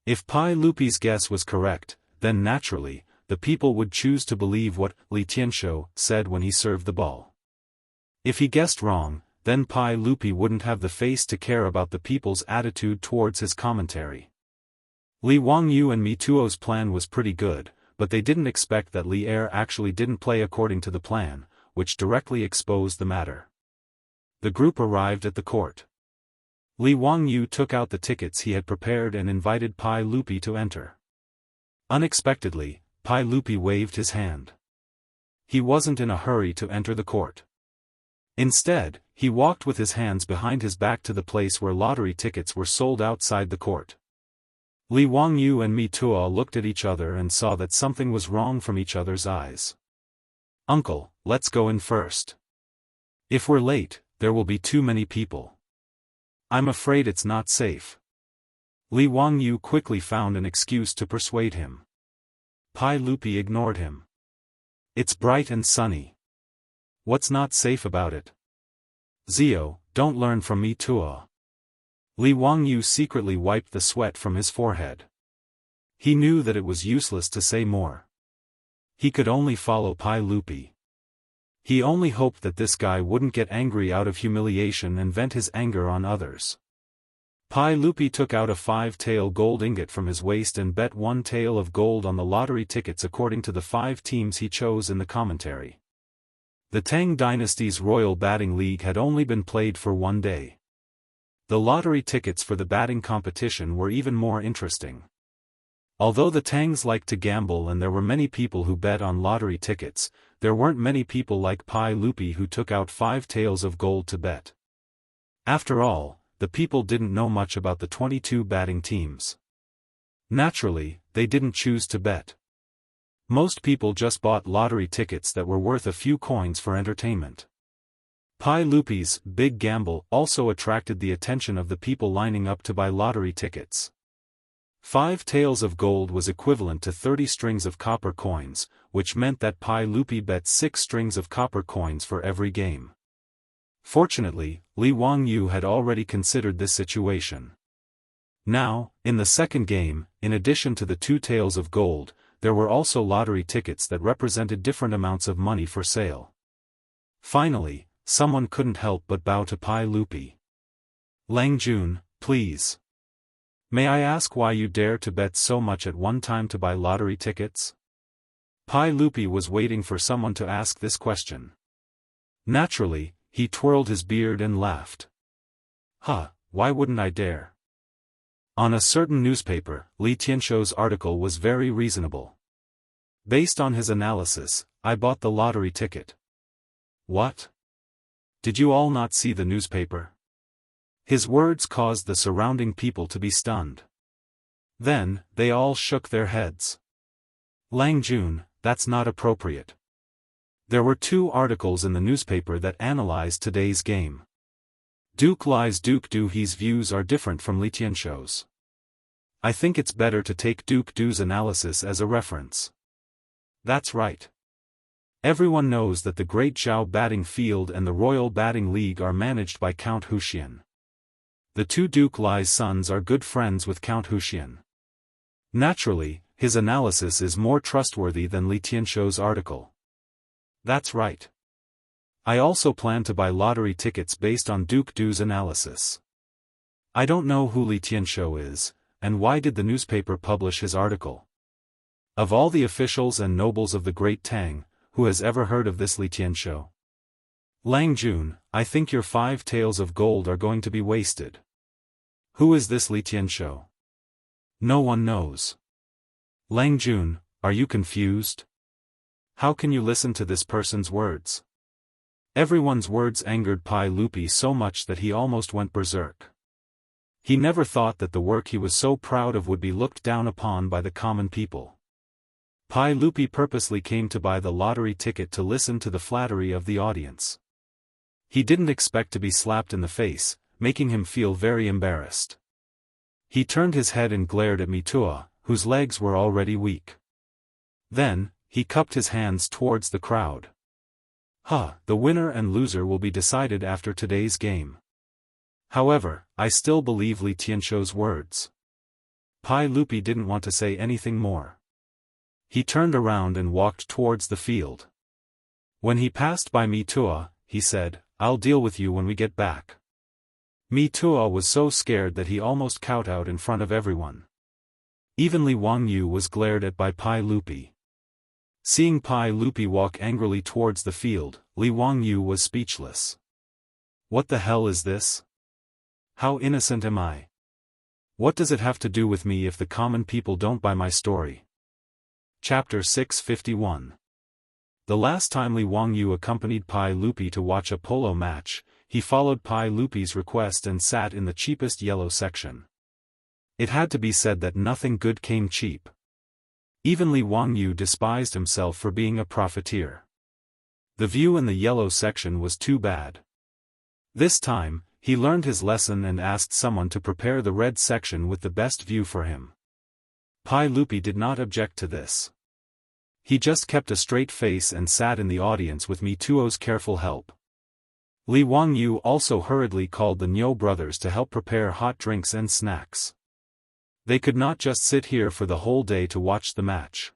If Pai Lupi's guess was correct, then naturally, the people would choose to believe what Li Tianshou said when he served the ball. If he guessed wrong, then Pai Lupi wouldn't have the face to care about the people's attitude towards his commentary. Li Wangyu and Mi Tuo's plan was pretty good, but they didn't expect that Li Er actually didn't play according to the plan, which directly exposed the matter. The group arrived at the court. Li Wangyu took out the tickets he had prepared and invited Pai Lupi to enter. Unexpectedly, Pai Lupi waved his hand. He wasn't in a hurry to enter the court. Instead, he walked with his hands behind his back to the place where lottery tickets were sold outside the court. Li Wangyu and Mi Tuo looked at each other and saw that something was wrong from each other's eyes. "Uncle, let's go in first. If we're late, there will be too many people. I'm afraid it's not safe." Li Wangyu quickly found an excuse to persuade him. Pai Lupi ignored him. "It's bright and sunny. What's not safe about it? Zio, don't learn from Mi Tuo." Li Wangyu secretly wiped the sweat from his forehead. He knew that it was useless to say more. He could only follow Pai Lupi. He only hoped that this guy wouldn't get angry out of humiliation and vent his anger on others. Pai Lupi took out a 5-tael gold ingot from his waist and bet 1 tael of gold on the lottery tickets according to the 5 teams he chose in the commentary. The Tang dynasty's Royal Batting League had only been played for 1 day. The lottery tickets for the batting competition were even more interesting. Although the Tangs liked to gamble and there were many people who bet on lottery tickets, there weren't many people like Pai Lupi who took out 5 taels of gold to bet. After all, the people didn't know much about the 22 batting teams. Naturally, they didn't choose to bet. Most people just bought lottery tickets that were worth a few coins for entertainment. Pai Lupi's big gamble also attracted the attention of the people lining up to buy lottery tickets. 5 taels of gold was equivalent to 30 strings of copper coins, which meant that Pai Lupi bet 6 strings of copper coins for every game. Fortunately, Li Wangyu had already considered this situation. Now, in the second game, in addition to the 2 taels of gold, there were also lottery tickets that represented different amounts of money for sale. Finally, someone couldn't help but bow to Pai Lupi. "Lang Jun, please. May I ask why you dare to bet so much at one time to buy lottery tickets?" Pai Lupi was waiting for someone to ask this question. Naturally, he twirled his beard and laughed. Why wouldn't I dare? On a certain newspaper, Li Tianshou's article was very reasonable. Based on his analysis, I bought the lottery ticket. What? Did you all not see the newspaper? His words caused the surrounding people to be stunned. Then, they all shook their heads. "Lang Jun, that's not appropriate." There were 2 articles in the newspaper that analyzed today's game. Duke Li's Duke Du He's views are different from Li Tianshou's. I think it's better to take Duke Du's analysis as a reference. That's right. Everyone knows that the Great Zhao Batting Field and the Royal Batting League are managed by Count Huxian. The 2 Duke Li's sons are good friends with Count Huxian. Naturally, his analysis is more trustworthy than Li Tianshou's article. That's right. I also plan to buy lottery tickets based on Duke Du's analysis. I don't know who Li Tianshou is, and why did the newspaper publish his article? Of all the officials and nobles of the Great Tang, who has ever heard of this Li Tianshou? Lang Jun, I think your 5 taels of gold are going to be wasted. Who is this Li Tianshou? No one knows. Lang Jun, are you confused? How can you listen to this person's words? Everyone's words angered Pai Lupi so much that he almost went berserk. He never thought that the work he was so proud of would be looked down upon by the common people. Pai Lupi purposely came to buy the lottery ticket to listen to the flattery of the audience. He didn't expect to be slapped in the face, making him feel very embarrassed. He turned his head and glared at Mi Tuo, whose legs were already weak. Then, he cupped his hands towards the crowd. The winner and loser will be decided after today's game. However, I still believe Li Tianshou's words. Pai Lupi didn't want to say anything more. He turned around and walked towards the field. When he passed by Mi Tuo, he said, "I'll deal with you when we get back." Mi Tuo was so scared that he almost kowtowed in front of everyone. Even Li Wangyu was glared at by Pai Lupi. Seeing Pai Lupi walk angrily towards the field, Li Wangyu was speechless. What the hell is this? How innocent am I? What does it have to do with me if the common people don't buy my story? Chapter 651. The last time Li Wangyu accompanied Pai Lupi to watch a polo match, he followed Pai Lupi's request and sat in the cheapest yellow section. It had to be said that nothing good came cheap. Even Li Wangyu despised himself for being a profiteer. The view in the yellow section was too bad. This time, he learned his lesson and asked someone to prepare the red section with the best view for him. Pai Lupi did not object to this. He just kept a straight face and sat in the audience with Mituo's careful help. Li Wangyu also hurriedly called the Niu brothers to help prepare hot drinks and snacks. They could not just sit here for the whole day to watch the match.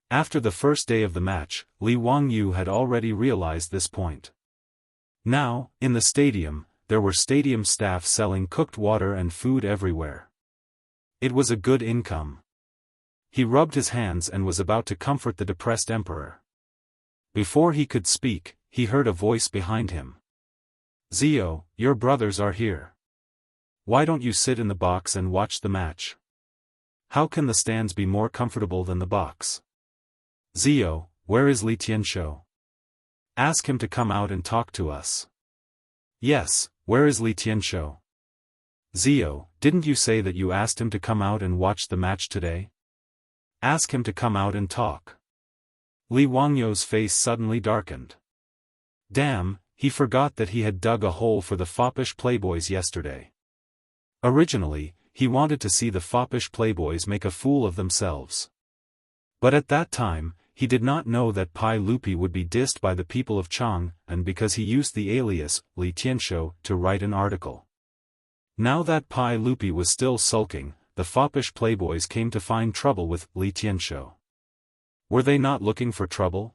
After the first day of the match, Li Wangyu had already realized this point. Now, in the stadium, there were stadium staff selling cooked water and food everywhere. It was a good income. He rubbed his hands and was about to comfort the depressed emperor. Before he could speak, he heard a voice behind him. Zio, your brothers are here. Why don't you sit in the box and watch the match? How can the stands be more comfortable than the box? Zio, where is Li Tianshou? Ask him to come out and talk to us. Yes, where is Li Tianshou? Zio, didn't you say that you asked him to come out and watch the match today? Ask him to come out and talk. Li Wangyu's face suddenly darkened. Damn, he forgot that he had dug a hole for the foppish playboys yesterday. Originally, he wanted to see the foppish playboys make a fool of themselves. But at that time, he did not know that Pai Lupi would be dissed by the people of Chang, and because he used the alias, Li Tianshou, to write an article. Now that Pai Lupi was still sulking, the foppish playboys came to find trouble with Li Tianshou. Were they not looking for trouble?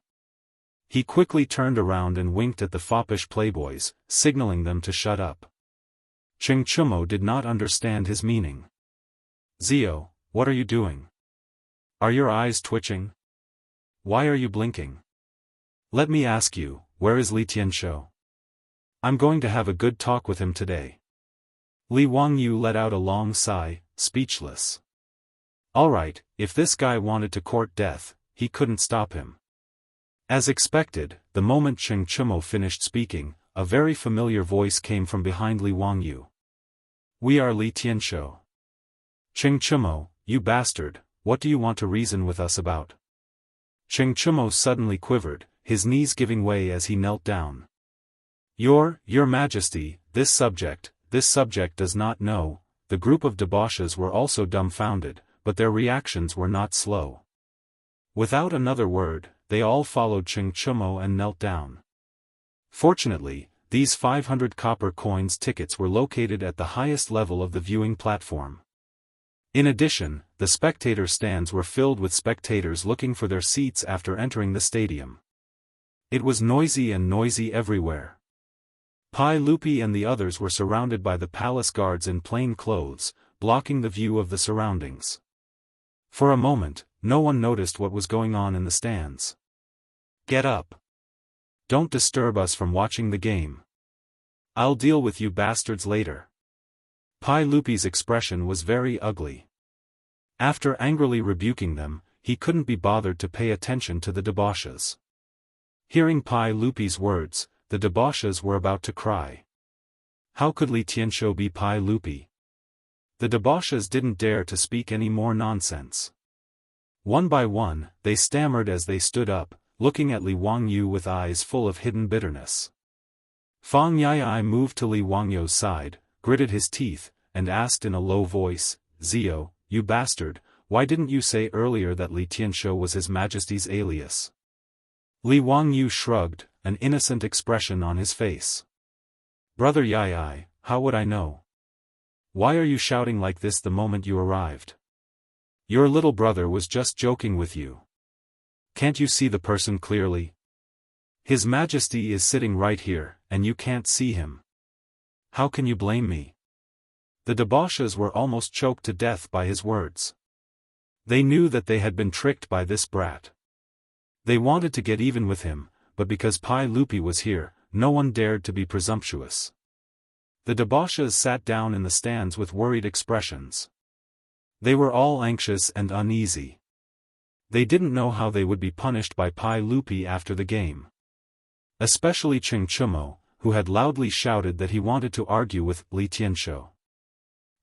He quickly turned around and winked at the foppish playboys, signaling them to shut up. Cheng Chumo did not understand his meaning. Zio, what are you doing? Are your eyes twitching? Why are you blinking? Let me ask you, where is Li Tianshou? I'm going to have a good talk with him today. Li Wangyu let out a long sigh, speechless. Alright, if this guy wanted to court death, he couldn't stop him. As expected, the moment Cheng Chumo finished speaking, a very familiar voice came from behind Li Wangyu. We are Li Tianshou. Cheng Chumo, you bastard, what do you want to reason with us about? Cheng Chumo suddenly quivered, his knees giving way as he knelt down. Your Majesty, this subject does not know. The group of debauches were also dumbfounded, but their reactions were not slow. Without another word, they all followed Cheng Chumo and knelt down. Fortunately, these 500 copper coins tickets were located at the highest level of the viewing platform. In addition, the spectator stands were filled with spectators looking for their seats after entering the stadium. It was noisy everywhere. Pai Lupi and the others were surrounded by the palace guards in plain clothes, blocking the view of the surroundings. For a moment, no one noticed what was going on in the stands. Get up. Don't disturb us from watching the game. I'll deal with you bastards later. Pai Lupi's expression was very ugly. After angrily rebuking them, he couldn't be bothered to pay attention to the debauches. Hearing Pai Lupi's words, the debauches were about to cry. How could Li Tianshou be Pai Lupi? The debauches didn't dare to speak any more nonsense. One by one, they stammered as they stood up, looking at Li Wangyu with eyes full of hidden bitterness. Fang Yai moved to Li Wangyu's side, gritted his teeth, and asked in a low voice, Zio, you bastard, why didn't you say earlier that Li Tianshou was His Majesty's alias? Li Wangyu shrugged, an innocent expression on his face. Brother Yai, how would I know? Why are you shouting like this the moment you arrived? Your little brother was just joking with you. Can't you see the person clearly? His Majesty is sitting right here, and you can't see him. How can you blame me? The debauches were almost choked to death by his words. They knew that they had been tricked by this brat. They wanted to get even with him, but because Pai Lupi was here, no one dared to be presumptuous. The debauches sat down in the stands with worried expressions. They were all anxious and uneasy. They didn't know how they would be punished by Pai Lupi after the game. Especially Cheng Chumo, who had loudly shouted that he wanted to argue with Li Tianshou.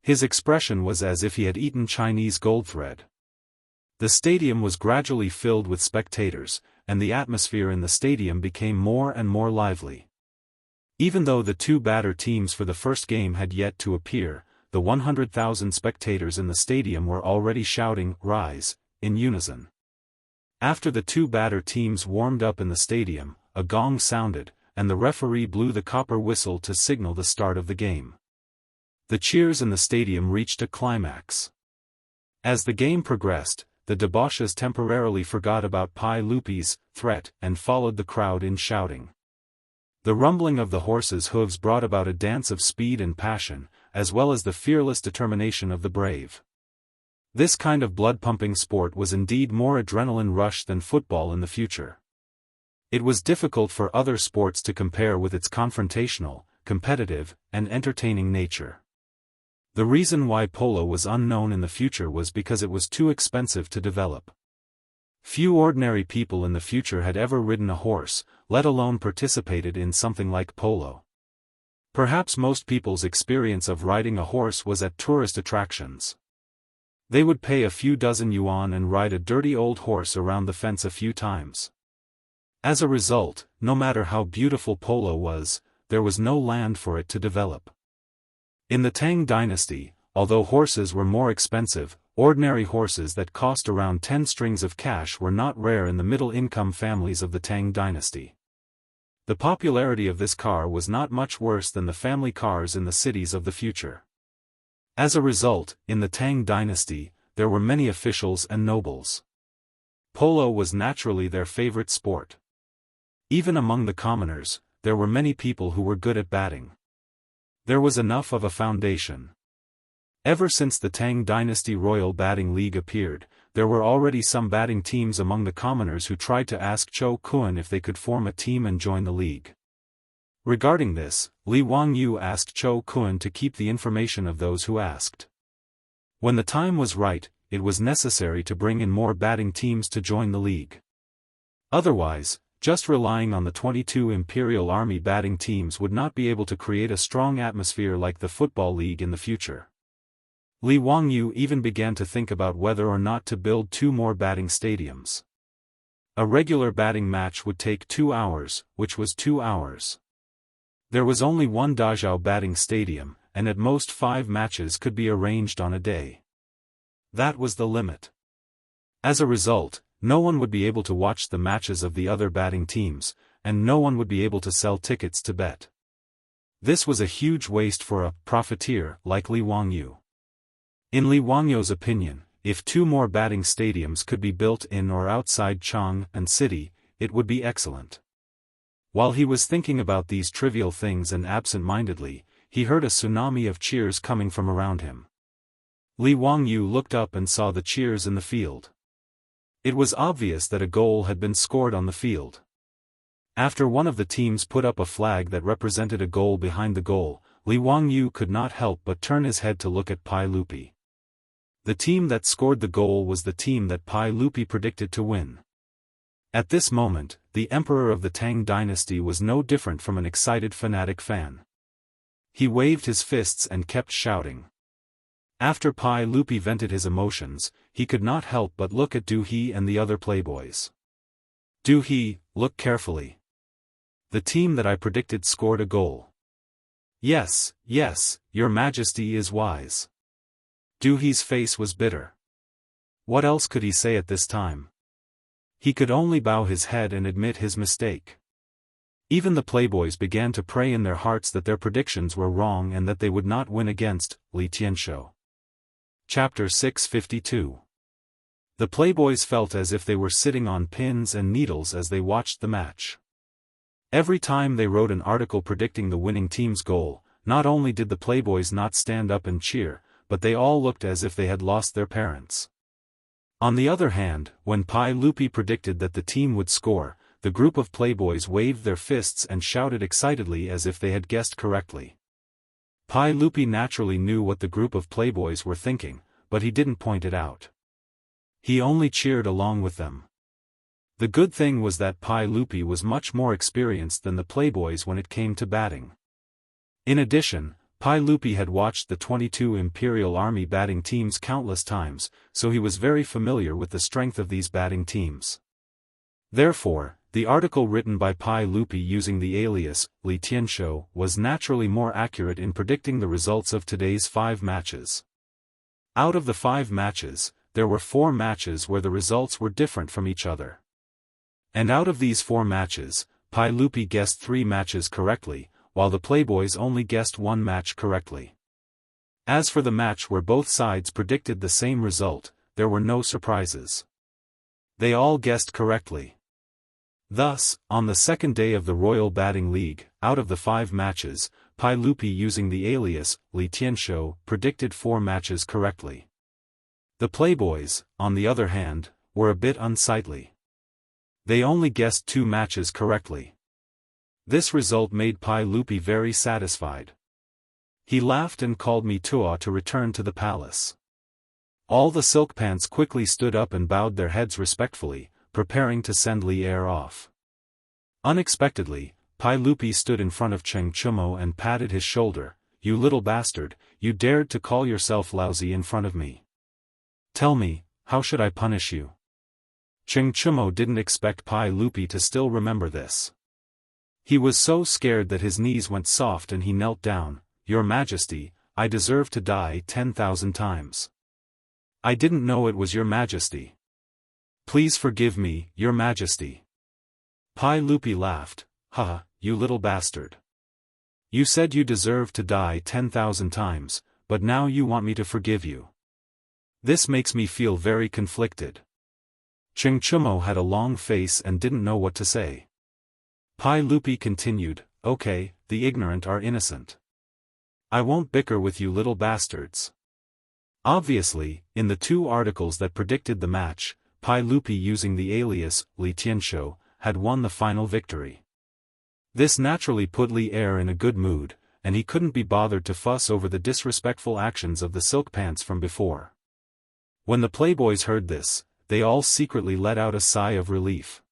His expression was as if he had eaten Chinese gold thread. The stadium was gradually filled with spectators, and the atmosphere in the stadium became more and more lively. Even though the two batter teams for the first game had yet to appear, the 100,000 spectators in the stadium were already shouting, "Rise," in unison. After the two batter teams warmed up in the stadium, a gong sounded, and the referee blew the copper whistle to signal the start of the game. The cheers in the stadium reached a climax. As the game progressed, the debauches temporarily forgot about Pai Lupi's threat and followed the crowd in shouting. The rumbling of the horses' hooves brought about a dance of speed and passion, as well as the fearless determination of the brave. This kind of blood-pumping sport was indeed more adrenaline rush than football in the future. It was difficult for other sports to compare with its confrontational, competitive, and entertaining nature. The reason why polo was unknown in the future was because it was too expensive to develop. Few ordinary people in the future had ever ridden a horse, let alone participated in something like polo. Perhaps most people's experience of riding a horse was at tourist attractions. They would pay a few dozen yuan and ride a dirty old horse around the fence a few times. As a result, no matter how beautiful polo was, there was no land for it to develop. In the Tang dynasty, although horses were more expensive, ordinary horses that cost around 10 strings of cash were not rare in the middle-income families of the Tang dynasty. The popularity of this car was not much worse than the family cars in the cities of the future. As a result, in the Tang dynasty, there were many officials and nobles. Polo was naturally their favorite sport. Even among the commoners, there were many people who were good at batting. There was enough of a foundation. Ever since the Tang Dynasty Royal Batting League appeared, there were already some batting teams among the commoners who tried to ask Zhou Kun if they could form a team and join the league. Regarding this, Li Wangyu asked Zhou Kun to keep the information of those who asked. When the time was right, it was necessary to bring in more batting teams to join the league. Otherwise, just relying on the 22 Imperial Army batting teams would not be able to create a strong atmosphere like the Football League in the future. Li Wangyu even began to think about whether or not to build 2 more batting stadiums. A regular batting match would take 2 hours, which was 2 hours. There was only one Dazhao batting stadium, and at most 5 matches could be arranged on a day. That was the limit. As a result, no one would be able to watch the matches of the other batting teams, and no one would be able to sell tickets to bet. This was a huge waste for a profiteer like Li Wangyu. In Li Wangyu's opinion, if 2 more batting stadiums could be built in or outside Chang'an City, it would be excellent. While he was thinking about these trivial things and absent-mindedly, he heard a tsunami of cheers coming from around him. Li Wangyu looked up and saw the cheers in the field. It was obvious that a goal had been scored on the field. After one of the teams put up a flag that represented a goal behind the goal, Li Wangyu could not help but turn his head to look at Pai Lupi. The team that scored the goal was the team that Pai Lupi predicted to win. At this moment, the emperor of the Tang dynasty was no different from an excited fanatic fan. He waved his fists and kept shouting. After Pai Lupi vented his emotions, he could not help but look at Du He and the other playboys. Du He, look carefully. The team that I predicted scored a goal. Yes, yes, your majesty is wise. Du He's face was bitter. What else could he say at this time? He could only bow his head and admit his mistake. Even the playboys began to pray in their hearts that their predictions were wrong and that they would not win against Li Tianshou. Chapter 652. The playboys felt as if they were sitting on pins and needles as they watched the match. Every time they wrote an article predicting the winning team's goal, not only did the playboys not stand up and cheer, but they all looked as if they had lost their parents. On the other hand, when Pai Lupi predicted that the team would score, the group of playboys waved their fists and shouted excitedly as if they had guessed correctly. Pai Lupi naturally knew what the group of playboys were thinking, but he didn't point it out. He only cheered along with them. The good thing was that Pai Lupi was much more experienced than the playboys when it came to batting. In addition, Pai Lupi had watched the 22 Imperial Army batting teams countless times, so he was very familiar with the strength of these batting teams. Therefore, the article written by Pai Lupi using the alias, Li Tianshou, was naturally more accurate in predicting the results of today's 5 matches. Out of the 5 matches, there were 4 matches where the results were different from each other. And out of these 4 matches, Pai Lupi guessed 3 matches correctly, while the playboys only guessed 1 match correctly. As for the match where both sides predicted the same result, there were no surprises. They all guessed correctly. Thus, on the second day of the Royal Batting League, out of the 5 matches, Pai Lupi using the alias, Li Tianshou, predicted 4 matches correctly. The playboys, on the other hand, were a bit unsightly. They only guessed 2 matches correctly. This result made Pai Lupi very satisfied. He laughed and called me Tuo to return to the palace. All the silk pants quickly stood up and bowed their heads respectfully, preparing to send Li Er off. Unexpectedly, Pai Lupi stood in front of Cheng Chumo and patted his shoulder. "You little bastard, you dared to call yourself lousy in front of me. Tell me, how should I punish you?" Cheng Chumo didn't expect Pai Lupi to still remember this. He was so scared that his knees went soft and he knelt down. "Your Majesty, I deserve to die 10,000 times. I didn't know it was your Majesty. Please forgive me, your Majesty." Pai Lupi laughed. "Haha, you little bastard. You said you deserved to die 10,000 times, but now you want me to forgive you. This makes me feel very conflicted." Cheng Chumo had a long face and didn't know what to say. Pai Lupi continued, "Okay, the ignorant are innocent. I won't bicker with you little bastards." Obviously, in the 2 articles that predicted the match, Pai Lupi using the alias, Li Tianshou, had won the final victory. This naturally put Li Er in a good mood, and he couldn't be bothered to fuss over the disrespectful actions of the silk pants from before. When the playboys heard this, they all secretly let out a sigh of relief.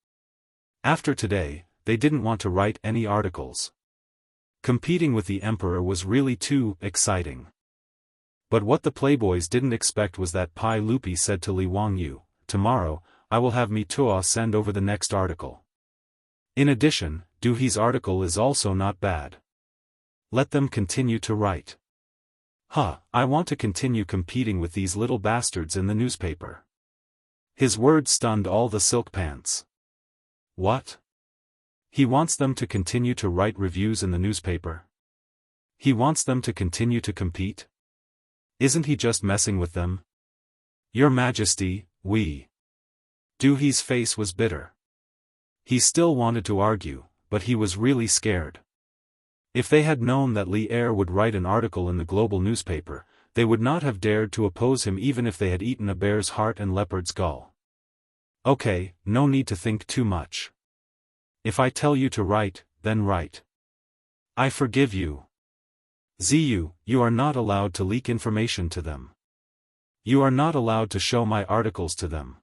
After today, they didn't want to write any articles. Competing with the emperor was really too exciting. But what the playboys didn't expect was that Pai Lupi said to Li Wangyu, "Tomorrow, I will have Mi Tuo send over the next article. In addition, Du He's article is also not bad. Let them continue to write. I want to continue competing with these little bastards in the newspaper." His words stunned all the silk pants. What? He wants them to continue to write reviews in the newspaper? He wants them to continue to compete? Isn't he just messing with them? "Your Majesty, we..." Du He's face was bitter. He still wanted to argue, but he was really scared. If they had known that Li Er would write an article in the global newspaper, they would not have dared to oppose him even if they had eaten a bear's heart and leopard's gall. "Okay, no need to think too much. If I tell you to write, then write. I forgive you. Ziyu, you are not allowed to leak information to them. You are not allowed to show my articles to them.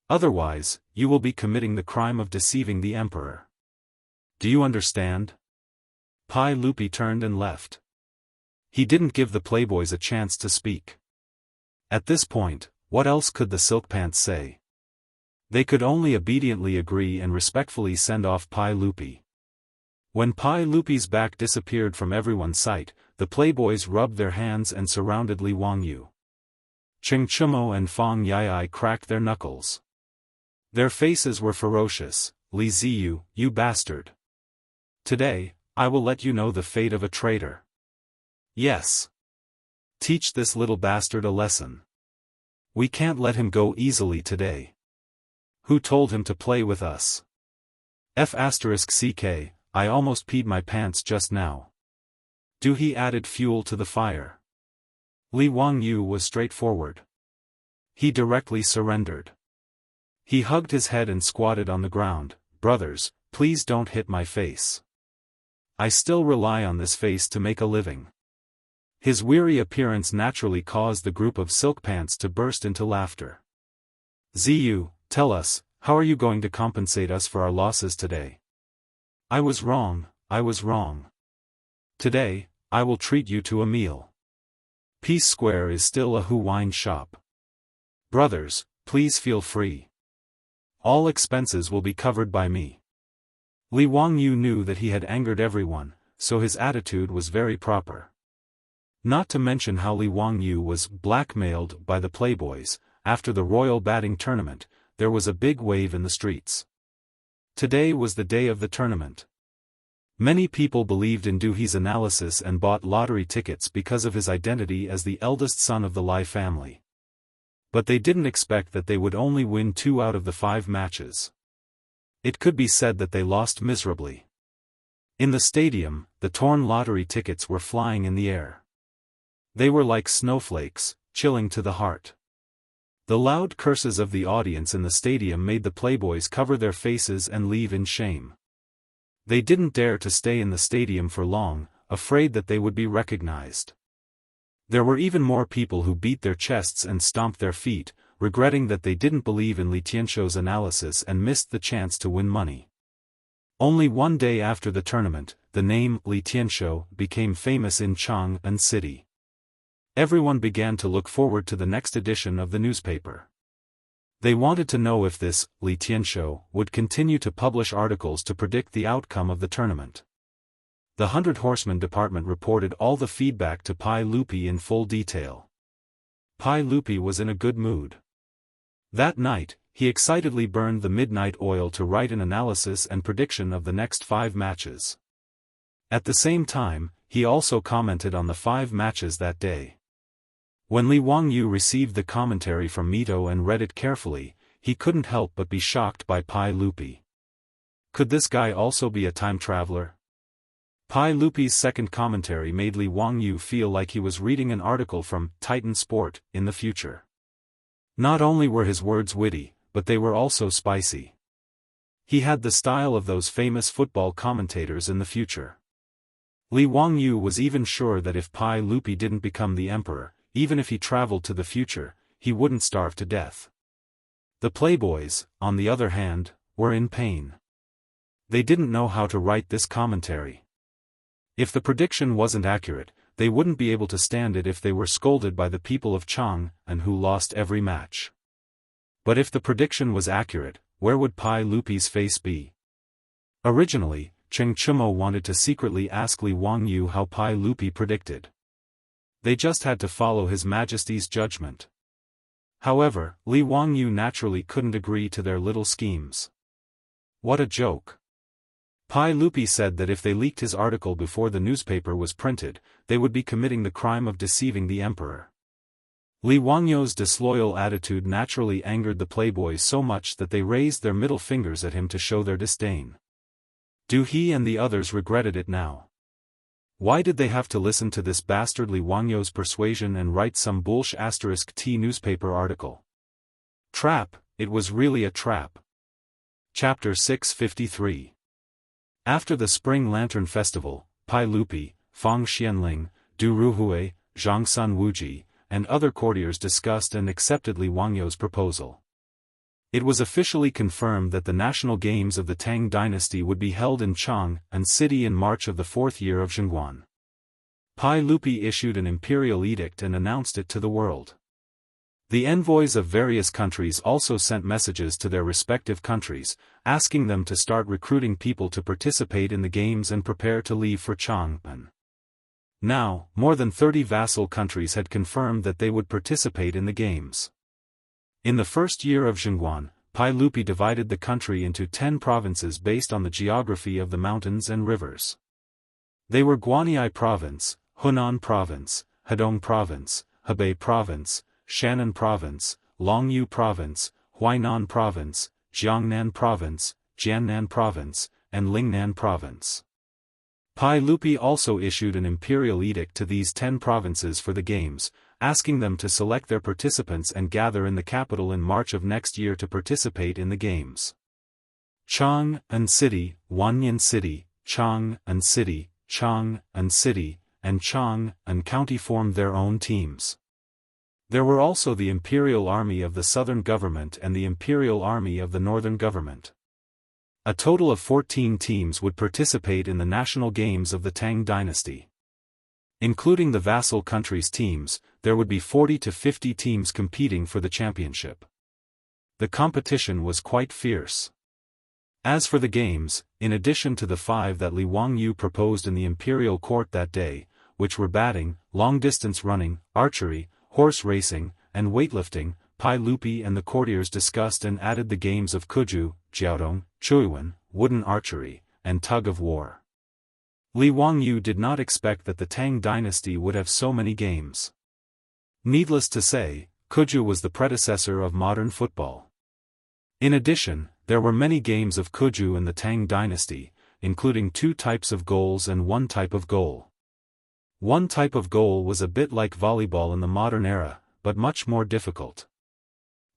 Otherwise, you will be committing the crime of deceiving the emperor. Do you understand?" Pai Lupi turned and left. He didn't give the playboys a chance to speak. At this point, what else could the silk pants say? They could only obediently agree and respectfully send off Pai Lupi. When Pai Lupi's back disappeared from everyone's sight, the playboys rubbed their hands and surrounded Li Wangyu. Cheng Chumo and Fang Yai cracked their knuckles. Their faces were ferocious. "Li Ziyu, you bastard. Today, I will let you know the fate of a traitor. Yes. Teach this little bastard a lesson. We can't let him go easily today. Who told him to play with us? F***ck, I almost peed my pants just now." Du He added fuel to the fire. Li Wangyu was straightforward. He directly surrendered. He hugged his head and squatted on the ground. "Brothers, please don't hit my face. I still rely on this face to make a living. His weary appearance naturally caused the group of silk pants to burst into laughter. Ziyu, tell us, how are you going to compensate us for our losses today? I was wrong. Today, I will treat you to a meal. Peace Square is still a wine shop. Brothers, please feel free. All expenses will be covered by me. Li Wangyu knew that he had angered everyone, so his attitude was very proper. Not to mention how Li Wangyu was blackmailed by the playboys. After the royal batting tournament, there was a big wave in the streets. Today was the day of the tournament. Many people believed in Duhe's analysis and bought lottery tickets because of his identity as the eldest son of the Lai family. But they didn't expect that they would only win 2 out of the 5 matches. It could be said that they lost miserably. In the stadium, the torn lottery tickets were flying in the air. They were like snowflakes, chilling to the heart. The loud curses of the audience in the stadium made the playboys cover their faces and leave in shame. They didn't dare to stay in the stadium for long, afraid that they would be recognized. There were even more people who beat their chests and stomped their feet, regretting that they didn't believe in Li Tianshou's analysis and missed the chance to win money. Only one day after the tournament, the name Li Tianshou became famous in Chang'an City. Everyone began to look forward to the next edition of the newspaper. They wanted to know if this Li Tianshou would continue to publish articles to predict the outcome of the tournament. The 100 Horsemen department reported all the feedback to Pai Lupi in full detail. Pai Lupi was in a good mood. That night, he excitedly burned the midnight oil to write an analysis and prediction of the next 5 matches. At the same time, he also commented on the 5 matches that day. When Li Wangyu received the commentary from Mito and read it carefully, he couldn't help but be shocked by Pai Lupi. Could this guy also be a time traveler? Pai Lupi's second commentary made Li Wangyu feel like he was reading an article from Titan Sport in the future. Not only were his words witty, but they were also spicy. He had the style of those famous football commentators in the future. Li Wangyu was even sure that if Pai Lupi didn't become the emperor, even if he traveled to the future, he wouldn't starve to death. The playboys, on the other hand, were in pain. They didn't know how to write this commentary. If the prediction wasn't accurate, they wouldn't be able to stand it if they were scolded by the people of Chang, and who lost every match. But if the prediction was accurate, where would Pai Lupi's face be? Originally, Cheng Chumo wanted to secretly ask Li Wangyu how Pai Lupi predicted. They just had to follow His Majesty's judgment. However, Li Wangyu naturally couldn't agree to their little schemes. What a joke. Pai Lupi said that if they leaked his article before the newspaper was printed, they would be committing the crime of deceiving the emperor. Li Wangyu's disloyal attitude naturally angered the playboys so much that they raised their middle fingers at him to show their disdain. He and the others regretted it now. Why did they have to listen to this bastard Li Wangyu's persuasion and write some *T newspaper article? Trap, it was really a trap. Chapter 653. After the Spring Lantern Festival, Pai Lupi, Fang Xianling, Du Ruhui, Zhangsun Wuji, and other courtiers discussed and accepted Li Wangyu's proposal. It was officially confirmed that the national games of the Tang dynasty would be held in Chang'an City in March of the 4th year of Zhengguan. Pai Lupi issued an imperial edict and announced it to the world. The envoys of various countries also sent messages to their respective countries, asking them to start recruiting people to participate in the games and prepare to leave for Chang'an. Now, more than 30 vassal countries had confirmed that they would participate in the games. In the first year of Zhengguan, Pai Lupi divided the country into 10 provinces based on the geography of the mountains and rivers. They were Guanyi Province, Hunan Province, Hedong Province, Hebei Province, Shannan Province, Longyu Province, Huainan Province, Jiangnan Province, Jiannan Province, and Lingnan Province. Pai Lupi also issued an imperial edict to these 10 provinces for the games, asking them to select their participants and gather in the capital in March of next year to participate in the games. Chang'an City, Wanyan City, Chang'an City, Chang'an City, and Chang and County formed their own teams. There were also the Imperial Army of the Southern Government and the Imperial Army of the Northern Government. A total of 14 teams would participate in the national games of the Tang dynasty. Including the vassal countries' teams, there would be 40 to 50 teams competing for the championship. The competition was quite fierce. As for the games, in addition to the 5 that Li Wangyu proposed in the imperial court that day, which were batting, long-distance running, archery, horse racing, and weightlifting, Pai Lupi and the courtiers discussed and added the games of Kuju, Jiaodong, Chuiyuan, wooden archery, and tug of war. Li Wangyu did not expect that the Tang dynasty would have so many games. Needless to say, Kuju was the predecessor of modern football. In addition, there were many games of Kuju in the Tang dynasty, including 2 types of goals and 1 type of goal. One type of goal was a bit like volleyball in the modern era, but much more difficult.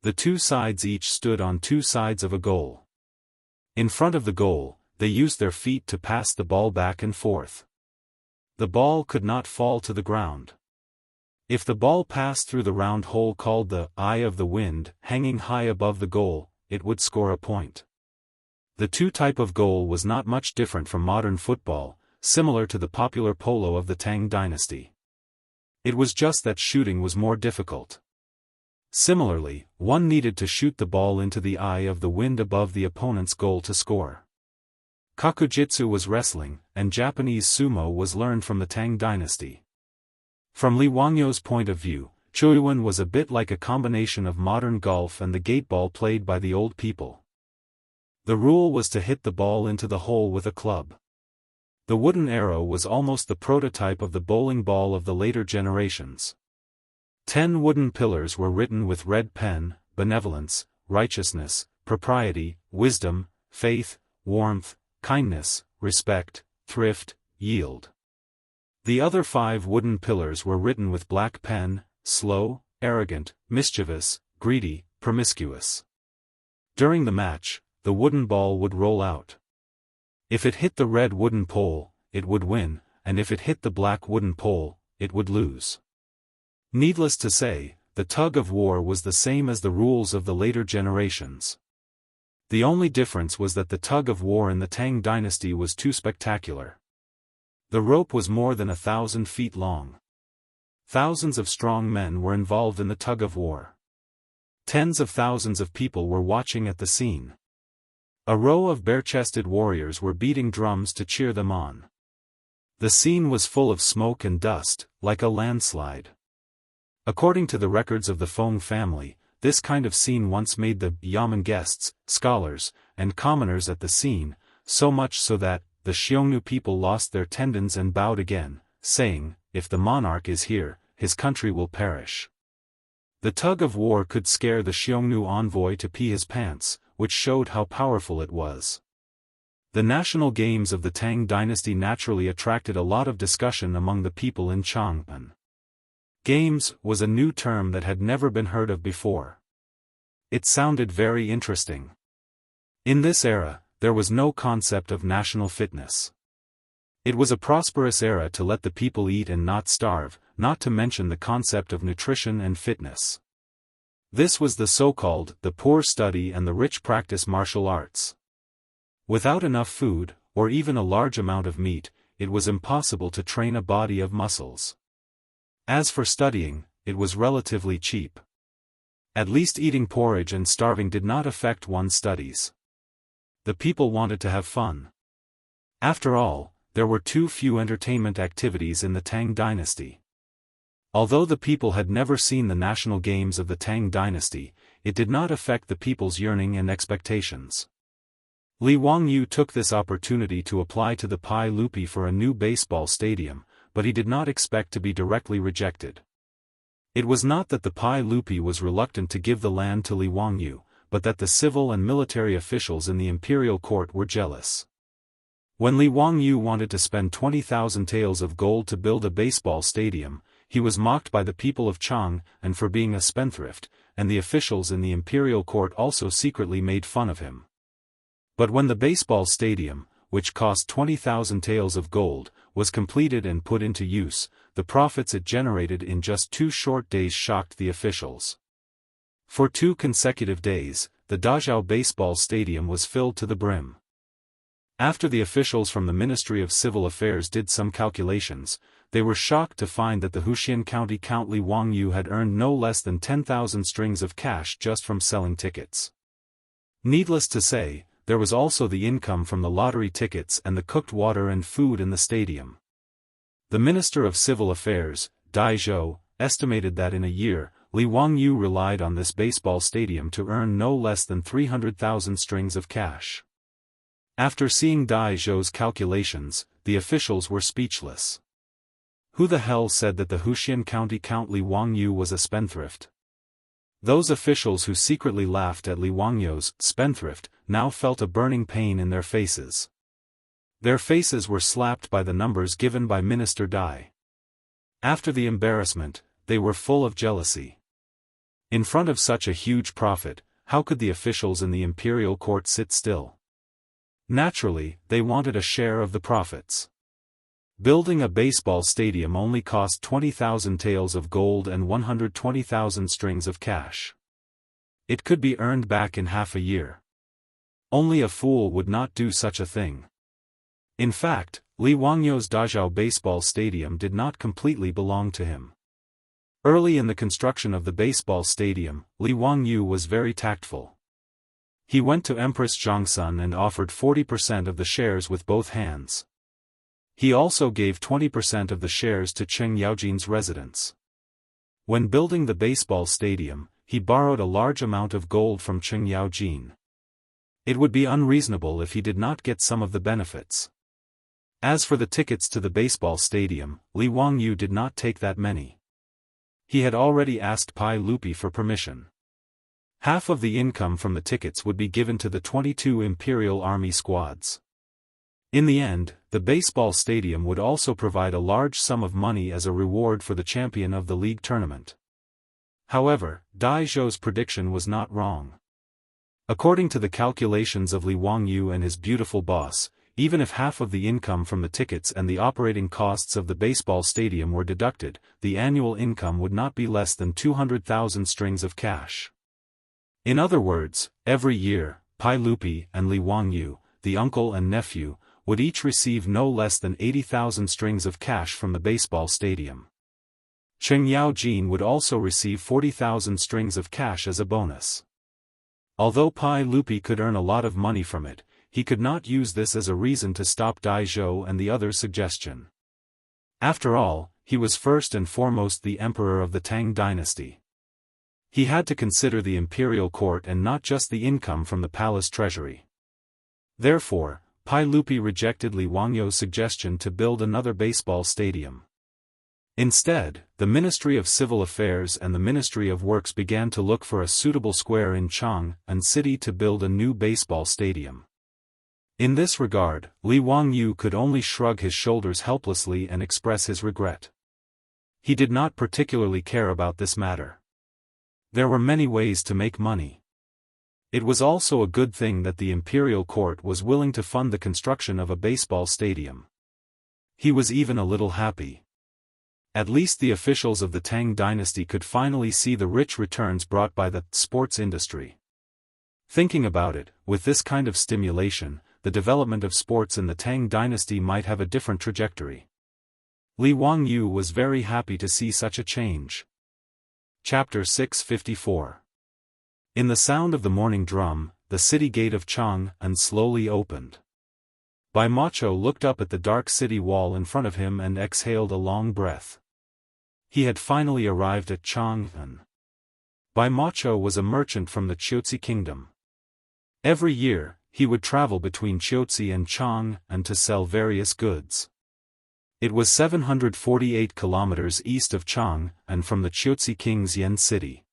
The 2 sides each stood on 2 sides of a goal. In front of the goal, they used their feet to pass the ball back and forth. The ball could not fall to the ground. If the ball passed through the round hole called the eye of the wind, hanging high above the goal, it would score a point. The 2 type of goal was not much different from modern football, similar to the popular polo of the Tang dynasty. It was just that shooting was more difficult. Similarly, one needed to shoot the ball into the eye of the wind above the opponent's goal to score. Kakujitsu was wrestling, and Japanese sumo was learned from the Tang dynasty. From Li Wangyu's point of view, Chuiyuan was a bit like a combination of modern golf and the gateball played by the old people. The rule was to hit the ball into the hole with a club. The wooden arrow was almost the prototype of the bowling ball of the later generations. 10 wooden pillars were written with red pen: benevolence, righteousness, propriety, wisdom, faith, warmth, kindness, respect, thrift, yield. The other 5 wooden pillars were written with black pen: slow, arrogant, mischievous, greedy, promiscuous. During the match, the wooden ball would roll out. If it hit the red wooden pole, it would win, and if it hit the black wooden pole, it would lose. Needless to say, the tug of war was the same as the rules of the later generations. The only difference was that the tug of war in the Tang dynasty was too spectacular. The rope was more than 1,000 feet long. Thousands of strong men were involved in the tug of war. Tens of thousands of people were watching at the scene. A row of bare-chested warriors were beating drums to cheer them on. The scene was full of smoke and dust, like a landslide. According to the records of the Feng family, this kind of scene once made the yamen guests, scholars, and commoners at the scene, so much so that the Xiongnu people lost their tendons and bowed again, saying, "If the monarch is here, his country will perish." The tug of war could scare the Xiongnu envoy to pee his pants, which showed how powerful it was. The national games of the Tang dynasty naturally attracted a lot of discussion among the people in Chang'an. Games was a new term that had never been heard of before. It sounded very interesting. In this era, there was no concept of national fitness. It was a prosperous era to let the people eat and not starve, not to mention the concept of nutrition and fitness. This was the so-called, the poor study and the rich practice martial arts. Without enough food, or even a large amount of meat, it was impossible to train a body of muscles. As for studying, it was relatively cheap. At least eating porridge and starving did not affect one's studies. The people wanted to have fun. After all, there were too few entertainment activities in the Tang dynasty. Although the people had never seen the national games of the Tang dynasty, it did not affect the people's yearning and expectations. Li Wangyu took this opportunity to apply to the Pai Lupi for a new baseball stadium, but he did not expect to be directly rejected. It was not that the Pai Lupi was reluctant to give the land to Li Wangyu, but that the civil and military officials in the imperial court were jealous. When Li Wangyu wanted to spend 20,000 taels of gold to build a baseball stadium, he was mocked by the people of Chang and for being a spendthrift, and the officials in the imperial court also secretly made fun of him. But when the baseball stadium, which cost 20,000 taels of gold, was completed and put into use, the profits it generated in just 2 short days shocked the officials. For 2 consecutive days, the Dazhao baseball stadium was filled to the brim. After the officials from the Ministry of Civil Affairs did some calculations, they were shocked to find that the Huxian County Count Li Wangyu had earned no less than 10,000 strings of cash just from selling tickets. Needless to say, there was also the income from the lottery tickets and the cooked water and food in the stadium. The Minister of Civil Affairs, Dai Zhou, estimated that in a year, Li Wangyu relied on this baseball stadium to earn no less than 300,000 strings of cash. After seeing Dai Zhou's calculations, the officials were speechless. Who the hell said that the Huxian County Count Li Wangyu was a spendthrift? Those officials who secretly laughed at Li Wangyu's spendthrift now felt a burning pain in their faces. Their faces were slapped by the numbers given by Minister Dai. After the embarrassment, they were full of jealousy. In front of such a huge profit, how could the officials in the imperial court sit still? Naturally, they wanted a share of the profits. Building a baseball stadium only cost 20,000 taels of gold and 120,000 strings of cash. It could be earned back in half a year. Only a fool would not do such a thing. In fact, Li Wangyu's Dazhao baseball stadium did not completely belong to him. Early in the construction of the baseball stadium, Li Wangyu was very tactful. He went to Empress Zhongsun and offered 40% of the shares with both hands. He also gave 20% of the shares to Cheng Yaojin's residence. When building the baseball stadium, he borrowed a large amount of gold from Cheng Yaojin. It would be unreasonable if he did not get some of the benefits. As for the tickets to the baseball stadium, Li Wangyu did not take that many. He had already asked Pai Lupi for permission. Half of the income from the tickets would be given to the 22 Imperial Army squads. In the end, the baseball stadium would also provide a large sum of money as a reward for the champion of the league tournament. However, Dai Zhou's prediction was not wrong. According to the calculations of Li Wangyu and his beautiful boss, even if half of the income from the tickets and the operating costs of the baseball stadium were deducted, the annual income would not be less than 200,000 strings of cash. In other words, every year, Pai Lupi and Li Wangyu, the uncle and nephew, would each receive no less than 80,000 strings of cash from the baseball stadium. Cheng Yaojin would also receive 40,000 strings of cash as a bonus. Although Pai Lupi could earn a lot of money from it, he could not use this as a reason to stop Dai Zhou and the others' suggestion. After all, he was first and foremost the emperor of the Tang dynasty. He had to consider the imperial court and not just the income from the palace treasury. Therefore, Pai Lupi rejected Li Wangyu's suggestion to build another baseball stadium. Instead, the Ministry of Civil Affairs and the Ministry of Works began to look for a suitable square in Chang'an City to build a new baseball stadium. In this regard, Li Wangyu could only shrug his shoulders helplessly and express his regret. He did not particularly care about this matter. There were many ways to make money. It was also a good thing that the imperial court was willing to fund the construction of a baseball stadium. He was even a little happy. At least the officials of the Tang dynasty could finally see the rich returns brought by the sports industry. Thinking about it, with this kind of stimulation, the development of sports in the Tang dynasty might have a different trajectory. Li Wangyu was very happy to see such a change. Chapter 654. In the sound of the morning drum, the city gate of Chang'an slowly opened. Bai Macho looked up at the dark city wall in front of him and exhaled a long breath. He had finally arrived at Chang'an. Bai Macho was a merchant from the Qiuzi kingdom. Every year, he would travel between Qiuzi and Chang'an to sell various goods. It was 748 kilometers east of Chang'an from the Qiuzi king's Yan city.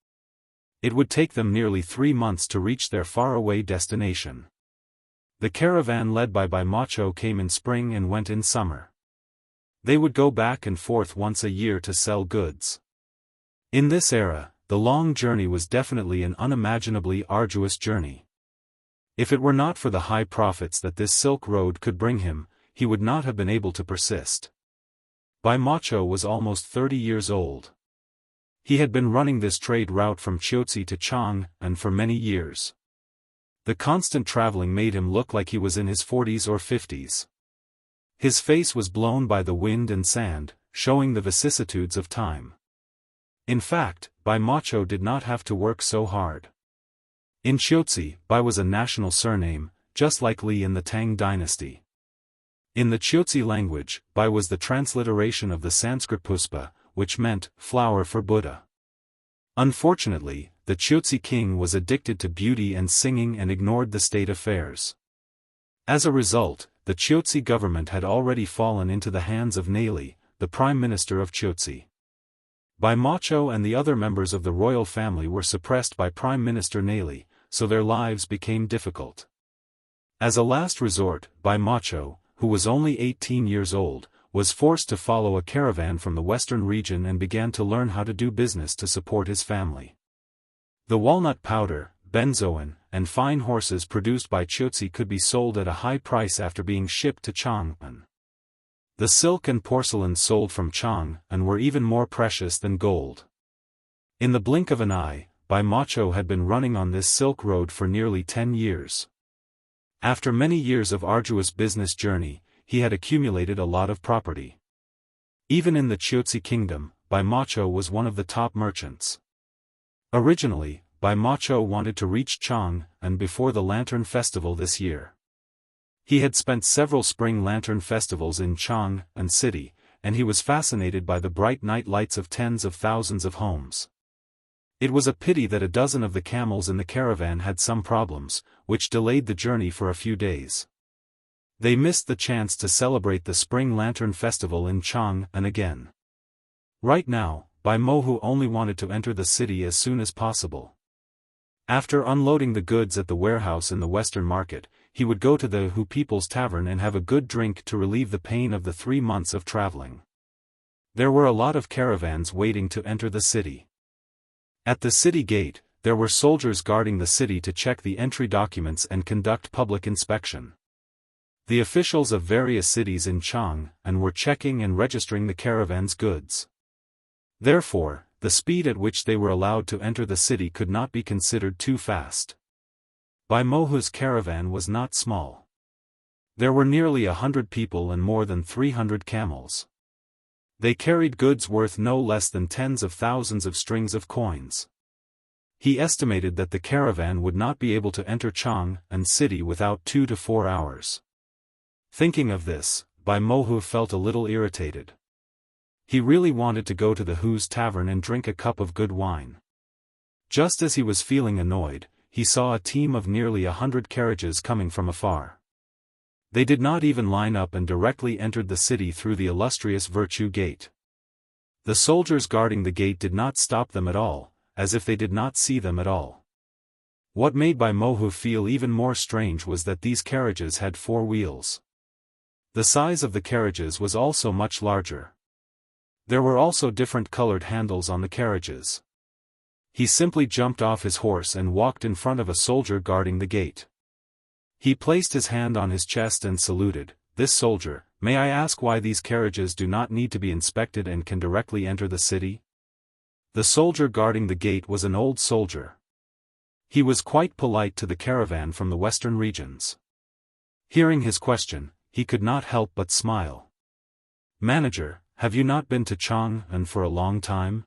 It would take them nearly 3 months to reach their faraway destination. The caravan led by Bai Macho came in spring and went in summer. They would go back and forth once a year to sell goods. In this era, the long journey was definitely an unimaginably arduous journey. If it were not for the high profits that this Silk Road could bring him, he would not have been able to persist. Bai Macho was almost 30 years old. He had been running this trade route from Chiuzi to Chang, and for many years. The constant traveling made him look like he was in his 40s or 50s. His face was blown by the wind and sand, showing the vicissitudes of time. In fact, Bai Macho did not have to work so hard. In Chiuzi, Bai was a national surname, just like Li in the Tang dynasty. In the Chiuzi language, Bai was the transliteration of the Sanskrit Puspa, which meant flower for Buddha. Unfortunately, the Chiuzi king was addicted to beauty and singing and ignored the state affairs. As a result, the Chiuzi government had already fallen into the hands of Li, the prime minister of Chiuzi. Bai Macho and the other members of the royal family were suppressed by Prime Minister Li, so their lives became difficult. As a last resort, Bai Macho, who was only 18 years old, was forced to follow a caravan from the western region and began to learn how to do business to support his family. The walnut powder, benzoin, and fine horses produced by Chiuzi could be sold at a high price after being shipped to Chang'an. The silk and porcelain sold from Chang'an were even more precious than gold. In the blink of an eye, Bai Macho had been running on this Silk Road for nearly 10 years. After many years of arduous business journey, he had accumulated a lot of property. Even in the Chiuzi kingdom, Bai Macho was one of the top merchants. Originally, Bai Macho wanted to reach Chang'an before the Lantern Festival this year. He had spent several spring lantern festivals in Chang'an city, and he was fascinated by the bright night lights of tens of thousands of homes. It was a pity that a dozen of the camels in the caravan had some problems, which delayed the journey for a few days. They missed the chance to celebrate the Spring Lantern Festival in Chang'an again. Right now, Bai Mohu only wanted to enter the city as soon as possible. After unloading the goods at the warehouse in the Western Market, he would go to the Hu People's Tavern and have a good drink to relieve the pain of the 3 months of traveling. There were a lot of caravans waiting to enter the city. At the city gate, there were soldiers guarding the city to check the entry documents and conduct public inspection. The officials of various cities in Chang'an were checking and registering the caravan's goods. Therefore, the speed at which they were allowed to enter the city could not be considered too fast. Bai Mohu's caravan was not small. There were nearly 100 people and more than 300 camels. They carried goods worth no less than tens of thousands of strings of coins. He estimated that the caravan would not be able to enter Chang'an city without 2 to 4 hours. Thinking of this, Bai Mohu felt a little irritated. He really wanted to go to the Hu's tavern and drink a cup of good wine. Just as he was feeling annoyed, he saw a team of nearly 100 carriages coming from afar. They did not even line up and directly entered the city through the illustrious Virtue Gate. The soldiers guarding the gate did not stop them at all, as if they did not see them at all. What made Bai Mohu feel even more strange was that these carriages had 4 wheels. The size of the carriages was also much larger. There were also different colored handles on the carriages. He simply jumped off his horse and walked in front of a soldier guarding the gate. He placed his hand on his chest and saluted, "This soldier, may I ask why these carriages do not need to be inspected and can directly enter the city?" The soldier guarding the gate was an old soldier. He was quite polite to the caravan from the western regions. Hearing his question, he could not help but smile. "Manager, have you not been to Chang'an for a long time?"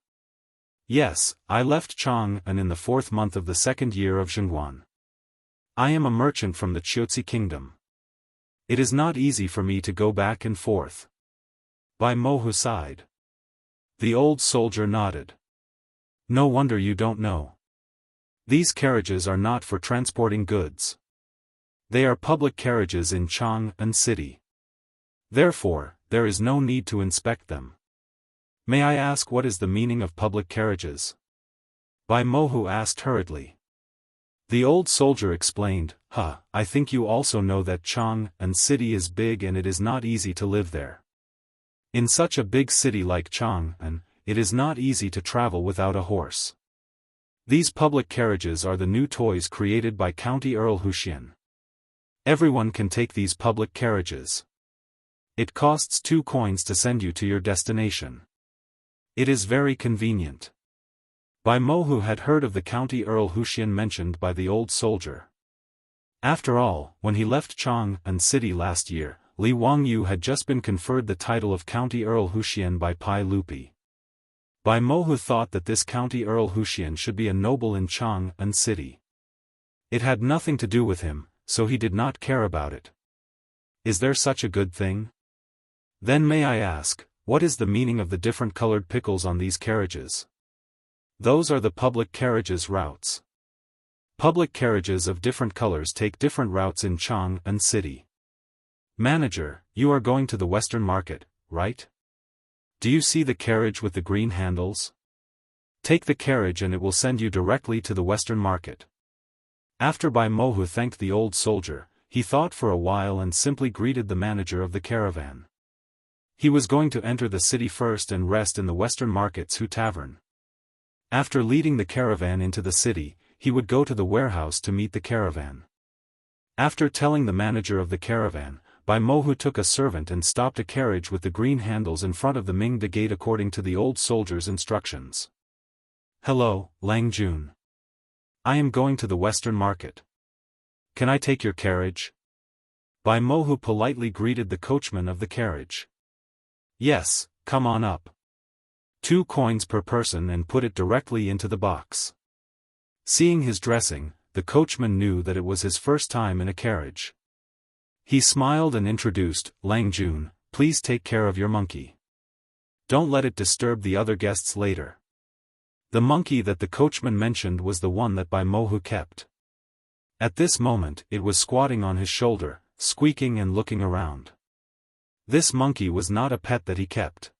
"Yes, I left Chang'an in the 4th month of the 2nd year of Zhengguan. I am a merchant from the Chiuzi kingdom. It is not easy for me to go back and forth." Bai Mohu sighed. The old soldier nodded. "No wonder you don't know. These carriages are not for transporting goods. They are public carriages in Chang'an city. Therefore, there is no need to inspect them. May I ask what is the meaning of public carriages?" Bai Mohu asked hurriedly. The old soldier explained, I think you also know that Chang'an city is big and it is not easy to live there. In such a big city like Chang'an, it is not easy to travel without a horse. These public carriages are the new toys created by County Earl Huxian. Everyone can take these public carriages. It costs 2 coins to send you to your destination. It is very convenient. Bai Mohu had heard of the county Earl Huxian mentioned by the old soldier. After all, when he left Chang'an City last year, Li Wangyu had just been conferred the title of County Earl Huxian by Pai Lupi. Bai Mohu thought that this County Earl Huxian should be a noble in Chang'an City. It had nothing to do with him, so he did not care about it. Is there such a good thing? Then may I ask, what is the meaning of the different colored pickles on these carriages? Those are the public carriages routes. Public carriages of different colors take different routes in Chang'an City. Manager, you are going to the Western Market, right? Do you see the carriage with the green handles? Take the carriage and it will send you directly to the Western Market. After Bai Mohu thanked the old soldier, he thought for a while and simply greeted the manager of the caravan. He was going to enter the city first and rest in the Western Market's Tavern. After leading the caravan into the city, he would go to the warehouse to meet the caravan. After telling the manager of the caravan, Bai Mohu took a servant and stopped a carriage with the green handles in front of the Mingda gate according to the old soldier's instructions. Hello, Lang Jun. I am going to the Western Market. Can I take your carriage? Bai Mohu politely greeted the coachman of the carriage. Yes, come on up. 2 coins per person and put it directly into the box. Seeing his dressing, the coachman knew that it was his first time in a carriage. He smiled and introduced, Lang Jun, please take care of your monkey. Don't let it disturb the other guests later. The monkey that the coachman mentioned was the one that Bai Mohu kept. At this moment it was squatting on his shoulder, squeaking and looking around. This monkey was not a pet that he kept.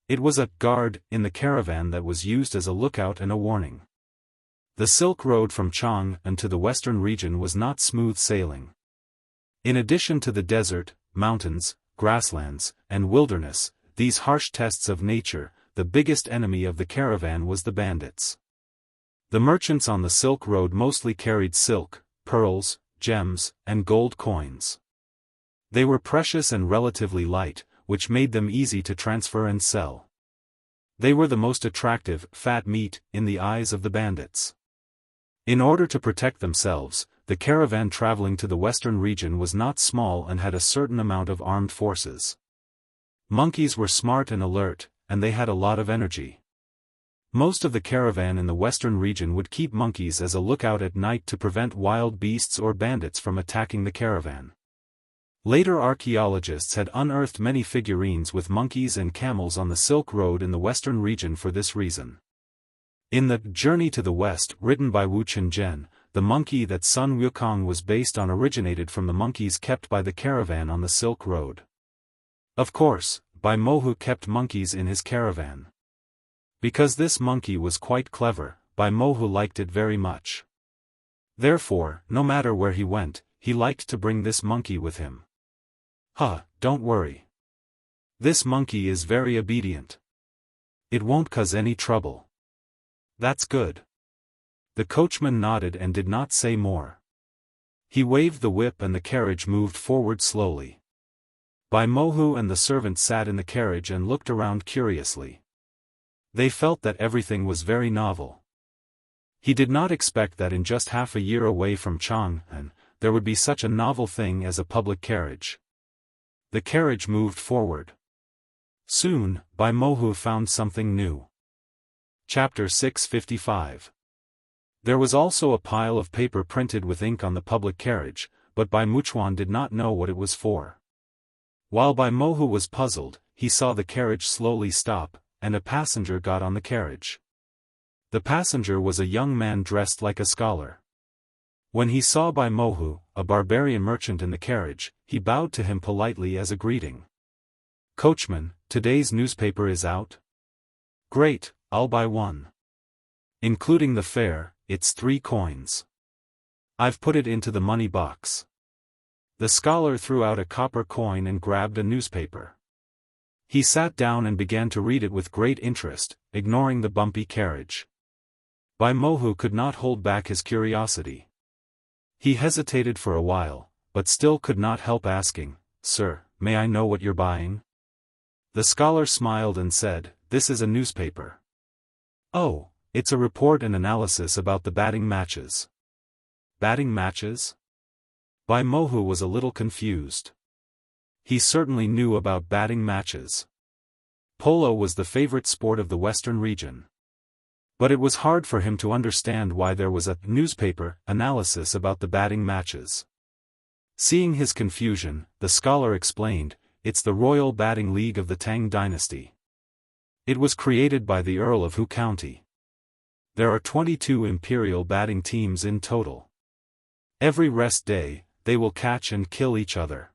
It was a guard in the caravan that was used as a lookout and a warning. The Silk Road from Chang'an to the western region was not smooth sailing. In addition to the desert, mountains, grasslands, and wilderness, these harsh tests of nature, the biggest enemy of the caravan was the bandits. The merchants on the Silk Road mostly carried silk, pearls, gems, and gold coins. They were precious and relatively light, which made them easy to transfer and sell. They were the most attractive, fat meat, in the eyes of the bandits. In order to protect themselves, the caravan traveling to the western region was not small and had a certain amount of armed forces. Monkeys were smart and alert, and they had a lot of energy. Most of the caravan in the western region would keep monkeys as a lookout at night to prevent wild beasts or bandits from attacking the caravan. Later archaeologists had unearthed many figurines with monkeys and camels on the Silk Road in the western region for this reason. In the Journey to the West written by Wu Qinzhen, the monkey that Sun Wukong was based on originated from the monkeys kept by the caravan on the Silk Road. Of course, Bai Mohu kept monkeys in his caravan. Because this monkey was quite clever, Bai Mohu liked it very much. Therefore, no matter where he went, he liked to bring this monkey with him. Don't worry. This monkey is very obedient. It won't cause any trouble. That's good. The coachman nodded and did not say more. He waved the whip and the carriage moved forward slowly. Bai Mohu and the servant sat in the carriage and looked around curiously. They felt that everything was very novel. He did not expect that in just half a year away from Chang'an, there would be such a novel thing as a public carriage. The carriage moved forward. Soon, Bai Mohu found something new. Chapter 655. There was also a pile of paper printed with ink on the public carriage, but Bai Muchuan did not know what it was for. While Bai Mohu was puzzled, he saw the carriage slowly stop, and a passenger got on the carriage. The passenger was a young man dressed like a scholar. When he saw Bai Mohu, a barbarian merchant in the carriage, he bowed to him politely as a greeting. Coachman, today's newspaper is out? Great, I'll buy one. Including the fare, it's 3 coins. I've put it into the money box. The scholar threw out a copper coin and grabbed a newspaper. He sat down and began to read it with great interest, ignoring the bumpy carriage. Bai Mohu could not hold back his curiosity. He hesitated for a while, but still could not help asking, "Sir, may I know what you're buying?" The scholar smiled and said, "This is a newspaper." "Oh, it's a report and analysis about the batting matches." "Batting matches?" Bai Mohu was a little confused. He certainly knew about batting matches. Polo was the favorite sport of the Western region. But it was hard for him to understand why there was a newspaper analysis about the batting matches. Seeing his confusion, the scholar explained, "It's the Royal Batting League of the Tang dynasty. It was created by the Earl of Hu County. There are 22 imperial batting teams in total. Every rest day, they will catch and kill each other.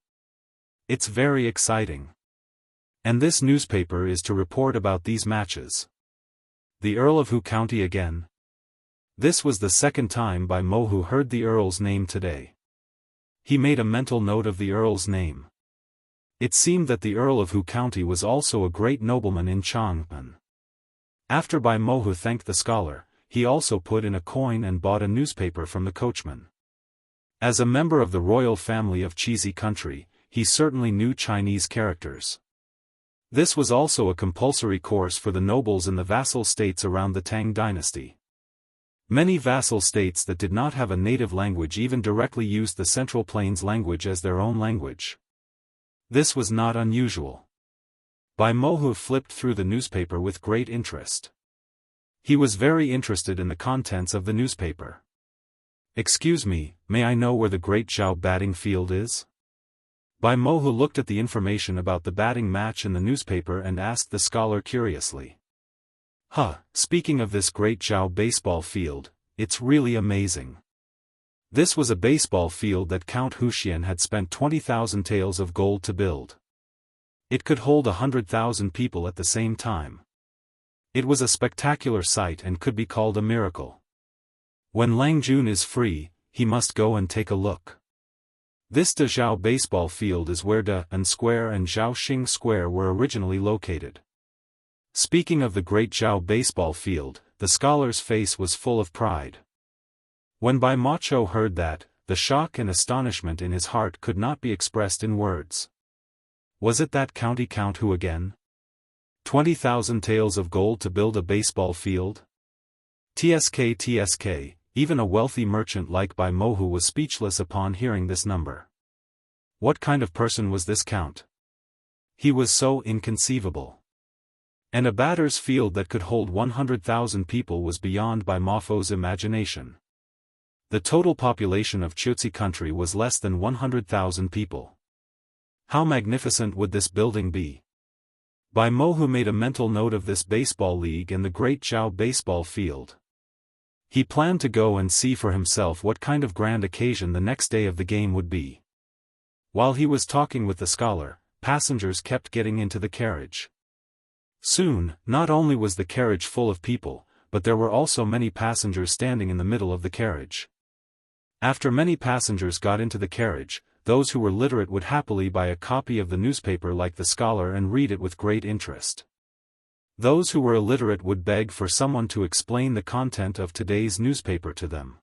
It's very exciting. And this newspaper is to report about these matches." The Earl of Hu County again? This was the second time Bai Mohu heard the Earl's name today. He made a mental note of the Earl's name. It seemed that the Earl of Hu County was also a great nobleman in Chang'an. After Bai Mohu thanked the scholar, he also put in a coin and bought a newspaper from the coachman. As a member of the royal family of Cheesy Country, he certainly knew Chinese characters. This was also a compulsory course for the nobles in the vassal states around the Tang dynasty. Many vassal states that did not have a native language even directly used the Central Plains language as their own language. This was not unusual. Bai Mohu flipped through the newspaper with great interest. He was very interested in the contents of the newspaper. "Excuse me, may I know where the Great Zhao batting field is?" Bai Mohu looked at the information about the batting match in the newspaper and asked the scholar curiously. Speaking of this Great Zhao baseball field, it's really amazing. This was a baseball field that Count Huxian had spent 20,000 taels of gold to build. It could hold 100,000 people at the same time. It was a spectacular sight and could be called a miracle. When Lang Jun is free, he must go and take a look. This De Zhao baseball field is where De and Square and Zhaoxing Square were originally located. Speaking of the Great Zhao baseball field, the scholar's face was full of pride. When Bai Macho heard that, the shock and astonishment in his heart could not be expressed in words. Was it that county Count Hu again? 20,000 taels of gold to build a baseball field? TSK. Even a wealthy merchant like Bai Mohu was speechless upon hearing this number. What kind of person was this count? He was so inconceivable. And a batter's field that could hold 100,000 people was beyond Bai Mafo's imagination. The total population of Cheesy Country was less than 100,000 people. How magnificent would this building be? Bai Mohu made a mental note of this baseball league and the Great Zhao baseball field. He planned to go and see for himself what kind of grand occasion the next day of the game would be. While he was talking with the scholar, passengers kept getting into the carriage. Soon, not only was the carriage full of people, but there were also many passengers standing in the middle of the carriage. After many passengers got into the carriage, those who were literate would happily buy a copy of the newspaper like the scholar and read it with great interest. Those who were illiterate would beg for someone to explain the content of today's newspaper to them.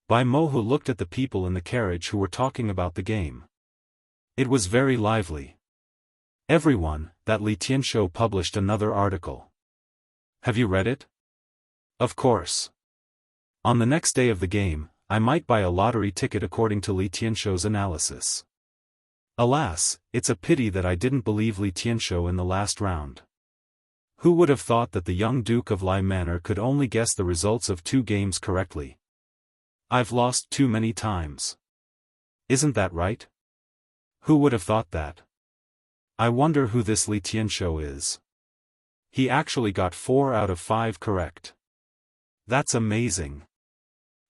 Bai Mohu looked at the people in the carriage who were talking about the game. It was very lively. Everyone, that Li Tianshou published another article. Have you read it? Of course. On the next day of the game, I might buy a lottery ticket according to Li Tianshou's analysis. Alas, it's a pity that I didn't believe Li Tianshou in the last round. Who would have thought that the young Duke of Lai Manor could only guess the results of 2 games correctly? I've lost too many times. Isn't that right? Who would have thought that? I wonder who this Li Tianshou is. He actually got 4 out of 5 correct. That's amazing.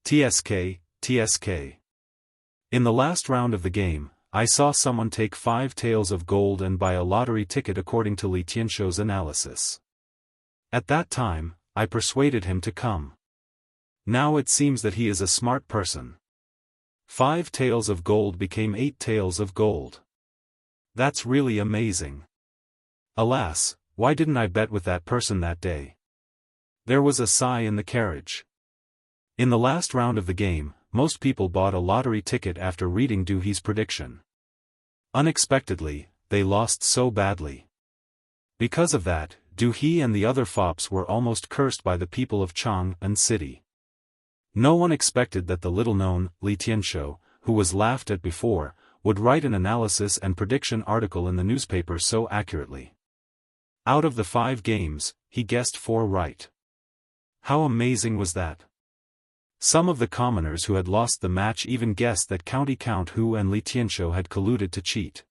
TSK. In the last round of the game, I saw someone take 5 taels of gold and buy a lottery ticket according to Li Tianshou's analysis. At that time, I persuaded him to come. Now it seems that he is a smart person. 5 taels of gold became 8 taels of gold. That's really amazing. Alas, why didn't I bet with that person that day? There was a sigh in the carriage. In the last round of the game, most people bought a lottery ticket after reading Du He's prediction. Unexpectedly, they lost so badly. Because of that, Du He and the other fops were almost cursed by the people of Chang'an City. No one expected that the little-known Li Tianshou, who was laughed at before, would write an analysis and prediction article in the newspaper so accurately. Out of the 5 games, he guessed 4 right. How amazing was that? Some of the commoners who had lost the match even guessed that County Count Hu and Li Tianshou had colluded to cheat.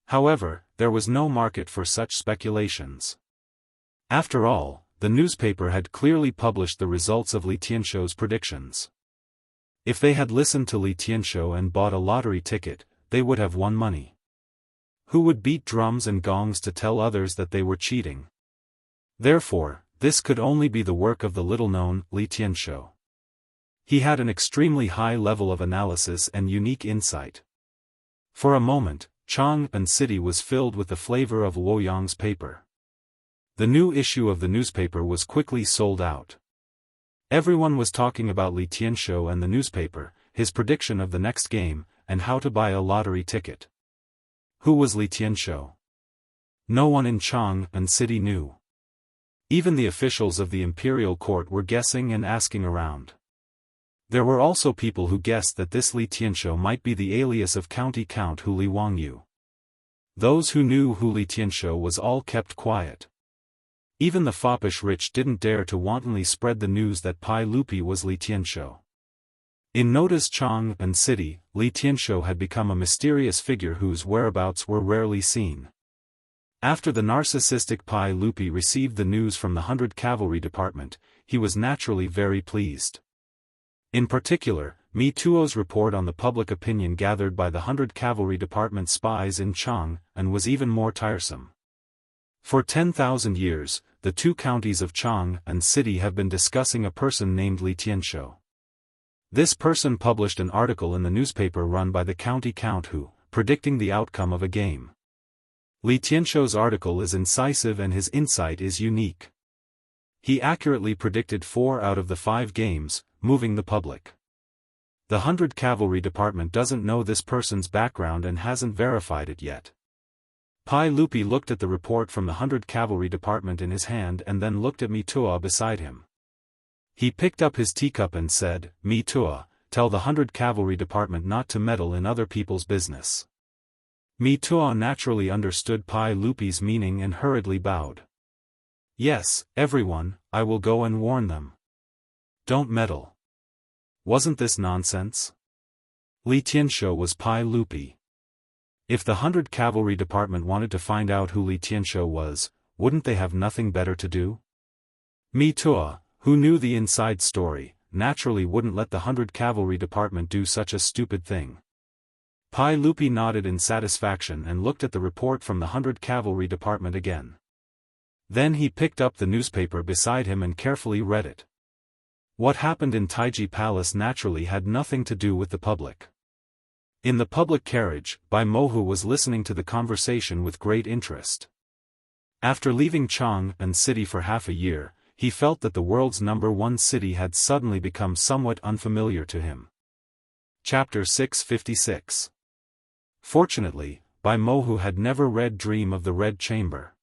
However, there was no market for such speculations. After all, the newspaper had clearly published the results of Li Tianshou's predictions. If they had listened to Li Tianshou and bought a lottery ticket, they would have won money. Who would beat drums and gongs to tell others that they were cheating? Therefore, this could only be the work of the little-known Li Tianshou. He had an extremely high level of analysis and unique insight. For a moment, Chang'an City was filled with the flavor of Luoyang's paper. The new issue of the newspaper was quickly sold out. Everyone was talking about Li Tianshou and the newspaper, his prediction of the next game, and how to buy a lottery ticket. Who was Li Tianshou? No one in Chang'an City knew. Even the officials of the imperial court were guessing and asking around. There were also people who guessed that this Li Tianshou might be the alias of County Count Hu Li Wangyu. Those who knew who Li Tianshou was all kept quiet. Even the foppish rich didn't dare to wantonly spread the news that Pai Lupi was Li Tianshou. In Noda's Chang'an City, Li Tianshou had become a mysterious figure whose whereabouts were rarely seen. After the narcissistic Pai Lupi received the news from the 100 Cavalry Department, he was naturally very pleased. In particular, Mi Tuo's report on the public opinion gathered by the 100 Cavalry Department spies in Chang'an was even more tiresome. For 10,000 years, the 2 counties of Chang'an City have been discussing a person named Li Tianshou. This person published an article in the newspaper run by the County Count Hu, predicting the outcome of a game. Li Tianshou's article is incisive and his insight is unique. He accurately predicted 4 out of the 5 games, moving the public. The 100 Cavalry Department doesn't know this person's background and hasn't verified it yet. Pai Lupi looked at the report from the 100 Cavalry Department in his hand and then looked at Mi Tuo beside him. He picked up his teacup and said, "Mi Tuo, tell the 100 Cavalry Department not to meddle in other people's business." Mi Tuo naturally understood Pai Lupi's meaning and hurriedly bowed. "Yes, everyone, I will go and warn them. Don't meddle." Wasn't this nonsense? Li Tianshou was Pai Lupi. If the 100 Cavalry Department wanted to find out who Li Tianshou was, wouldn't they have nothing better to do? Mi Tuo, who knew the inside story, naturally wouldn't let the 100 Cavalry Department do such a stupid thing. Pai Lupi nodded in satisfaction and looked at the report from the 100 Cavalry Department again. Then he picked up the newspaper beside him and carefully read it. What happened in Taiji Palace naturally had nothing to do with the public. In the public carriage, Bai Mohu was listening to the conversation with great interest. After leaving Chang'an City for half a year, he felt that the world's #1 city had suddenly become somewhat unfamiliar to him. Chapter 656. Fortunately, Bai Mohu had never read Dream of the Red Chamber.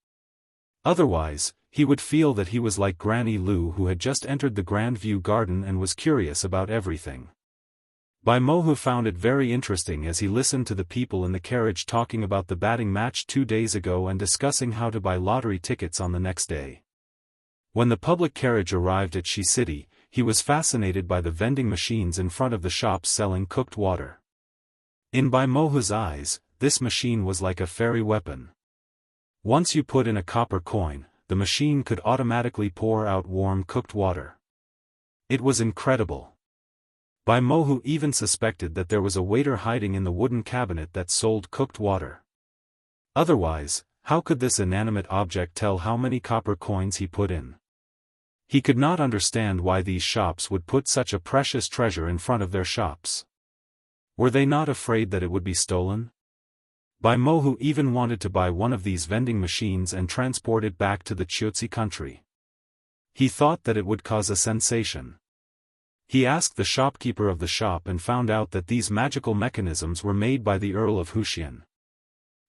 Otherwise, he would feel that he was like Granny Lu who had just entered the Grand View Garden and was curious about everything. Bai Mohu found it very interesting as he listened to the people in the carriage talking about the batting match 2 days ago and discussing how to buy lottery tickets on the next day. When the public carriage arrived at Shi City, he was fascinated by the vending machines in front of the shops selling cooked water. In Bai Mohu's eyes, this machine was like a fairy weapon. Once you put in a copper coin, the machine could automatically pour out warm cooked water. It was incredible. Bai Mohu even suspected that there was a waiter hiding in the wooden cabinet that sold cooked water. Otherwise, how could this inanimate object tell how many copper coins he put in? He could not understand why these shops would put such a precious treasure in front of their shops. Were they not afraid that it would be stolen? Bai Mohu even wanted to buy one of these vending machines and transport it back to the Qiuzi country. He thought that it would cause a sensation. He asked the shopkeeper of the shop and found out that these magical mechanisms were made by the Earl of Huxian.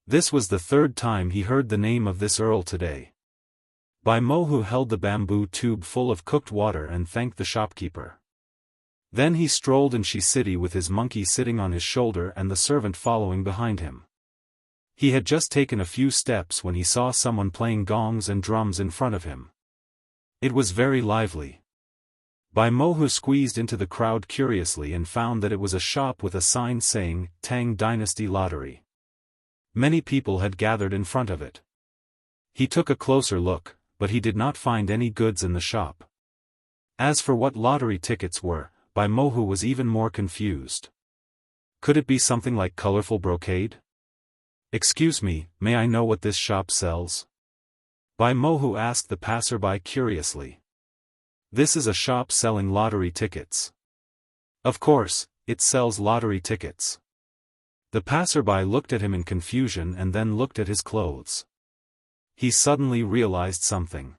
This was the third time he heard the name of this Earl today. Bai Mohu held the bamboo tube full of cooked water and thanked the shopkeeper. Then he strolled in Shi City with his monkey sitting on his shoulder and the servant following behind him. He had just taken a few steps when he saw someone playing gongs and drums in front of him. It was very lively. Bai Mohu squeezed into the crowd curiously and found that it was a shop with a sign saying, Tang Dynasty Lottery. Many people had gathered in front of it. He took a closer look, but he did not find any goods in the shop. As for what lottery tickets were, Bai Mohu was even more confused. Could it be something like colorful brocade? Excuse me, may I know what this shop sells? Bai Mohu asked the passerby curiously. This is a shop selling lottery tickets. Of course, it sells lottery tickets. The passerby looked at him in confusion and then looked at his clothes. He suddenly realized something.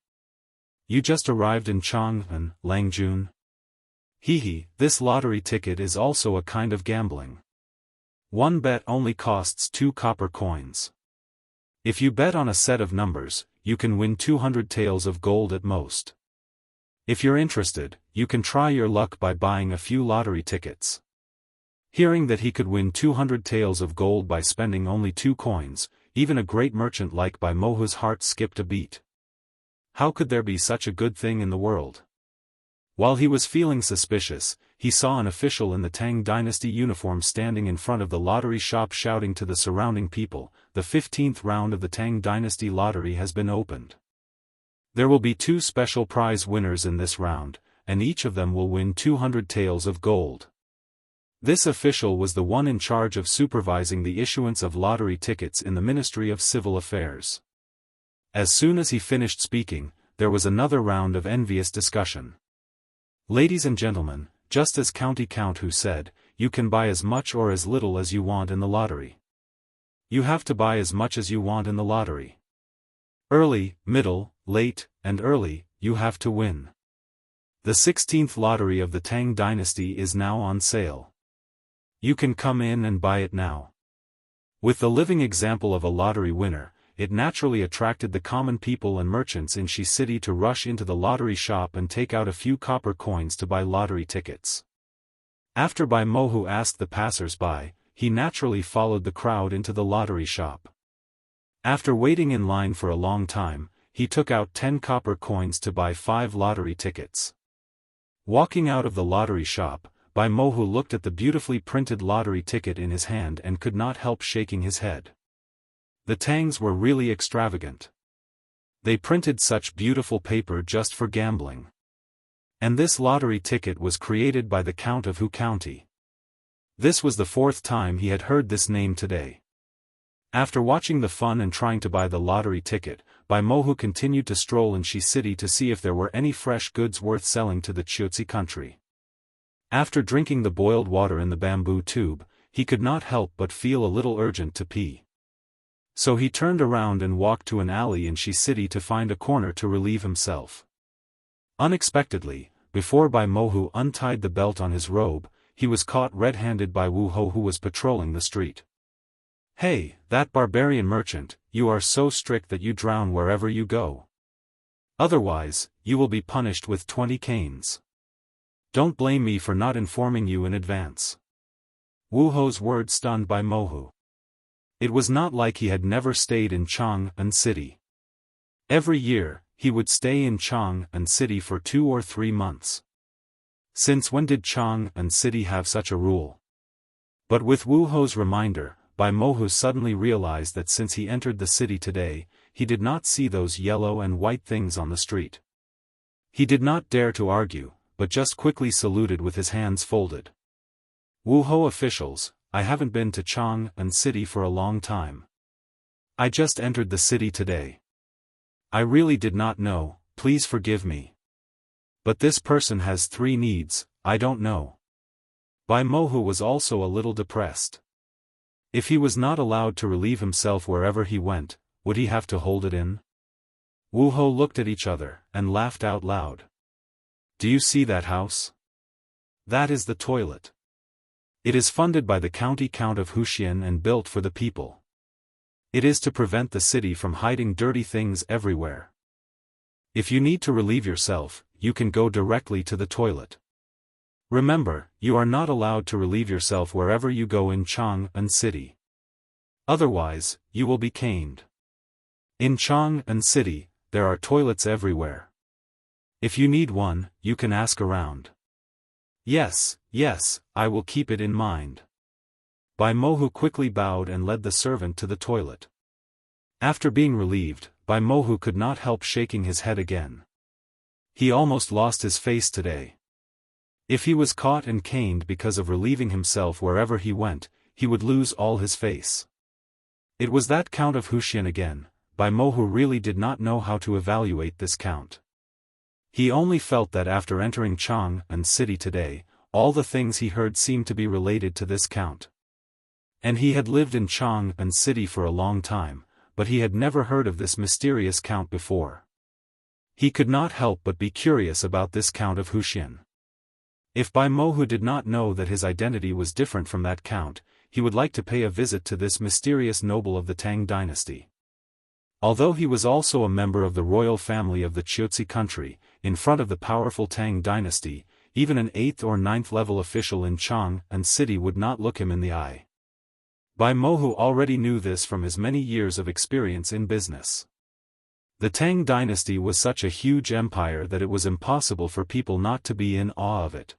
You just arrived in Chang'an, Langjun? Hehe, this lottery ticket is also a kind of gambling. One bet only costs 2 copper coins. If you bet on a set of numbers, you can win 200 taels of gold at most. If you're interested, you can try your luck by buying a few lottery tickets. Hearing that he could win 200 taels of gold by spending only 2 coins, even a great merchant like Bai Mohu's heart skipped a beat. How could there be such a good thing in the world? While he was feeling suspicious, he saw an official in the Tang Dynasty uniform standing in front of the lottery shop shouting to the surrounding people, the 15th round of the Tang Dynasty lottery has been opened. There will be 2 special prize winners in this round, and each of them will win 200 taels of gold. This official was the one in charge of supervising the issuance of lottery tickets in the Ministry of Civil Affairs. As soon as he finished speaking, there was another round of envious discussion. Ladies and gentlemen, just as County Count Who said, you can buy as much or as little as you want in the lottery. You have to buy as much as you want in the lottery. Early, middle, late, and early, you have to win. The 16th lottery of the Tang Dynasty is now on sale. You can come in and buy it now. With the living example of a lottery winner, it naturally attracted the common people and merchants in Shi City to rush into the lottery shop and take out a few copper coins to buy lottery tickets. After Bai Mohu asked the passers-by, he naturally followed the crowd into the lottery shop. After waiting in line for a long time, he took out 10 copper coins to buy 5 lottery tickets. Walking out of the lottery shop, Bai Mohu looked at the beautifully printed lottery ticket in his hand and could not help shaking his head. The Tangs were really extravagant. They printed such beautiful paper just for gambling. And this lottery ticket was created by the Count of Hu County. This was the 4th time he had heard this name today. After watching the fun and trying to buy the lottery ticket, Bai Mohu continued to stroll in Shi City to see if there were any fresh goods worth selling to the Chutzi country. After drinking the boiled water in the bamboo tube, he could not help but feel a little urgent to pee. So he turned around and walked to an alley in Shi City to find a corner to relieve himself. Unexpectedly, before Bai Mohu untied the belt on his robe, he was caught red-handed by Wu Ho, who was patrolling the street. Hey, that barbarian merchant, you are so strict that you drown wherever you go. Otherwise, you will be punished with 20 canes. Don't blame me for not informing you in advance. Wu Ho's words stunned Bai Mohu. It was not like he had never stayed in Chang'an City. Every year, he would stay in Chang'an City for 2 or 3 months. Since when did Chang'an City have such a rule? But with Wu Ho's reminder, Bai Mohu suddenly realized that since he entered the city today, he did not see those yellow and white things on the street. He did not dare to argue, but just quickly saluted with his hands folded. Wu Ho officials, I haven't been to Chang'an City for a long time. I just entered the city today. I really did not know, please forgive me. But this person has 3 needs, I don't know. Bai Mohu was also a little depressed. If he was not allowed to relieve himself wherever he went, would he have to hold it in? Wu Ho looked at each other, and laughed out loud. Do you see that house? That is the toilet. It is funded by the county count of Huxian and built for the people. It is to prevent the city from hiding dirty things everywhere. If you need to relieve yourself, you can go directly to the toilet. Remember, you are not allowed to relieve yourself wherever you go in Chang'an City. Otherwise, you will be caned. In Chang'an City, there are toilets everywhere. If you need one, you can ask around. Yes, I will keep it in mind. Bai Mohu quickly bowed and led the servant to the toilet. After being relieved, Bai Mohu could not help shaking his head again. He almost lost his face today. If he was caught and caned because of relieving himself wherever he went, he would lose all his face. It was that Count of Huxian again. Bai Mohu really did not know how to evaluate this count. He only felt that after entering Chang'an City today, all the things he heard seemed to be related to this count. And he had lived in Chang'an City for a long time, but he had never heard of this mysterious count before. He could not help but be curious about this Count of Huxian. If Bai Mohu did not know that his identity was different from that count, he would like to pay a visit to this mysterious noble of the Tang dynasty. Although he was also a member of the royal family of the Qiuzi country, in front of the powerful Tang dynasty, even an 8th or 9th level official in Chang'an City would not look him in the eye. Bai Mohu already knew this from his many years of experience in business. The Tang dynasty was such a huge empire that it was impossible for people not to be in awe of it.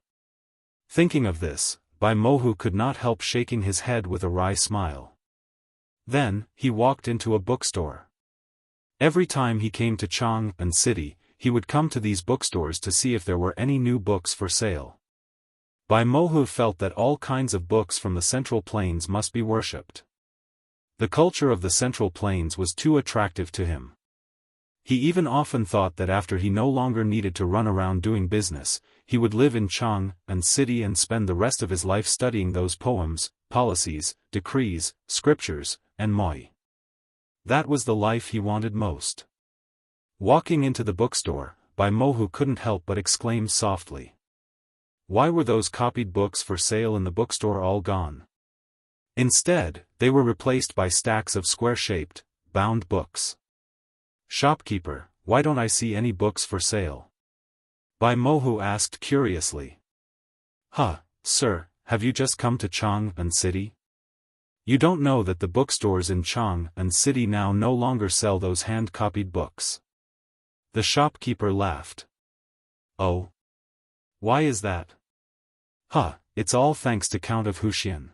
Thinking of this, Bai Mohu could not help shaking his head with a wry smile. Then, he walked into a bookstore. Every time he came to Chang'an City, he would come to these bookstores to see if there were any new books for sale. Bai Mohu felt that all kinds of books from the Central Plains must be worshipped. The culture of the Central Plains was too attractive to him. He even often thought that after he no longer needed to run around doing business, he would live in Chang'an City and spend the rest of his life studying those poems, policies, decrees, scriptures, and moi. That was the life he wanted most. Walking into the bookstore, Bai Mohu couldn't help but exclaim softly. Why were those copied books for sale in the bookstore all gone? Instead, they were replaced by stacks of square-shaped, bound books. Shopkeeper, why don't I see any books for sale? Bai Mohu asked curiously. Sir, have you just come to Chang'an City? You don't know that the bookstores in Chang'an City now no longer sell those hand-copied books. The shopkeeper laughed. Oh? Why is that? It's all thanks to Count of Huxian.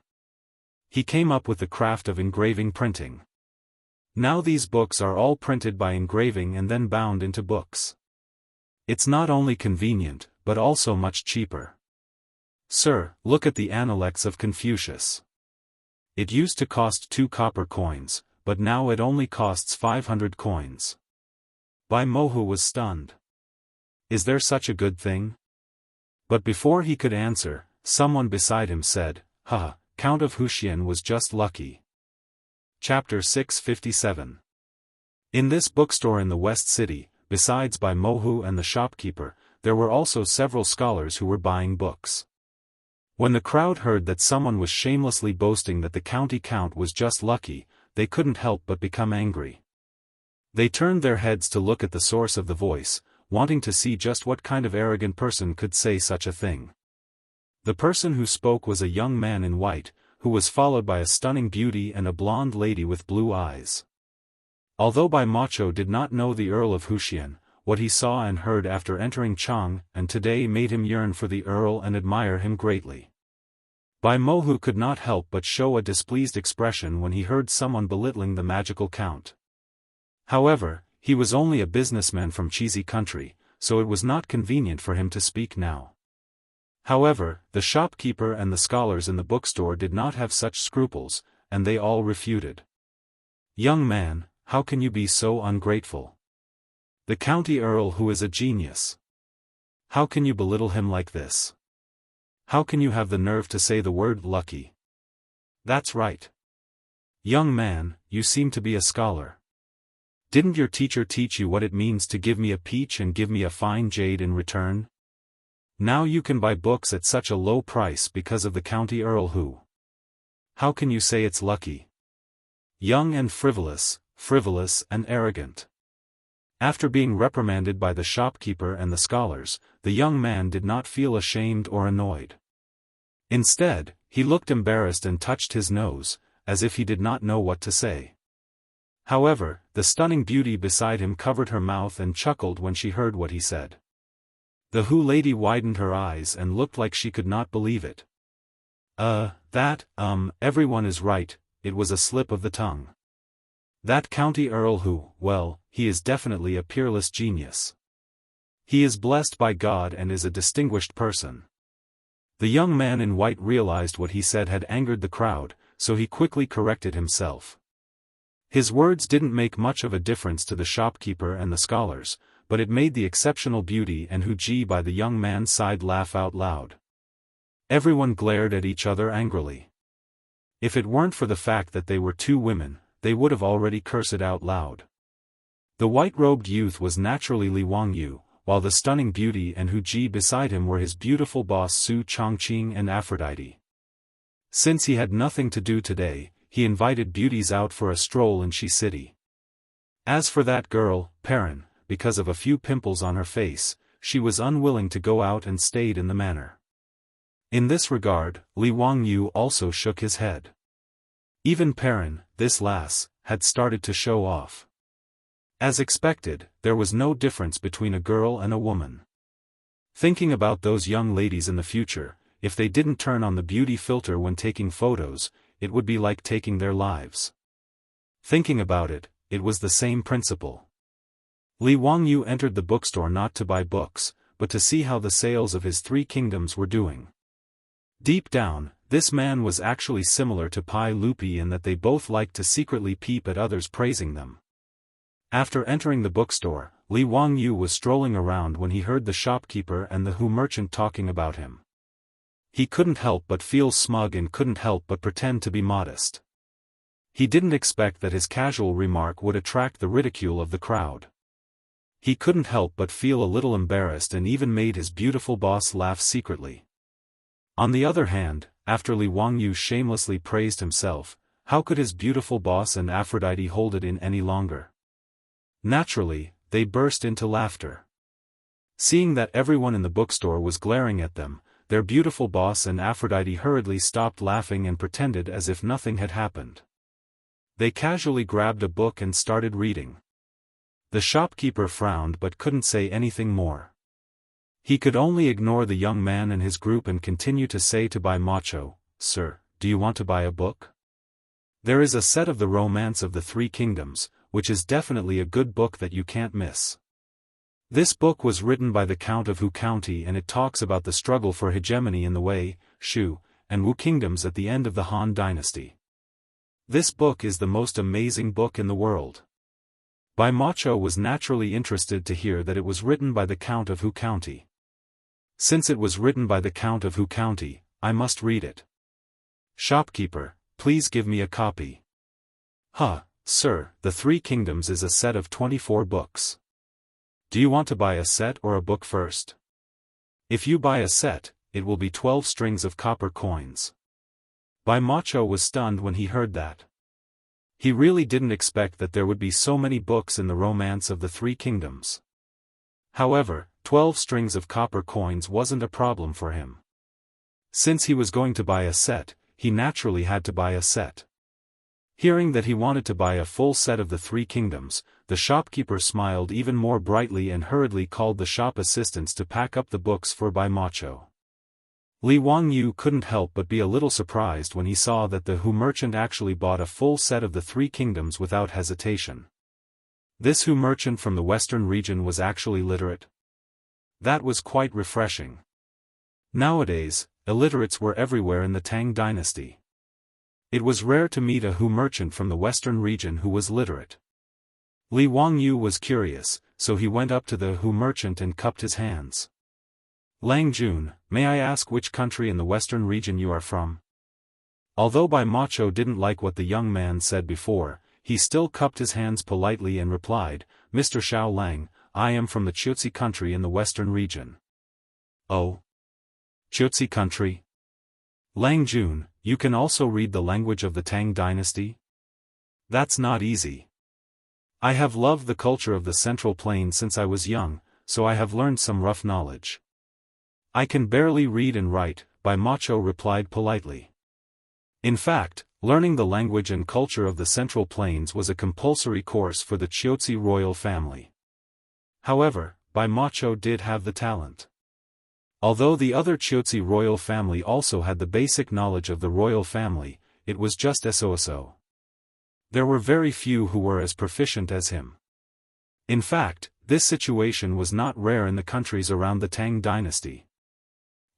He came up with the craft of engraving printing. Now these books are all printed by engraving and then bound into books. It's not only convenient, but also much cheaper. Sir, look at the Analects of Confucius. It used to cost 2 copper coins, but now it only costs 500 coins. Bai Mohu was stunned. Is there such a good thing? But before he could answer, someone beside him said, Count of Huxian was just lucky. Chapter 657. In this bookstore in the West City, besides Bai Mohu and the shopkeeper, there were also several scholars who were buying books. When the crowd heard that someone was shamelessly boasting that the county count was just lucky, they couldn't help but become angry. They turned their heads to look at the source of the voice, wanting to see just what kind of arrogant person could say such a thing. The person who spoke was a young man in white, who was followed by a stunning beauty and a blonde lady with blue eyes. Although Bai Mohu did not know the Earl of Huxian, what he saw and heard after entering Chang'an today made him yearn for the Earl and admire him greatly. Bai Mohu could not help but show a displeased expression when he heard someone belittling the magical count. However, he was only a businessman from Qiuzi country, so it was not convenient for him to speak now. However, the shopkeeper and the scholars in the bookstore did not have such scruples, and they all refuted. Young man, how can you be so ungrateful? The county earl who is a genius. How can you belittle him like this? How can you have the nerve to say the word lucky? That's right. Young man, you seem to be a scholar. Didn't your teacher teach you what it means to give me a peach and give me a fine jade in return? Now you can buy books at such a low price because of the county earl who. How can you say it's lucky? Young and frivolous and arrogant. After being reprimanded by the shopkeeper and the scholars, the young man did not feel ashamed or annoyed. Instead, he looked embarrassed and touched his nose, as if he did not know what to say. However, the stunning beauty beside him covered her mouth and chuckled when she heard what he said. The Hu lady widened her eyes and looked like she could not believe it. Everyone is right, it was a slip of the tongue. That county earl who, well, he is definitely a peerless genius. He is blessed by God and is a distinguished person. The young man in white realized what he said had angered the crowd, so he quickly corrected himself. His words didn't make much of a difference to the shopkeeper and the scholars, but it made the exceptional beauty and Hu Ji by the young man's side laugh out loud. Everyone glared at each other angrily. If it weren't for the fact that they were two women, they would have already cursed out loud. The white-robed youth was naturally Li Wangyu, while the stunning beauty and Hu Ji beside him were his beautiful boss Su Chongqing and Aphrodite. Since he had nothing to do today, he invited beauties out for a stroll in Shi City. As for that girl, Perrin, because of a few pimples on her face, she was unwilling to go out and stayed in the manor. In this regard, Li Wangyu also shook his head. Even Perrin, this lass, had started to show off. As expected, there was no difference between a girl and a woman. Thinking about those young ladies in the future, if they didn't turn on the beauty filter when taking photos, it would be like taking their lives. Thinking about it, it was the same principle. Li Wangyu entered the bookstore not to buy books, but to see how the sales of his three kingdoms were doing. Deep down, this man was actually similar to Pai Lupi in that they both liked to secretly peep at others praising them. After entering the bookstore, Li Wangyu was strolling around when he heard the shopkeeper and the Hu merchant talking about him. He couldn't help but feel smug and couldn't help but pretend to be modest. He didn't expect that his casual remark would attract the ridicule of the crowd. He couldn't help but feel a little embarrassed and even made his beautiful boss laugh secretly. On the other hand, after Li Wangyu shamelessly praised himself, how could his beautiful boss and Aphrodite hold it in any longer? Naturally, they burst into laughter. Seeing that everyone in the bookstore was glaring at them, their beautiful boss and Aphrodite hurriedly stopped laughing and pretended as if nothing had happened. They casually grabbed a book and started reading. The shopkeeper frowned but couldn't say anything more. He could only ignore the young man and his group and continue to say to Bai Macho, "Sir, do you want to buy a book? There is a set of the Romance of the Three Kingdoms, which is definitely a good book that you can't miss. This book was written by the Count of Hu County and it talks about the struggle for hegemony in the Wei, Shu, and Wu kingdoms at the end of the Han dynasty. This book is the most amazing book in the world." Bai Macho was naturally interested to hear that it was written by the Count of Hu County. Since it was written by the Count of Hu County, I must read it. Shopkeeper, please give me a copy. Sir, the Three Kingdoms is a set of 24 books. Do you want to buy a set or a book first? If you buy a set, it will be 12 strings of copper coins. Bai Macho was stunned when he heard that. He really didn't expect that there would be so many books in the Romance of the Three Kingdoms. However, 12 strings of copper coins wasn't a problem for him. Since he was going to buy a set, he naturally had to buy a set. Hearing that he wanted to buy a full set of the Three Kingdoms, the shopkeeper smiled even more brightly and hurriedly called the shop assistants to pack up the books for Bai Macho. Li Wangyu couldn't help but be a little surprised when he saw that the Hu merchant actually bought a full set of the Three Kingdoms without hesitation. This Hu merchant from the western region was actually literate. That was quite refreshing. Nowadays, illiterates were everywhere in the Tang dynasty. It was rare to meet a Hu merchant from the western region who was literate. Li Wangyu was curious, so he went up to the Hu merchant and cupped his hands. "Lang Jun, may I ask which country in the western region you are from?" Although Bai Macho didn't like what the young man said before, he still cupped his hands politely and replied, "Mr. Xiao Lang, I am from the Chutsi country in the western region." "Oh, Jianghu country? Langjun, you can also read the language of the Tang dynasty? That's not easy. I have loved the culture of the Central Plain since I was young, so I have learned some rough knowledge. I can barely read and write, Bai Macho replied politely. In fact, learning the language and culture of the Central Plains was a compulsory course for the Jianghu royal family. However, Bai Macho did have the talent. Although the other Jianghu royal family also had the basic knowledge of the royal family, it was just so. There were very few who were as proficient as him. In fact, this situation was not rare in the countries around the Tang dynasty.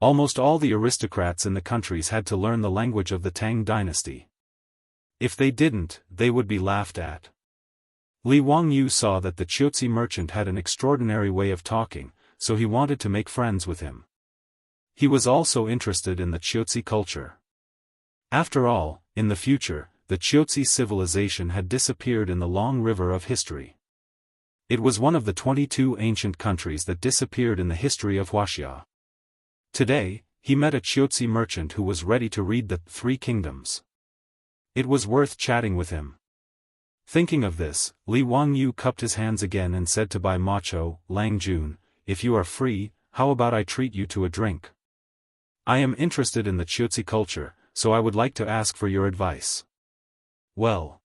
Almost all the aristocrats in the countries had to learn the language of the Tang dynasty. If they didn't, they would be laughed at. Li Wangyu saw that the Jianghu merchant had an extraordinary way of talking, so he wanted to make friends with him. He was also interested in the Jianghu culture. After all, in the future, the Jianghu civilization had disappeared in the long river of history. It was one of the 22 ancient countries that disappeared in the history of Wuxia. Today, he met a Jianghu merchant who was ready to read the Three Kingdoms. It was worth chatting with him. Thinking of this, Li Wangyu cupped his hands again and said to Bai Macho, Langjun, if you are free, how about I treat you to a drink? I am interested in the Jianghu culture, so I would like to ask for your advice. Well.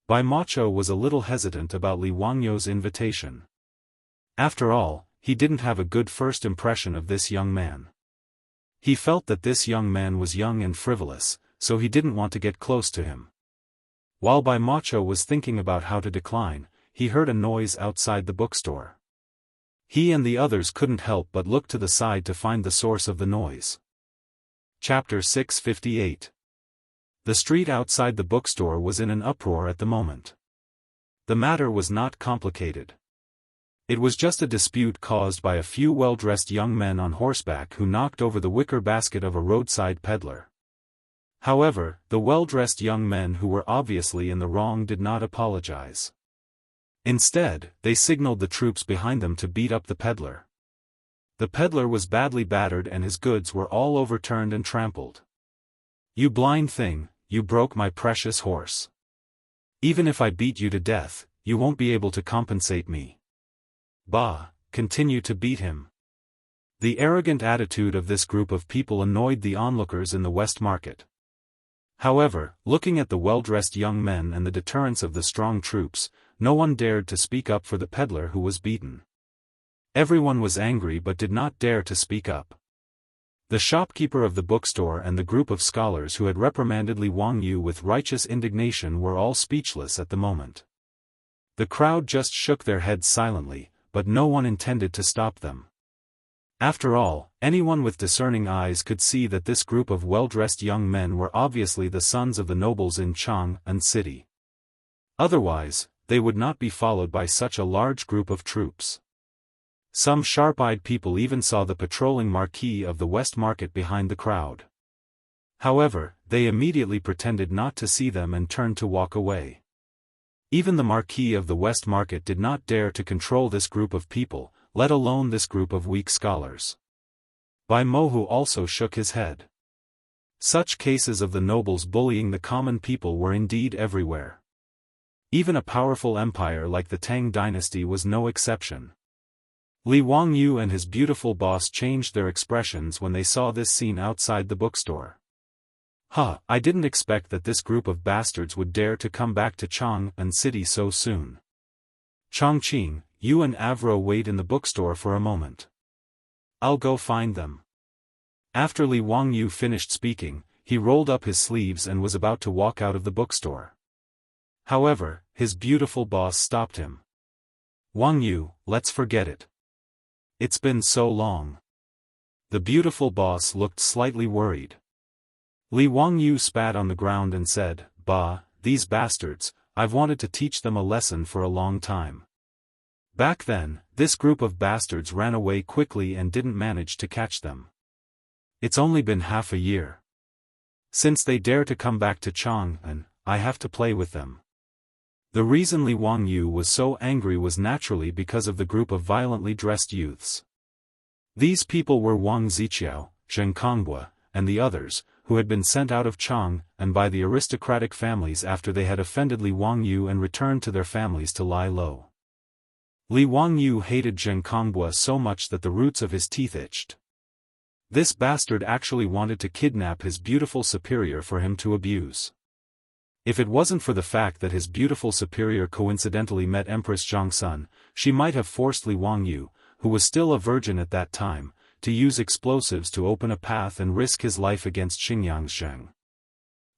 Bai Macho was a little hesitant about Li Wangyu's invitation. After all, he didn't have a good first impression of this young man. He felt that this young man was young and frivolous, so he didn't want to get close to him. While Bai Macho was thinking about how to decline, he heard a noise outside the bookstore. He and the others couldn't help but look to the side to find the source of the noise. Chapter 658. The street outside the bookstore was in an uproar at the moment. The matter was not complicated. It was just a dispute caused by a few well-dressed young men on horseback who knocked over the wicker basket of a roadside peddler. However, the well-dressed young men who were obviously in the wrong did not apologize. Instead, they signaled the troops behind them to beat up the peddler. The peddler was badly battered and his goods were all overturned and trampled. You blind thing, you broke my precious horse. Even if I beat you to death, you won't be able to compensate me. Bah, continue to beat him. The arrogant attitude of this group of people annoyed the onlookers in the West Market. However, looking at the well-dressed young men and the deterrence of the strong troops, no one dared to speak up for the peddler who was beaten. Everyone was angry but did not dare to speak up. The shopkeeper of the bookstore and the group of scholars who had reprimanded Li Wangyu with righteous indignation were all speechless at the moment. The crowd just shook their heads silently, but no one intended to stop them. After all, anyone with discerning eyes could see that this group of well-dressed young men were obviously the sons of the nobles in Jianghu city. Otherwise, they would not be followed by such a large group of troops. Some sharp-eyed people even saw the patrolling marquis of the West Market behind the crowd. However, they immediately pretended not to see them and turned to walk away. Even the marquis of the West Market did not dare to control this group of people, let alone this group of weak scholars. Bai Mohu also shook his head. Such cases of the nobles bullying the common people were indeed everywhere. Even a powerful empire like the Tang dynasty was no exception. Li Wangyu and his beautiful boss changed their expressions when they saw this scene outside the bookstore. I didn't expect that this group of bastards would dare to come back to Jianghu city so soon. Chongqing, you and Avro wait in the bookstore for a moment. I'll go find them. After Li Wangyu finished speaking, he rolled up his sleeves and was about to walk out of the bookstore. However, his beautiful boss stopped him. Wangyu, let's forget it. It's been so long. The beautiful boss looked slightly worried. Li Wangyu spat on the ground and said, Bah, these bastards, I've wanted to teach them a lesson for a long time. Back then, this group of bastards ran away quickly and didn't manage to catch them. It's only been half a year. Since they dare to come back to Jianghu, I have to play with them. The reason Li Wangyu was so angry was naturally because of the group of violently dressed youths. These people were Wang Ziqiao, Zheng Kongbua, and the others, who had been sent out of Chang and by the aristocratic families after they had offended Li Wangyu and returned to their families to lie low. Li Wangyu hated Zheng Kongbua so much that the roots of his teeth itched. This bastard actually wanted to kidnap his beautiful superior for him to abuse. If it wasn't for the fact that his beautiful superior coincidentally met Empress Zhongsun, she might have forced Li Wangyu, who was still a virgin at that time, to use explosives to open a path and risk his life against Xingyang's Zheng.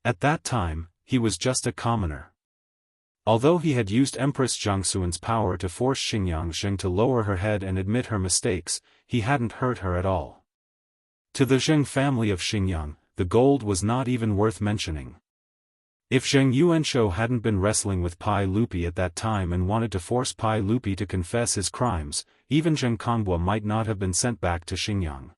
At that time, he was just a commoner. Although he had used Empress Zhongsun's power to force Xingyang's Zheng to lower her head and admit her mistakes, he hadn't hurt her at all. To the Zheng family of Xingyang, the gold was not even worth mentioning. If Zheng Yuanshou hadn't been wrestling with Pai Lupi at that time and wanted to force Pai Lupi to confess his crimes, even Zheng Kongbua might not have been sent back to Xingyang.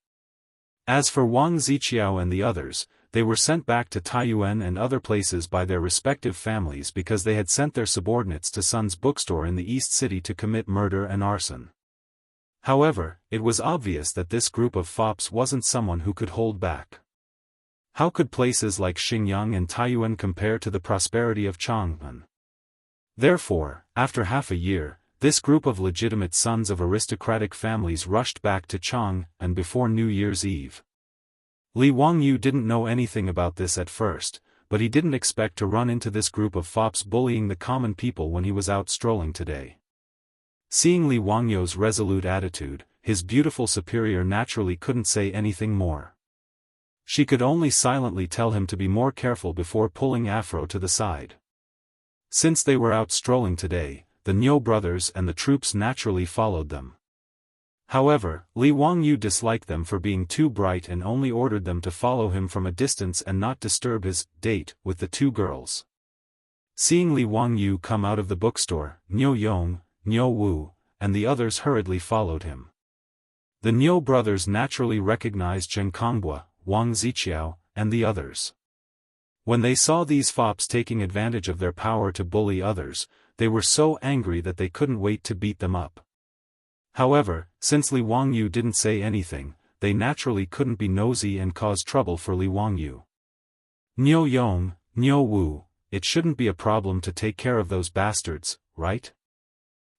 As for Wang Ziqiao and the others, they were sent back to Taiyuan and other places by their respective families because they had sent their subordinates to Sun's bookstore in the East City to commit murder and arson. However, it was obvious that this group of fops wasn't someone who could hold back. How could places like Xingyang and Taiyuan compare to the prosperity of Chang'an? Therefore, after half a year, this group of legitimate sons of aristocratic families rushed back to Chang and before New Year's Eve. Li Wangyu didn't know anything about this at first, but he didn't expect to run into this group of fops bullying the common people when he was out strolling today. Seeing Li Wangyu's resolute attitude, his beautiful superior naturally couldn't say anything more. She could only silently tell him to be more careful before pulling Afro to the side. Since they were out strolling today, the Niu brothers and the troops naturally followed them. However, Li Wangyu disliked them for being too bright and only ordered them to follow him from a distance and not disturb his date with the two girls. Seeing Li Wangyu come out of the bookstore, Niu Yong, Niu Wu, and the others hurriedly followed him. The Niu brothers naturally recognized Zheng Kongbua, Wang Ziqiao, and the others. When they saw these fops taking advantage of their power to bully others, they were so angry that they couldn't wait to beat them up. However, since Li Wangyu didn't say anything, they naturally couldn't be nosy and cause trouble for Li Wangyu. Niu Yong, Niu Wu, it shouldn't be a problem to take care of those bastards, right?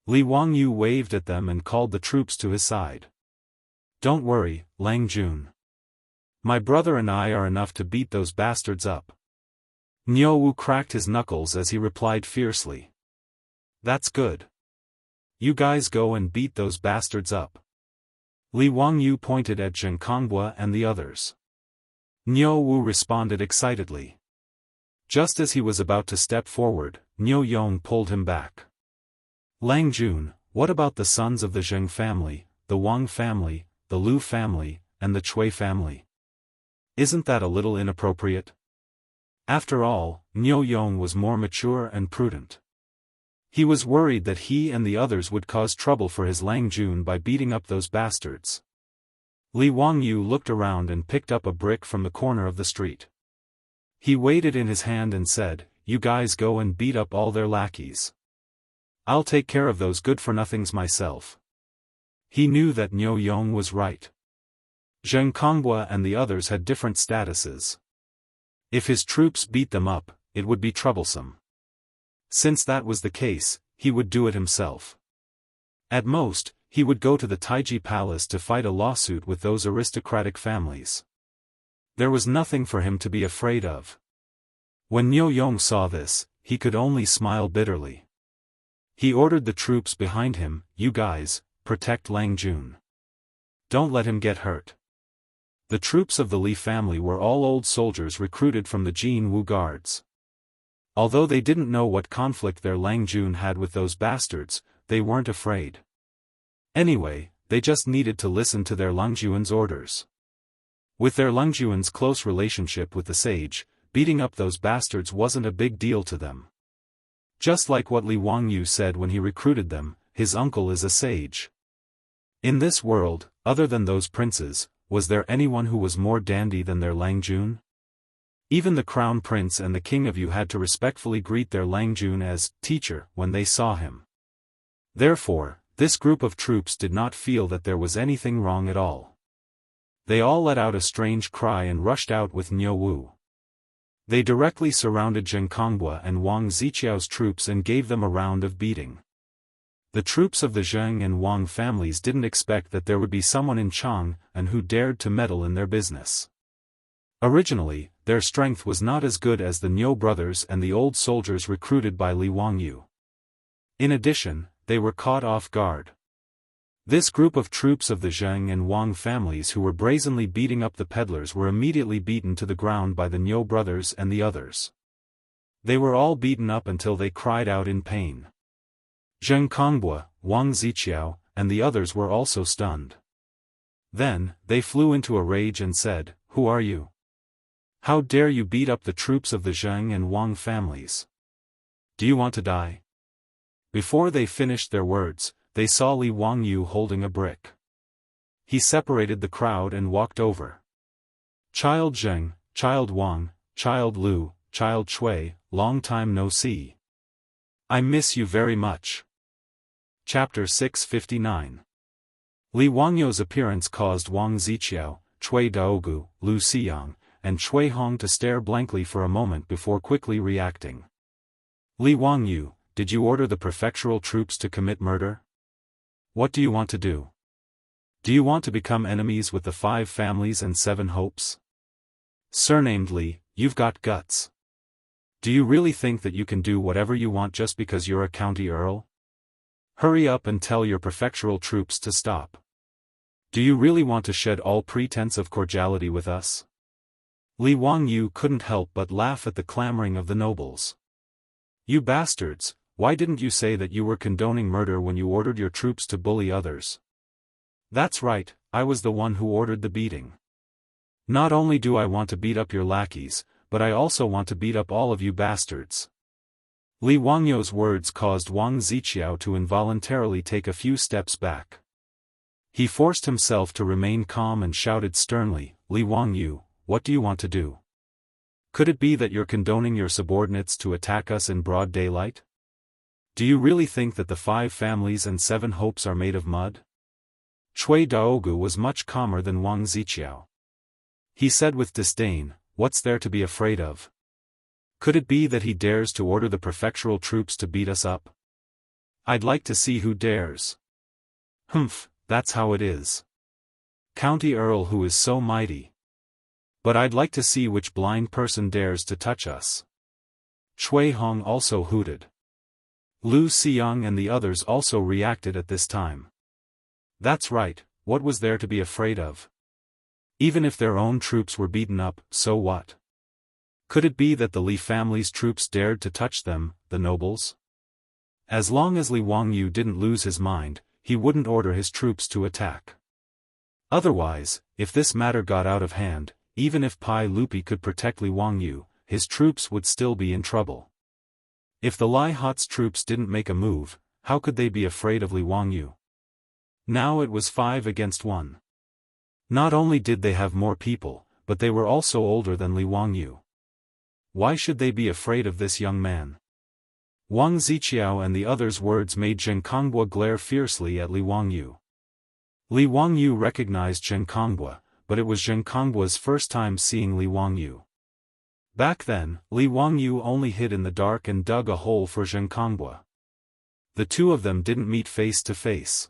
Li Wangyu waved at them and called the troops to his side. Don't worry, Lang Jun. My brother and I are enough to beat those bastards up. Niu Wu cracked his knuckles as he replied fiercely. That's good. You guys go and beat those bastards up. Li Wangyu pointed at Zheng Kongbua and the others. Niu Wu responded excitedly. Just as he was about to step forward, Niu Yong pulled him back. Lang Jun, what about the sons of the Zheng family, the Wang family, the Lu family, and the Chui family? Isn't that a little inappropriate? After all, Niu Yong was more mature and prudent. He was worried that he and the others would cause trouble for his Lang Jun by beating up those bastards. Li Wangyu looked around and picked up a brick from the corner of the street. He weighed it in his hand and said, "You guys go and beat up all their lackeys. I'll take care of those good-for-nothings myself." He knew that Niu Yong was right. Zheng Kongbua and the others had different statuses. If his troops beat them up, it would be troublesome. Since that was the case, he would do it himself. At most, he would go to the Taiji Palace to fight a lawsuit with those aristocratic families. There was nothing for him to be afraid of. When Niu Yong saw this, he could only smile bitterly. He ordered the troops behind him, "You guys, protect Lang Jun. Don't let him get hurt." The troops of the Li family were all old soldiers recruited from the Jianghu guards. Although they didn't know what conflict their Lang Jun had with those bastards, they weren't afraid. Anyway, they just needed to listen to their Langjuan's orders. With their Langjuan's close relationship with the sage, beating up those bastards wasn't a big deal to them. Just like what Li Wangyu said when he recruited them, his uncle is a sage. In this world, other than those princes, was there anyone who was more dandy than their Lang Jun? Even the crown prince and the king of Yu had to respectfully greet their Lang Jun as teacher when they saw him. Therefore, this group of troops did not feel that there was anything wrong at all. They all let out a strange cry and rushed out with Niu Wu. They directly surrounded Zheng Kongbua and Wang Ziqiao's troops and gave them a round of beating. The troops of the Zheng and Wang families didn't expect that there would be someone in Chang and who dared to meddle in their business. Originally, their strength was not as good as the Niu brothers and the old soldiers recruited by Li Wangyu. In addition, they were caught off guard. This group of troops of the Zheng and Wang families who were brazenly beating up the peddlers were immediately beaten to the ground by the Niu brothers and the others. They were all beaten up until they cried out in pain. Zheng Kongbua, Wang Ziqiao, and the others were also stunned. Then, they flew into a rage and said, "Who are you? How dare you beat up the troops of the Zheng and Wang families? Do you want to die?" Before they finished their words, they saw Li Wangyu holding a brick. He separated the crowd and walked over. "Child Zheng, child Wang, child Lu, child Shui, long time no see. I miss you very much." Chapter 659. Li Wangyu's appearance caused Wang Ziqiao, Cui Daogu, Lu Xiyang, and Cui Hong to stare blankly for a moment before quickly reacting. "Li Wangyu, did you order the prefectural troops to commit murder? What do you want to do? Do you want to become enemies with the 5 families and 7 hopes? Surnamed Li, you've got guts. Do you really think that you can do whatever you want just because you're a county earl? Hurry up and tell your prefectural troops to stop. Do you really want to shed all pretense of cordiality with us?" Li Wangyu couldn't help but laugh at the clamoring of the nobles. "You bastards! Why didn't you say that you were condoning murder when you ordered your troops to bully others?" "That's right, I was the one who ordered the beating. Not only do I want to beat up your lackeys, but I also want to beat up all of you bastards." Li Wangyu's words caused Wang Ziqiao to involuntarily take a few steps back. He forced himself to remain calm and shouted sternly, "Li Wangyu, what do you want to do? Could it be that you're condoning your subordinates to attack us in broad daylight? Do you really think that the 5 families and 7 hopes are made of mud?" Cui Daogu was much calmer than Wang Ziqiao. He said with disdain, "What's there to be afraid of? Could it be that he dares to order the prefectural troops to beat us up? I'd like to see who dares." "Humph, that's how it is. County Earl who is so mighty. But I'd like to see which blind person dares to touch us." Cui Hong also hooted. Lu Xiyang and the others also reacted at this time. That's right, what was there to be afraid of? Even if their own troops were beaten up, so what? Could it be that the Li family's troops dared to touch them, the nobles? As long as Li Wangyu didn't lose his mind, he wouldn't order his troops to attack. Otherwise, if this matter got out of hand, even if Pai Lupi could protect Li Wangyu, his troops would still be in trouble. If the Lai Hot's troops didn't make a move, how could they be afraid of Li Wangyu? Now it was 5 against 1. Not only did they have more people, but they were also older than Li Wangyu. Why should they be afraid of this young man? Wang Ziqiao and the others' words made Zheng Kongbua glare fiercely at Li Wangyu. Li Wangyu recognized Zheng Kongbua, but it was Zheng Kongbua's first time seeing Li Wangyu. Back then, Li Wangyu only hid in the dark and dug a hole for Zheng Kongbua. The two of them didn't meet face to face.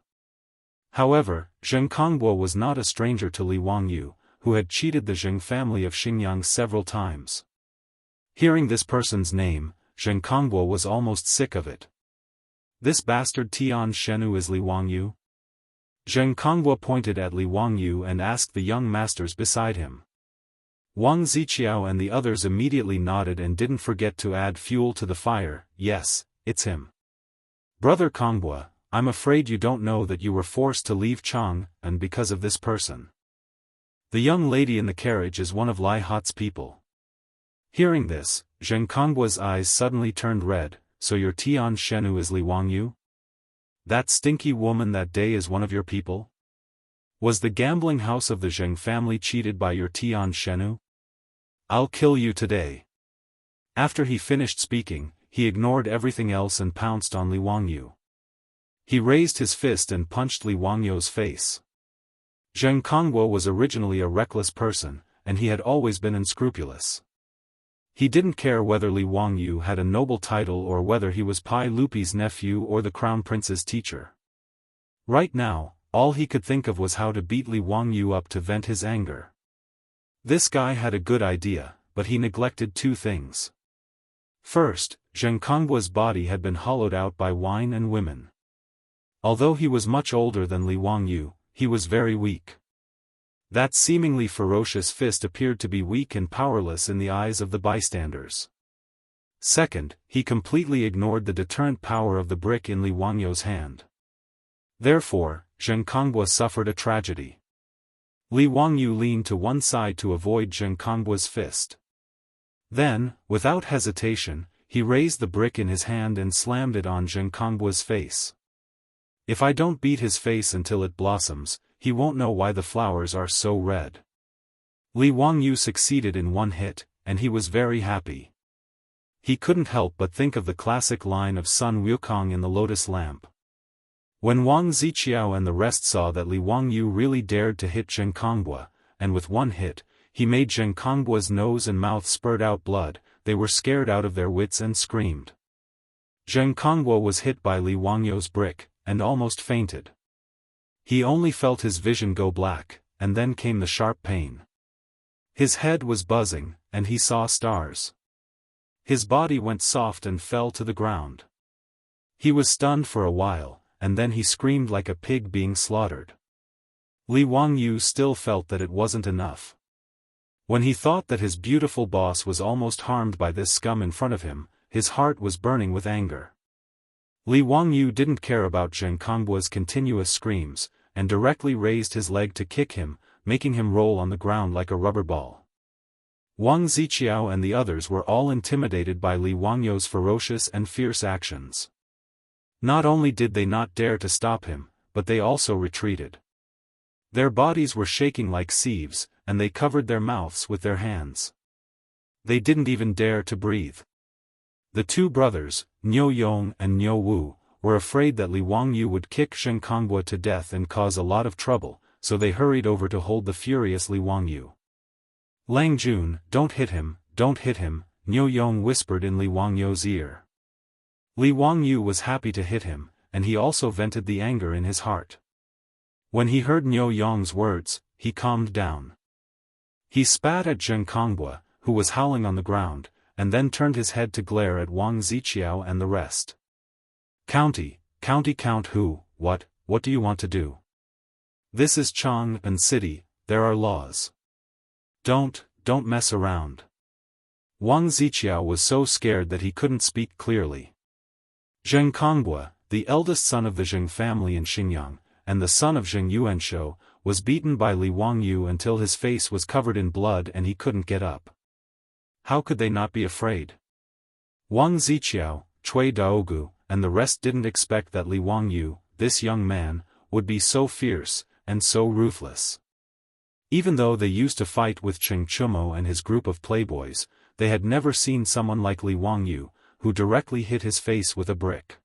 However, Zheng Kongbua was not a stranger to Li Wangyu, who had cheated the Zheng family of Xinjiang several times. Hearing this person's name, Zheng Kongbua was almost sick of it. "This bastard Tian Shenu is Li Wangyu?" Zheng Kongbua pointed at Li Wangyu and asked the young masters beside him. Wang Ziqiao and the others immediately nodded and didn't forget to add fuel to the fire. "Yes, it's him. Brother Kongbua, I'm afraid you don't know that you were forced to leave Chang, and because of this person. The young lady in the carriage is one of Lai Hot's people." Hearing this, Zheng Kongbua's eyes suddenly turned red. "So your Tian Shenu is Li Wangyu? That stinky woman that day is one of your people? Was the gambling house of the Zheng family cheated by your Tian Shenu? I'll kill you today." After he finished speaking, he ignored everything else and pounced on Li Wangyu. He raised his fist and punched Li Wangyu's face. Zheng Kongguo was originally a reckless person, and he had always been unscrupulous. He didn't care whether Li Wangyu had a noble title or whether he was Pai Lupi's nephew or the crown prince's teacher. Right now, all he could think of was how to beat Li Wangyu up to vent his anger. This guy had a good idea, but he neglected two things. First, Zheng Kongguo's body had been hollowed out by wine and women. Although he was much older than Li Wangyu, he was very weak. That seemingly ferocious fist appeared to be weak and powerless in the eyes of the bystanders. Second, he completely ignored the deterrent power of the brick in Li Wangyu's hand. Therefore, Zheng Kongguo suffered a tragedy. Li Wangyu leaned to one side to avoid Zheng Kongguo's fist. Then, without hesitation, he raised the brick in his hand and slammed it on Zheng Kongguo's face. If I don't beat his face until it blossoms, he won't know why the flowers are so red. Li Wangyu succeeded in one hit, and he was very happy. He couldn't help but think of the classic line of Sun Wukong in the lotus lamp. When Wang Ziqiao and the rest saw that Li Wangyu really dared to hit Zheng Kongguo, and with one hit, he made Zheng Kongguo's nose and mouth spurt out blood, they were scared out of their wits and screamed. Zheng Kongguo was hit by Li Wangyu's brick, and almost fainted. He only felt his vision go black, and then came the sharp pain. His head was buzzing, and he saw stars. His body went soft and fell to the ground. He was stunned for a while, and then he screamed like a pig being slaughtered. Li Wangyu still felt that it wasn't enough. When he thought that his beautiful boss was almost harmed by this scum in front of him, his heart was burning with anger. Li Wangyu didn't care about Zheng Kongguo's continuous screams, and directly raised his leg to kick him, making him roll on the ground like a rubber ball. Wang Ziqiao and the others were all intimidated by Li Wangyu's ferocious and fierce actions. Not only did they not dare to stop him, but they also retreated. Their bodies were shaking like sieves, and they covered their mouths with their hands. They didn't even dare to breathe. The two brothers, Niu Yong and Niu Wu, were afraid that Li Wangyu would kick Zheng Kongguo to death and cause a lot of trouble, so they hurried over to hold the furious Li Wangyu. Lang Jun, don't hit him, Niu Yong whispered in Li Wangyu's ear. Li Wangyu was happy to hit him, and he also vented the anger in his heart. When he heard Niu Yong's words, he calmed down. He spat at Zheng Kongguo, who was howling on the ground, and then turned his head to glare at Wang Ziqiao and the rest. Count who, what do you want to do? This is Chang'an City, there are laws. Don't mess around. Wang Ziqiao was so scared that he couldn't speak clearly. Zheng Kongguo, the eldest son of the Zheng family in Xinjiang, and the son of Zheng Yuanshou, was beaten by Li Wangyu until his face was covered in blood and he couldn't get up. How could they not be afraid? Wang Ziqiao, Cui Daogu, and the rest didn't expect that Li Wangyu, this young man, would be so fierce, and so ruthless. Even though they used to fight with Cheng Chumo and his group of playboys, they had never seen someone like Li Wangyu, who directly hit his face with a brick.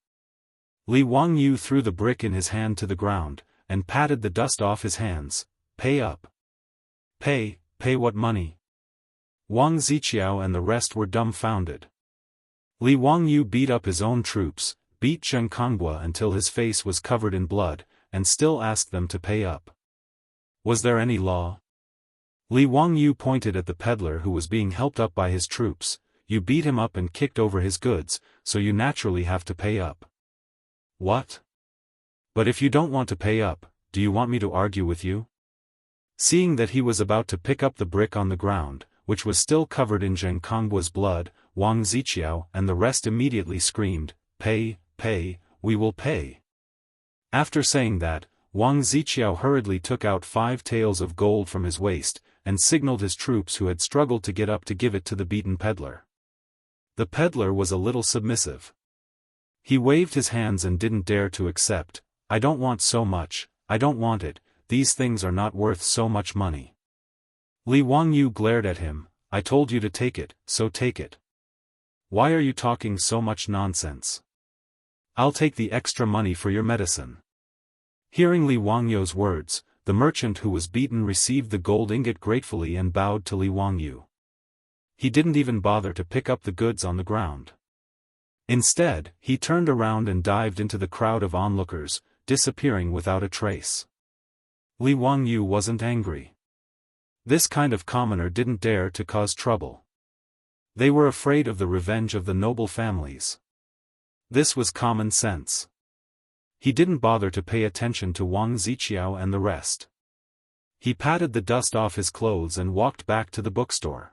Li Wangyu threw the brick in his hand to the ground, and patted the dust off his hands. Pay up. Pay what money? Wang Ziqiao and the rest were dumbfounded. Li Wangyu beat up his own troops, beat Zheng Kongguo until his face was covered in blood, and still asked them to pay up. Was there any law? Li Wangyu pointed at the peddler who was being helped up by his troops. You beat him up and kicked over his goods, so you naturally have to pay up. What? But if you don't want to pay up, do you want me to argue with you? Seeing that he was about to pick up the brick on the ground, which was still covered in Zheng Kongguo's blood, Wang Ziqiao and the rest immediately screamed, Pay, we will pay. After saying that, Wang Ziqiao hurriedly took out 5 taels of gold from his waist, and signaled his troops who had struggled to get up to give it to the beaten peddler. The peddler was a little submissive. He waved his hands and didn't dare to accept. I don't want so much, I don't want it, these things are not worth so much money. Li Wangyu glared at him. I told you to take it, so take it. Why are you talking so much nonsense? I'll take the extra money for your medicine. Hearing Li Wangyu's words, the merchant who was beaten received the gold ingot gratefully and bowed to Li Wangyu. He didn't even bother to pick up the goods on the ground. Instead, he turned around and dived into the crowd of onlookers, disappearing without a trace. Li Wangyu wasn't angry. This kind of commoner didn't dare to cause trouble. They were afraid of the revenge of the noble families. This was common sense. He didn't bother to pay attention to Wang Ziqiao and the rest. He patted the dust off his clothes and walked back to the bookstore.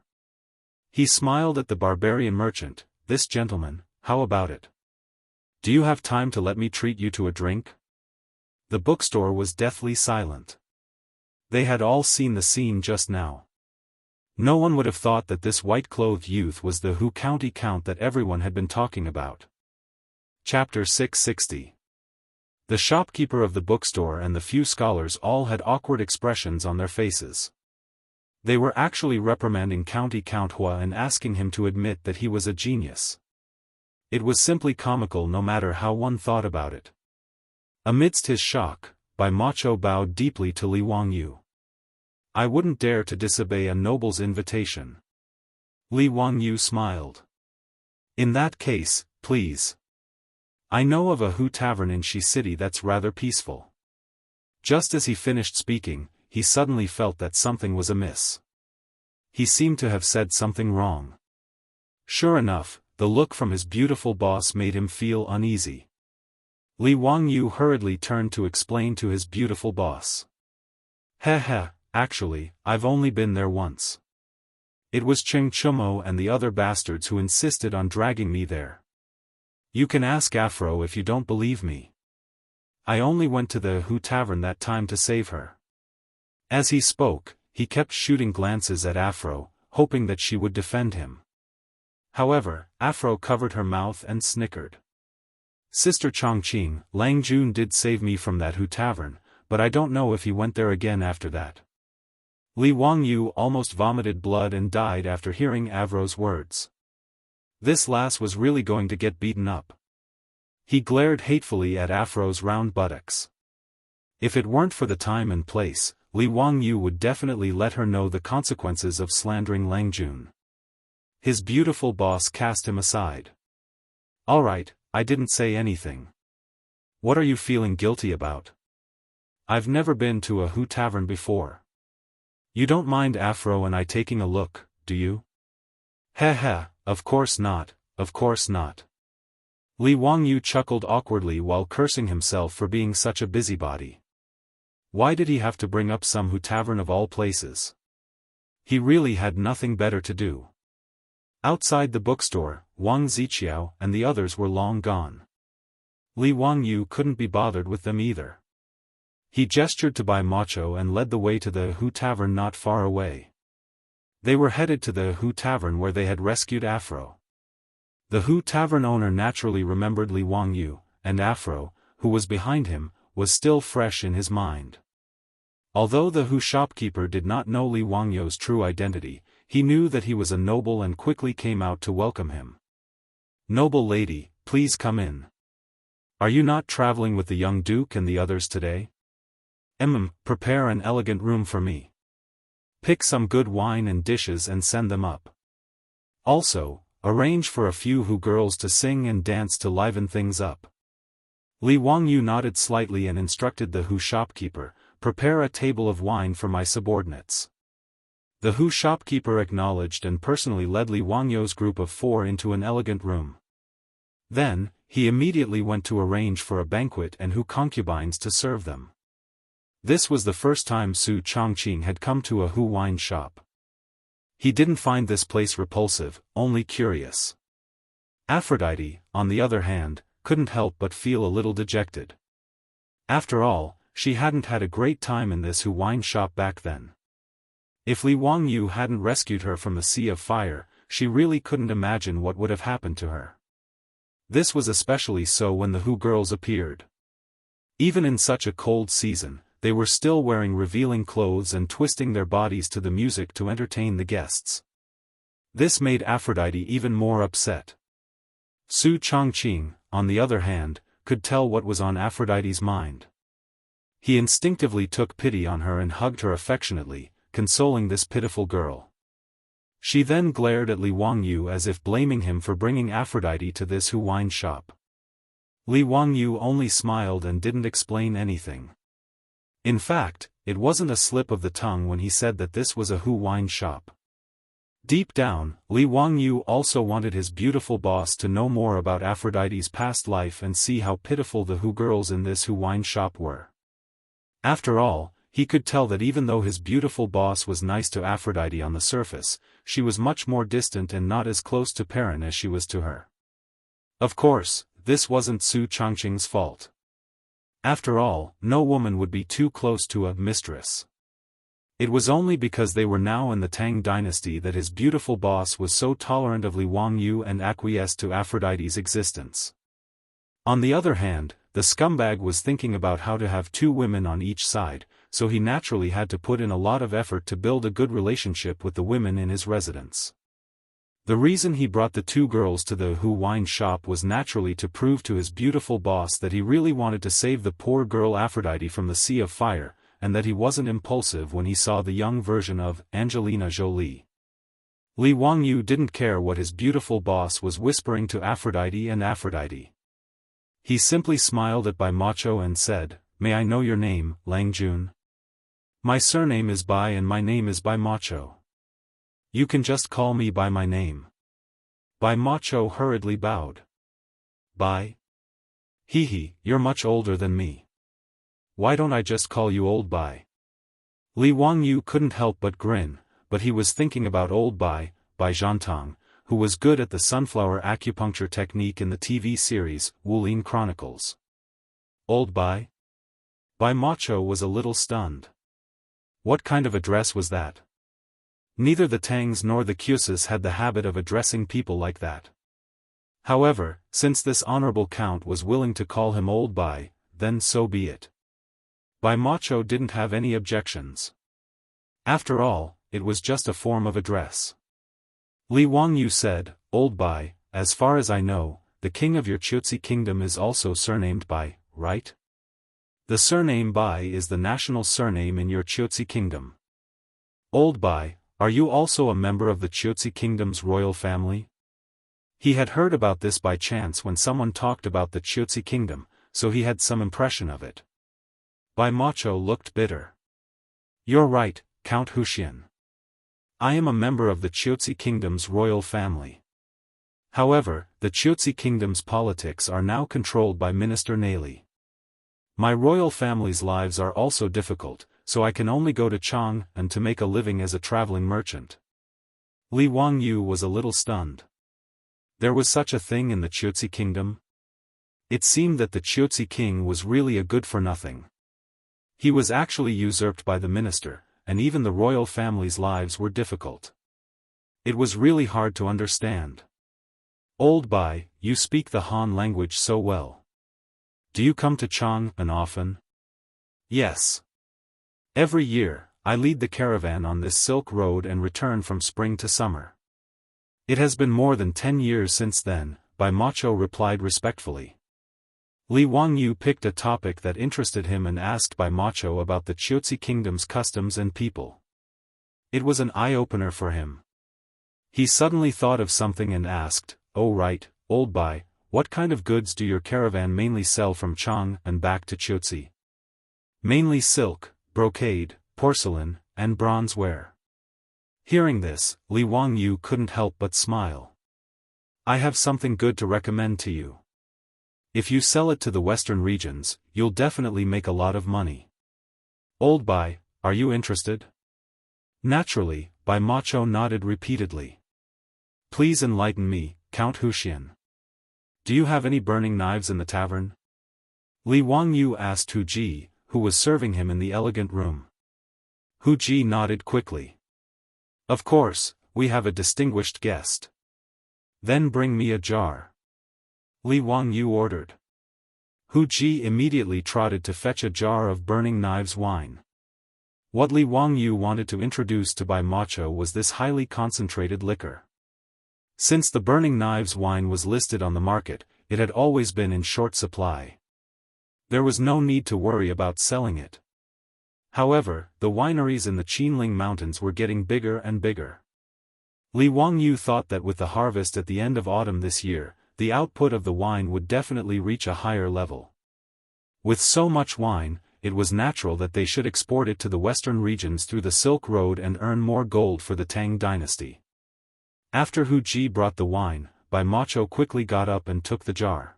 He smiled at the barbarian merchant. "This gentleman, how about it? Do you have time to let me treat you to a drink?" The bookstore was deathly silent. They had all seen the scene just now. No one would have thought that this white-clothed youth was the Hu County Count that everyone had been talking about. Chapter 660. The shopkeeper of the bookstore and the few scholars all had awkward expressions on their faces. They were actually reprimanding County Count Hua and asking him to admit that he was a genius. It was simply comical no matter how one thought about it. Amidst his shock, Bai Macho bowed deeply to Li Wangyu. "I wouldn't dare to disobey a noble's invitation." Li Wangyu smiled. "In that case, please. I know of a Hu tavern in Shi City that's rather peaceful." Just as he finished speaking, he suddenly felt that something was amiss. He seemed to have said something wrong. Sure enough, the look from his beautiful boss made him feel uneasy. Li Wangyu hurriedly turned to explain to his beautiful boss. "Heh, actually, I've only been there once. It was Cheng Chumo and the other bastards who insisted on dragging me there. You can ask Afro if you don't believe me. I only went to the Hu tavern that time to save her." As he spoke, he kept shooting glances at Afro, hoping that she would defend him. However, Afro covered her mouth and snickered. "Sister Chongqing, Lang Jun did save me from that Hu tavern, but I don't know if he went there again after that." Li Wangyu almost vomited blood and died after hearing Afro's words. This lass was really going to get beaten up. He glared hatefully at Afro's round buttocks. If it weren't for the time and place, Li Wangyu would definitely let her know the consequences of slandering Lang Jun. His beautiful boss cast him aside. "All right, I didn't say anything. What are you feeling guilty about? I've never been to a Hu tavern before. You don't mind Afro and I taking a look, do you?" "Heh, of course not, of course not." Li Wangyu chuckled awkwardly while cursing himself for being such a busybody. Why did he have to bring up some Hu tavern of all places? He really had nothing better to do. Outside the bookstore, Wang Ziqiao and the others were long gone. Li Wangyu couldn't be bothered with them either. He gestured to Bai Macho and led the way to the Hu tavern not far away. They were headed to the Hu tavern where they had rescued Afro. The Hu tavern owner naturally remembered Li Wangyu, and Afro, who was behind him, was still fresh in his mind. Although the Hu shopkeeper did not know Li Wangyu's true identity, he knew that he was a noble and quickly came out to welcome him. "Noble lady, please come in. Are you not traveling with the young duke and the others today? Prepare an elegant room for me. Pick some good wine and dishes and send them up. Also, arrange for a few Hu girls to sing and dance to liven things up." Li Wangyu nodded slightly and instructed the Hu shopkeeper, "Prepare a table of wine for my subordinates." The Hu shopkeeper acknowledged and personally led Li Wangyu's group of 4 into an elegant room. Then, he immediately went to arrange for a banquet and Hu concubines to serve them. This was the first time Su Chongqing had come to a Hu wine shop. He didn't find this place repulsive, only curious. Aphrodite, on the other hand, couldn't help but feel a little dejected. After all, she hadn't had a great time in this Hu wine shop back then. If Li Wangyu hadn't rescued her from the sea of fire, she really couldn't imagine what would have happened to her. This was especially so when the Hu girls appeared. Even in such a cold season, they were still wearing revealing clothes and twisting their bodies to the music to entertain the guests. This made Aphrodite even more upset. Su Chongqing, on the other hand, could tell what was on Aphrodite's mind. He instinctively took pity on her and hugged her affectionately, consoling this pitiful girl. She then glared at Li Wangyu as if blaming him for bringing Aphrodite to this Hu wine shop. Li Wangyu only smiled and didn't explain anything. In fact, it wasn't a slip of the tongue when he said that this was a Hu wine shop. Deep down, Li Wangyu also wanted his beautiful boss to know more about Aphrodite's past life and see how pitiful the Hu girls in this Hu wine shop were. After all, he could tell that even though his beautiful boss was nice to Aphrodite on the surface, she was much more distant and not as close to Perrin as she was to her. Of course, this wasn't Su Changqing's fault. After all, no woman would be too close to a mistress. It was only because they were now in the Tang dynasty that his beautiful boss was so tolerant of Li Wangyu and acquiesced to Aphrodite's existence. On the other hand, the scumbag was thinking about how to have two women on each side, so he naturally had to put in a lot of effort to build a good relationship with the women in his residence. The reason he brought the two girls to the Hu wine shop was naturally to prove to his beautiful boss that he really wanted to save the poor girl Aphrodite from the sea of fire, and that he wasn't impulsive when he saw the young version of Angelina Jolie. Li Wangyu didn't care what his beautiful boss was whispering to Aphrodite and Aphrodite. He simply smiled at Bai Macho and said, "May I know your name, Lang Jun? My surname is Bai and my name is Bai Macho. You can just call me by my name." Bai Macho hurriedly bowed. "Bai? Hee, you're much older than me. Why don't I just call you Old Bai?" Li Wangyu couldn't help but grin, but he was thinking about Old Bai, Bai Zhantang, who was good at the sunflower acupuncture technique in the TV series, Wulin Chronicles. Old Bai? Bai Macho was a little stunned. What kind of address was that? Neither the Tangs nor the Kyuses had the habit of addressing people like that. However, since this honorable count was willing to call him Old Bai, then so be it. Bai Macho didn't have any objections. After all, it was just a form of address. Li Wangyu said, "Old Bai, as far as I know, the king of your Chutsi kingdom is also surnamed Bai, right? The surname Bai is the national surname in your Chutsi kingdom. Old Bai, are you also a member of the Chutsi kingdom's royal family?" He had heard about this by chance when someone talked about the Chutsi kingdom, so he had some impression of it. Bai Macho looked bitter. "You're right, Count Huxian. I am a member of the Chutsi kingdom's royal family. However, the Chutsi kingdom's politics are now controlled by Minister Nali. My royal family's lives are also difficult, so I can only go to Chang and to make a living as a traveling merchant." Li Wangyu was a little stunned. There was such a thing in the Chutsi kingdom? It seemed that the Chutsi king was really a good-for-nothing. He was actually usurped by the minister, and even the royal family's lives were difficult. It was really hard to understand. "Old Bai, you speak the Han language so well. Do you come to Chang'an often?" "Yes. Every year, I lead the caravan on this silk road and return from spring to summer." "It has been more than 10 years since then," Bai Macho replied respectfully. Li Wangyu picked a topic that interested him and asked Bai Macho about the Chutsi kingdom's customs and people. It was an eye-opener for him. He suddenly thought of something and asked, "Oh right, Old Bai, what kind of goods do your caravan mainly sell from Chang and back to Chutsi?" "Mainly silk, brocade, porcelain, and bronze ware." Hearing this, Li Wangyu couldn't help but smile. "I have something good to recommend to you. If you sell it to the western regions, you'll definitely make a lot of money. Old Bai, are you interested?" Naturally, Bai Macho nodded repeatedly. "Please enlighten me, Count Huxian. Do you have any burning knives in the tavern?" Li Wangyu asked Hu Ji, who was serving him in the elegant room. Hu Ji nodded quickly. "Of course, we have a distinguished guest." "Then bring me a jar," Li Wangyu ordered. Hu Ji immediately trotted to fetch a jar of burning knives wine. What Li Wangyu wanted to introduce to Bai Macho was this highly concentrated liquor. Since the burning knives wine was listed on the market, it had always been in short supply. There was no need to worry about selling it. However, the wineries in the Qinling Mountains were getting bigger and bigger. Li Wangyu thought that with the harvest at the end of autumn this year, the output of the wine would definitely reach a higher level. With so much wine, it was natural that they should export it to the western regions through the Silk Road and earn more gold for the Tang dynasty. After Hu Ji brought the wine, Bai Macho quickly got up and took the jar.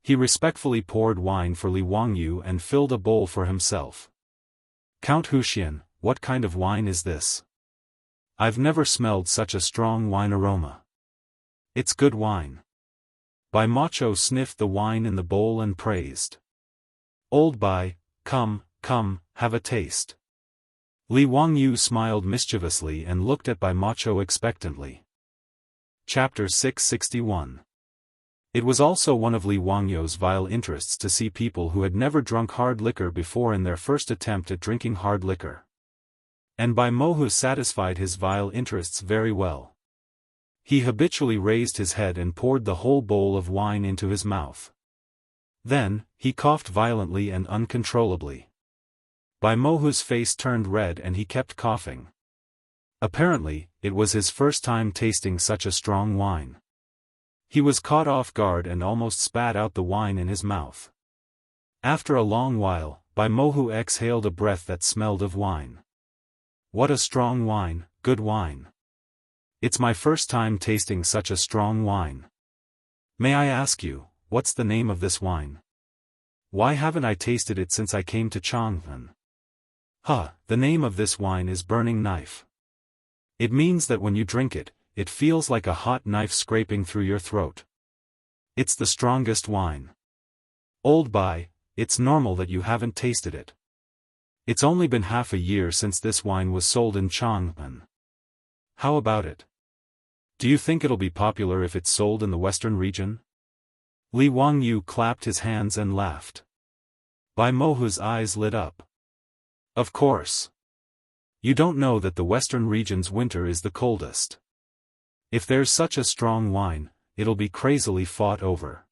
He respectfully poured wine for Li Wangyu and filled a bowl for himself. "Count Huxian, what kind of wine is this? I've never smelled such a strong wine aroma." "It's good wine." Bai Macho sniffed the wine in the bowl and praised. "Old Bai, come, have a taste." Li Wangyu smiled mischievously and looked at Bai Macho expectantly. Chapter 661. It was also one of Li Wangyu's vile interests to see people who had never drunk hard liquor before in their first attempt at drinking hard liquor. And Bai Mohu satisfied his vile interests very well. He habitually raised his head and poured the whole bowl of wine into his mouth. Then, he coughed violently and uncontrollably. Bai Mohu's face turned red and he kept coughing. Apparently, it was his first time tasting such a strong wine. He was caught off guard and almost spat out the wine in his mouth. After a long while, Bai Mohu exhaled a breath that smelled of wine. "What a strong wine, good wine. It's my first time tasting such a strong wine. May I ask you, what's the name of this wine? Why haven't I tasted it since I came to Chang'an?" The name of this wine is Burning Knife. It means that when you drink it, it feels like a hot knife scraping through your throat. It's the strongest wine. Old Bai, it's normal that you haven't tasted it. It's only been half a year since this wine was sold in Chang'an. How about it? Do you think it'll be popular if it's sold in the western region? Li Wangyu clapped his hands and laughed. Bai Mohu's eyes lit up. Of course. You don't know that the western region's winter is the coldest. If there's such a strong wine, it'll be crazily fought over.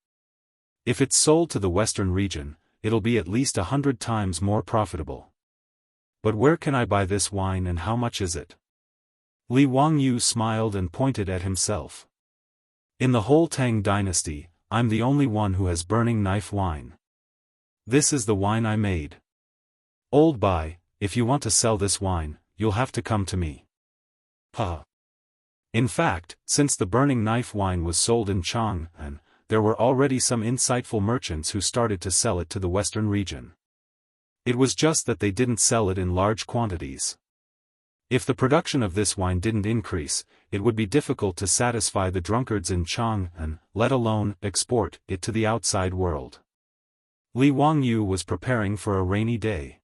If it's sold to the western region, it'll be at least 100 times more profitable. But where can I buy this wine and how much is it? Li Wangyu smiled and pointed at himself. In the whole Tang dynasty, I'm the only one who has Burning Knife wine. This is the wine I made. Old Bai, if you want to sell this wine, you'll have to come to me. In fact, since the Burning Knife wine was sold in Chang'an, there were already some insightful merchants who started to sell it to the western region. It was just that they didn't sell it in large quantities. If the production of this wine didn't increase, it would be difficult to satisfy the drunkards in Chang'an, let alone export it to the outside world. Li Wangyu was preparing for a rainy day.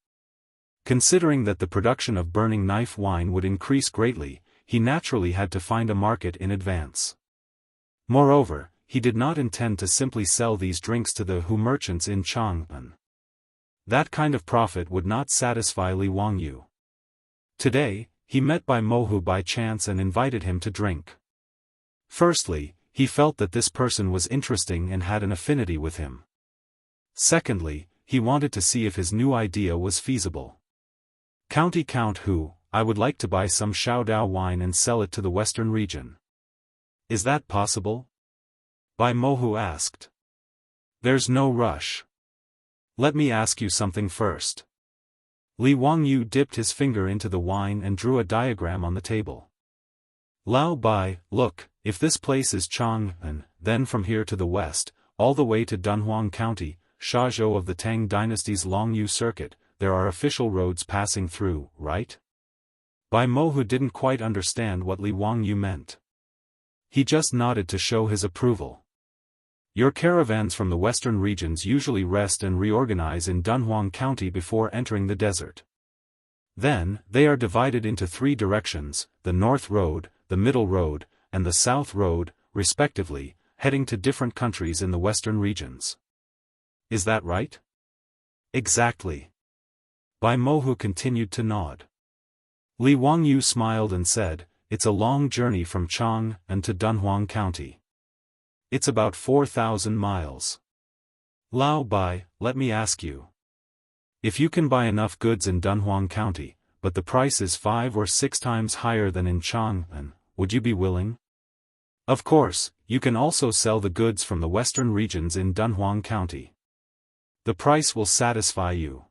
Considering that the production of Burning Knife wine would increase greatly, he naturally had to find a market in advance. Moreover, he did not intend to simply sell these drinks to the Hu merchants in Chang'an. That kind of profit would not satisfy Li Wangyu. Today, he met Bai Mohu by chance and invited him to drink. Firstly, he felt that this person was interesting and had an affinity with him. Secondly, he wanted to see if his new idea was feasible. Count Hu, I would like to buy some Shaodao wine and sell it to the western region. Is that possible? Bai Mohu asked. There's no rush. Let me ask you something first. Li Wangyu dipped his finger into the wine and drew a diagram on the table. Lao Bai, look, if this place is Chang'an, then from here to the west, all the way to Dunhuang County, Shazhou of the Tang dynasty's Longyu circuit, there are official roads passing through, right? Bai Mohu didn't quite understand what Li Wangyu meant. He just nodded to show his approval. Your caravans from the western regions usually rest and reorganize in Dunhuang County before entering the desert. Then, they are divided into 3 directions, the North Road, the Middle Road, and the South Road, respectively, heading to different countries in the western regions. Is that right? Exactly. Bai Mohu continued to nod. Li Wangyu smiled and said, it's a long journey from Chang'an to Dunhuang County. It's about 4,000 miles. Lao Bai, let me ask you. If you can buy enough goods in Dunhuang County, but the price is 5 or 6 times higher than in Chang'an, would you be willing? Of course, you can also sell the goods from the western regions in Dunhuang County. The price will satisfy you.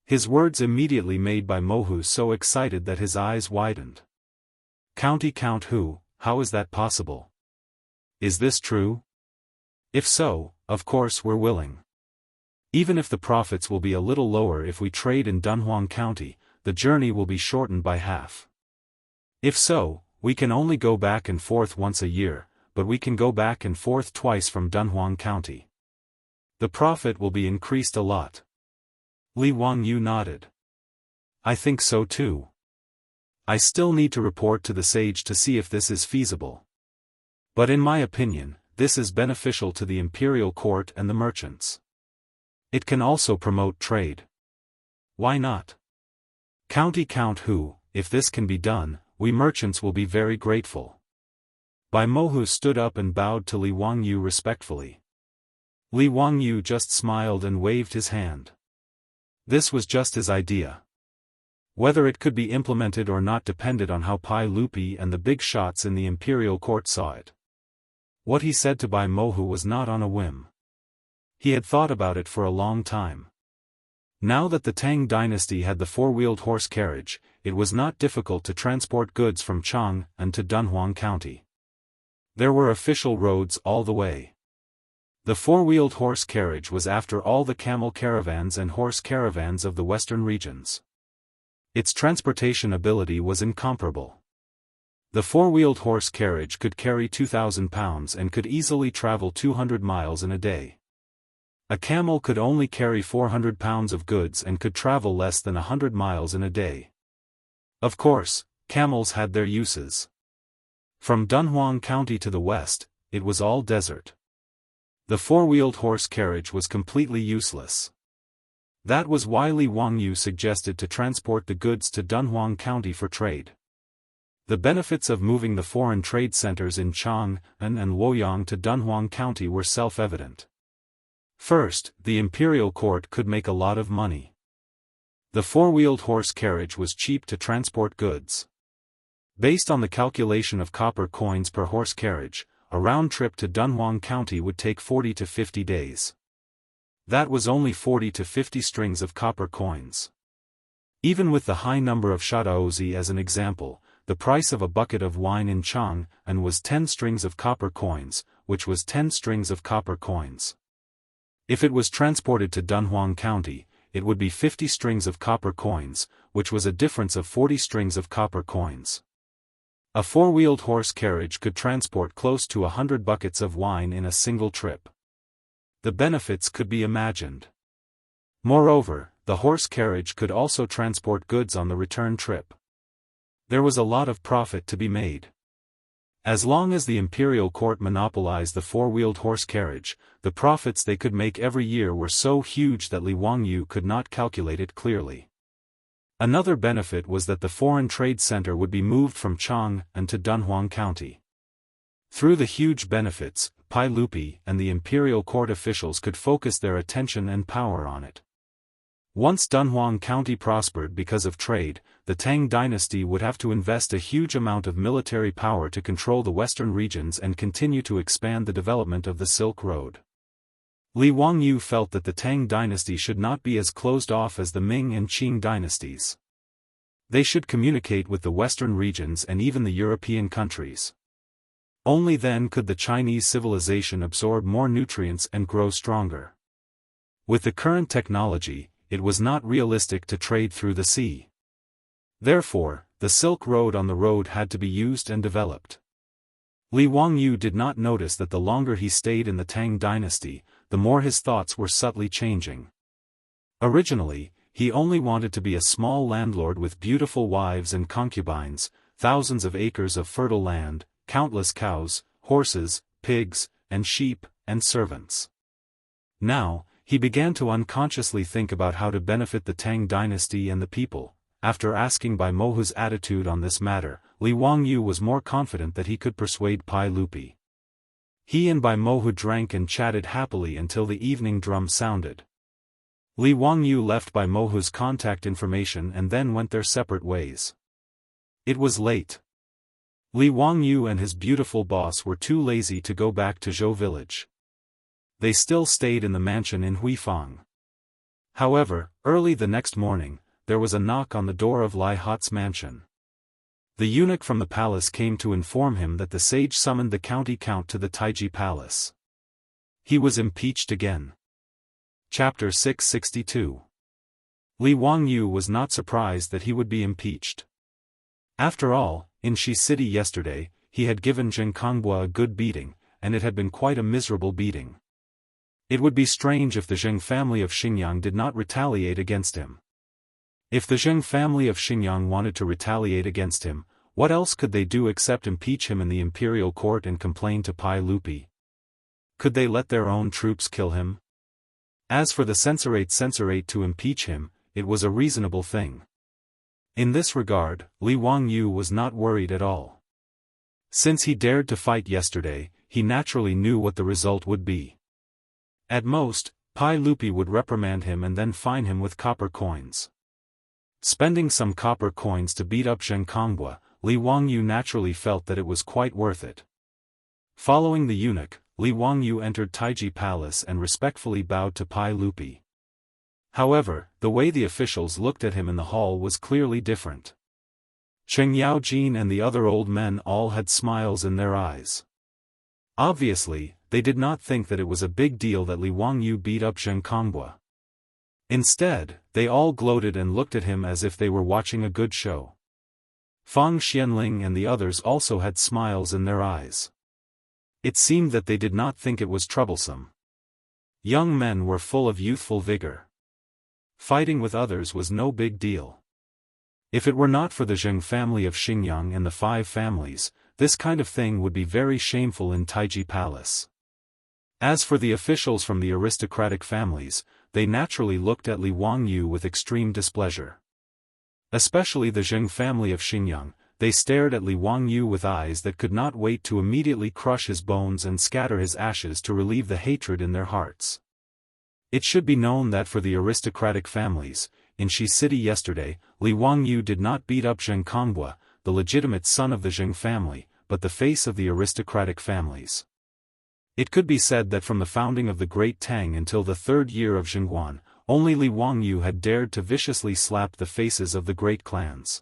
His words immediately made Bai Mohu so excited that his eyes widened. County Count Hu, how is that possible? Is this true? If so, of course we're willing. Even if the profits will be a little lower if we trade in Dunhuang County, the journey will be shortened by half. If so, we can only go back and forth once a year, but we can go back and forth twice from Dunhuang County. The profit will be increased a lot. Li Wangyu nodded. I think so too. I still need to report to the sage to see if this is feasible. But in my opinion, this is beneficial to the imperial court and the merchants. It can also promote trade. Why not? County Count Hu, if this can be done, we merchants will be very grateful. Bai Mohu stood up and bowed to Li Wangyu respectfully. Li Wangyu just smiled and waved his hand. This was just his idea. Whether it could be implemented or not depended on how Pai Lupi and the big shots in the imperial court saw it. What he said to Bai Mohu was not on a whim. He had thought about it for a long time. Now that the Tang dynasty had the four-wheeled horse carriage, it was not difficult to transport goods from Chang'an to Dunhuang County. There were official roads all the way. The four-wheeled horse carriage was after all the camel caravans and horse caravans of the western regions. Its transportation ability was incomparable. The four-wheeled horse carriage could carry 2,000 pounds and could easily travel 200 miles in a day. A camel could only carry 400 pounds of goods and could travel less than 100 miles in a day. Of course, camels had their uses. From Dunhuang County to the west, it was all desert. The four-wheeled horse carriage was completely useless. That was why Li Wangyu suggested to transport the goods to Dunhuang County for trade. The benefits of moving the foreign trade centers in Chang'an and Luoyang to Dunhuang County were self-evident. First, the imperial court could make a lot of money. The four-wheeled horse carriage was cheap to transport goods. Based on the calculation of copper coins per horse carriage, a round trip to Dunhuang County would take 40 to 50 days. That was only 40 to 50 strings of copper coins. Even with the high number of shadaozi as an example, the price of a bucket of wine in Chang'an was 10 strings of copper coins, which was 10 strings of copper coins. If it was transported to Dunhuang County, it would be 50 strings of copper coins, which was a difference of 40 strings of copper coins. A four-wheeled horse carriage could transport close to 100 buckets of wine in a single trip. The benefits could be imagined. Moreover, the horse carriage could also transport goods on the return trip. There was a lot of profit to be made. As long as the imperial court monopolized the four-wheeled horse carriage, the profits they could make every year were so huge that Li Wangyu could not calculate it clearly. Another benefit was that the foreign trade center would be moved from Chang'an to Dunhuang County. Through the huge benefits, Pai Lupi and the imperial court officials could focus their attention and power on it. Once Dunhuang County prospered because of trade, the Tang dynasty would have to invest a huge amount of military power to control the western regions and continue to expand the development of the Silk Road. Li Wangyu felt that the Tang dynasty should not be as closed off as the Ming and Qing dynasties. They should communicate with the western regions and even the European countries. Only then could the Chinese civilization absorb more nutrients and grow stronger. With the current technology, it was not realistic to trade through the sea. Therefore, the Silk Road on the road had to be used and developed. Li Wangyu did not notice that the longer he stayed in the Tang dynasty, the more his thoughts were subtly changing. Originally, he only wanted to be a small landlord with beautiful wives and concubines, thousands of acres of fertile land, countless cows, horses, pigs, and sheep, and servants. Now, he began to unconsciously think about how to benefit the Tang dynasty and the people. After asking Bai Mohu's attitude on this matter, Li Wangyu was more confident that he could persuade Pai Lupi. He and Bai Mohu drank and chatted happily until the evening drum sounded. Li Wangyu left Bai Mohu's contact information and then went their separate ways. It was late. Li Wangyu and his beautiful boss were too lazy to go back to Zhou village. They still stayed in the mansion in Huifang. However, early the next morning, there was a knock on the door of Lai Hot's mansion. The eunuch from the palace came to inform him that the sage summoned the county count to the Taiji palace. He was impeached again. Chapter 662. Li Wangyu was not surprised that he would be impeached. After all, in Shi City yesterday, he had given Zheng Kongbua a good beating, and it had been quite a miserable beating. It would be strange if the Zheng family of Xinjiang did not retaliate against him. If the Zheng family of Xinjiang wanted to retaliate against him, what else could they do except impeach him in the imperial court and complain to Pai Lupi? Could they let their own troops kill him? As for the censorate to impeach him, it was a reasonable thing. In this regard, Li Wangyu was not worried at all. Since he dared to fight yesterday, he naturally knew what the result would be. At most, Pai Lupi would reprimand him and then fine him with copper coins. Spending some copper coins to beat up Zheng Kongbua, Li Wangyu naturally felt that it was quite worth it. Following the eunuch, Li Wangyu entered Taiji Palace and respectfully bowed to Pai Lupi. However, the way the officials looked at him in the hall was clearly different. Cheng Yaojin and the other old men all had smiles in their eyes. Obviously, they did not think that it was a big deal that Li Wangyu beat up Zheng Kongbua. Instead, they all gloated and looked at him as if they were watching a good show. Fang Xianling and the others also had smiles in their eyes. It seemed that they did not think it was troublesome. Young men were full of youthful vigor. Fighting with others was no big deal. If it were not for the Zheng family of Xinjiang and the 5 families, this kind of thing would be very shameful in Taiji Palace. As for the officials from the aristocratic families, they naturally looked at Li Wangyu with extreme displeasure. Especially the Zheng family of Xinjiang, they stared at Li Wangyu with eyes that could not wait to immediately crush his bones and scatter his ashes to relieve the hatred in their hearts. It should be known that for the aristocratic families, in Shi City yesterday, Li Wangyu did not beat up Zheng Kongbua, the legitimate son of the Zheng family, but the face of the aristocratic families. It could be said that from the founding of the Great Tang until the 3rd year of Zhenguan, only Li Wangyu had dared to viciously slap the faces of the great clans.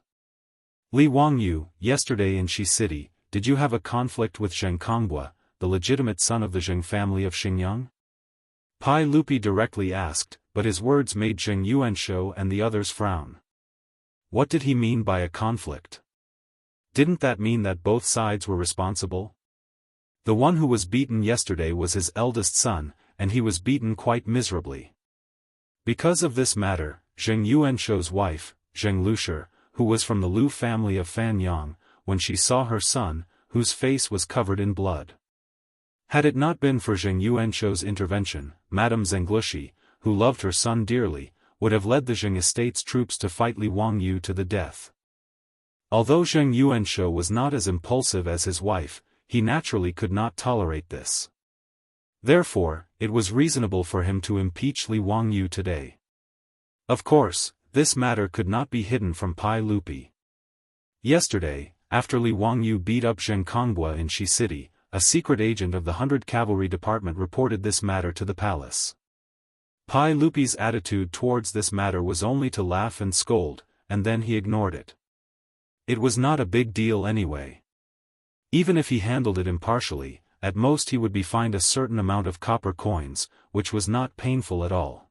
Li Wangyu, yesterday in Shi City, did you have a conflict with Zheng Kongbua, the legitimate son of the Zheng family of Xinjiang? Pai Lupi directly asked, but his words made Zheng Yuanshou and the others frown. What did he mean by a conflict? Didn't that mean that both sides were responsible? The one who was beaten yesterday was his eldest son, and he was beaten quite miserably. Because of this matter, Zheng Yuanshou's wife, Zheng Lushi, who was from the Lu family of Fanyang, when she saw her son, whose face was covered in blood. Had it not been for Zheng Yuanshou's intervention, Madame Zhenglushi, who loved her son dearly, would have led the Zheng estate's troops to fight Li Wangyu to the death. Although Zheng Yuanshou was not as impulsive as his wife, he naturally could not tolerate this. Therefore, it was reasonable for him to impeach Li Wangyu today. Of course, this matter could not be hidden from Pai Lupi. Yesterday, after Li Wangyu beat up Zheng Kongbua in Shi City, a secret agent of the 100 Cavalry Department reported this matter to the palace. Pai Lupi's attitude towards this matter was only to laugh and scold, and then he ignored it. It was not a big deal anyway. Even if he handled it impartially, at most he would be fined a certain amount of copper coins, which was not painful at all.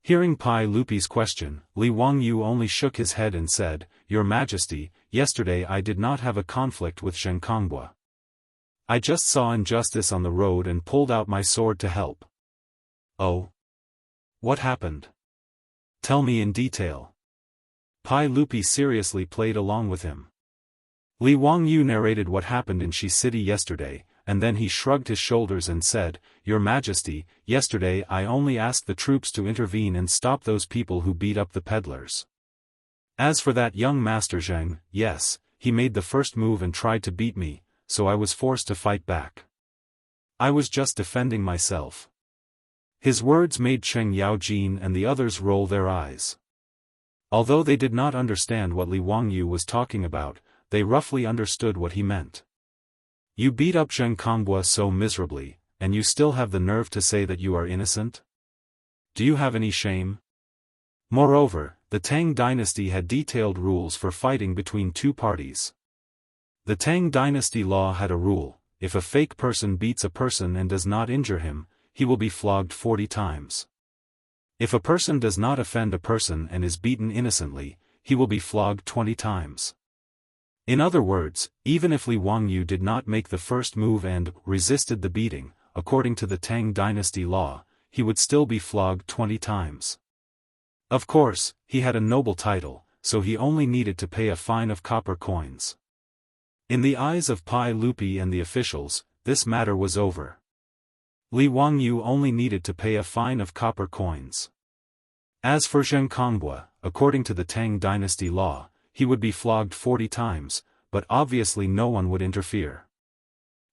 Hearing Pai Lupi's question, Li Wangyu only shook his head and said, "Your Majesty, yesterday I did not have a conflict with Zheng Kongbua. I just saw injustice on the road and pulled out my sword to help." "Oh? What happened? Tell me in detail." Pai Lupi seriously played along with him. Li Wangyu narrated what happened in Shi City yesterday, and then he shrugged his shoulders and said, "Your Majesty, yesterday I only asked the troops to intervene and stop those people who beat up the peddlers. As for that young Master Zheng, yes, he made the first move and tried to beat me, so I was forced to fight back. I was just defending myself. His words made Cheng Yaojin and the others roll their eyes. Although they did not understand what Li Wangyu was talking about, they roughly understood what he meant. You beat up Zheng Kongbua so miserably, and you still have the nerve to say that you are innocent? Do you have any shame? Moreover, the Tang dynasty had detailed rules for fighting between two parties. The Tang dynasty law had a rule: if a fake person beats a person and does not injure him, he will be flogged 40 times. If a person does not offend a person and is beaten innocently, he will be flogged 20 times. In other words, even if Li Wangyu did not make the first move and resisted the beating, according to the Tang dynasty law, he would still be flogged 20 times. Of course, he had a noble title, so he only needed to pay a fine of copper coins. In the eyes of Pai Lupi and the officials, this matter was over. Li Wangyu only needed to pay a fine of copper coins. As for Zheng Kongbua, according to the Tang dynasty law, he would be flogged 40 times, but obviously no one would interfere.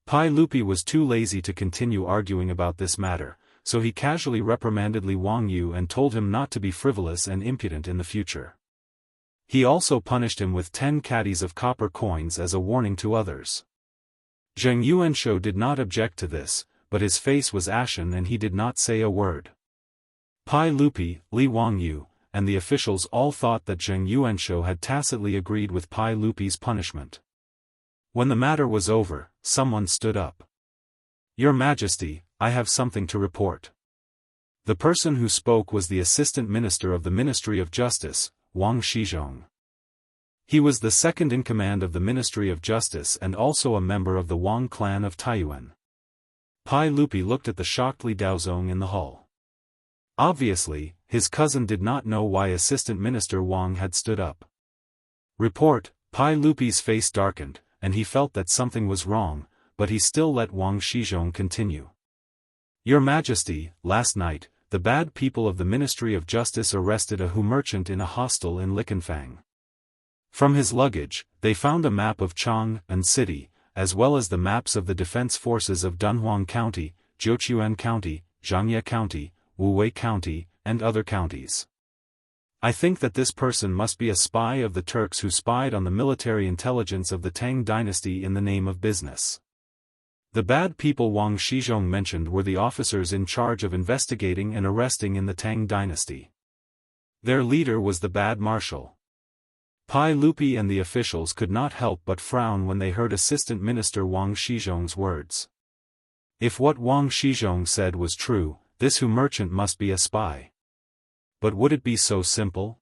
Pai Lupi was too lazy to continue arguing about this matter, so he casually reprimanded Li Wangyu and told him not to be frivolous and impudent in the future. He also punished him with 10 caddies of copper coins as a warning to others. Zheng Yuanshou did not object to this, but his face was ashen and he did not say a word. Pai Lupi, Li Wangyu, and the officials all thought that Zheng Yuanshou had tacitly agreed with Pai Lupi's punishment. When the matter was over, someone stood up. Your Majesty, I have something to report. The person who spoke was the Assistant Minister of the Ministry of Justice, Wang Shizhong. He was the second in command of the Ministry of Justice and also a member of the Wang clan of Taiyuan. Pai Lupi looked at the shocked Li Daozong in the hall. Obviously, his cousin did not know why Assistant Minister Wang had stood up. Report. Pai Lupi's face darkened, and he felt that something was wrong, but he still let Wang Shizhong continue. Your Majesty, last night, the bad people of the Ministry of Justice arrested a Hu merchant in a hostel in Likenfang. From his luggage, they found a map of Chang'an City, as well as the maps of the defense forces of Dunhuang County, Jiuquan County, Jianghu County, Wuwei County, and other counties. I think that this person must be a spy of the Turks who spied on the military intelligence of the Tang dynasty in the name of business. The bad people Wang Shizhong mentioned were the officers in charge of investigating and arresting in the Tang dynasty. Their leader was the bad marshal. Pai Lupi and the officials could not help but frown when they heard Assistant Minister Wang Shizhong's words. If what Wang Shizhong said was true, this Hu merchant must be a spy. But would it be so simple?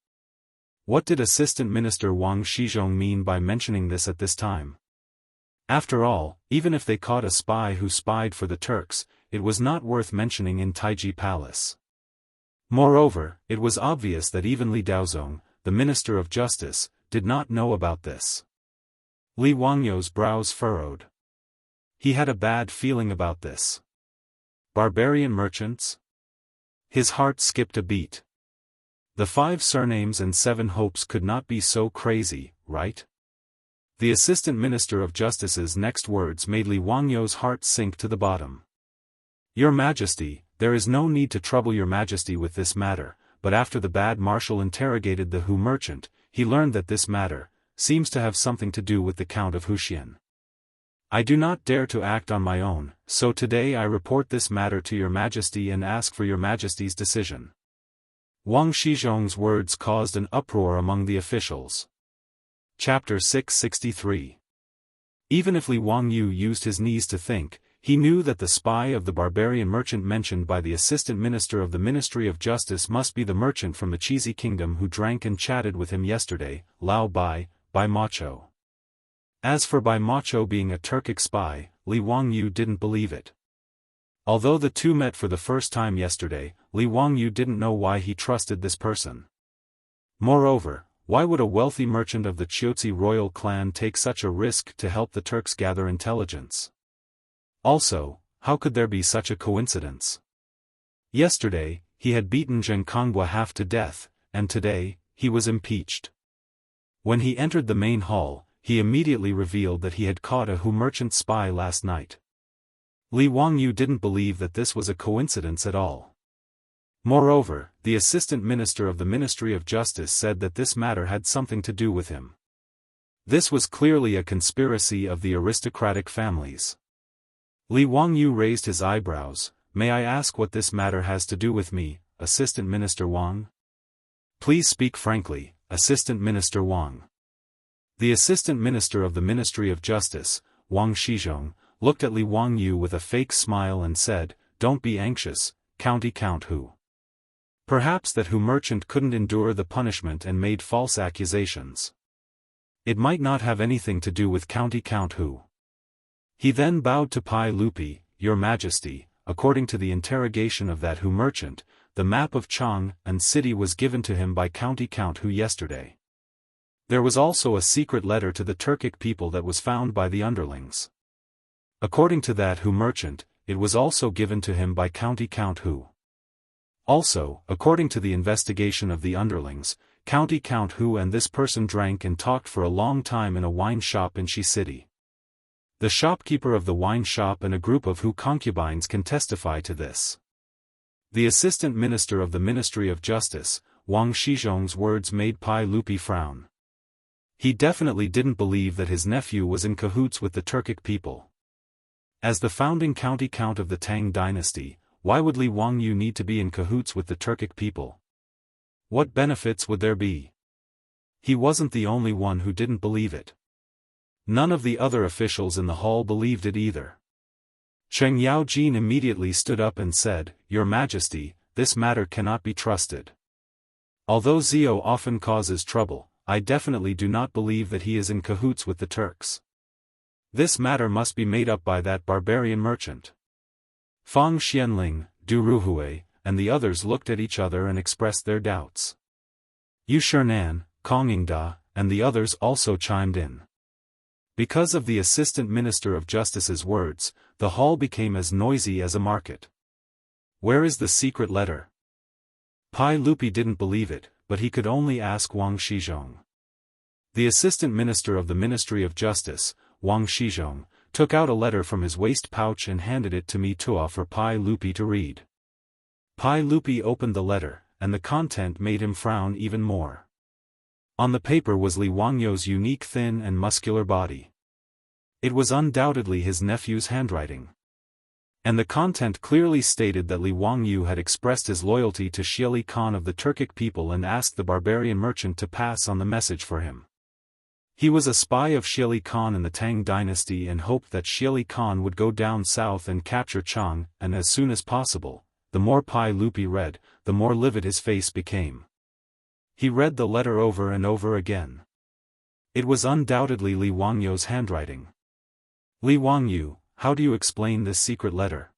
What did Assistant Minister Wang Shizhong mean by mentioning this at this time? After all, even if they caught a spy who spied for the Turks, it was not worth mentioning in Taiji Palace. Moreover, it was obvious that even Li Daozong, the Minister of Justice, did not know about this. Li Wangyu's brows furrowed. He had a bad feeling about this. Barbarian merchants? His heart skipped a beat. The 5 surnames and 7 hopes could not be so crazy, right? The Assistant Minister of Justice's next words made Li Wangyu's heart sink to the bottom. Your Majesty, there is no need to trouble Your Majesty with this matter, but after the bad marshal interrogated the Hu merchant, he learned that this matter seems to have something to do with the Count of Huxian. I do not dare to act on my own, so today I report this matter to Your Majesty and ask for Your Majesty's decision. Wang Shizhong's words caused an uproar among the officials. Chapter 663. Even if Li Wangyu used his knees to think, he knew that the spy of the barbarian merchant mentioned by the Assistant Minister of the Ministry of Justice must be the merchant from the Cheesy Kingdom who drank and chatted with him yesterday, Lao Bai Macho. As for Bai Macho being a Turkic spy, Li Wangyu didn't believe it. Although the two met for the first time yesterday, Li Wangyu didn't know why he trusted this person. Moreover, why would a wealthy merchant of the Qiuzi royal clan take such a risk to help the Turks gather intelligence? Also, how could there be such a coincidence? Yesterday, he had beaten Zheng Kongbua half to death, and today, he was impeached. When he entered the main hall, he immediately revealed that he had caught a Hu merchant spy last night. Li Wangyu didn't believe that this was a coincidence at all. Moreover, the assistant minister of the Ministry of Justice said that this matter had something to do with him. This was clearly a conspiracy of the aristocratic families. Li Wangyu raised his eyebrows. May I ask what this matter has to do with me, Assistant Minister Wang? Please speak frankly, Assistant Minister Wang. The Assistant Minister of the Ministry of Justice, Wang Shizhong, looked at Li Wangyu with a fake smile and said, "Don't be anxious, County Count Hu. Perhaps that Hu merchant couldn't endure the punishment and made false accusations. It might not have anything to do with County Count Hu." He then bowed to Pai Lupi. "Your Majesty, according to the interrogation of that Hu merchant, the map of Chang'an City was given to him by County Count Hu yesterday. There was also a secret letter to the Turkic people that was found by the underlings. According to that Hu merchant, it was also given to him by County Count Hu. Also, according to the investigation of the underlings, County Count Hu and this person drank and talked for a long time in a wine shop in Shi City. The shopkeeper of the wine shop and a group of Hu concubines can testify to this." The Assistant Minister of the Ministry of Justice, Wang Shizhong's words made Pai Lupi frown. He definitely didn't believe that his nephew was in cahoots with the Turkic people. As the founding county count of the Tang dynasty, why would Li Wangyu need to be in cahoots with the Turkic people? What benefits would there be? He wasn't the only one who didn't believe it. None of the other officials in the hall believed it either. Cheng Yaojin immediately stood up and said, "Your Majesty, this matter cannot be trusted. Although Zio often causes trouble, I definitely do not believe that he is in cahoots with the Turks. This matter must be made up by that barbarian merchant." Fang Xianling, Du Ruhui, and the others looked at each other and expressed their doubts. Yu Shernan, Kong Yingda, and the others also chimed in. Because of the Assistant Minister of Justice's words, the hall became as noisy as a market. "Where is the secret letter?" Pai Lupi didn't believe it, but he could only ask Wang Shizhong. The Assistant Minister of the Ministry of Justice, Wang Shizhong, took out a letter from his waist pouch and handed it to Mitua for Pai Lupi to read. Pai Lupi opened the letter, and the content made him frown even more. On the paper was Li Wangyu's unique thin and muscular body. It was undoubtedly his nephew's handwriting. And the content clearly stated that Li Wangyu had expressed his loyalty to Xieli Khan of the Turkic people and asked the barbarian merchant to pass on the message for him. He was a spy of Xieli Khan in the Tang dynasty and hoped that Xieli Khan would go down south and capture Chang'an as soon as possible. The more Pai Lupi read, the more livid his face became. He read the letter over and over again. It was undoubtedly Li Wangyu's handwriting. "Li Wangyu, how do you explain this secret letter?"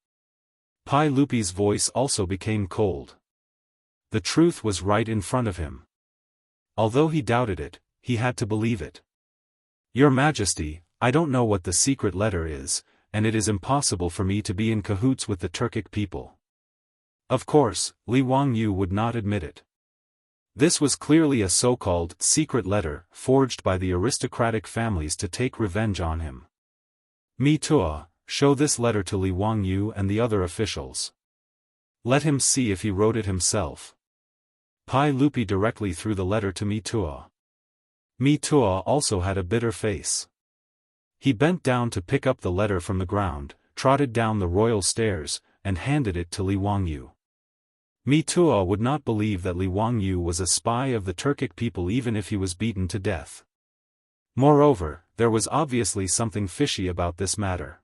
Pai Lupi's voice also became cold. The truth was right in front of him. Although he doubted it, he had to believe it. "Your Majesty, I don't know what the secret letter is, and it is impossible for me to be in cahoots with the Turkic people." Of course, Li Wangyu would not admit it. This was clearly a so-called secret letter forged by the aristocratic families to take revenge on him. "Mitua, show this letter to Li Wangyu and the other officials. Let him see if he wrote it himself." Pai Lupi directly threw the letter to Mitua. Mitua also had a bitter face. He bent down to pick up the letter from the ground, trotted down the royal stairs, and handed it to Li Wangyu. Mitua would not believe that Li Wangyu was a spy of the Turkic people even if he was beaten to death. Moreover, there was obviously something fishy about this matter.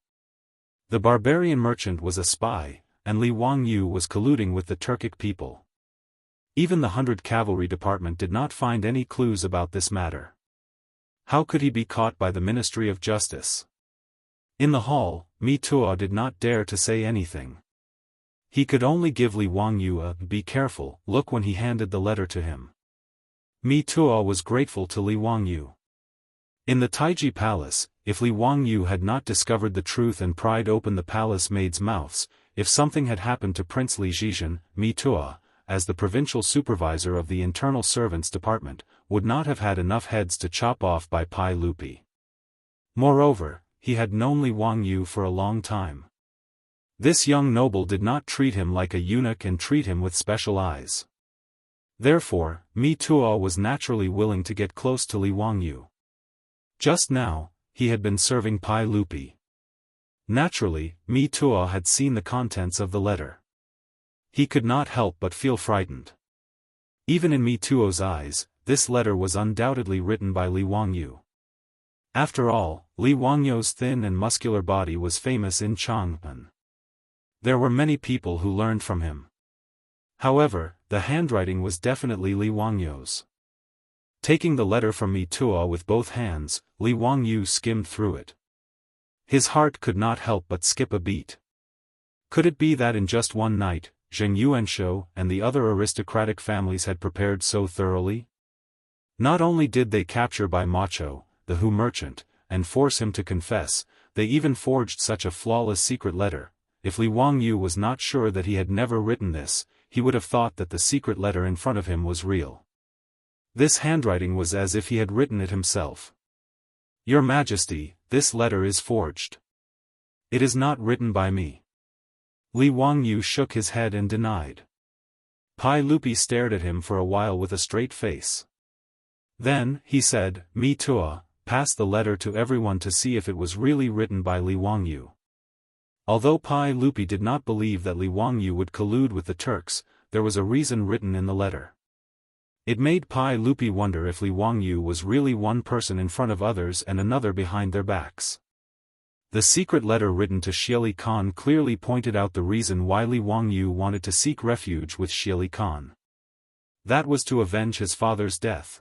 The barbarian merchant was a spy, and Li Wangyu was colluding with the Turkic people. Even the 100 Cavalry Department did not find any clues about this matter. How could he be caught by the Ministry of Justice? In the hall, Mitua did not dare to say anything. He could only give Li Wangyu a "be careful" look when he handed the letter to him. Mitua was grateful to Li Wangyu. In the Taiji Palace, if Li Wangyu had not discovered the truth and pried open the palace maids' mouths, if something had happened to Prince Li Zhizhen, Mitua, as the provincial supervisor of the internal servants department, would not have had enough heads to chop off by Pai Lupi. Moreover, he had known Li Wangyu for a long time. This young noble did not treat him like a eunuch and treat him with special eyes. Therefore, Mi Tuo was naturally willing to get close to Li Wangyu. Just now, he had been serving Pai Lupi. Naturally, Mi Tuo had seen the contents of the letter. He could not help but feel frightened. Even in Mi Tuo's eyes, this letter was undoubtedly written by Li Wangyu. After all, Li Wangyu's thin and muscular body was famous in Chang'an. There were many people who learned from him. However, the handwriting was definitely Li Wangyu's. Taking the letter from Mi Tuo with both hands, Li Wangyu skimmed through it. His heart could not help but skip a beat. Could it be that in just one night, Zheng Yuanshou and the other aristocratic families had prepared so thoroughly? Not only did they capture Bai Macho, the Hu merchant, and force him to confess, they even forged such a flawless secret letter. If Li Wangyu was not sure that he had never written this, he would have thought that the secret letter in front of him was real. This handwriting was as if he had written it himself. Your Majesty, this letter is forged. It is not written by me. Li Wangyu shook his head and denied. Pai Lupi stared at him for a while with a straight face. Then, he said, Mi Tuo, pass the letter to everyone to see if it was really written by Li Wangyu. Although Pai Lupi did not believe that Li Wangyu would collude with the Turks, there was a reason written in the letter. It made Pai Lupi wonder if Li Wangyu was really one person in front of others and another behind their backs. The secret letter written to Xie Khan clearly pointed out the reason why Li Wangyu wanted to seek refuge with Xie Khan. That was to avenge his father's death.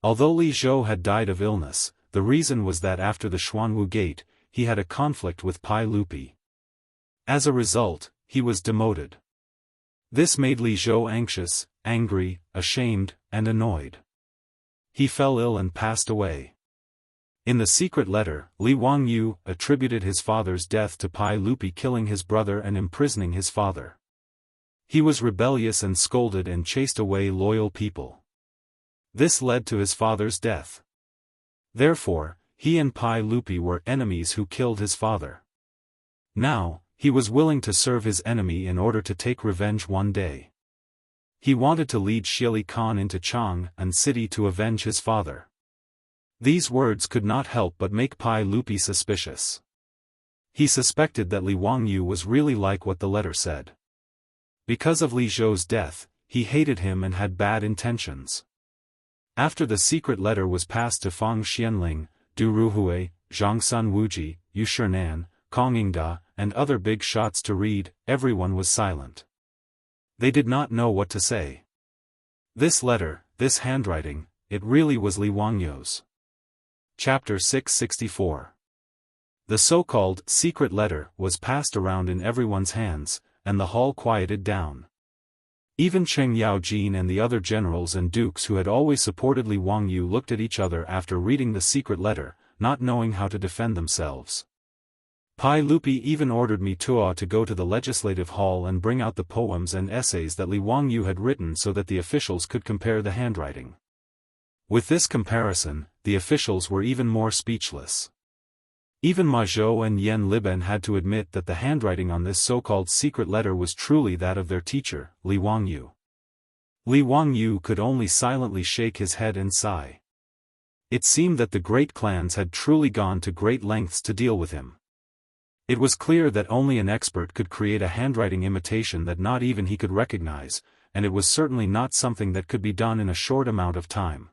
Although Li Zhou had died of illness, the reason was that after the Xuanwu Gate, he had a conflict with Pai Lupi. As a result, he was demoted. This made Li Zhou anxious, angry, ashamed, and annoyed. He fell ill and passed away. In the secret letter, Li Wangyu attributed his father's death to Pai Lupi killing his brother and imprisoning his father. He was rebellious and scolded and chased away loyal people. This led to his father's death. Therefore, he and Pai Lupi were enemies who killed his father. Now, he was willing to serve his enemy in order to take revenge one day. He wanted to lead Xie Khan into Chang'an city to avenge his father. These words could not help but make Pai Lupi suspicious. He suspected that Li Wangyu was really like what the letter said. Because of Li Zhou's death, he hated him and had bad intentions. After the secret letter was passed to Fang Xianling, Du Ruhui, Zhangsun Wuji, Yu Shinan, Kong Yingda, and other big shots to read, everyone was silent. They did not know what to say. This letter, this handwriting, it really was Li Wangyu's. Chapter 664. The so-called secret letter was passed around in everyone's hands, and the hall quieted down. Even Cheng Yaojin and the other generals and dukes who had always supported Li Wangyu looked at each other after reading the secret letter, not knowing how to defend themselves. Pai Lupi even ordered Mi Tuo to go to the legislative hall and bring out the poems and essays that Li Wangyu had written so that the officials could compare the handwriting. With this comparison, the officials were even more speechless. Even Ma Zhou and Yen Liben had to admit that the handwriting on this so-called secret letter was truly that of their teacher, Li Wangyu. Li Wangyu could only silently shake his head and sigh. It seemed that the great clans had truly gone to great lengths to deal with him. It was clear that only an expert could create a handwriting imitation that not even he could recognize, and it was certainly not something that could be done in a short amount of time.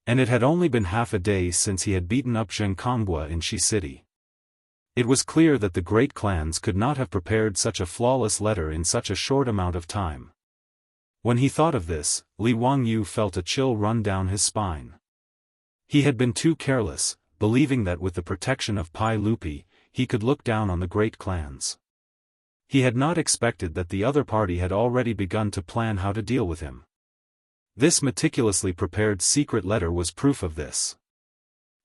And it had only been half a day since he had beaten up Zheng Kongbua in Shi City. It was clear that the great clans could not have prepared such a flawless letter in such a short amount of time. When he thought of this, Li Wangyu felt a chill run down his spine. He had been too careless, believing that with the protection of Pai Lupi, he could look down on the great clans. He had not expected that the other party had already begun to plan how to deal with him. This meticulously prepared secret letter was proof of this.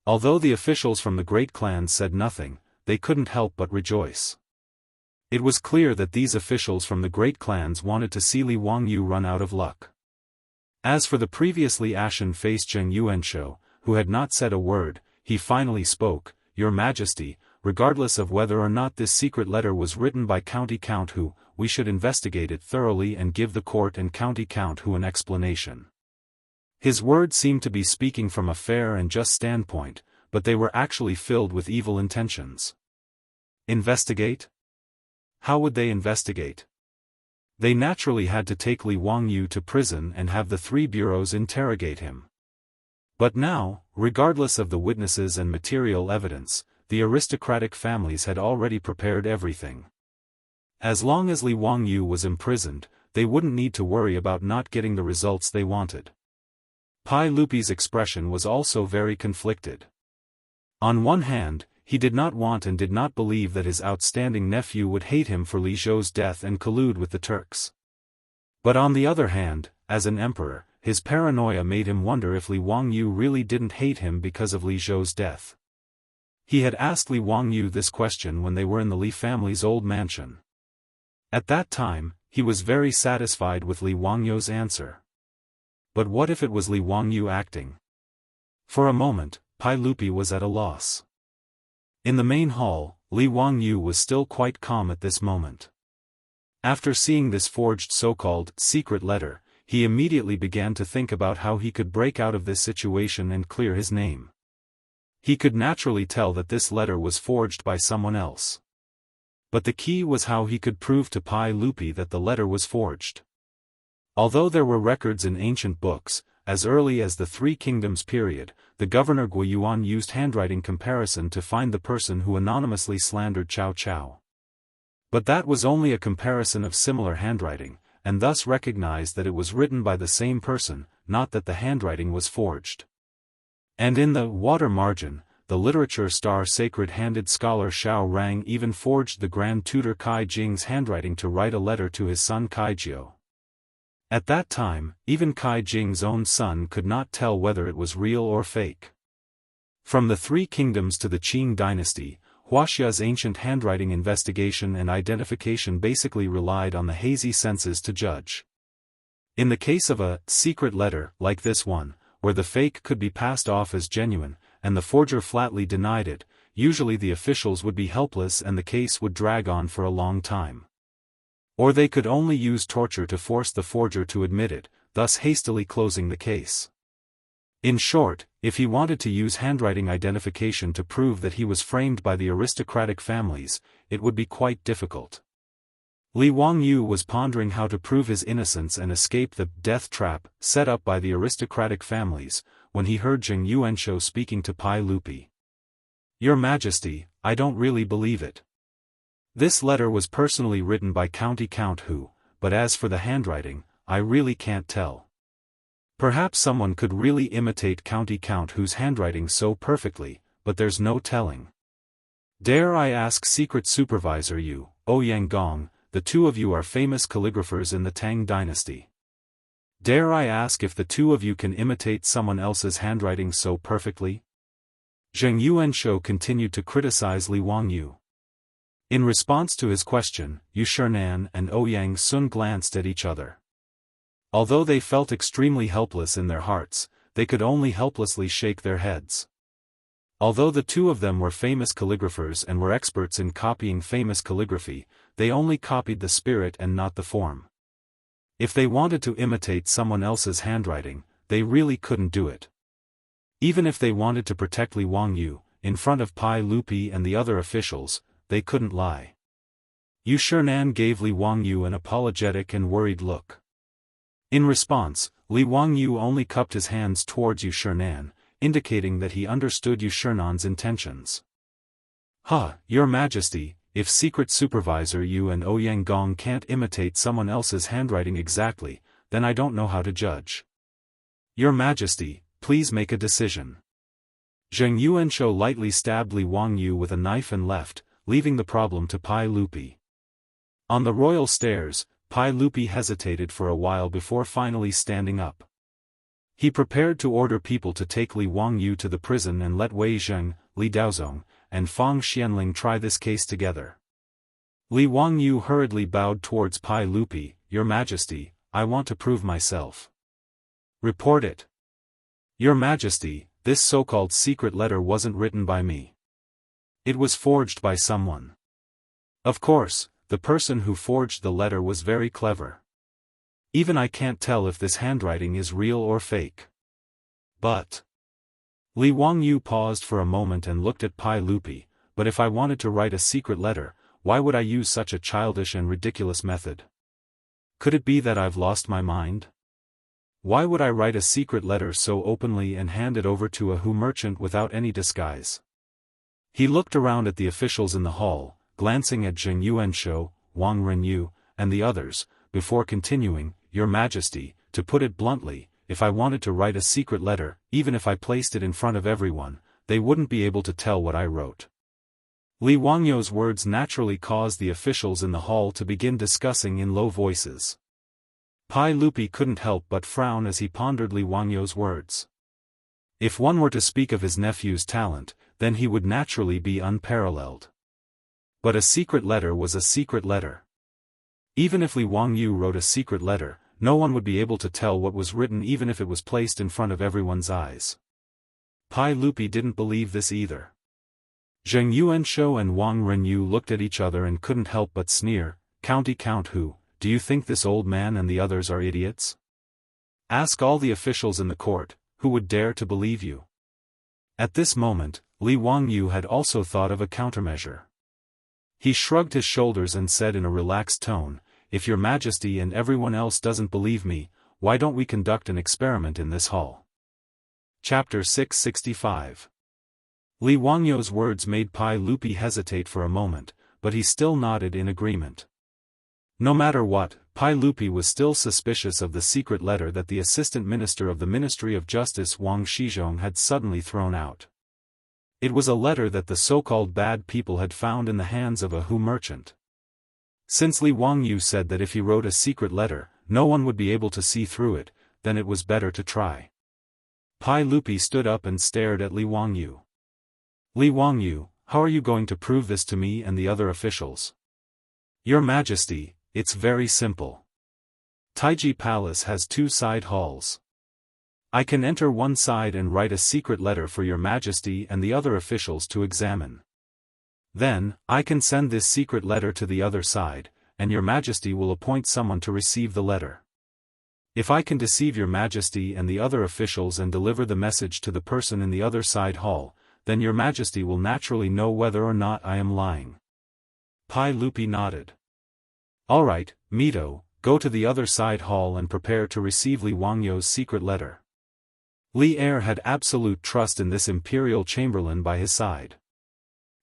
Although the officials from the great clans said nothing, they couldn't help but rejoice. It was clear that these officials from the great clans wanted to see Li Wangyu run out of luck. As for the previously ashen-faced Zheng Yuanshou, who had not said a word, he finally spoke, "Your Majesty, regardless of whether or not this secret letter was written by County Count Hu, we should investigate it thoroughly and give the court and County Count Hu an explanation. His words seemed to be speaking from a fair and just standpoint, but they were actually filled with evil intentions. Investigate? How would they investigate? They naturally had to take Li Wangyu to prison and have the 3 bureaus interrogate him. But now, regardless of the witnesses and material evidence, the aristocratic families had already prepared everything. As long as Li Wangyu was imprisoned, they wouldn't need to worry about not getting the results they wanted. Pai Lupi's expression was also very conflicted. On one hand, he did not want and did not believe that his outstanding nephew would hate him for Li Zhou's death and collude with the Turks. But on the other hand, as an emperor, his paranoia made him wonder if Li Wangyu really didn't hate him because of Li Zhou's death. He had asked Li Wangyu this question when they were in the Li family's old mansion. At that time, he was very satisfied with Li Wangyu's answer. But what if it was Li Wangyu acting? For a moment, Pai Lupi was at a loss. In the main hall, Li Wangyu was still quite calm at this moment. After seeing this forged so-called secret letter, he immediately began to think about how he could break out of this situation and clear his name. He could naturally tell that this letter was forged by someone else. But the key was how he could prove to Pai Lupi that the letter was forged. Although there were records in ancient books, as early as the Three Kingdoms period, the governor Guiyuan used handwriting comparison to find the person who anonymously slandered Cao Cao. But that was only a comparison of similar handwriting, and thus recognized that it was written by the same person, not that the handwriting was forged. And in the water margin, the literature star sacred-handed scholar Xiao Rang even forged the Grand Tutor Kai Jing's handwriting to write a letter to his son Kai Jiao. At that time, even Kai Jing's own son could not tell whether it was real or fake. From the Three Kingdoms to the Qing dynasty, Huaxia's ancient handwriting investigation and identification basically relied on the hazy senses to judge. In the case of a secret letter like this one, where the fake could be passed off as genuine, and the forger flatly denied it, usually the officials would be helpless and the case would drag on for a long time. Or they could only use torture to force the forger to admit it, thus hastily closing the case. In short, if he wanted to use handwriting identification to prove that he was framed by the aristocratic families, it would be quite difficult. Li Wangyu was pondering how to prove his innocence and escape the death trap set up by the aristocratic families, when he heard Zheng Yuanshou speaking to Pai Lupi. "Your Majesty, I don't really believe it. This letter was personally written by County Count Hu, but as for the handwriting, I really can't tell. Perhaps someone could really imitate County Count Hu's handwriting so perfectly, but there's no telling. Dare I ask Secret Supervisor Yu, Ouyang Gong, the two of you are famous calligraphers in the Tang dynasty. Dare I ask if the two of you can imitate someone else's handwriting so perfectly?" Zheng Yuanshou continued to criticize Li Wangyu. In response to his question, Yu Shinan and Ouyang Sun glanced at each other. Although they felt extremely helpless in their hearts, they could only helplessly shake their heads. Although the two of them were famous calligraphers and were experts in copying famous calligraphy, they only copied the spirit and not the form. If they wanted to imitate someone else's handwriting, they really couldn't do it. Even if they wanted to protect Li Wangyu, in front of Pai Lupi and the other officials, they couldn't lie. Yu Shinan gave Li Wangyu an apologetic and worried look. In response, Li Wangyu only cupped his hands towards Yu Shinan, indicating that he understood Yu Shinan's intentions. Your Majesty, if Secret Supervisor Yu and Ouyang Gong can't imitate someone else's handwriting exactly, then I don't know how to judge. Your Majesty, please make a decision." Zheng Yuanshou lightly stabbed Li Wangyu with a knife and left, leaving the problem to Pai Lupi. On the royal stairs, Pai Lupi hesitated for a while before finally standing up. He prepared to order people to take Li Wangyu to the prison and let Wei Zheng, Li Daozong, and Fang Xianling try this case together. Li Wangyu hurriedly bowed towards Pai Lupi. "Your Majesty, I want to prove myself." "Report it." "Your Majesty, this so-called secret letter wasn't written by me. It was forged by someone. Of course, the person who forged the letter was very clever. Even I can't tell if this handwriting is real or fake. But... Li Wangyu paused for a moment and looked at Pai Lupi, but if I wanted to write a secret letter, why would I use such a childish and ridiculous method? Could it be that I've lost my mind? Why would I write a secret letter so openly and hand it over to a Hu merchant without any disguise? He looked around at the officials in the hall, glancing at Zheng Yuanshou, Wang Renyu, and the others, before continuing, Your Majesty, to put it bluntly, if I wanted to write a secret letter, even if I placed it in front of everyone, they wouldn't be able to tell what I wrote. Li Wangyu's words naturally caused the officials in the hall to begin discussing in low voices. Pai Lupi couldn't help but frown as he pondered Li Wangyu's words. If one were to speak of his nephew's talent, then he would naturally be unparalleled. But a secret letter was a secret letter. Even if Li Wangyu wrote a secret letter, no one would be able to tell what was written even if it was placed in front of everyone's eyes. Pai Lupi didn't believe this either. Zheng Yuanshou and Wang Renyu looked at each other and couldn't help but sneer, Count Hu, do you think this old man and the others are idiots? Ask all the officials in the court, who would dare to believe you? At this moment, Li Wangyu had also thought of a countermeasure. He shrugged his shoulders and said in a relaxed tone, If Your Majesty and everyone else doesn't believe me, why don't we conduct an experiment in this hall? Chapter 665. Li Wangyu's words made Pai Lupi hesitate for a moment, but he still nodded in agreement. No matter what, Pai Lupi was still suspicious of the secret letter that the Assistant Minister of the Ministry of Justice Wang Shizhong had suddenly thrown out. It was a letter that the so-called bad people had found in the hands of a Hu merchant. Since Li Wangyu said that if he wrote a secret letter, no one would be able to see through it, then it was better to try. Pai Lupi stood up and stared at Li Wangyu. Li Wangyu, how are you going to prove this to me and the other officials? Your Majesty, it's very simple. Taiji Palace has 2 side halls. I can enter one side and write a secret letter for Your Majesty and the other officials to examine. Then, I can send this secret letter to the other side, and Your Majesty will appoint someone to receive the letter. If I can deceive Your Majesty and the other officials and deliver the message to the person in the other side hall, then Your Majesty will naturally know whether or not I am lying. Pai Lupi nodded. All right, Mito, go to the other side hall and prepare to receive Li Wangyu's secret letter. Li Er had absolute trust in this imperial chamberlain by his side.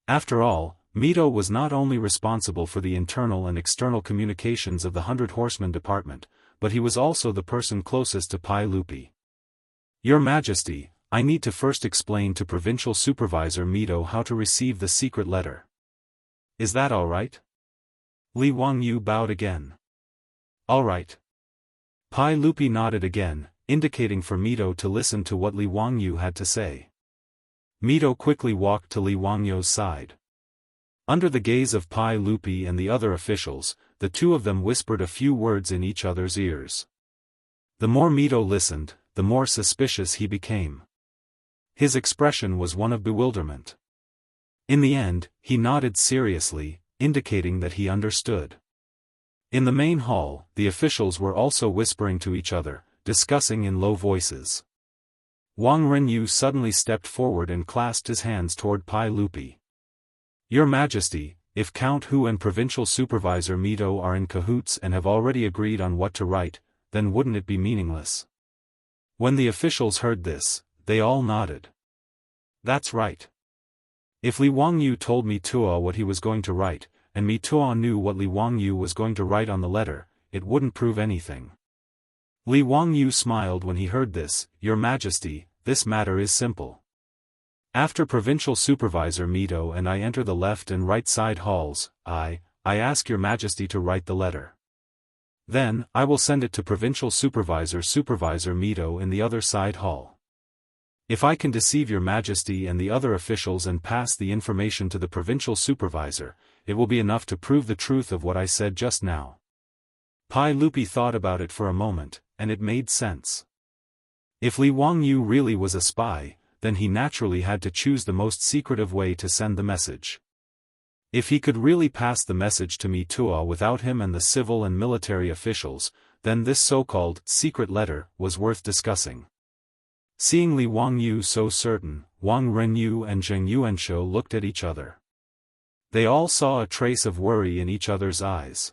After all, Mito was not only responsible for the internal and external communications of the 100 Horsemen department, but he was also the person closest to Pai Lupi. Your Majesty, I need to first explain to Provincial Supervisor Mito how to receive the secret letter. Is that all right? Li Wangyu bowed again. All right. Pai Lupi nodded again, indicating for Mito to listen to what Li Wangyu had to say. Mito quickly walked to Li Wangyu's side. Under the gaze of Pai Lupi and the other officials, the two of them whispered a few words in each other's ears. The more Mito listened, the more suspicious he became. His expression was one of bewilderment. In the end, he nodded seriously, indicating that he understood. In the main hall, the officials were also whispering to each other, discussing in low voices. Wang Renyu suddenly stepped forward and clasped his hands toward Pai Lupi. Your Majesty, if Count Hu and Provincial Supervisor Mito are in cahoots and have already agreed on what to write, then wouldn't it be meaningless? When the officials heard this, they all nodded. That's right. If Li Wangyu told Mituo what he was going to write, and Mituo knew what Li Wangyu was going to write on the letter, it wouldn't prove anything. Li Wangyu smiled when he heard this. Your Majesty, this matter is simple. After Provincial Supervisor Mito and I enter the left and right side halls, I ask Your Majesty to write the letter. Then, I will send it to Provincial Supervisor Mito in the other side hall. If I can deceive Your Majesty and the other officials and pass the information to the Provincial Supervisor, it will be enough to prove the truth of what I said just now. Pai Lupi thought about it for a moment, and it made sense. If Li Wangyu really was a spy, then he naturally had to choose the most secretive way to send the message. If he could really pass the message to Mitua without him and the civil and military officials, then this so-called secret letter was worth discussing. Seeing Li Wangyu so certain, Wang Renyu and Zheng Yuanshou looked at each other. They all saw a trace of worry in each other's eyes.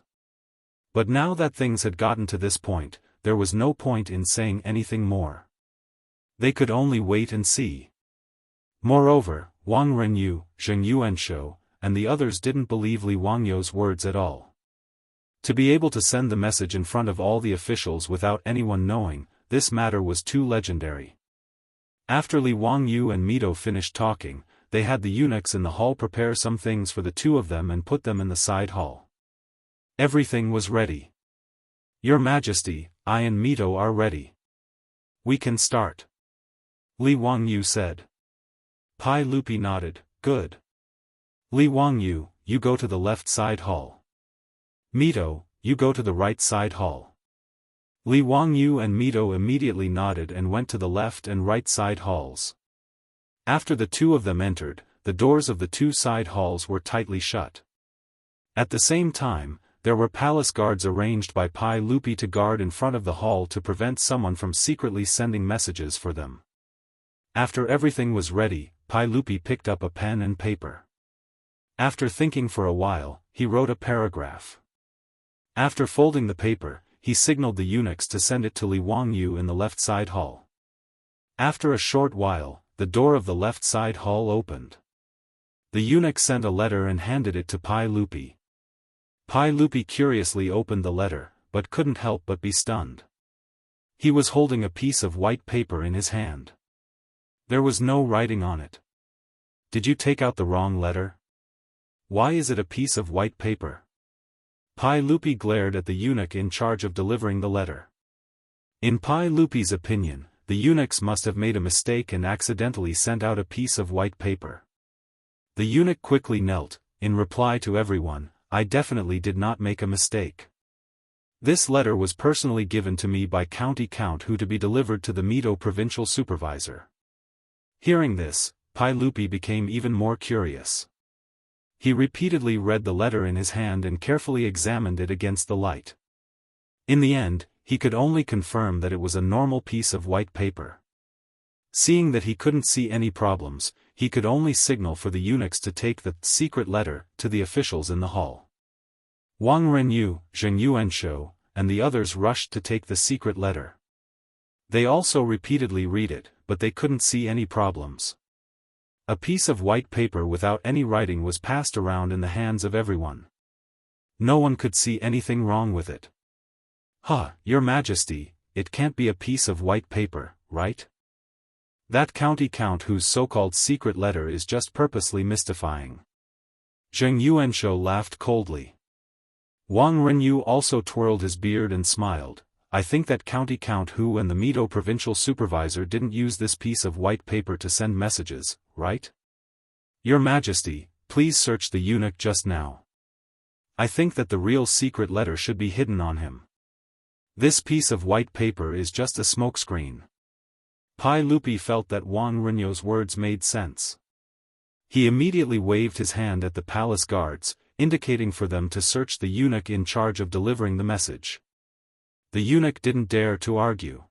But now that things had gotten to this point, there was no point in saying anything more. They could only wait and see. Moreover, Wang Renyu, Zheng Yuanshou, and the others didn't believe Li Wangyu's words at all. To be able to send the message in front of all the officials without anyone knowing, this matter was too legendary. After Li Wangyu and Mito finished talking, they had the eunuchs in the hall prepare some things for the two of them and put them in the side hall. Everything was ready. "Your Majesty, I and Mito are ready. We can start," Li Wangyu said. Pai Lupi nodded, "Good. Li Wangyu, you go to the left side hall. Mito, you go to the right side hall." Li Wangyu and Mito immediately nodded and went to the left and right side halls. After the two of them entered, the doors of the two side halls were tightly shut. At the same time, there were palace guards arranged by Pai Lupi to guard in front of the hall to prevent someone from secretly sending messages for them. After everything was ready, Pai Lupi picked up a pen and paper. After thinking for a while, he wrote a paragraph. After folding the paper, he signaled the eunuchs to send it to Li Wangyu in the left side hall. After a short while, the door of the left side hall opened. The eunuch sent a letter and handed it to Pai Lupi. Pai Lupi curiously opened the letter, but couldn't help but be stunned. He was holding a piece of white paper in his hand. There was no writing on it. "Did you take out the wrong letter? Why is it a piece of white paper?" Pai Lupi glared at the eunuch in charge of delivering the letter. In Pai Lupi's opinion, the eunuchs must have made a mistake and accidentally sent out a piece of white paper. The eunuch quickly knelt, in reply to everyone, "I definitely did not make a mistake. This letter was personally given to me by County Count Hu to be delivered to the Mito provincial supervisor." Hearing this, Pai Lupi became even more curious. He repeatedly read the letter in his hand and carefully examined it against the light. In the end, he could only confirm that it was a normal piece of white paper. Seeing that he couldn't see any problems, he could only signal for the eunuchs to take the secret letter to the officials in the hall. Wang Renyu, Zheng Yuanshou, and the others rushed to take the secret letter. They also repeatedly read it, but they couldn't see any problems. A piece of white paper without any writing was passed around in the hands of everyone. No one could see anything wrong with it. Your Majesty, it can't be a piece of white paper, right? That County Count whose so-called secret letter is just purposely mystifying." Zheng Yuanshou laughed coldly. Wang Renyu also twirled his beard and smiled. "I think that County Count Hu and the Mito provincial supervisor didn't use this piece of white paper to send messages, right? Your Majesty, please search the eunuch just now. I think that the real secret letter should be hidden on him. This piece of white paper is just a smokescreen." Pai Lupi felt that Wang Renyu's words made sense. He immediately waved his hand at the palace guards, indicating for them to search the eunuch in charge of delivering the message. The eunuch didn't dare to argue.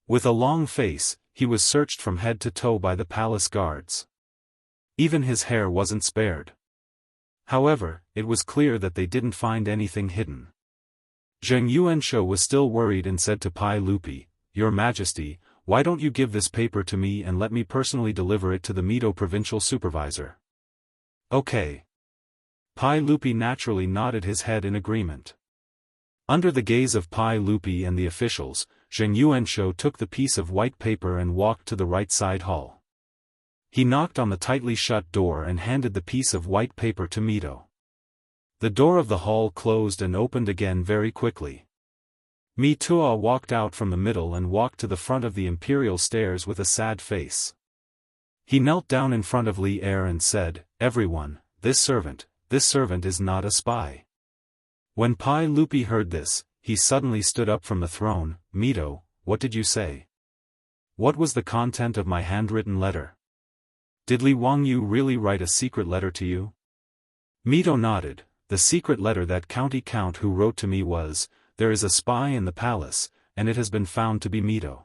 With a long face, he was searched from head to toe by the palace guards. Even his hair wasn't spared. However, it was clear that they didn't find anything hidden. Zheng Yuanshou was still worried and said to Pai Lupi, "Your Majesty, why don't you give this paper to me and let me personally deliver it to the Mito provincial supervisor?" "Okay." Pai Lupi naturally nodded his head in agreement. Under the gaze of Pai Lupi and the officials, Zheng Yuanshou took the piece of white paper and walked to the right side hall. He knocked on the tightly shut door and handed the piece of white paper to Mito. The door of the hall closed and opened again very quickly. Mitua walked out from the middle and walked to the front of the imperial stairs with a sad face. He knelt down in front of Li Er and said, "Everyone, this servant is not a spy." When Pai Lupi heard this, he suddenly stood up from the throne. "Mito, what did you say?" What was the content of my handwritten letter? Did Li Wangyu really write a secret letter to you? Mito nodded. The secret letter that county count who wrote to me was, "There is a spy in the palace, and it has been found to be Mito."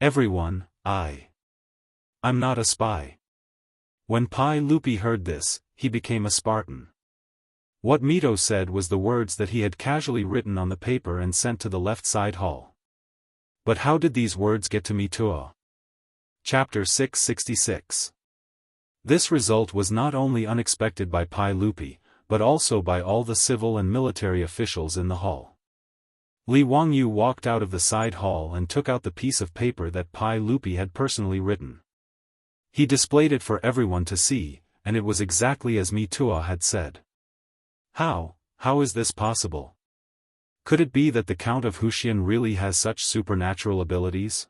Everyone, I'm not a spy. When Pai Lupi heard this, he became a Spartan. What Mito said was the words that he had casually written on the paper and sent to the left side hall. But how did these words get to Mito? Chapter 666. This result was not only unexpected by Pai Lupi, but also by all the civil and military officials in the hall. Li Wangyu walked out of the side hall and took out the piece of paper that Pai Lupi had personally written. He displayed it for everyone to see, and it was exactly as Mito had said. How is this possible? Could it be that the Count of Huxian really has such supernatural abilities?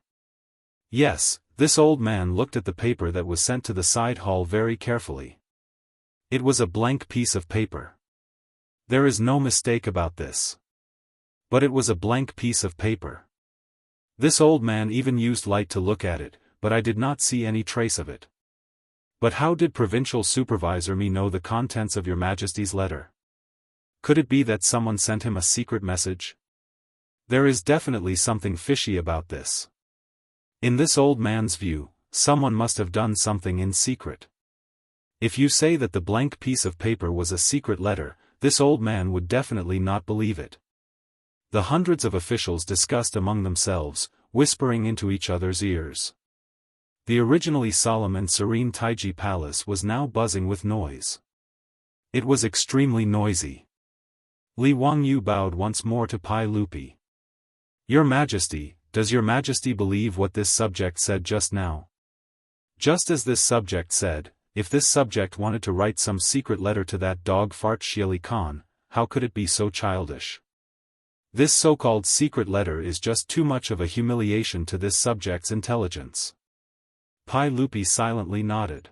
Yes, this old man looked at the paper that was sent to the side hall very carefully. It was a blank piece of paper. There is no mistake about this. But it was a blank piece of paper. This old man even used light to look at it, but I did not see any trace of it. But how did Provincial Supervisor Mi know the contents of your Majesty's letter? Could it be that someone sent him a secret message? There is definitely something fishy about this. In this old man's view, someone must have done something in secret. If you say that the blank piece of paper was a secret letter, this old man would definitely not believe it. The hundreds of officials discussed among themselves, whispering into each other's ears. The originally solemn and serene Taiji Palace was now buzzing with noise. It was extremely noisy. Li Wangyu bowed once more to Pai Lupi. Your Majesty, does your Majesty believe what this subject said just now? Just as this subject said, if this subject wanted to write some secret letter to that dog fart Shieli Khan, how could it be so childish? This so-called secret letter is just too much of a humiliation to this subject's intelligence. Pai Lupi silently nodded.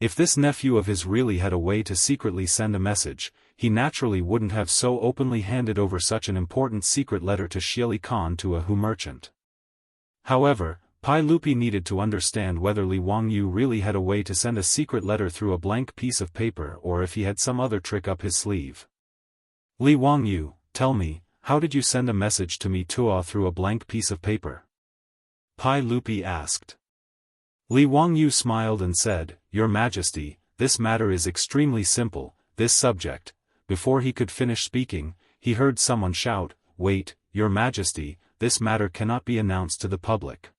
If this nephew of his really had a way to secretly send a message, he naturally wouldn't have so openly handed over such an important secret letter to Shieli Khan to a Hu merchant. However, Pai Lupi needed to understand whether Li Wangyu really had a way to send a secret letter through a blank piece of paper or if he had some other trick up his sleeve. Li Wangyu, tell me, how did you send a message to me through a blank piece of paper? Pai Lupi asked. Li Wangyu smiled and said, Your Majesty, this matter is extremely simple. This subject. Before he could finish speaking, he heard someone shout, Wait, Your Majesty, this matter cannot be announced to the public.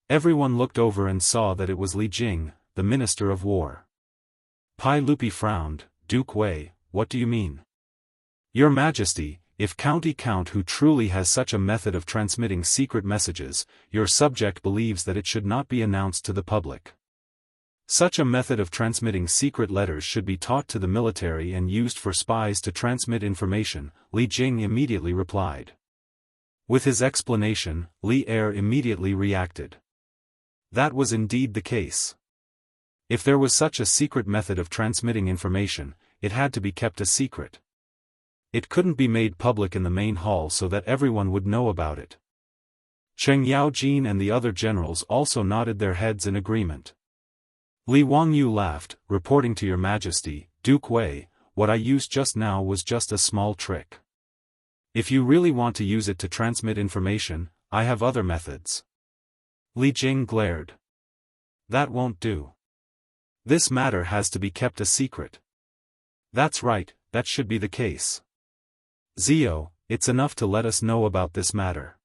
Everyone looked over and saw that it was Li Jing, the Minister of War. Pai Lupi frowned. Duke Wei, what do you mean? Your Majesty, if County Count who truly has such a method of transmitting secret messages, your subject believes that it should not be announced to the public. Such a method of transmitting secret letters should be taught to the military and used for spies to transmit information, Li Jing immediately replied. With his explanation, Li Er immediately reacted. That was indeed the case. If there was such a secret method of transmitting information, it had to be kept a secret. It couldn't be made public in the main hall so that everyone would know about it. Cheng Yaojin and the other generals also nodded their heads in agreement. Li Wangyu laughed, reporting to Your Majesty, Duke Wei, what I used just now was just a small trick. If you really want to use it to transmit information, I have other methods. Li Jing glared. That won't do. This matter has to be kept a secret. That's right, that should be the case. Zio, it's enough to let us know about this matter.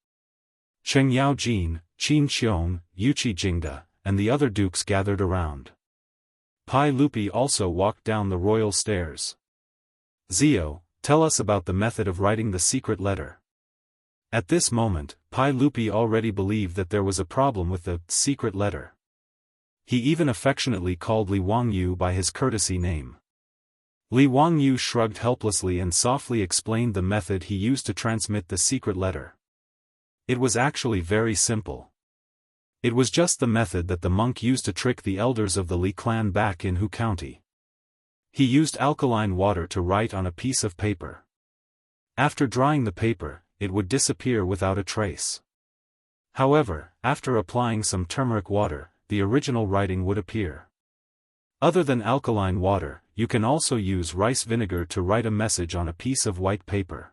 Cheng Yaojin, Qin Qiong, Yuqi Jingda, and the other dukes gathered around. Pai Lupi also walked down the royal stairs. Zio, tell us about the method of writing the secret letter. At this moment, Pai Lupi already believed that there was a problem with the secret letter. He even affectionately called Li Wangyu by his courtesy name. Li Wangyu shrugged helplessly and softly explained the method he used to transmit the secret letter. It was actually very simple. It was just the method that the monk used to trick the elders of the Li clan back in Hu County. He used alkaline water to write on a piece of paper. After drying the paper, it would disappear without a trace. However, after applying some turmeric water, the original writing would appear. Other than alkaline water, you can also use rice vinegar to write a message on a piece of white paper.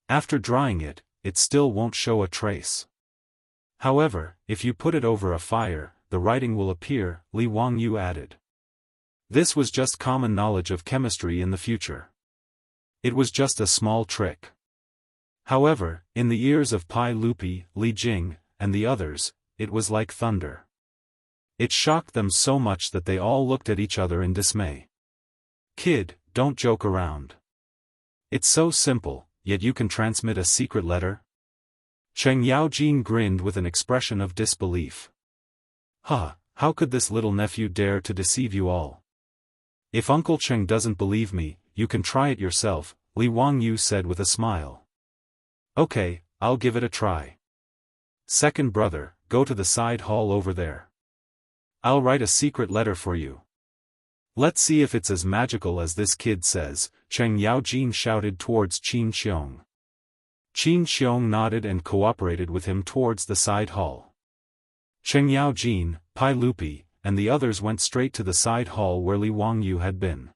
After drying it, it still won't show a trace. However, if you put it over a fire, the writing will appear, Li Wangyu added. This was just common knowledge of chemistry in the future. It was just a small trick. However, in the ears of Pai Lupi, Li Jing, and the others, it was like thunder. It shocked them so much that they all looked at each other in dismay. Kid, don't joke around. It's so simple, yet you can transmit a secret letter? Cheng Yaojin grinned with an expression of disbelief. How could this little nephew dare to deceive you all? If Uncle Cheng doesn't believe me, you can try it yourself, Li Wangyu said with a smile. Okay, I'll give it a try. Second brother, go to the side hall over there. I'll write a secret letter for you. Let's see if it's as magical as this kid says, Cheng Yaojin shouted towards Qin Xiong. Qin Xiong nodded and cooperated with him towards the side hall. Cheng Yaojin, Pai Lupi, and the others went straight to the side hall where Li Wangyu had been.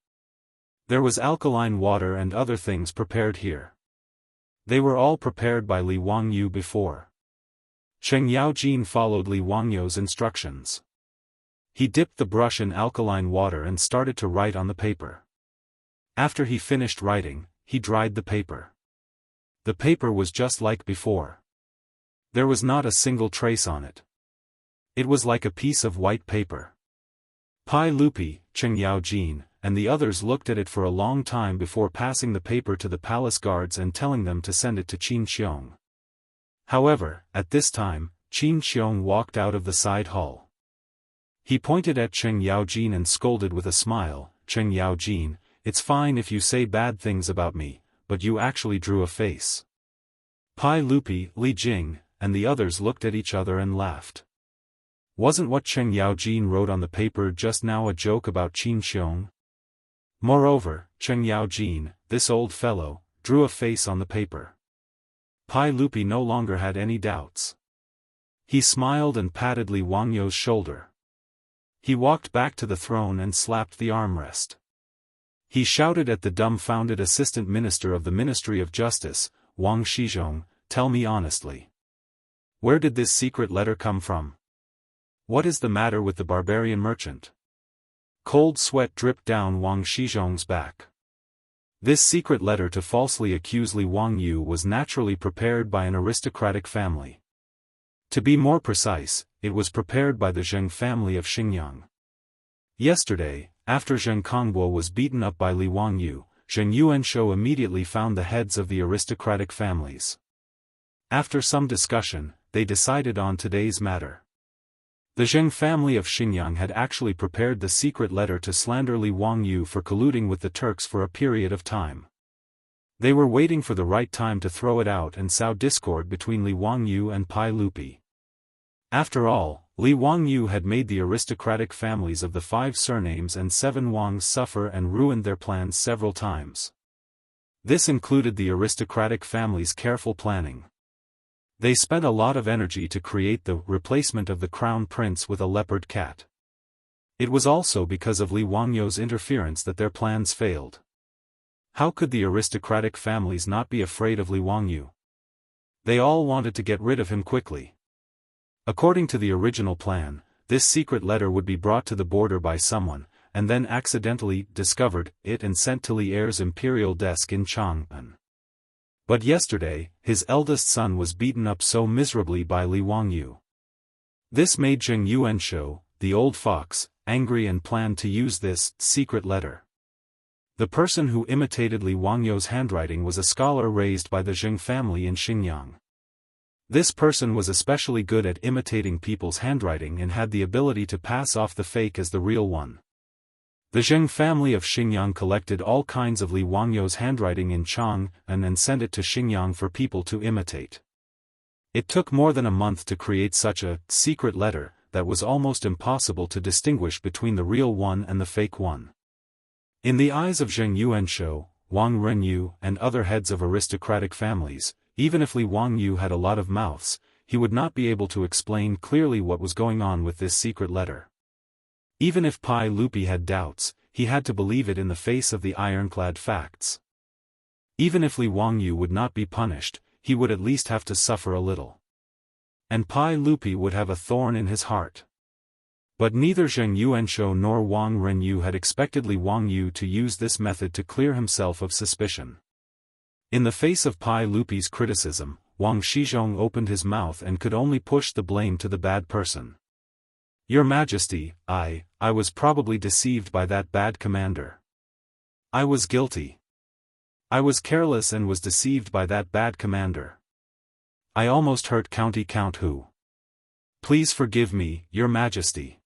There was alkaline water and other things prepared here. They were all prepared by Li Wangyu before. Cheng Yaojin followed Li Wangyu's instructions. He dipped the brush in alkaline water and started to write on the paper. After he finished writing, he dried the paper. The paper was just like before. There was not a single trace on it. It was like a piece of white paper. Pai Lupi, Cheng Yaojin, and the others looked at it for a long time before passing the paper to the palace guards and telling them to send it to Qin Xiong. However, at this time, Qin Xiong walked out of the side hall. He pointed at Cheng Yaojin and scolded with a smile, Cheng Yaojin, it's fine if you say bad things about me, but you actually drew a face. Pai Lupi, Li Jing, and the others looked at each other and laughed. Wasn't what Cheng Yaojin wrote on the paper just now a joke about Qin Xiong? Moreover, Cheng Yaojin, this old fellow, drew a face on the paper. Pai Lupi no longer had any doubts. He smiled and patted Li Wangyu's shoulder. He walked back to the throne and slapped the armrest. He shouted at the dumbfounded assistant minister of the Ministry of Justice, Wang Shizhong, tell me honestly. Where did this secret letter come from? What is the matter with the barbarian merchant? Cold sweat dripped down Wang Shizhong's back. This secret letter to falsely accuse Li Wangyu was naturally prepared by an aristocratic family. To be more precise, it was prepared by the Zheng family of Xinjiang. Yesterday, after Zheng Kongbo was beaten up by Li Wangyu, Zheng Yuanshou immediately found the heads of the aristocratic families. After some discussion, they decided on today's matter. The Zheng family of Xinjiang had actually prepared the secret letter to slander Li Wangyu for colluding with the Turks for a period of time. They were waiting for the right time to throw it out and sow discord between Li Wangyu and Pai Lupi. After all, Li Wangyu had made the aristocratic families of the 5 surnames and 7 Wangs suffer and ruined their plans several times. This included the aristocratic family's careful planning. They spent a lot of energy to create the replacement of the crown prince with a leopard cat. It was also because of Li Wangyu's interference that their plans failed. How could the aristocratic families not be afraid of Li Wangyu? They all wanted to get rid of him quickly. According to the original plan, this secret letter would be brought to the border by someone, and then accidentally discovered it and sent to Li Er's imperial desk in Chang'an. But yesterday, his eldest son was beaten up so miserably by Li Wangyu. This made Zheng Yuanshou, the old fox, angry and planned to use this secret letter. The person who imitated Li Wangyu's handwriting was a scholar raised by the Zheng family in Xinjiang. This person was especially good at imitating people's handwriting and had the ability to pass off the fake as the real one. The Zheng family of Xinjiang collected all kinds of Li Wangyu's handwriting in Chang'an and sent it to Xinjiang for people to imitate. It took more than a month to create such a secret letter that was almost impossible to distinguish between the real one and the fake one. In the eyes of Zheng Yuanshou, Wang Renyu, and other heads of aristocratic families, even if Li Wangyu had a lot of mouths, he would not be able to explain clearly what was going on with this secret letter. Even if Pai Lupi had doubts, he had to believe it in the face of the ironclad facts. Even if Li Wangyu would not be punished, he would at least have to suffer a little. And Pai Lupi would have a thorn in his heart. But neither Zheng Yuanshou nor Wang Renyu had expected Li Wangyu to use this method to clear himself of suspicion. In the face of Pai Lupi's criticism, Wang Shizhong opened his mouth and could only push the blame to the bad person. Your Majesty, I was probably deceived by that bad commander. I was guilty. I was careless and was deceived by that bad commander. I almost hurt County Count Hu. Please forgive me, Your Majesty.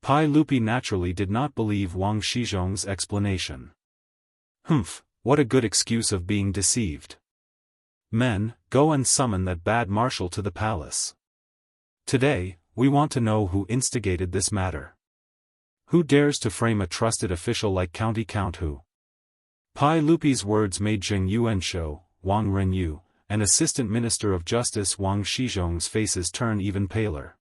Pai Lupi naturally did not believe Wang Shizhong's explanation. Humph, what a good excuse of being deceived. Men, go and summon that bad marshal to the palace. Today, we want to know who instigated this matter. Who dares to frame a trusted official like County Count Hu? Pai Lupi's words made Zheng Yuanshou, Wang Renyu, and Assistant Minister of Justice Wang Shizhong's faces turn even paler.